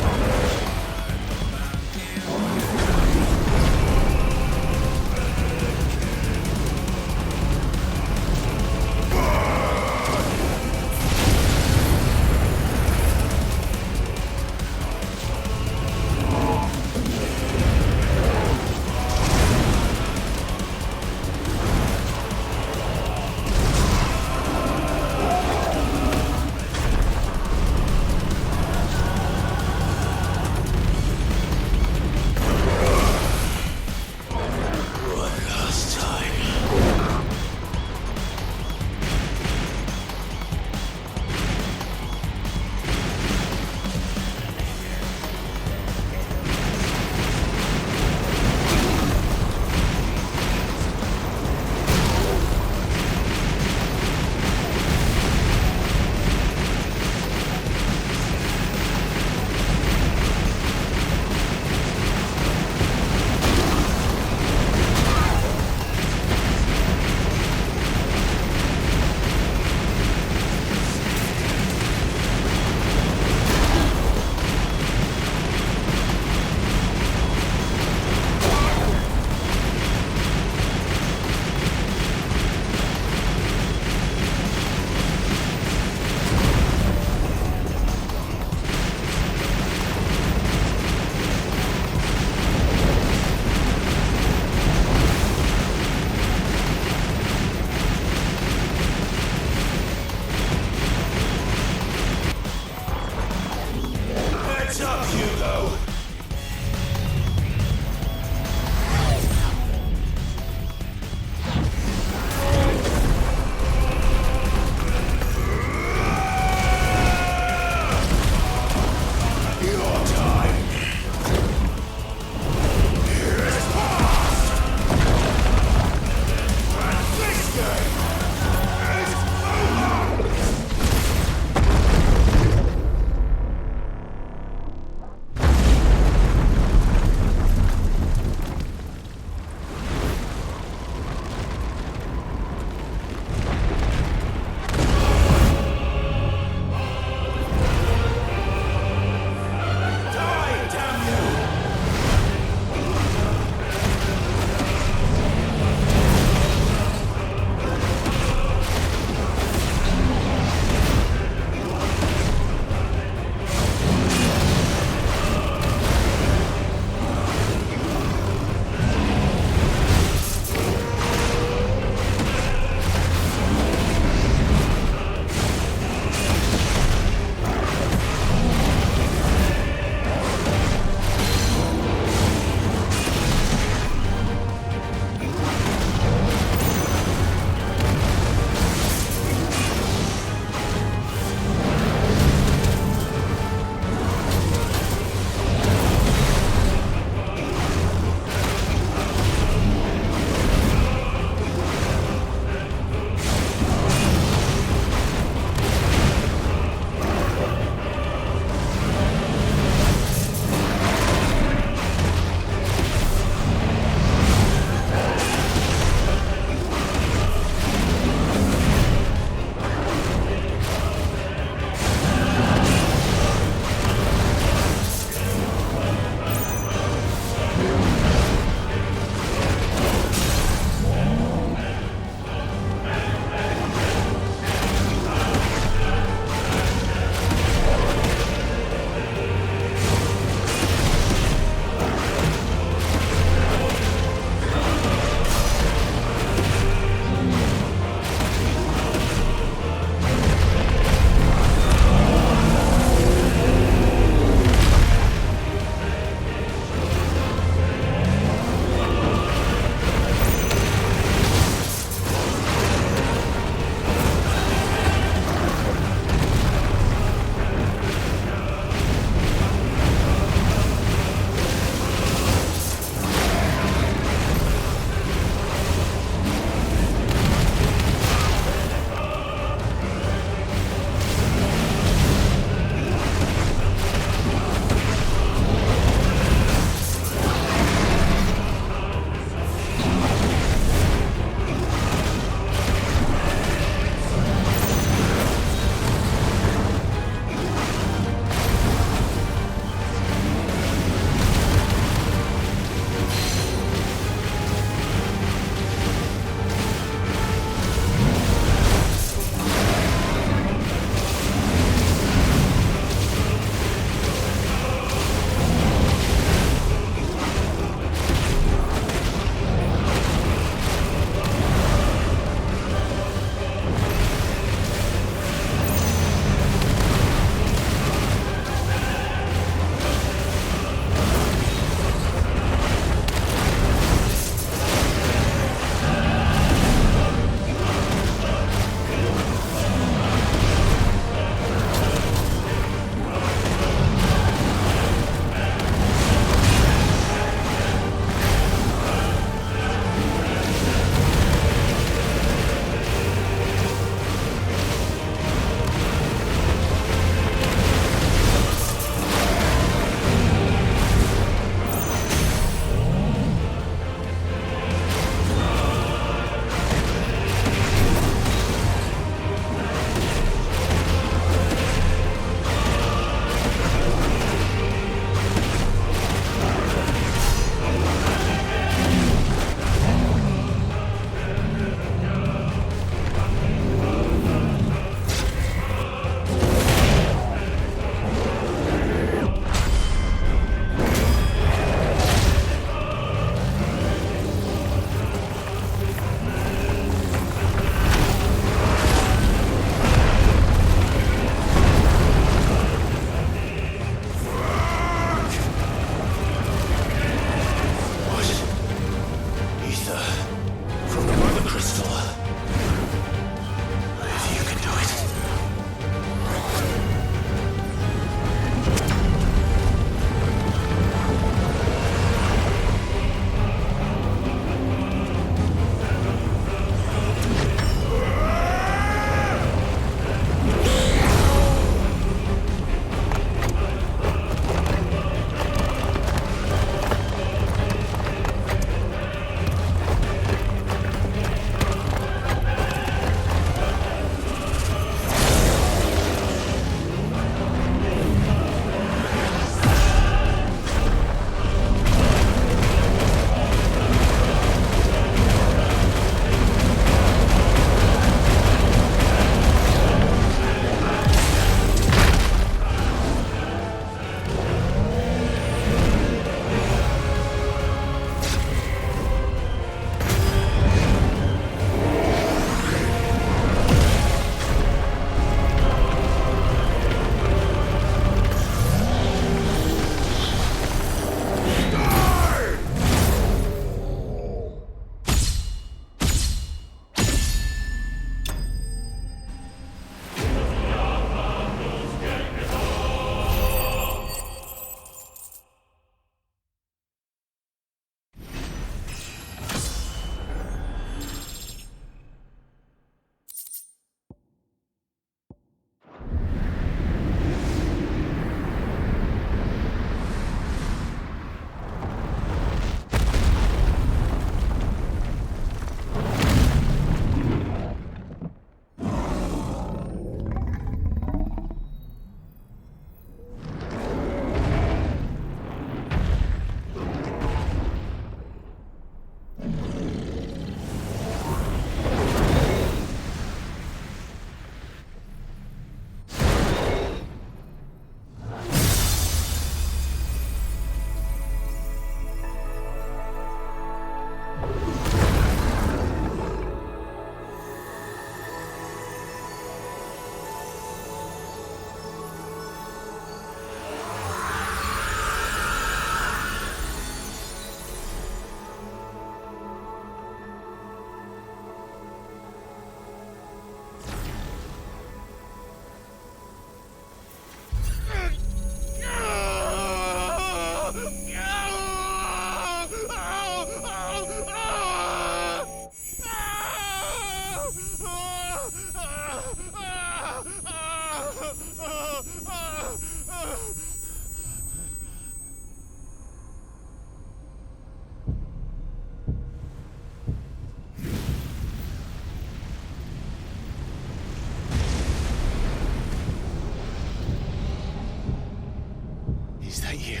You,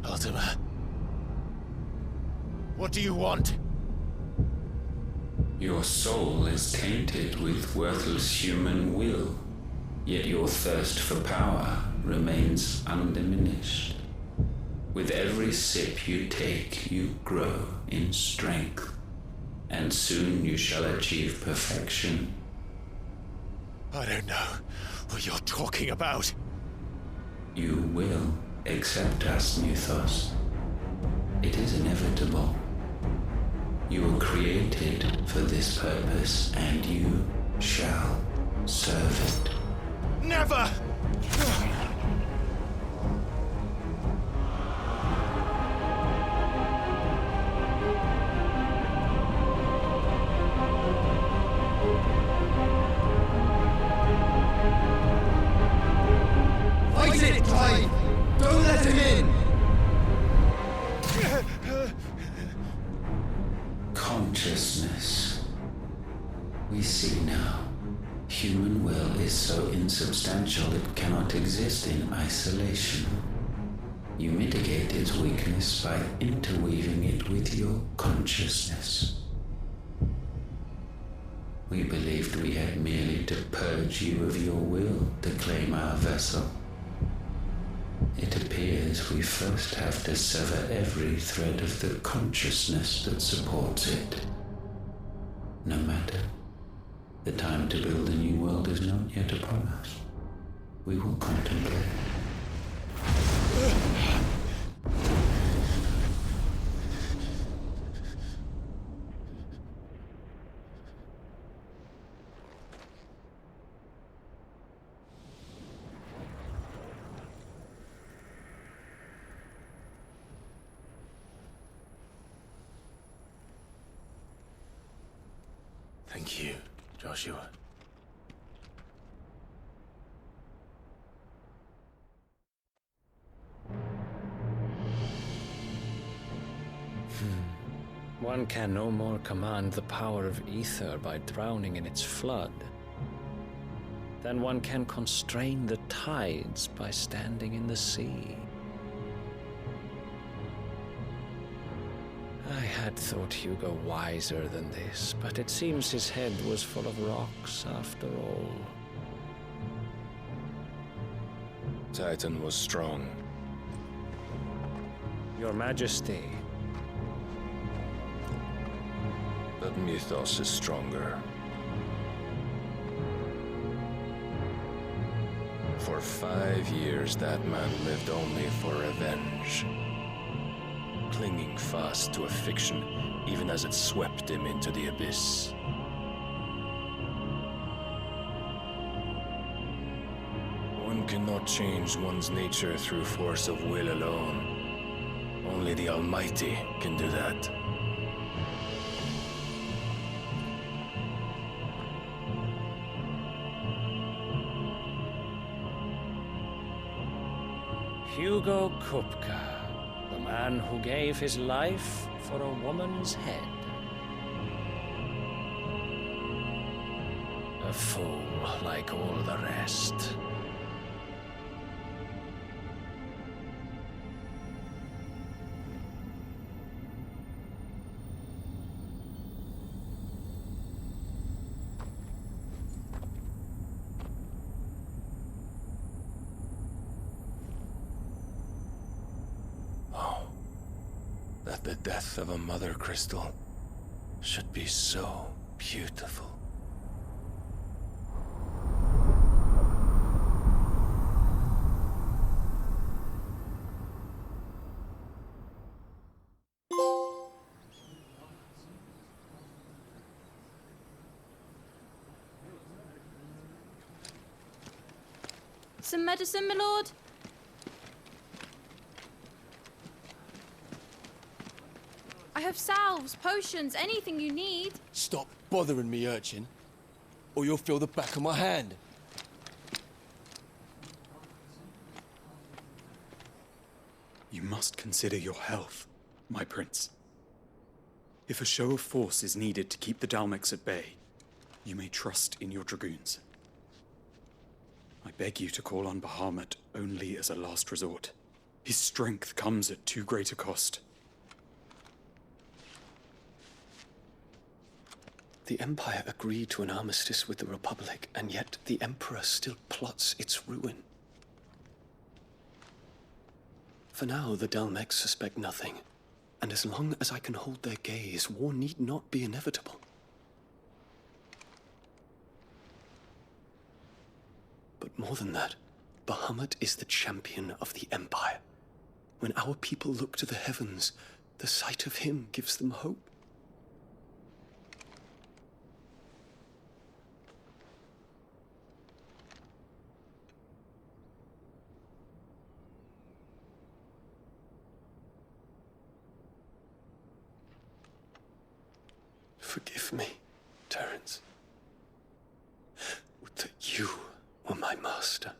Ultima. What do you want? Your soul is tainted with worthless human will, yet your thirst for power remains undiminished. With every sip you take, you grow in strength, and soon you shall achieve perfection. I don't know what you're talking about. You will accept us, Mythos. It is inevitable. You were created for this purpose, and you shall serve it. Never! Fight it, Clive! Don't let him in! Consciousness. We see now. Human will is so insubstantial it cannot exist in isolation. You mitigate its weakness by interweaving it with your consciousness. We believed we had merely to purge you of your will to claim our vessel. It appears we first have to sever every thread of the consciousness that supports it. No matter. The time to build a new world is not yet upon us. We will contemplate. Thank you, Joshua. One can no more command the power of ether by drowning in its flood than one can constrain the tides by standing in the sea. I had thought Hugo wiser than this, but it seems his head was full of rocks after all. Titan was strong. Your Majesty. But Mythos is stronger. For 5 years, that man lived only for revenge. Clinging fast to a fiction, even as it swept him into the abyss. One cannot change one's nature through force of will alone. Only the Almighty can do that. Hugo Kupka, the man who gave his life for a woman's head. A fool like all the rest. That the death of a mother crystal should be so beautiful. Some medicine, my lord? I have salves, potions, anything you need. Stop bothering me, urchin, or you'll feel the back of my hand. You must consider your health, my prince. If a show of force is needed to keep the Dalmex at bay, you may trust in your dragoons. I beg you to call on Bahamut only as a last resort. His strength comes at too great a cost. The Empire agreed to an armistice with the Republic, and yet the Emperor still plots its ruin. For now, the Dalmex suspect nothing, and as long as I can hold their gaze, war need not be inevitable. But more than that, Bahamut is the champion of the Empire. When our people look to the heavens, the sight of him gives them hope. Forgive me, Terence. Would that you were my master.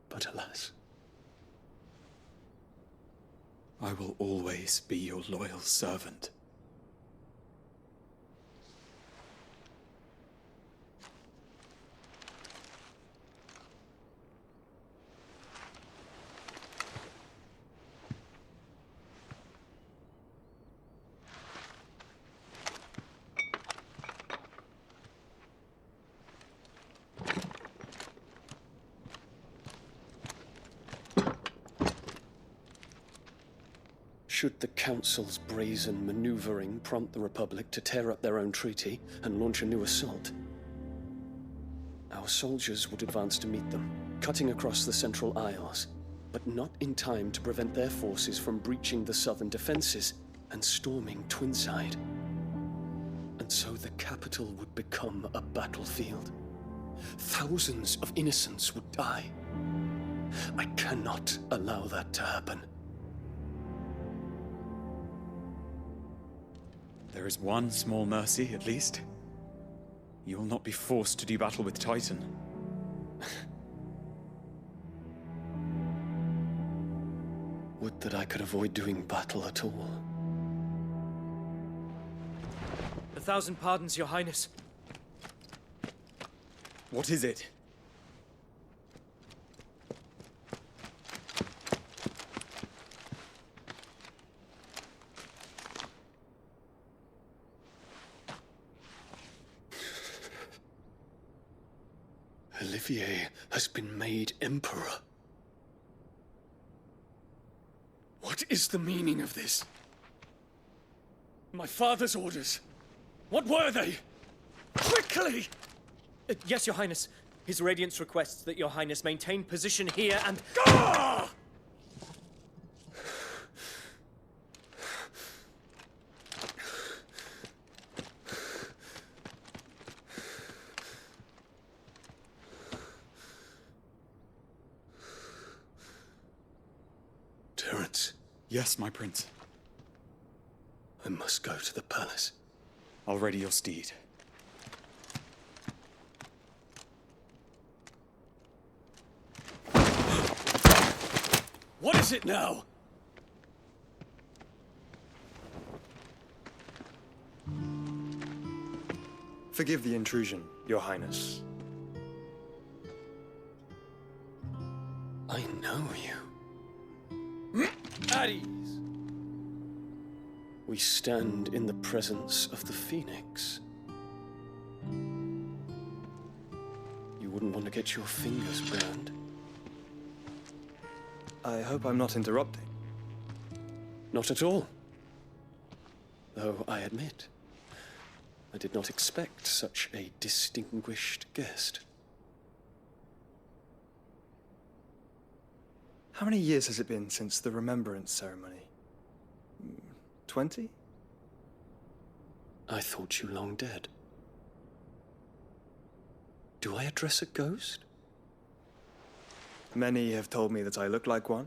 But alas. I will always be your loyal servant. Should the Council's brazen maneuvering prompt the Republic to tear up their own treaty and launch a new assault, our soldiers would advance to meet them, cutting across the Central Isles, but not in time to prevent their forces from breaching the southern defenses and storming Twinside. And so the capital would become a battlefield. Thousands of innocents would die. I cannot allow that to happen. There is one small mercy, at least. You will not be forced to do battle with Titan. Would that I could avoid doing battle at all. 1,000 pardons, Your Highness. What is it? Olivier has been made Emperor. What is the meaning of this? My father's orders. What were they? Quickly! Yes, Your Highness. His Radiance requests that Your Highness maintain position here and... Ah! Terence. Yes, my prince. I must go to the palace. I'll ready your steed. What is it now? Forgive the intrusion, Your Highness. I know you. At ease. We stand in the presence of the Phoenix. You wouldn't want to get your fingers burned. I hope I'm not interrupting. Not at all. Though I admit, I did not expect such a distinguished guest. How many years has it been since the Remembrance ceremony? 20? I thought you long dead. Do I address a ghost? Many have told me that I look like one.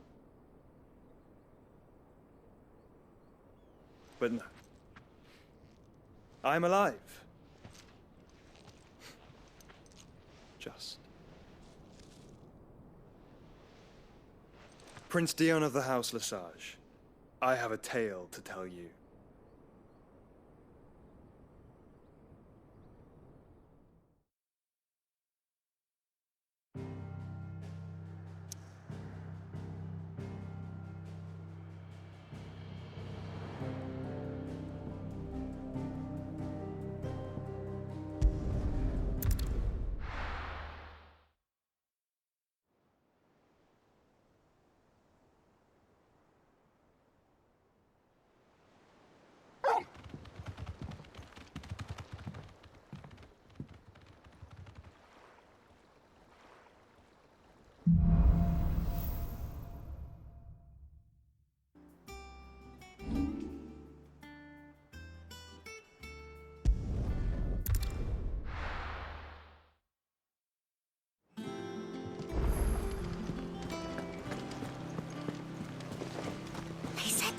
But no. I'm alive. Just. Prince Dion of the House Lesage, I have a tale to tell you.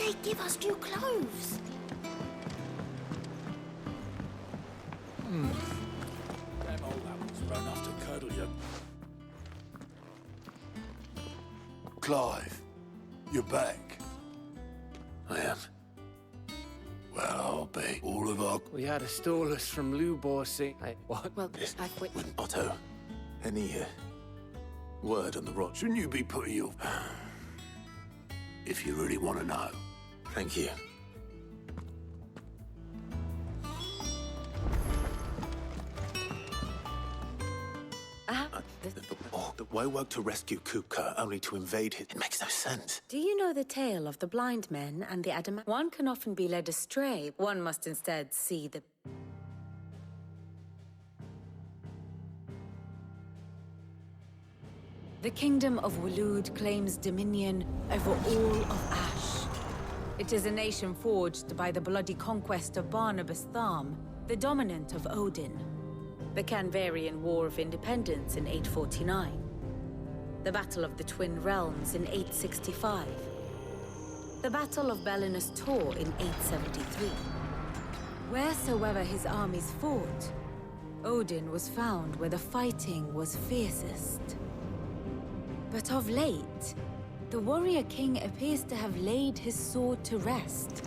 they give us new clothes? Them old apples are enough to curdle you. Clive, you're back. I am. Well, I'll be. All of our... We had a stallers from Luborsi. What? Well, I've quit. Otto, any word on the rot? Shouldn't you be putting your... if you really want to know. Thank you. Why work to rescue Kupka only to invade it? It makes no sense. Do you know the tale of the blind men and the adamant? One can often be led astray. One must instead see the... The kingdom of Waloed claims dominion over all of Ash. It is a nation forged by the bloody conquest of Barnabas Tharm, the dominant of Odin. The Canvarian War of Independence in 849. The Battle of the Twin Realms in 865. The Battle of Belinus Tor in 873. Wheresoever his armies fought, Odin was found where the fighting was fiercest. But of late, the warrior king appears to have laid his sword to rest.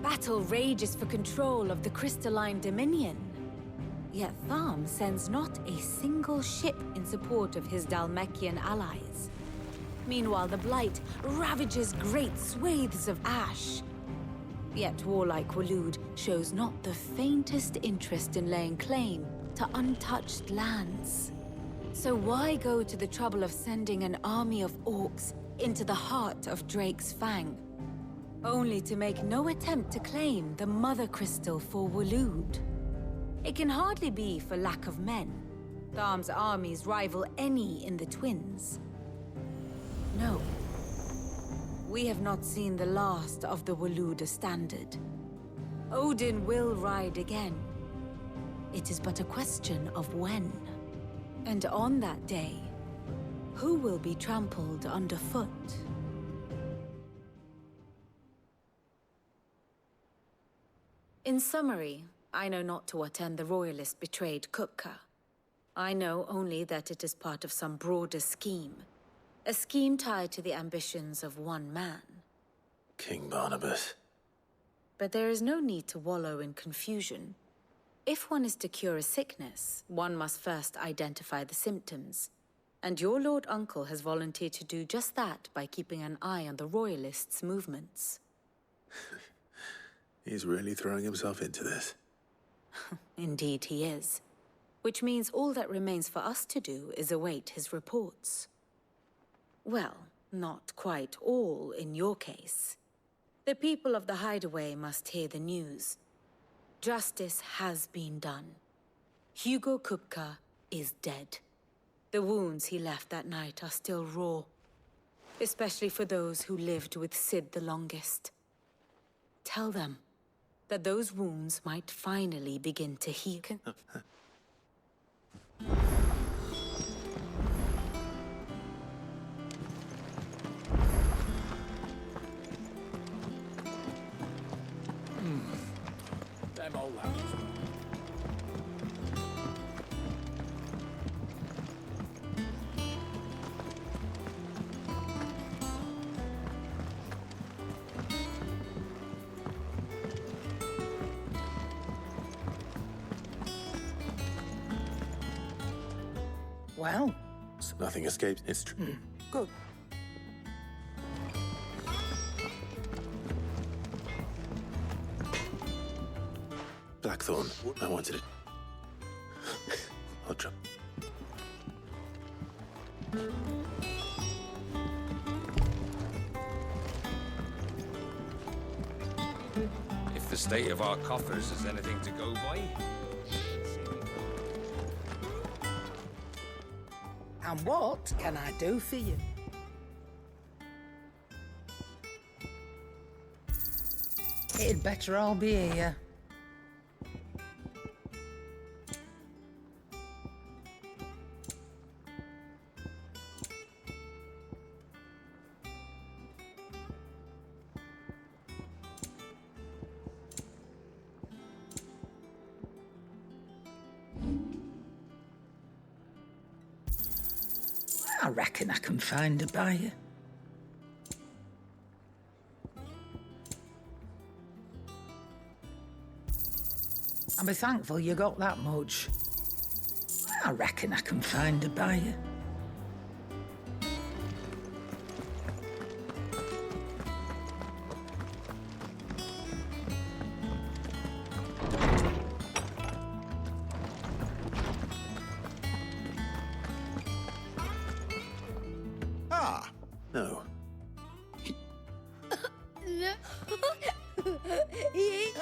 Battle rages for control of the crystalline dominion. Yet Tharm sends not a single ship in support of his Dhalmekian allies. Meanwhile, the Blight ravages great swathes of Ash. Yet warlike Waloed shows not the faintest interest in laying claim to untouched lands. So why go to the trouble of sending an army of orcs into the heart of Drake's Fang, only to make no attempt to claim the Mother Crystal for Waloed? It can hardly be for lack of men. Tharm's armies rival any in the Twins. No. We have not seen the last of the Waloed standard. Odin will ride again. It is but a question of when. And on that day, who will be trampled underfoot? In summary, I know not to what end the Royalists betrayed Kupka. I know only that it is part of some broader scheme. A scheme tied to the ambitions of one man. King Barnabas. But there is no need to wallow in confusion. If one is to cure a sickness, one must first identify the symptoms. And your Lord Uncle has volunteered to do just that by keeping an eye on the Royalists' movements. He's really throwing himself into this. Indeed he is. Which means all that remains for us to do is await his reports. Well, not quite all in your case. The people of the Hideaway must hear the news. Justice has been done. Hugo Kupka is dead. The wounds he left that night are still raw. Especially for those who lived with Sid the longest. Tell them that those wounds might finally begin to heal. Them old apples. Well? So nothing escapes. It's true. Good. Blackthorn. I wanted it. I'll drop. If the state of our coffers is anything to go by. And what can I do for you? It'd better all be here. I reckon I can find a buyer. I'll be thankful you got that much. I reckon I can find a buyer. Ah, no.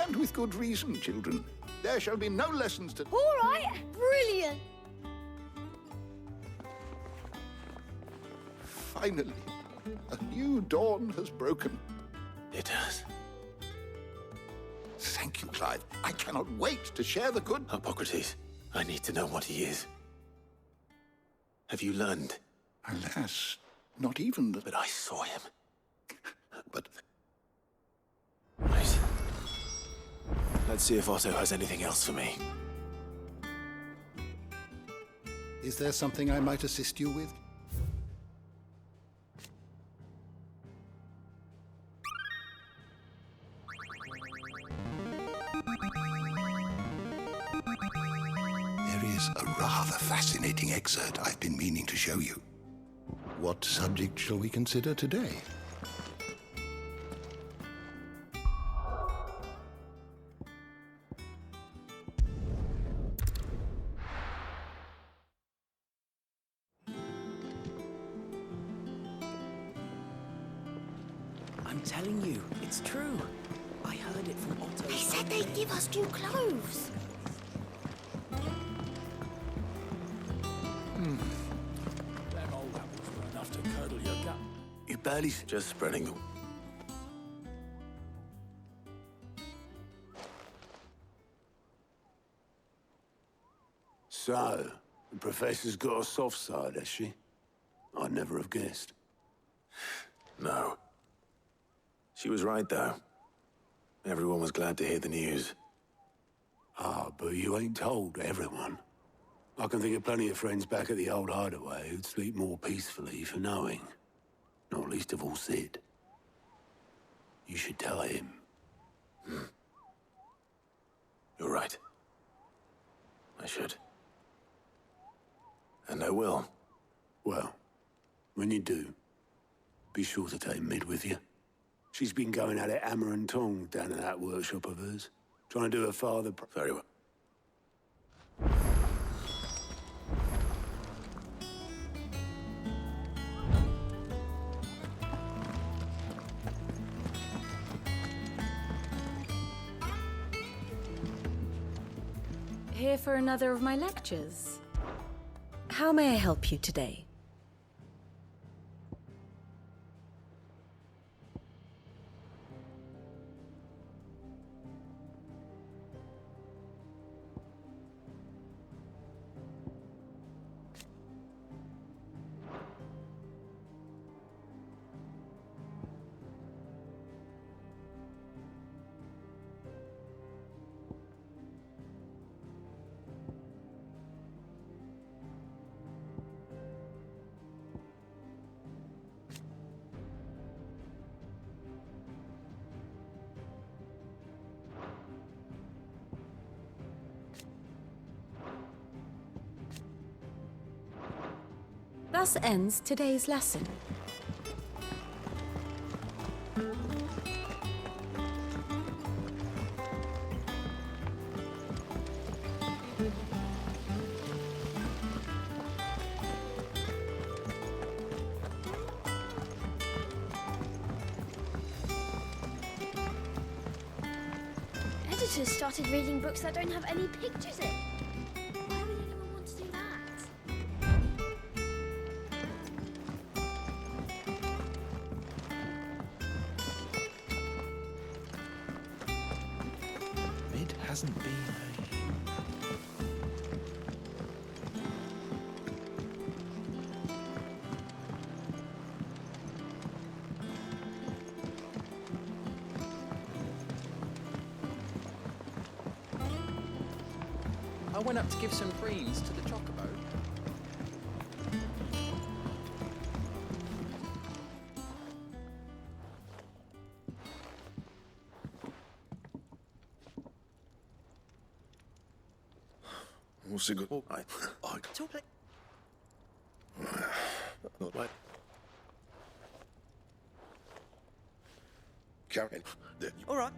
And with good reason, children. There shall be no lessons to... All right, brilliant. Finally, a new dawn has broken. It has. Thank you, Clive. I cannot wait to share the good... Hippocrates, I need to know what he is. Have you learned? Alas, not even the... But I saw him. But... Right. Let's see if Otto has anything else for me. Is there something I might assist you with? There is a rather fascinating excerpt I've been meaning to show you. What subject shall we consider today? I'm telling you, it's true. I heard it from Otto. They said they'd give us new clothes. Them old apples were enough to curdle your gut. You barely... Just spreading the... So, the Professor's got a soft side, has she? I'd never have guessed. No. She was right, though. Everyone was glad to hear the news. Ah, but you ain't told everyone. I can think of plenty of friends back at the old hideaway who'd sleep more peacefully for knowing. Not least of all Sid. You should tell him. You're right. I should. And I will. Well, when you do, be sure to take Mid with you. She's been going at it hammer and tong down in that workshop of hers. Trying to do her father... Very well. Here for another of my lectures. How may I help you today? Thus ends today's lesson. Editors started reading books that don't have any pictures in. Why would anyone want to do that? Mid hasn't been I went up to give some greens to the chocobo. What's it good? I not like. Karen, All right.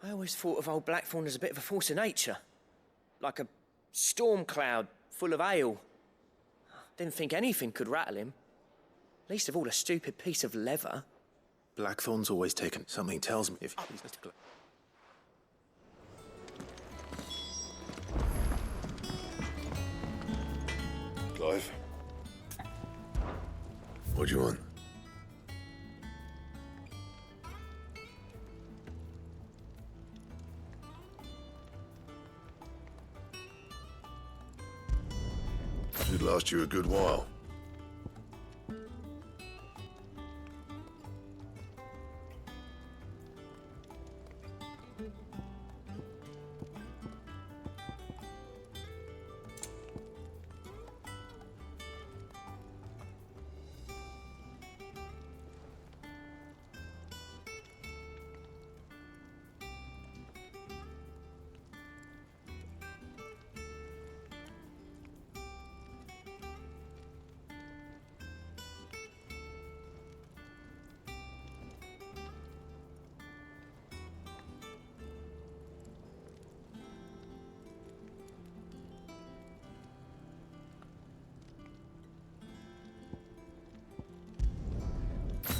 I always thought of old Blackthorn as a bit of a force of nature. Like a storm cloud full of hail. Didn't think anything could rattle him. Least of all a stupid piece of leather. Blackthorn's always taken. Something tells me if he's Clive. What do you want? Should last you a good while.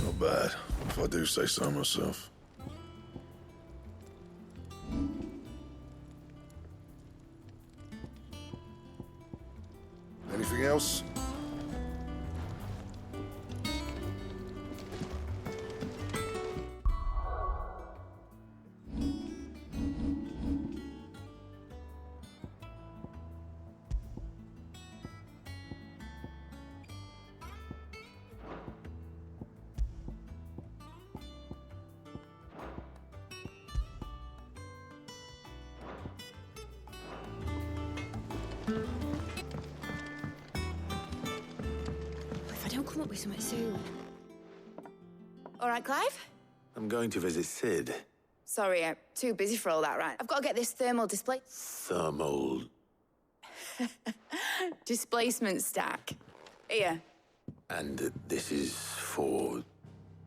Not bad, if I do say so myself. Anything else? If I don't come up with something soon. All right, Clive? I'm going to visit Sid. Sorry, I'm too busy for all that, right? I've got to get this thermal display... Thermal. displacement stack. Here. And this is for...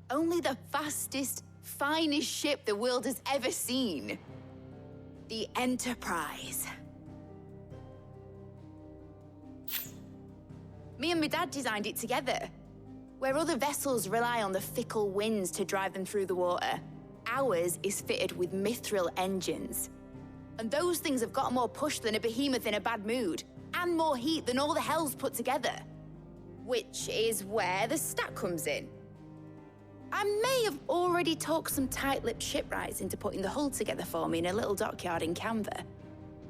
Only the fastest, finest ship the world has ever seen. The Enterprise. Me and my dad designed it together. Where other vessels rely on the fickle winds to drive them through the water, ours is fitted with mithril engines. And those things have got more push than a behemoth in a bad mood, and more heat than all the hells put together. Which is where the stack comes in. I may have already talked some tight-lipped shipwrights into putting the hull together for me in a little dockyard in Canva.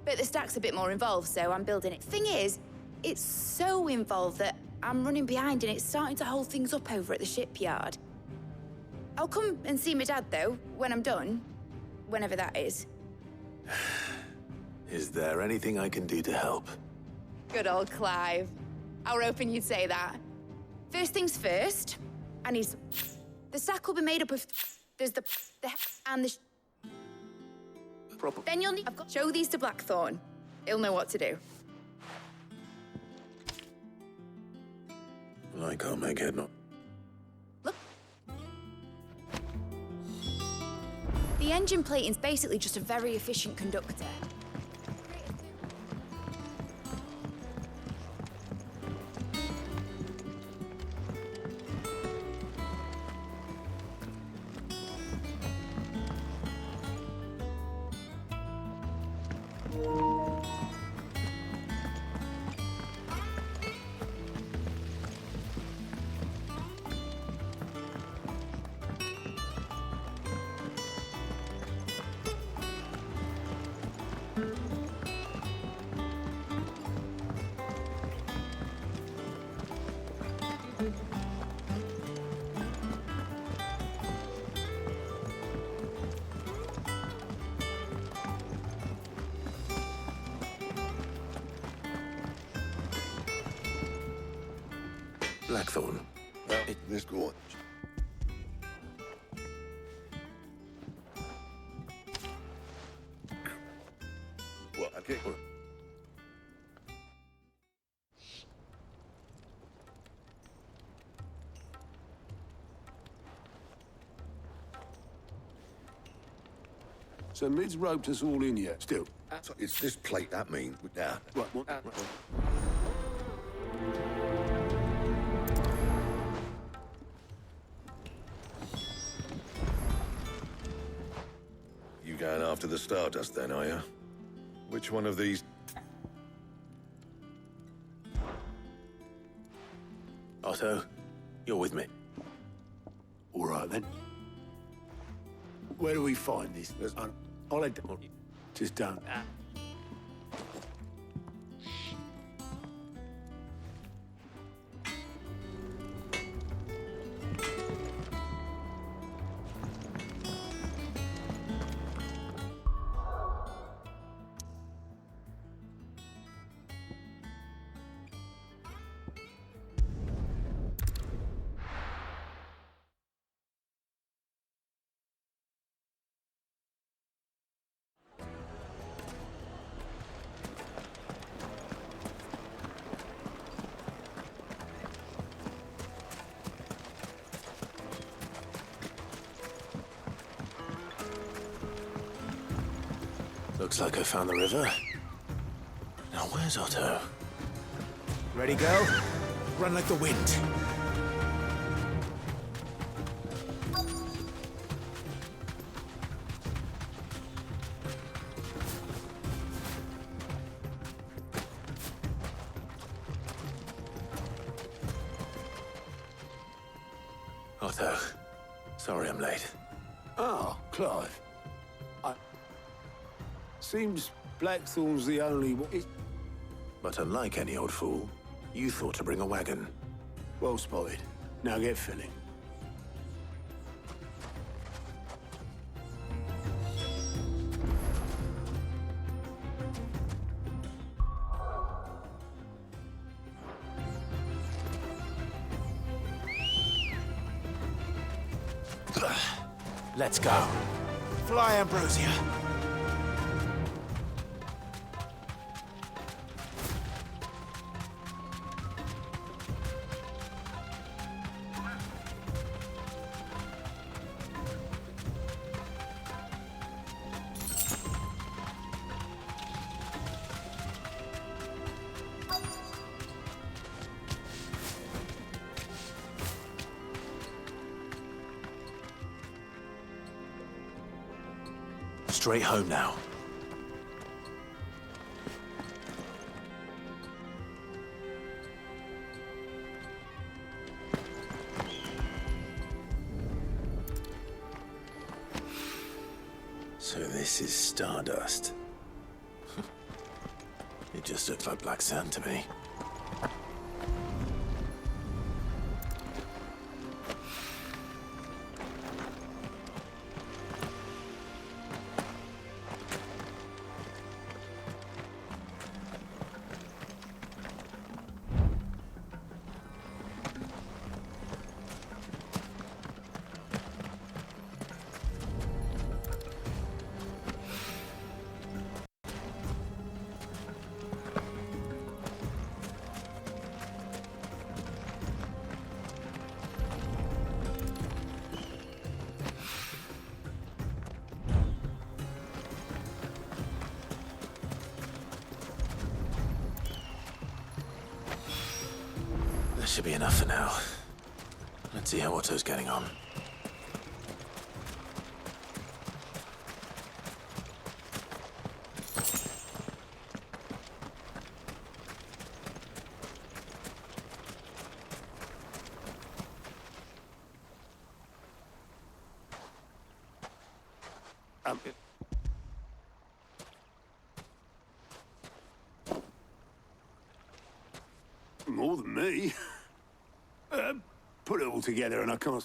But the stack's a bit more involved, so I'm building it. Thing is, it's so involved that I'm running behind and it's starting to hold things up over at the shipyard. I'll come and see my dad, though, when I'm done. Whenever that is. Is there anything I can do to help? Good old Clive. I were hoping you'd say that. First things first, I need some... The stack will be made up of... There's the and the... Proper. Then you'll need... I've got... Show these to Blackthorn. He'll know what to do. I can't make head, not. Look. The engine plating's basically just a very efficient conductor. Blackthorn. Let's go on. Well, okay. So Mid's roped us all in yet, still. So it's this plate, that means. Now. Right. You going after the Stardust then, are you? Which one of these? Otto, you're with me. All right, then. Where do we find this? I'll head down. Just don't. Looks like I found the river. Now where's Otto? Ready, go? Run like the wind. Otto, sorry I'm late. Oh, Clive. Seems Blackthorn's the only one. But unlike any old fool, you thought to bring a wagon. Well spotted. Now get filling. Let's go. Fly, Ambrosia. Straight home now. So this is Stardust. It just looks like black sand to me. That should be enough for now. Let's see how Otto's getting on. More than me. Put it all together and I can't...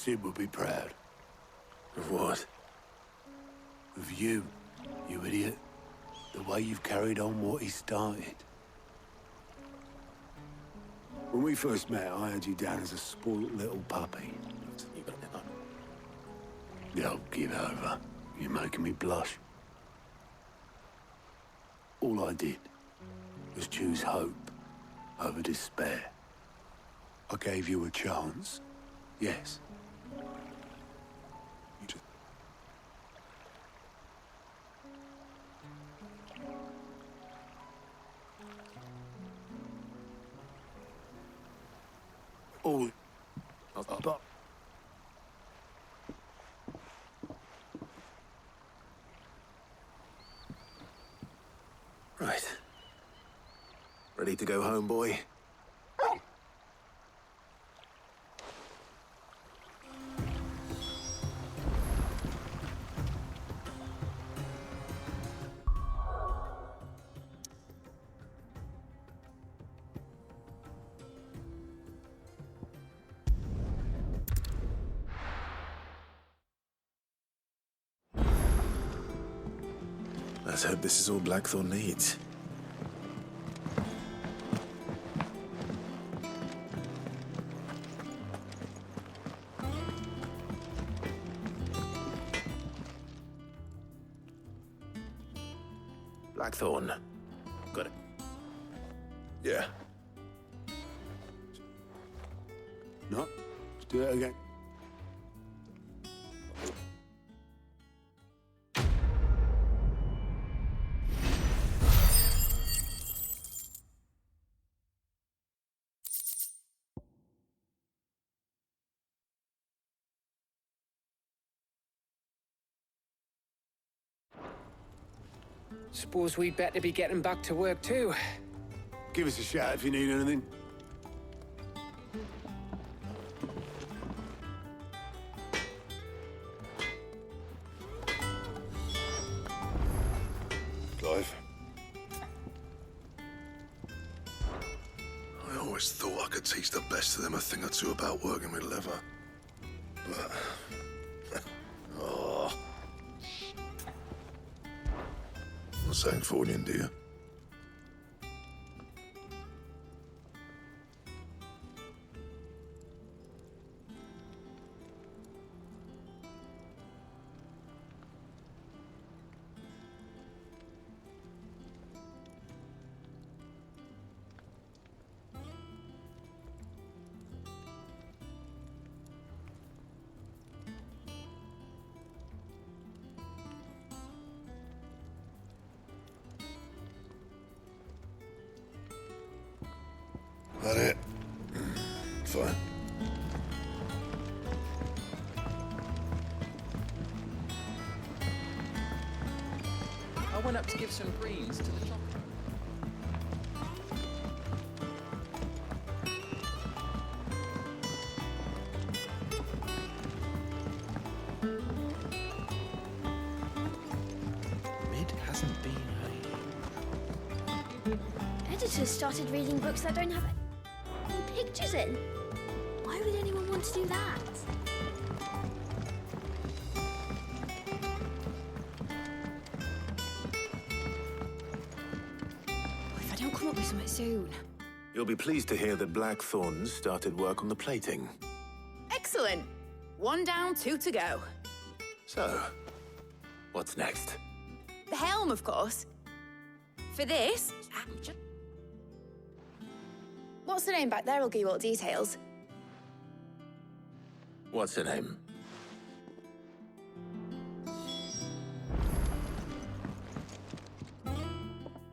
Sid would be proud. Of what? Of you, you idiot. The way you've carried on what he started. When we first met, I had you down as a spoiled little puppy. Yo, give over. You're making me blush. All I did was choose hope over despair. I gave you a chance. Yes. You just... Oh. But... Right. Ready to go home, boy? Let's hope this is all Blackthorn needs. Blackthorn. Got it. Yeah. No, let's do it again. Suppose we'd better be getting back to work too. Give us a shout if you need anything. Clive. I always thought I could teach the best of them a thing or two about working with leather. But... oh... Not saying Fordian, do you? That it? Fine. I went up to give some greens to the chocolate. Mid hasn't been Editors started reading books that don't have any pictures in. Why would anyone want to do that? If I don't come up with something soon. You'll be pleased to hear that Blackthorn's started work on the plating. Excellent. 1 down, 2 to go. So, what's next? The helm, of course. For this... What's the name back there? I'll give you all the details. What's her name?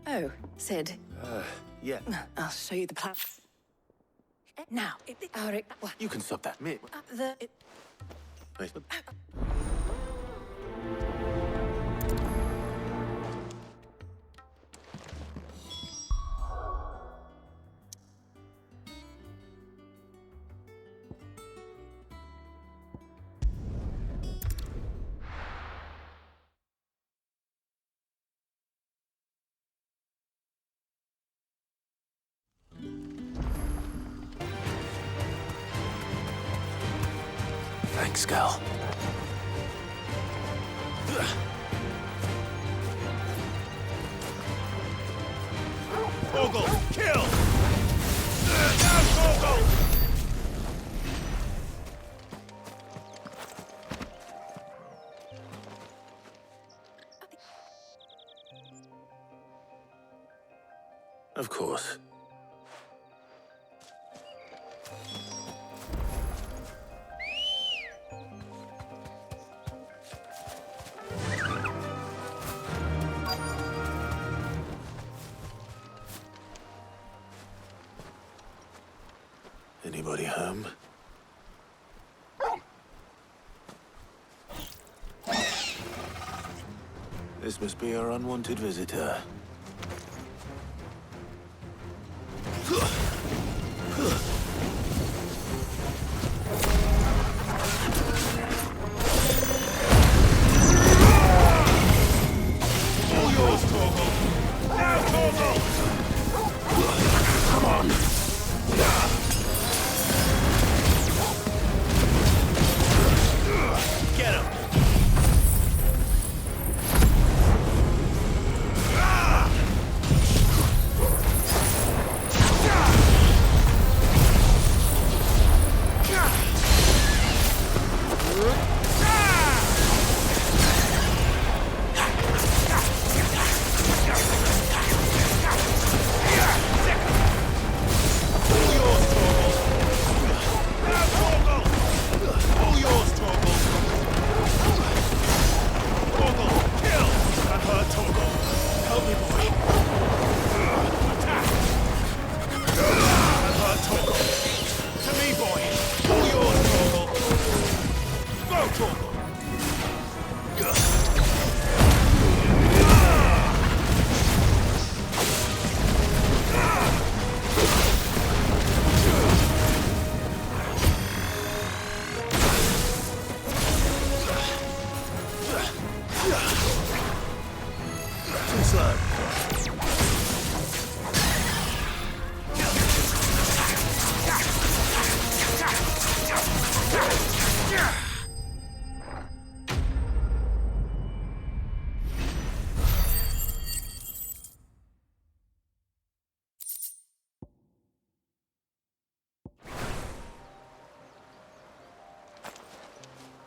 Oh, Sid. Yeah. I'll show you the plan. Now, You can stop that. Mid. Wait. Thanks, Gal. Torgal, kill! Now, Torgal! Of course. Anybody home? This must be our unwanted visitor. All yours, Torgal! Now, Torgal! Come on! Get him!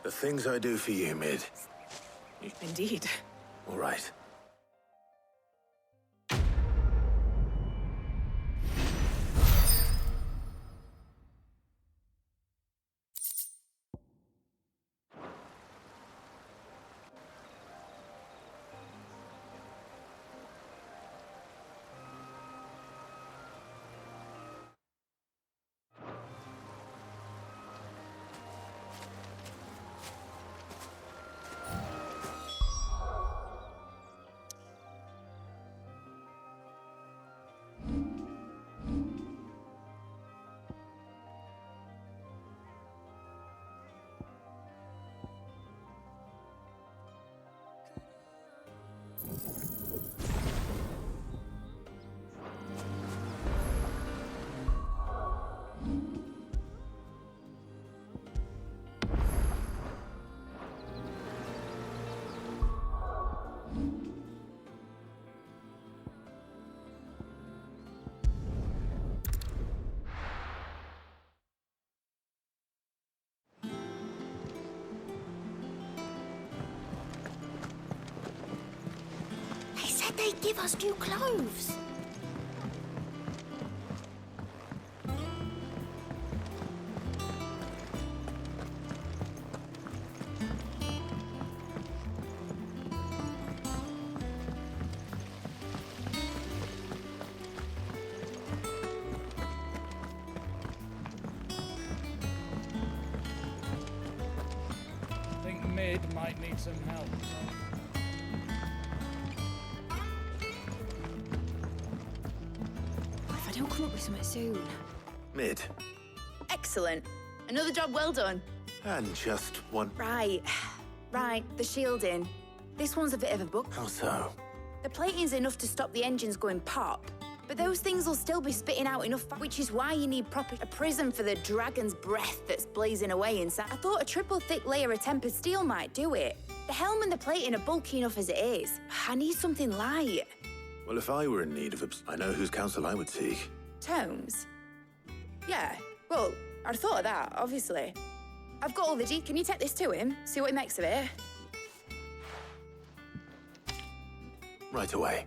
The things I do for you, Mid. Indeed. All right. They'd give us new clothes. I think Mid might need some help. Don't come up with something soon. Mid. Excellent. Another job well done. And just one. Right. The shielding. This one's a bit of a book. How so? The plating's enough to stop the engines going pop, But those things will still be spitting out enough, which is why you need a prism for the dragon's breath that's blazing away inside. I thought a triple thick layer of tempered steel might do it. The helm and the plating are bulky enough as it is. I need something light. Well, if I were in need of I know whose counsel I would seek. Tomes? Yeah, well, I'd thought of that, obviously. I've got all the Can you take this to him? See what he makes of it? Right away.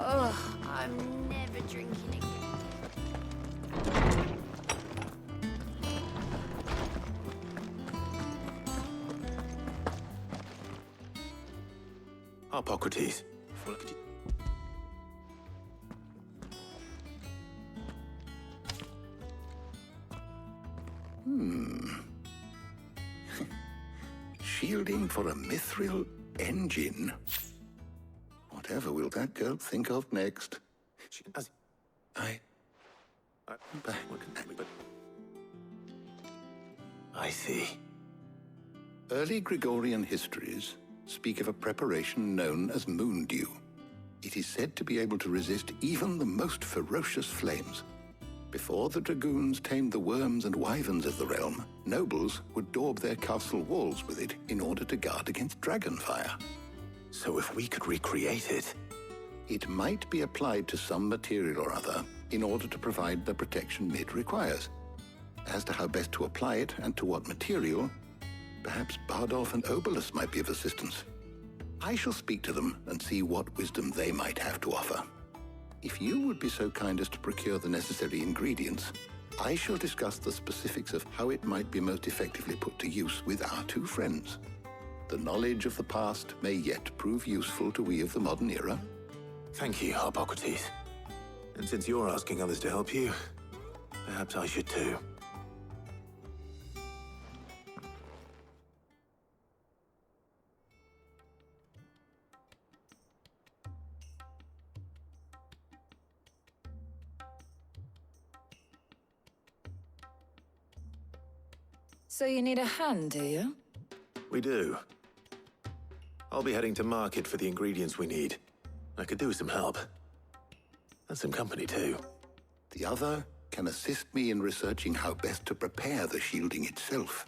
Ugh, I'm never drinking again. Hippocrates. Shielding for a mithril engine. Whatever will that girl think of next? I see. Early Gregorian histories speak of a preparation known as moon dew. It is said to be able to resist even the most ferocious flames. Before the dragoons tamed the worms and wyverns of the realm, nobles would daub their castle walls with it in order to guard against dragon fire. So if we could recreate it... It might be applied to some material or other in order to provide the protection it requires. As to how best to apply it and to what material, perhaps Bardolph and Obolus might be of assistance. I shall speak to them and see what wisdom they might have to offer. If you would be so kind as to procure the necessary ingredients, I shall discuss the specifics of how it might be most effectively put to use with our two friends. The knowledge of the past may yet prove useful to we of the modern era. Thank you, Hippocrates. And since you're asking others to help you, perhaps I should too. So you need a hand, do you? We do. I'll be heading to market for the ingredients we need. I could do with some help. And some company, too. The other can assist me in researching how best to prepare the shielding itself.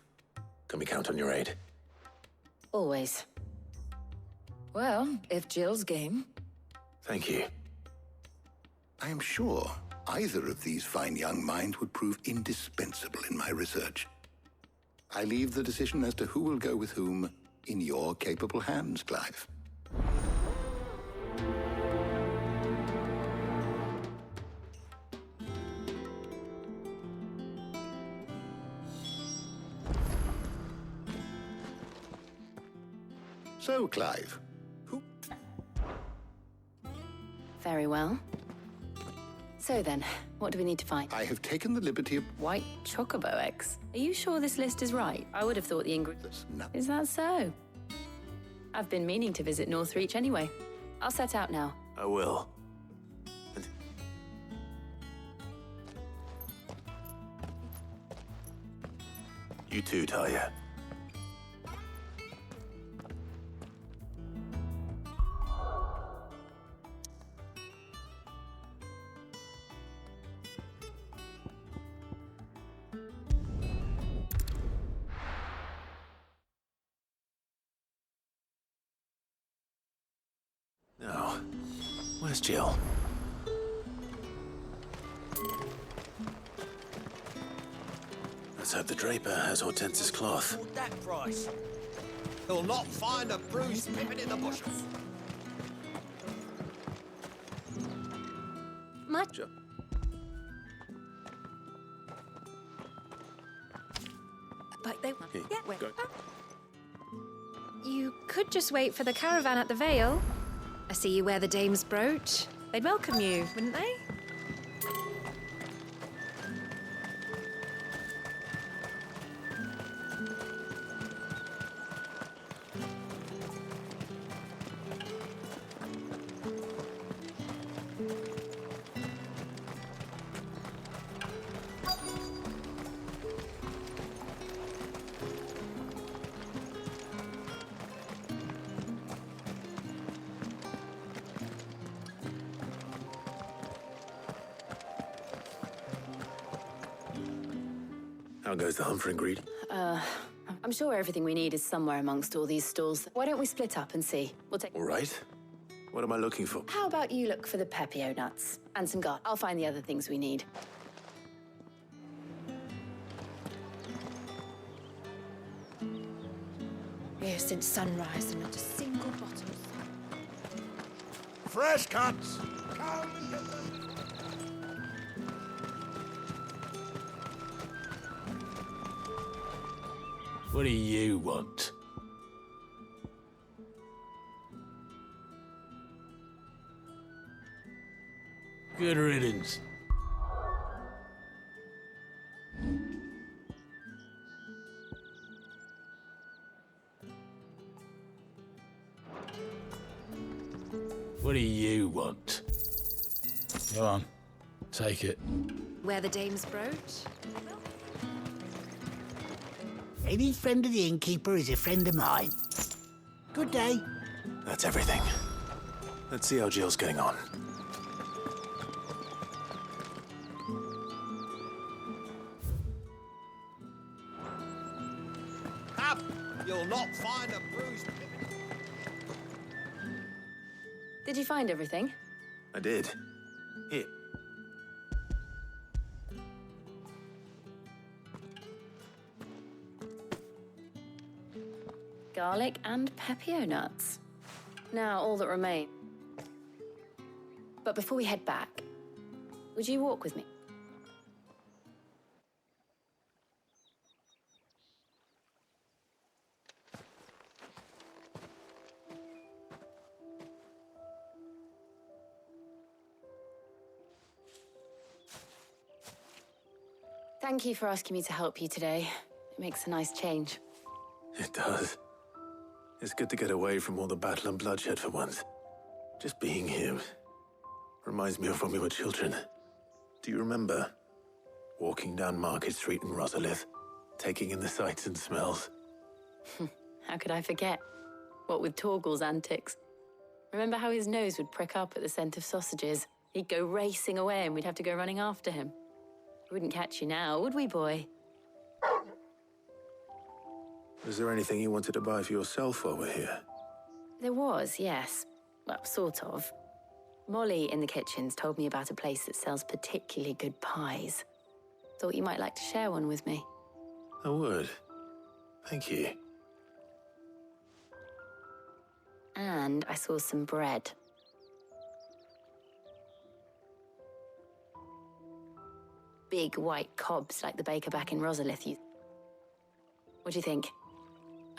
Can we count on your aid? Always. Well, if Jill's game. Thank you. I am sure either of these fine young minds would prove indispensable in my research. I leave the decision as to who will go with whom in your capable hands, Clive. So, Clive, Very well. So then, what do we need to find? I have taken the liberty of... White chocobo eggs. Are you sure this list is right? I would have thought the ingredients... Is that so? I've been meaning to visit Northreach anyway. I'll set out now. I will. You too, Talia. Now, where's Jill? Let's hope the draper has Hortense's cloth. That price. He'll not find a bruised pippin in the bushes. Much. But they... Hey, yeah, wait. go. You could just wait for the caravan at the Vale. I see you wear the dame's brooch. They'd welcome you, wouldn't they? How goes the hunt for ingredient? I'm sure everything we need is somewhere amongst all these stalls. Why don't we split up and see? We'll take... All right. What am I looking for? How about you look for the pepio nuts? And some garlic. I'll find the other things we need. Here since sunrise and not a single bottle. Fresh cuts! What do you want? Good riddance. What do you want? Go on, take it. Wear the dame's brooch? Any friend of the innkeeper is a friend of mine. Good day. That's everything. Let's see how Jill's getting on. Up! You'll not find a bruised... Did you find everything? I did. Here. Garlic and pepio nuts. Now, all that remain. But before we head back, would you walk with me? Thank you for asking me to help you today. It makes a nice change. It does. It's good to get away from all the battle and bloodshed for once. Just being here reminds me of when we were children. Do you remember walking down Market Street in Rosalith, taking in the sights and smells? How could I forget? What with Torgal's antics. Remember how his nose would prick up at the scent of sausages? He'd go racing away and we'd have to go running after him. We wouldn't catch you now, would we, boy? Was there anything you wanted to buy for yourself while we're here? There was, yes. Well, sort of. Molly in the kitchens told me about a place that sells particularly good pies. Thought you might like to share one with me. I would. Thank you. And I saw some bread. Big white cobs like the baker back in Rosalith used. What do you think?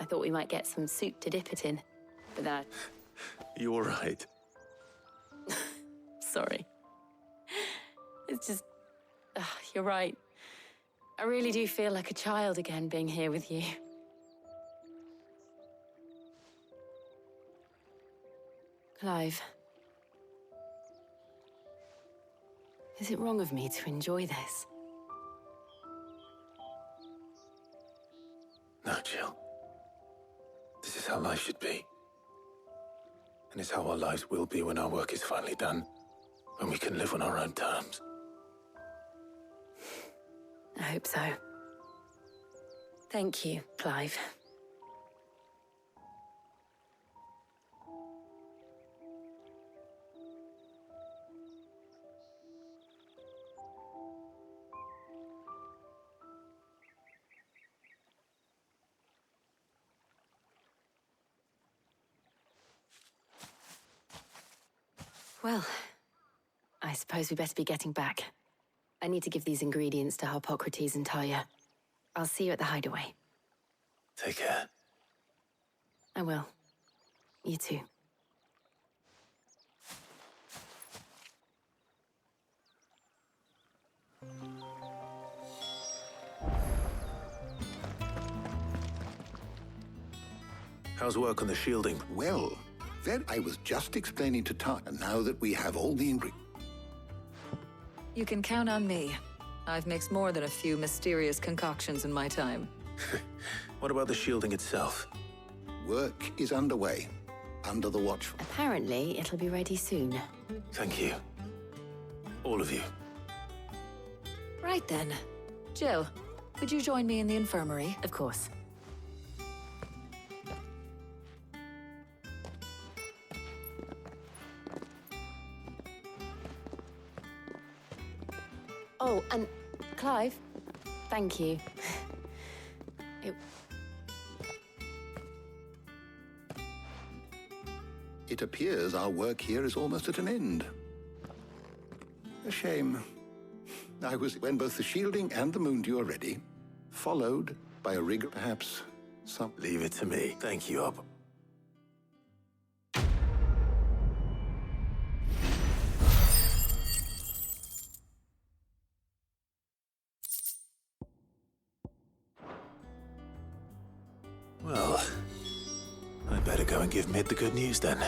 I thought we might get some soup to dip it in, but that... You're right. Sorry. It's just... you're right. I really do feel like a child again being here with you. Clive. Is it wrong of me to enjoy this? No, Jill. This is how life should be. And it's how our lives will be when our work is finally done. When we can live on our own terms. I hope so. Thank you, Clive. Well, I suppose we better be getting back. I need to give these ingredients to Harpocrates and Talia. I'll see you at the hideaway. Take care. I will. You too. How's work on the shielding? Well, I was just explaining to Tar, and now that we have all the ingredients... You can count on me. I've mixed more than a few mysterious concoctions in my time. What about the shielding itself? Work is underway, under the watch. Apparently, it'll be ready soon. Thank you. All of you. Right then. Jill, Could you join me in the infirmary? Of course. Oh, and Clive, thank you. It appears our work here is almost at an end. A shame. I was when both the shielding and the moondew are ready, followed by a rig, perhaps some... Leave it to me. Thank you, Up. Well, I better go and give Mid the good news then.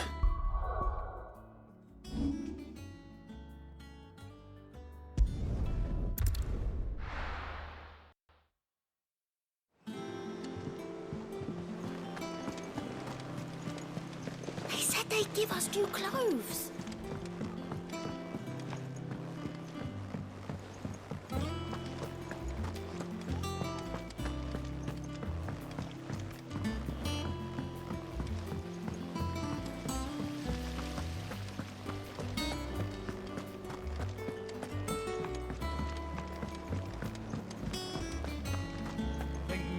They said they'd give us new clothes.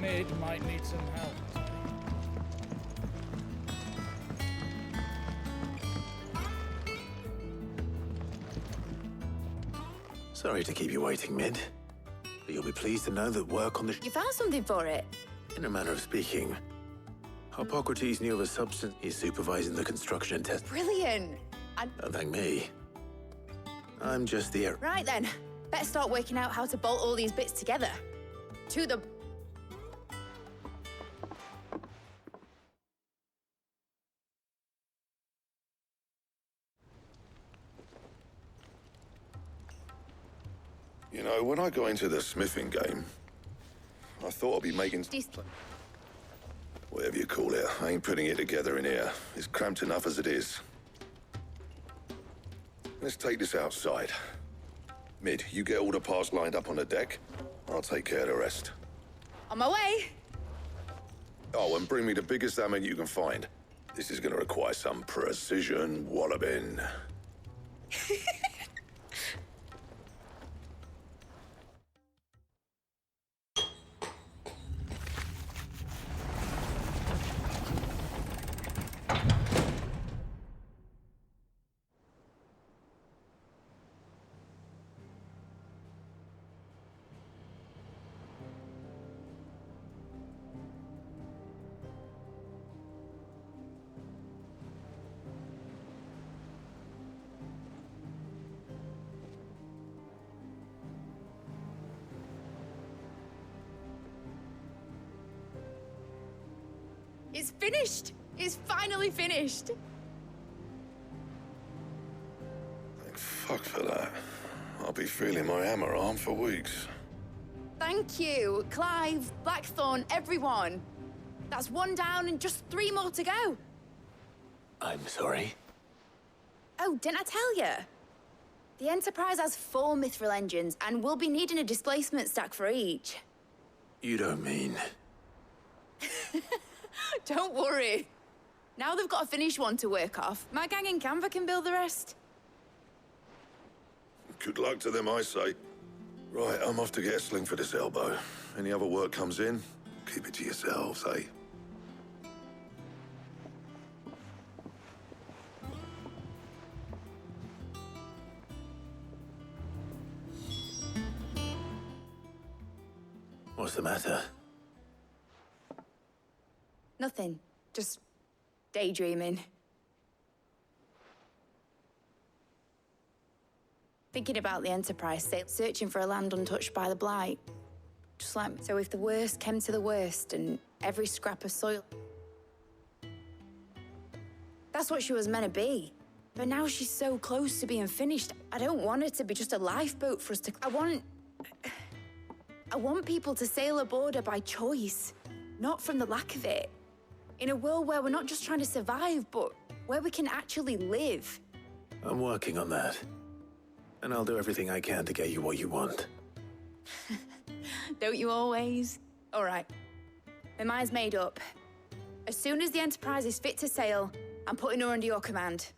Mid might need some help. Sorry to keep you waiting, Mid. But you'll be pleased to know that work on the... You found something for it? In a manner of speaking, Hippocrates knew of a substance. He's supervising the construction and test. Brilliant. Don't thank me. I'm just the... Right then. Better start working out how to bolt all these bits together. To the... You know, when I got into the smithing game, I thought I'd be making... Whatever you call it, I ain't putting it together in here. It's cramped enough as it is. Let's take this outside. Mid, you get all the parts lined up on the deck. I'll take care of the rest. On my way. Oh, and bring me the biggest hammer you can find. This is gonna require some precision walloping. It's finished. It's finally finished. Thank fuck for that. I'll be feeling my hammer arm for weeks. Thank you, Clive, Blackthorn, everyone. That's one down and just 3 more to go. I'm sorry. Oh, didn't I tell you? The Enterprise has 4 mithril engines, and we'll be needing a displacement stack for each. You don't mean... Don't worry. Now they've got a finished one to work off. My gang in Canva can build the rest. Good luck to them, I say. Right, I'm off to get a sling for this elbow. Any other work comes in, keep it to yourselves, eh? What's the matter? Nothing. Just daydreaming. Thinking about the Enterprise, searching for a land untouched by the Blight. Just like, so if the worst came to the worst and every scrap of soil... That's what she was meant to be. But now she's so close to being finished. I don't want her to be just a lifeboat for us to... I want people to sail aboard her by choice, not from the lack of it. In a world where we're not just trying to survive, but where we can actually live. I'm working on that. And I'll do everything I can to get you what you want. Don't you always? All right. My mind's made up. As soon as the Enterprise is fit to sail, I'm putting her under your command.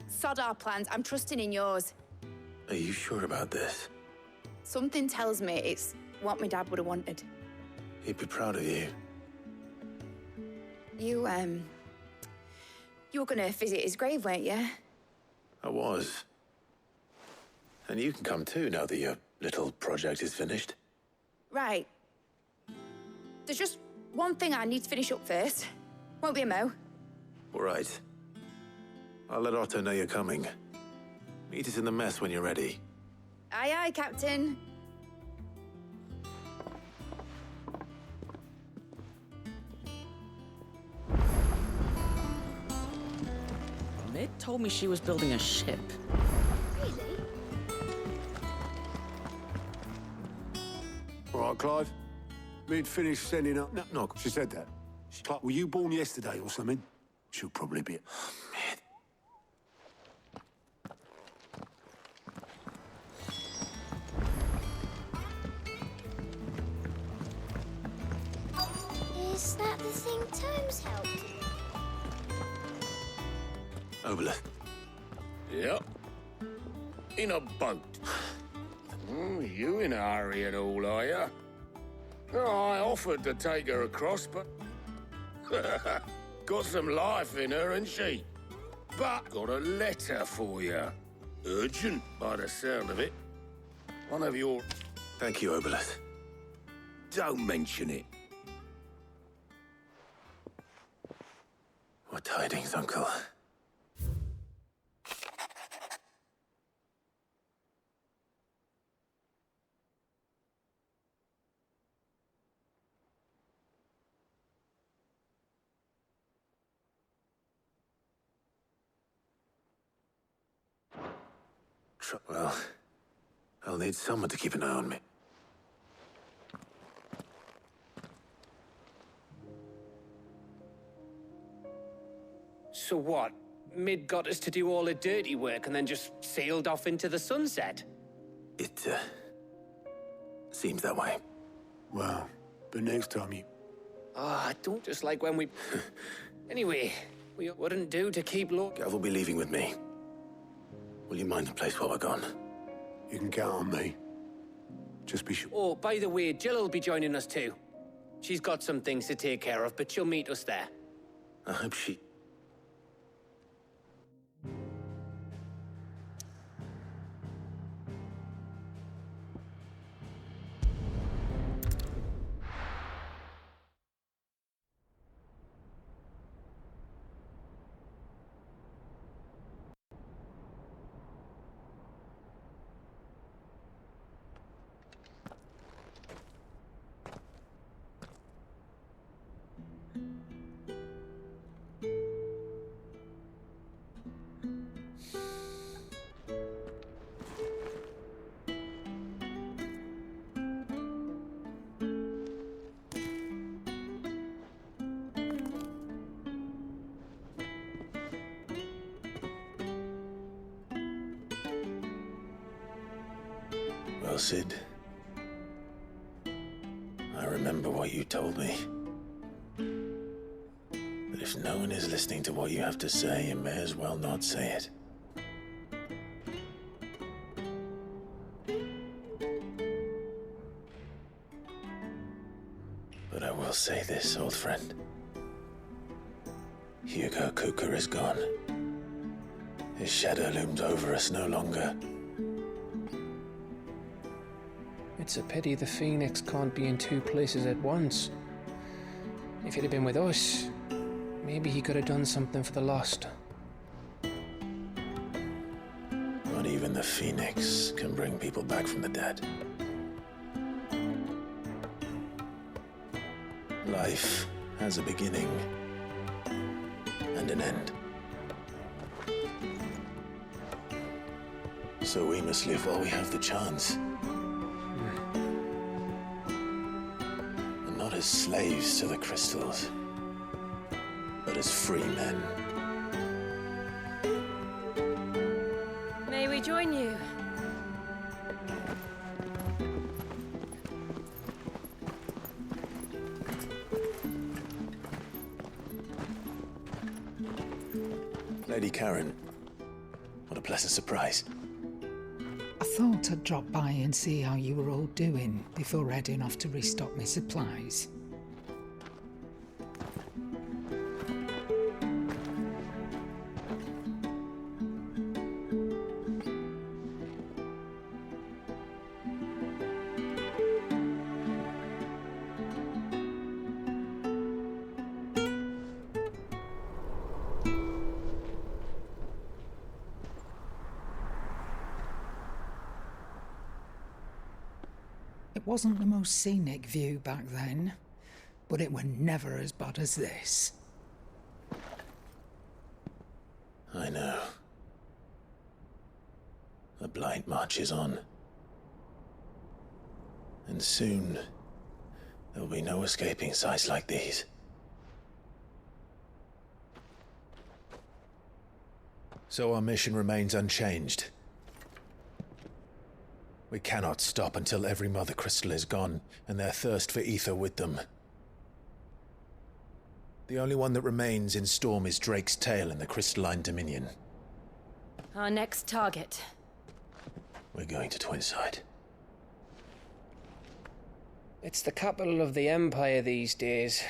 Sod our plans, I'm trusting in yours. Are you sure about this? Something tells me it's what my dad would have wanted. He'd be proud of you. You were gonna visit his grave, weren't you? I was. And you can come too, now that your little project is finished. Right. There's just one thing I need to finish up first. Won't be a mo. All right. I'll let Otto know you're coming. Meet us in the mess when you're ready. Aye, aye, Captain. Mid told me she was building a ship. Really? All right, Clive. Mid finished sending up. No, she said that. Clive, were you born yesterday or something? She'll probably be. Is that the thing Tomes helped? Obelith. Yep. In a boat. You in a hurry and all, are ya? I offered to take her across, but... got some life in her, ain't she? But got a letter for you. Urgent, by the sound of it. One of your... Thank you, Obelith. Don't mention it. What tidings, Uncle? Well, I'll need someone to keep an eye on me. So what? Mid got us to do all the dirty work and then just sailed off into the sunset? It, seems that way. Well, but next time you... I don't just like when we... Anyway, we wouldn't do to keep low... Gav will be leaving with me. Will you mind the place while we're gone? You can count on me. Just be sure. Oh, by the way, Jill will be joining us too. She's got some things to take care of, but she'll meet us there. I hope she... Well, Sid, I remember what you told me. That if no one is listening to what you have to say, you may as well not say it. But I will say this, old friend. Hugo Kuka is gone. His shadow looms over us no longer. It's a pity the Phoenix can't be in two places at once. If he'd have been with us, maybe he could have done something for the Lost. Not even the Phoenix can bring people back from the dead. Life has a beginning and an end. So we must live while we have the chance. And not as slaves to the crystals, but as free men. May we join you? Lady Karen, what a pleasant surprise. I thought I'd drop by and see how you were all doing before heading off to restock my supplies. It wasn't the most scenic view back then, but it were never as bad as this. I know. The blight marches on. And soon, there'll be no escaping sights like these. So our mission remains unchanged. We cannot stop until every Mother Crystal is gone, and their thirst for ether with them. The only one that remains in Storm is Drake's tail in the Crystalline Dominion. Our next target. We're going to Twinside. It's the capital of the Empire these days.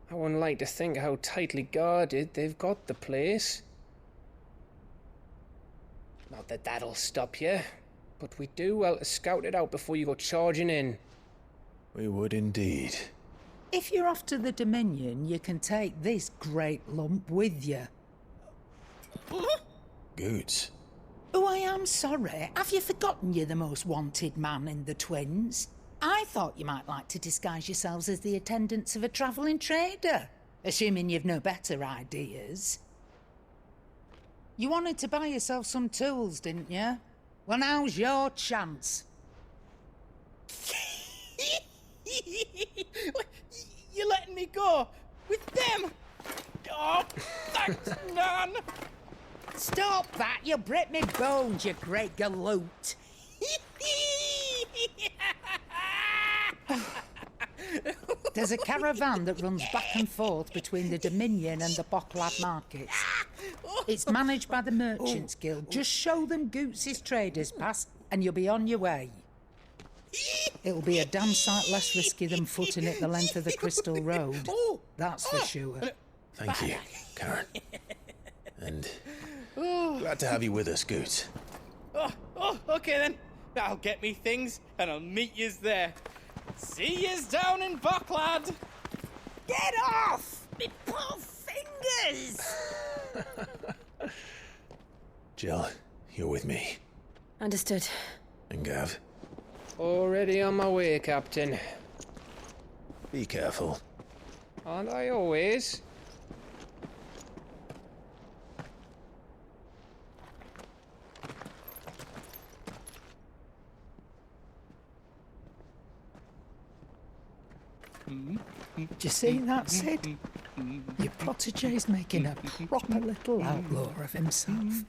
I wouldn't like to think how tightly guarded they've got the place. Not that that'll stop you, but we'd do well to scout it out before you go charging in. We would indeed. If you're off to the Dominion, you can take this great lump with you. Goods. Oh, I am sorry. Have you forgotten you're the most wanted man in the Twins? I thought you might like to disguise yourselves as the attendants of a travelling trader, assuming you've no better ideas. You wanted to buy yourself some tools, didn't you? Well, now's your chance. You're letting me go with them? Oh, thanks, man. Stop that! You'll break me bones, you great galoot. There's a caravan that runs back and forth between the Dominion and the Bocklad markets. It's managed by the Merchants Guild. Just show them Goots' traders pass and you'll be on your way. It'll be a damn sight less risky than footing it the length of the Crystal Road. That's for sure. Thank you, Karen. And glad to have you with us, Goots. Okay then. I'll get me things and I'll meet yous there. See yous down in Bocklad. Get off! Me poor fingers! Jill, you're with me. Understood. And Gav? Already on my way, Captain. Be careful. Aren't I always? Do you see that, Sid? Your protege's making a proper little outlaw of himself.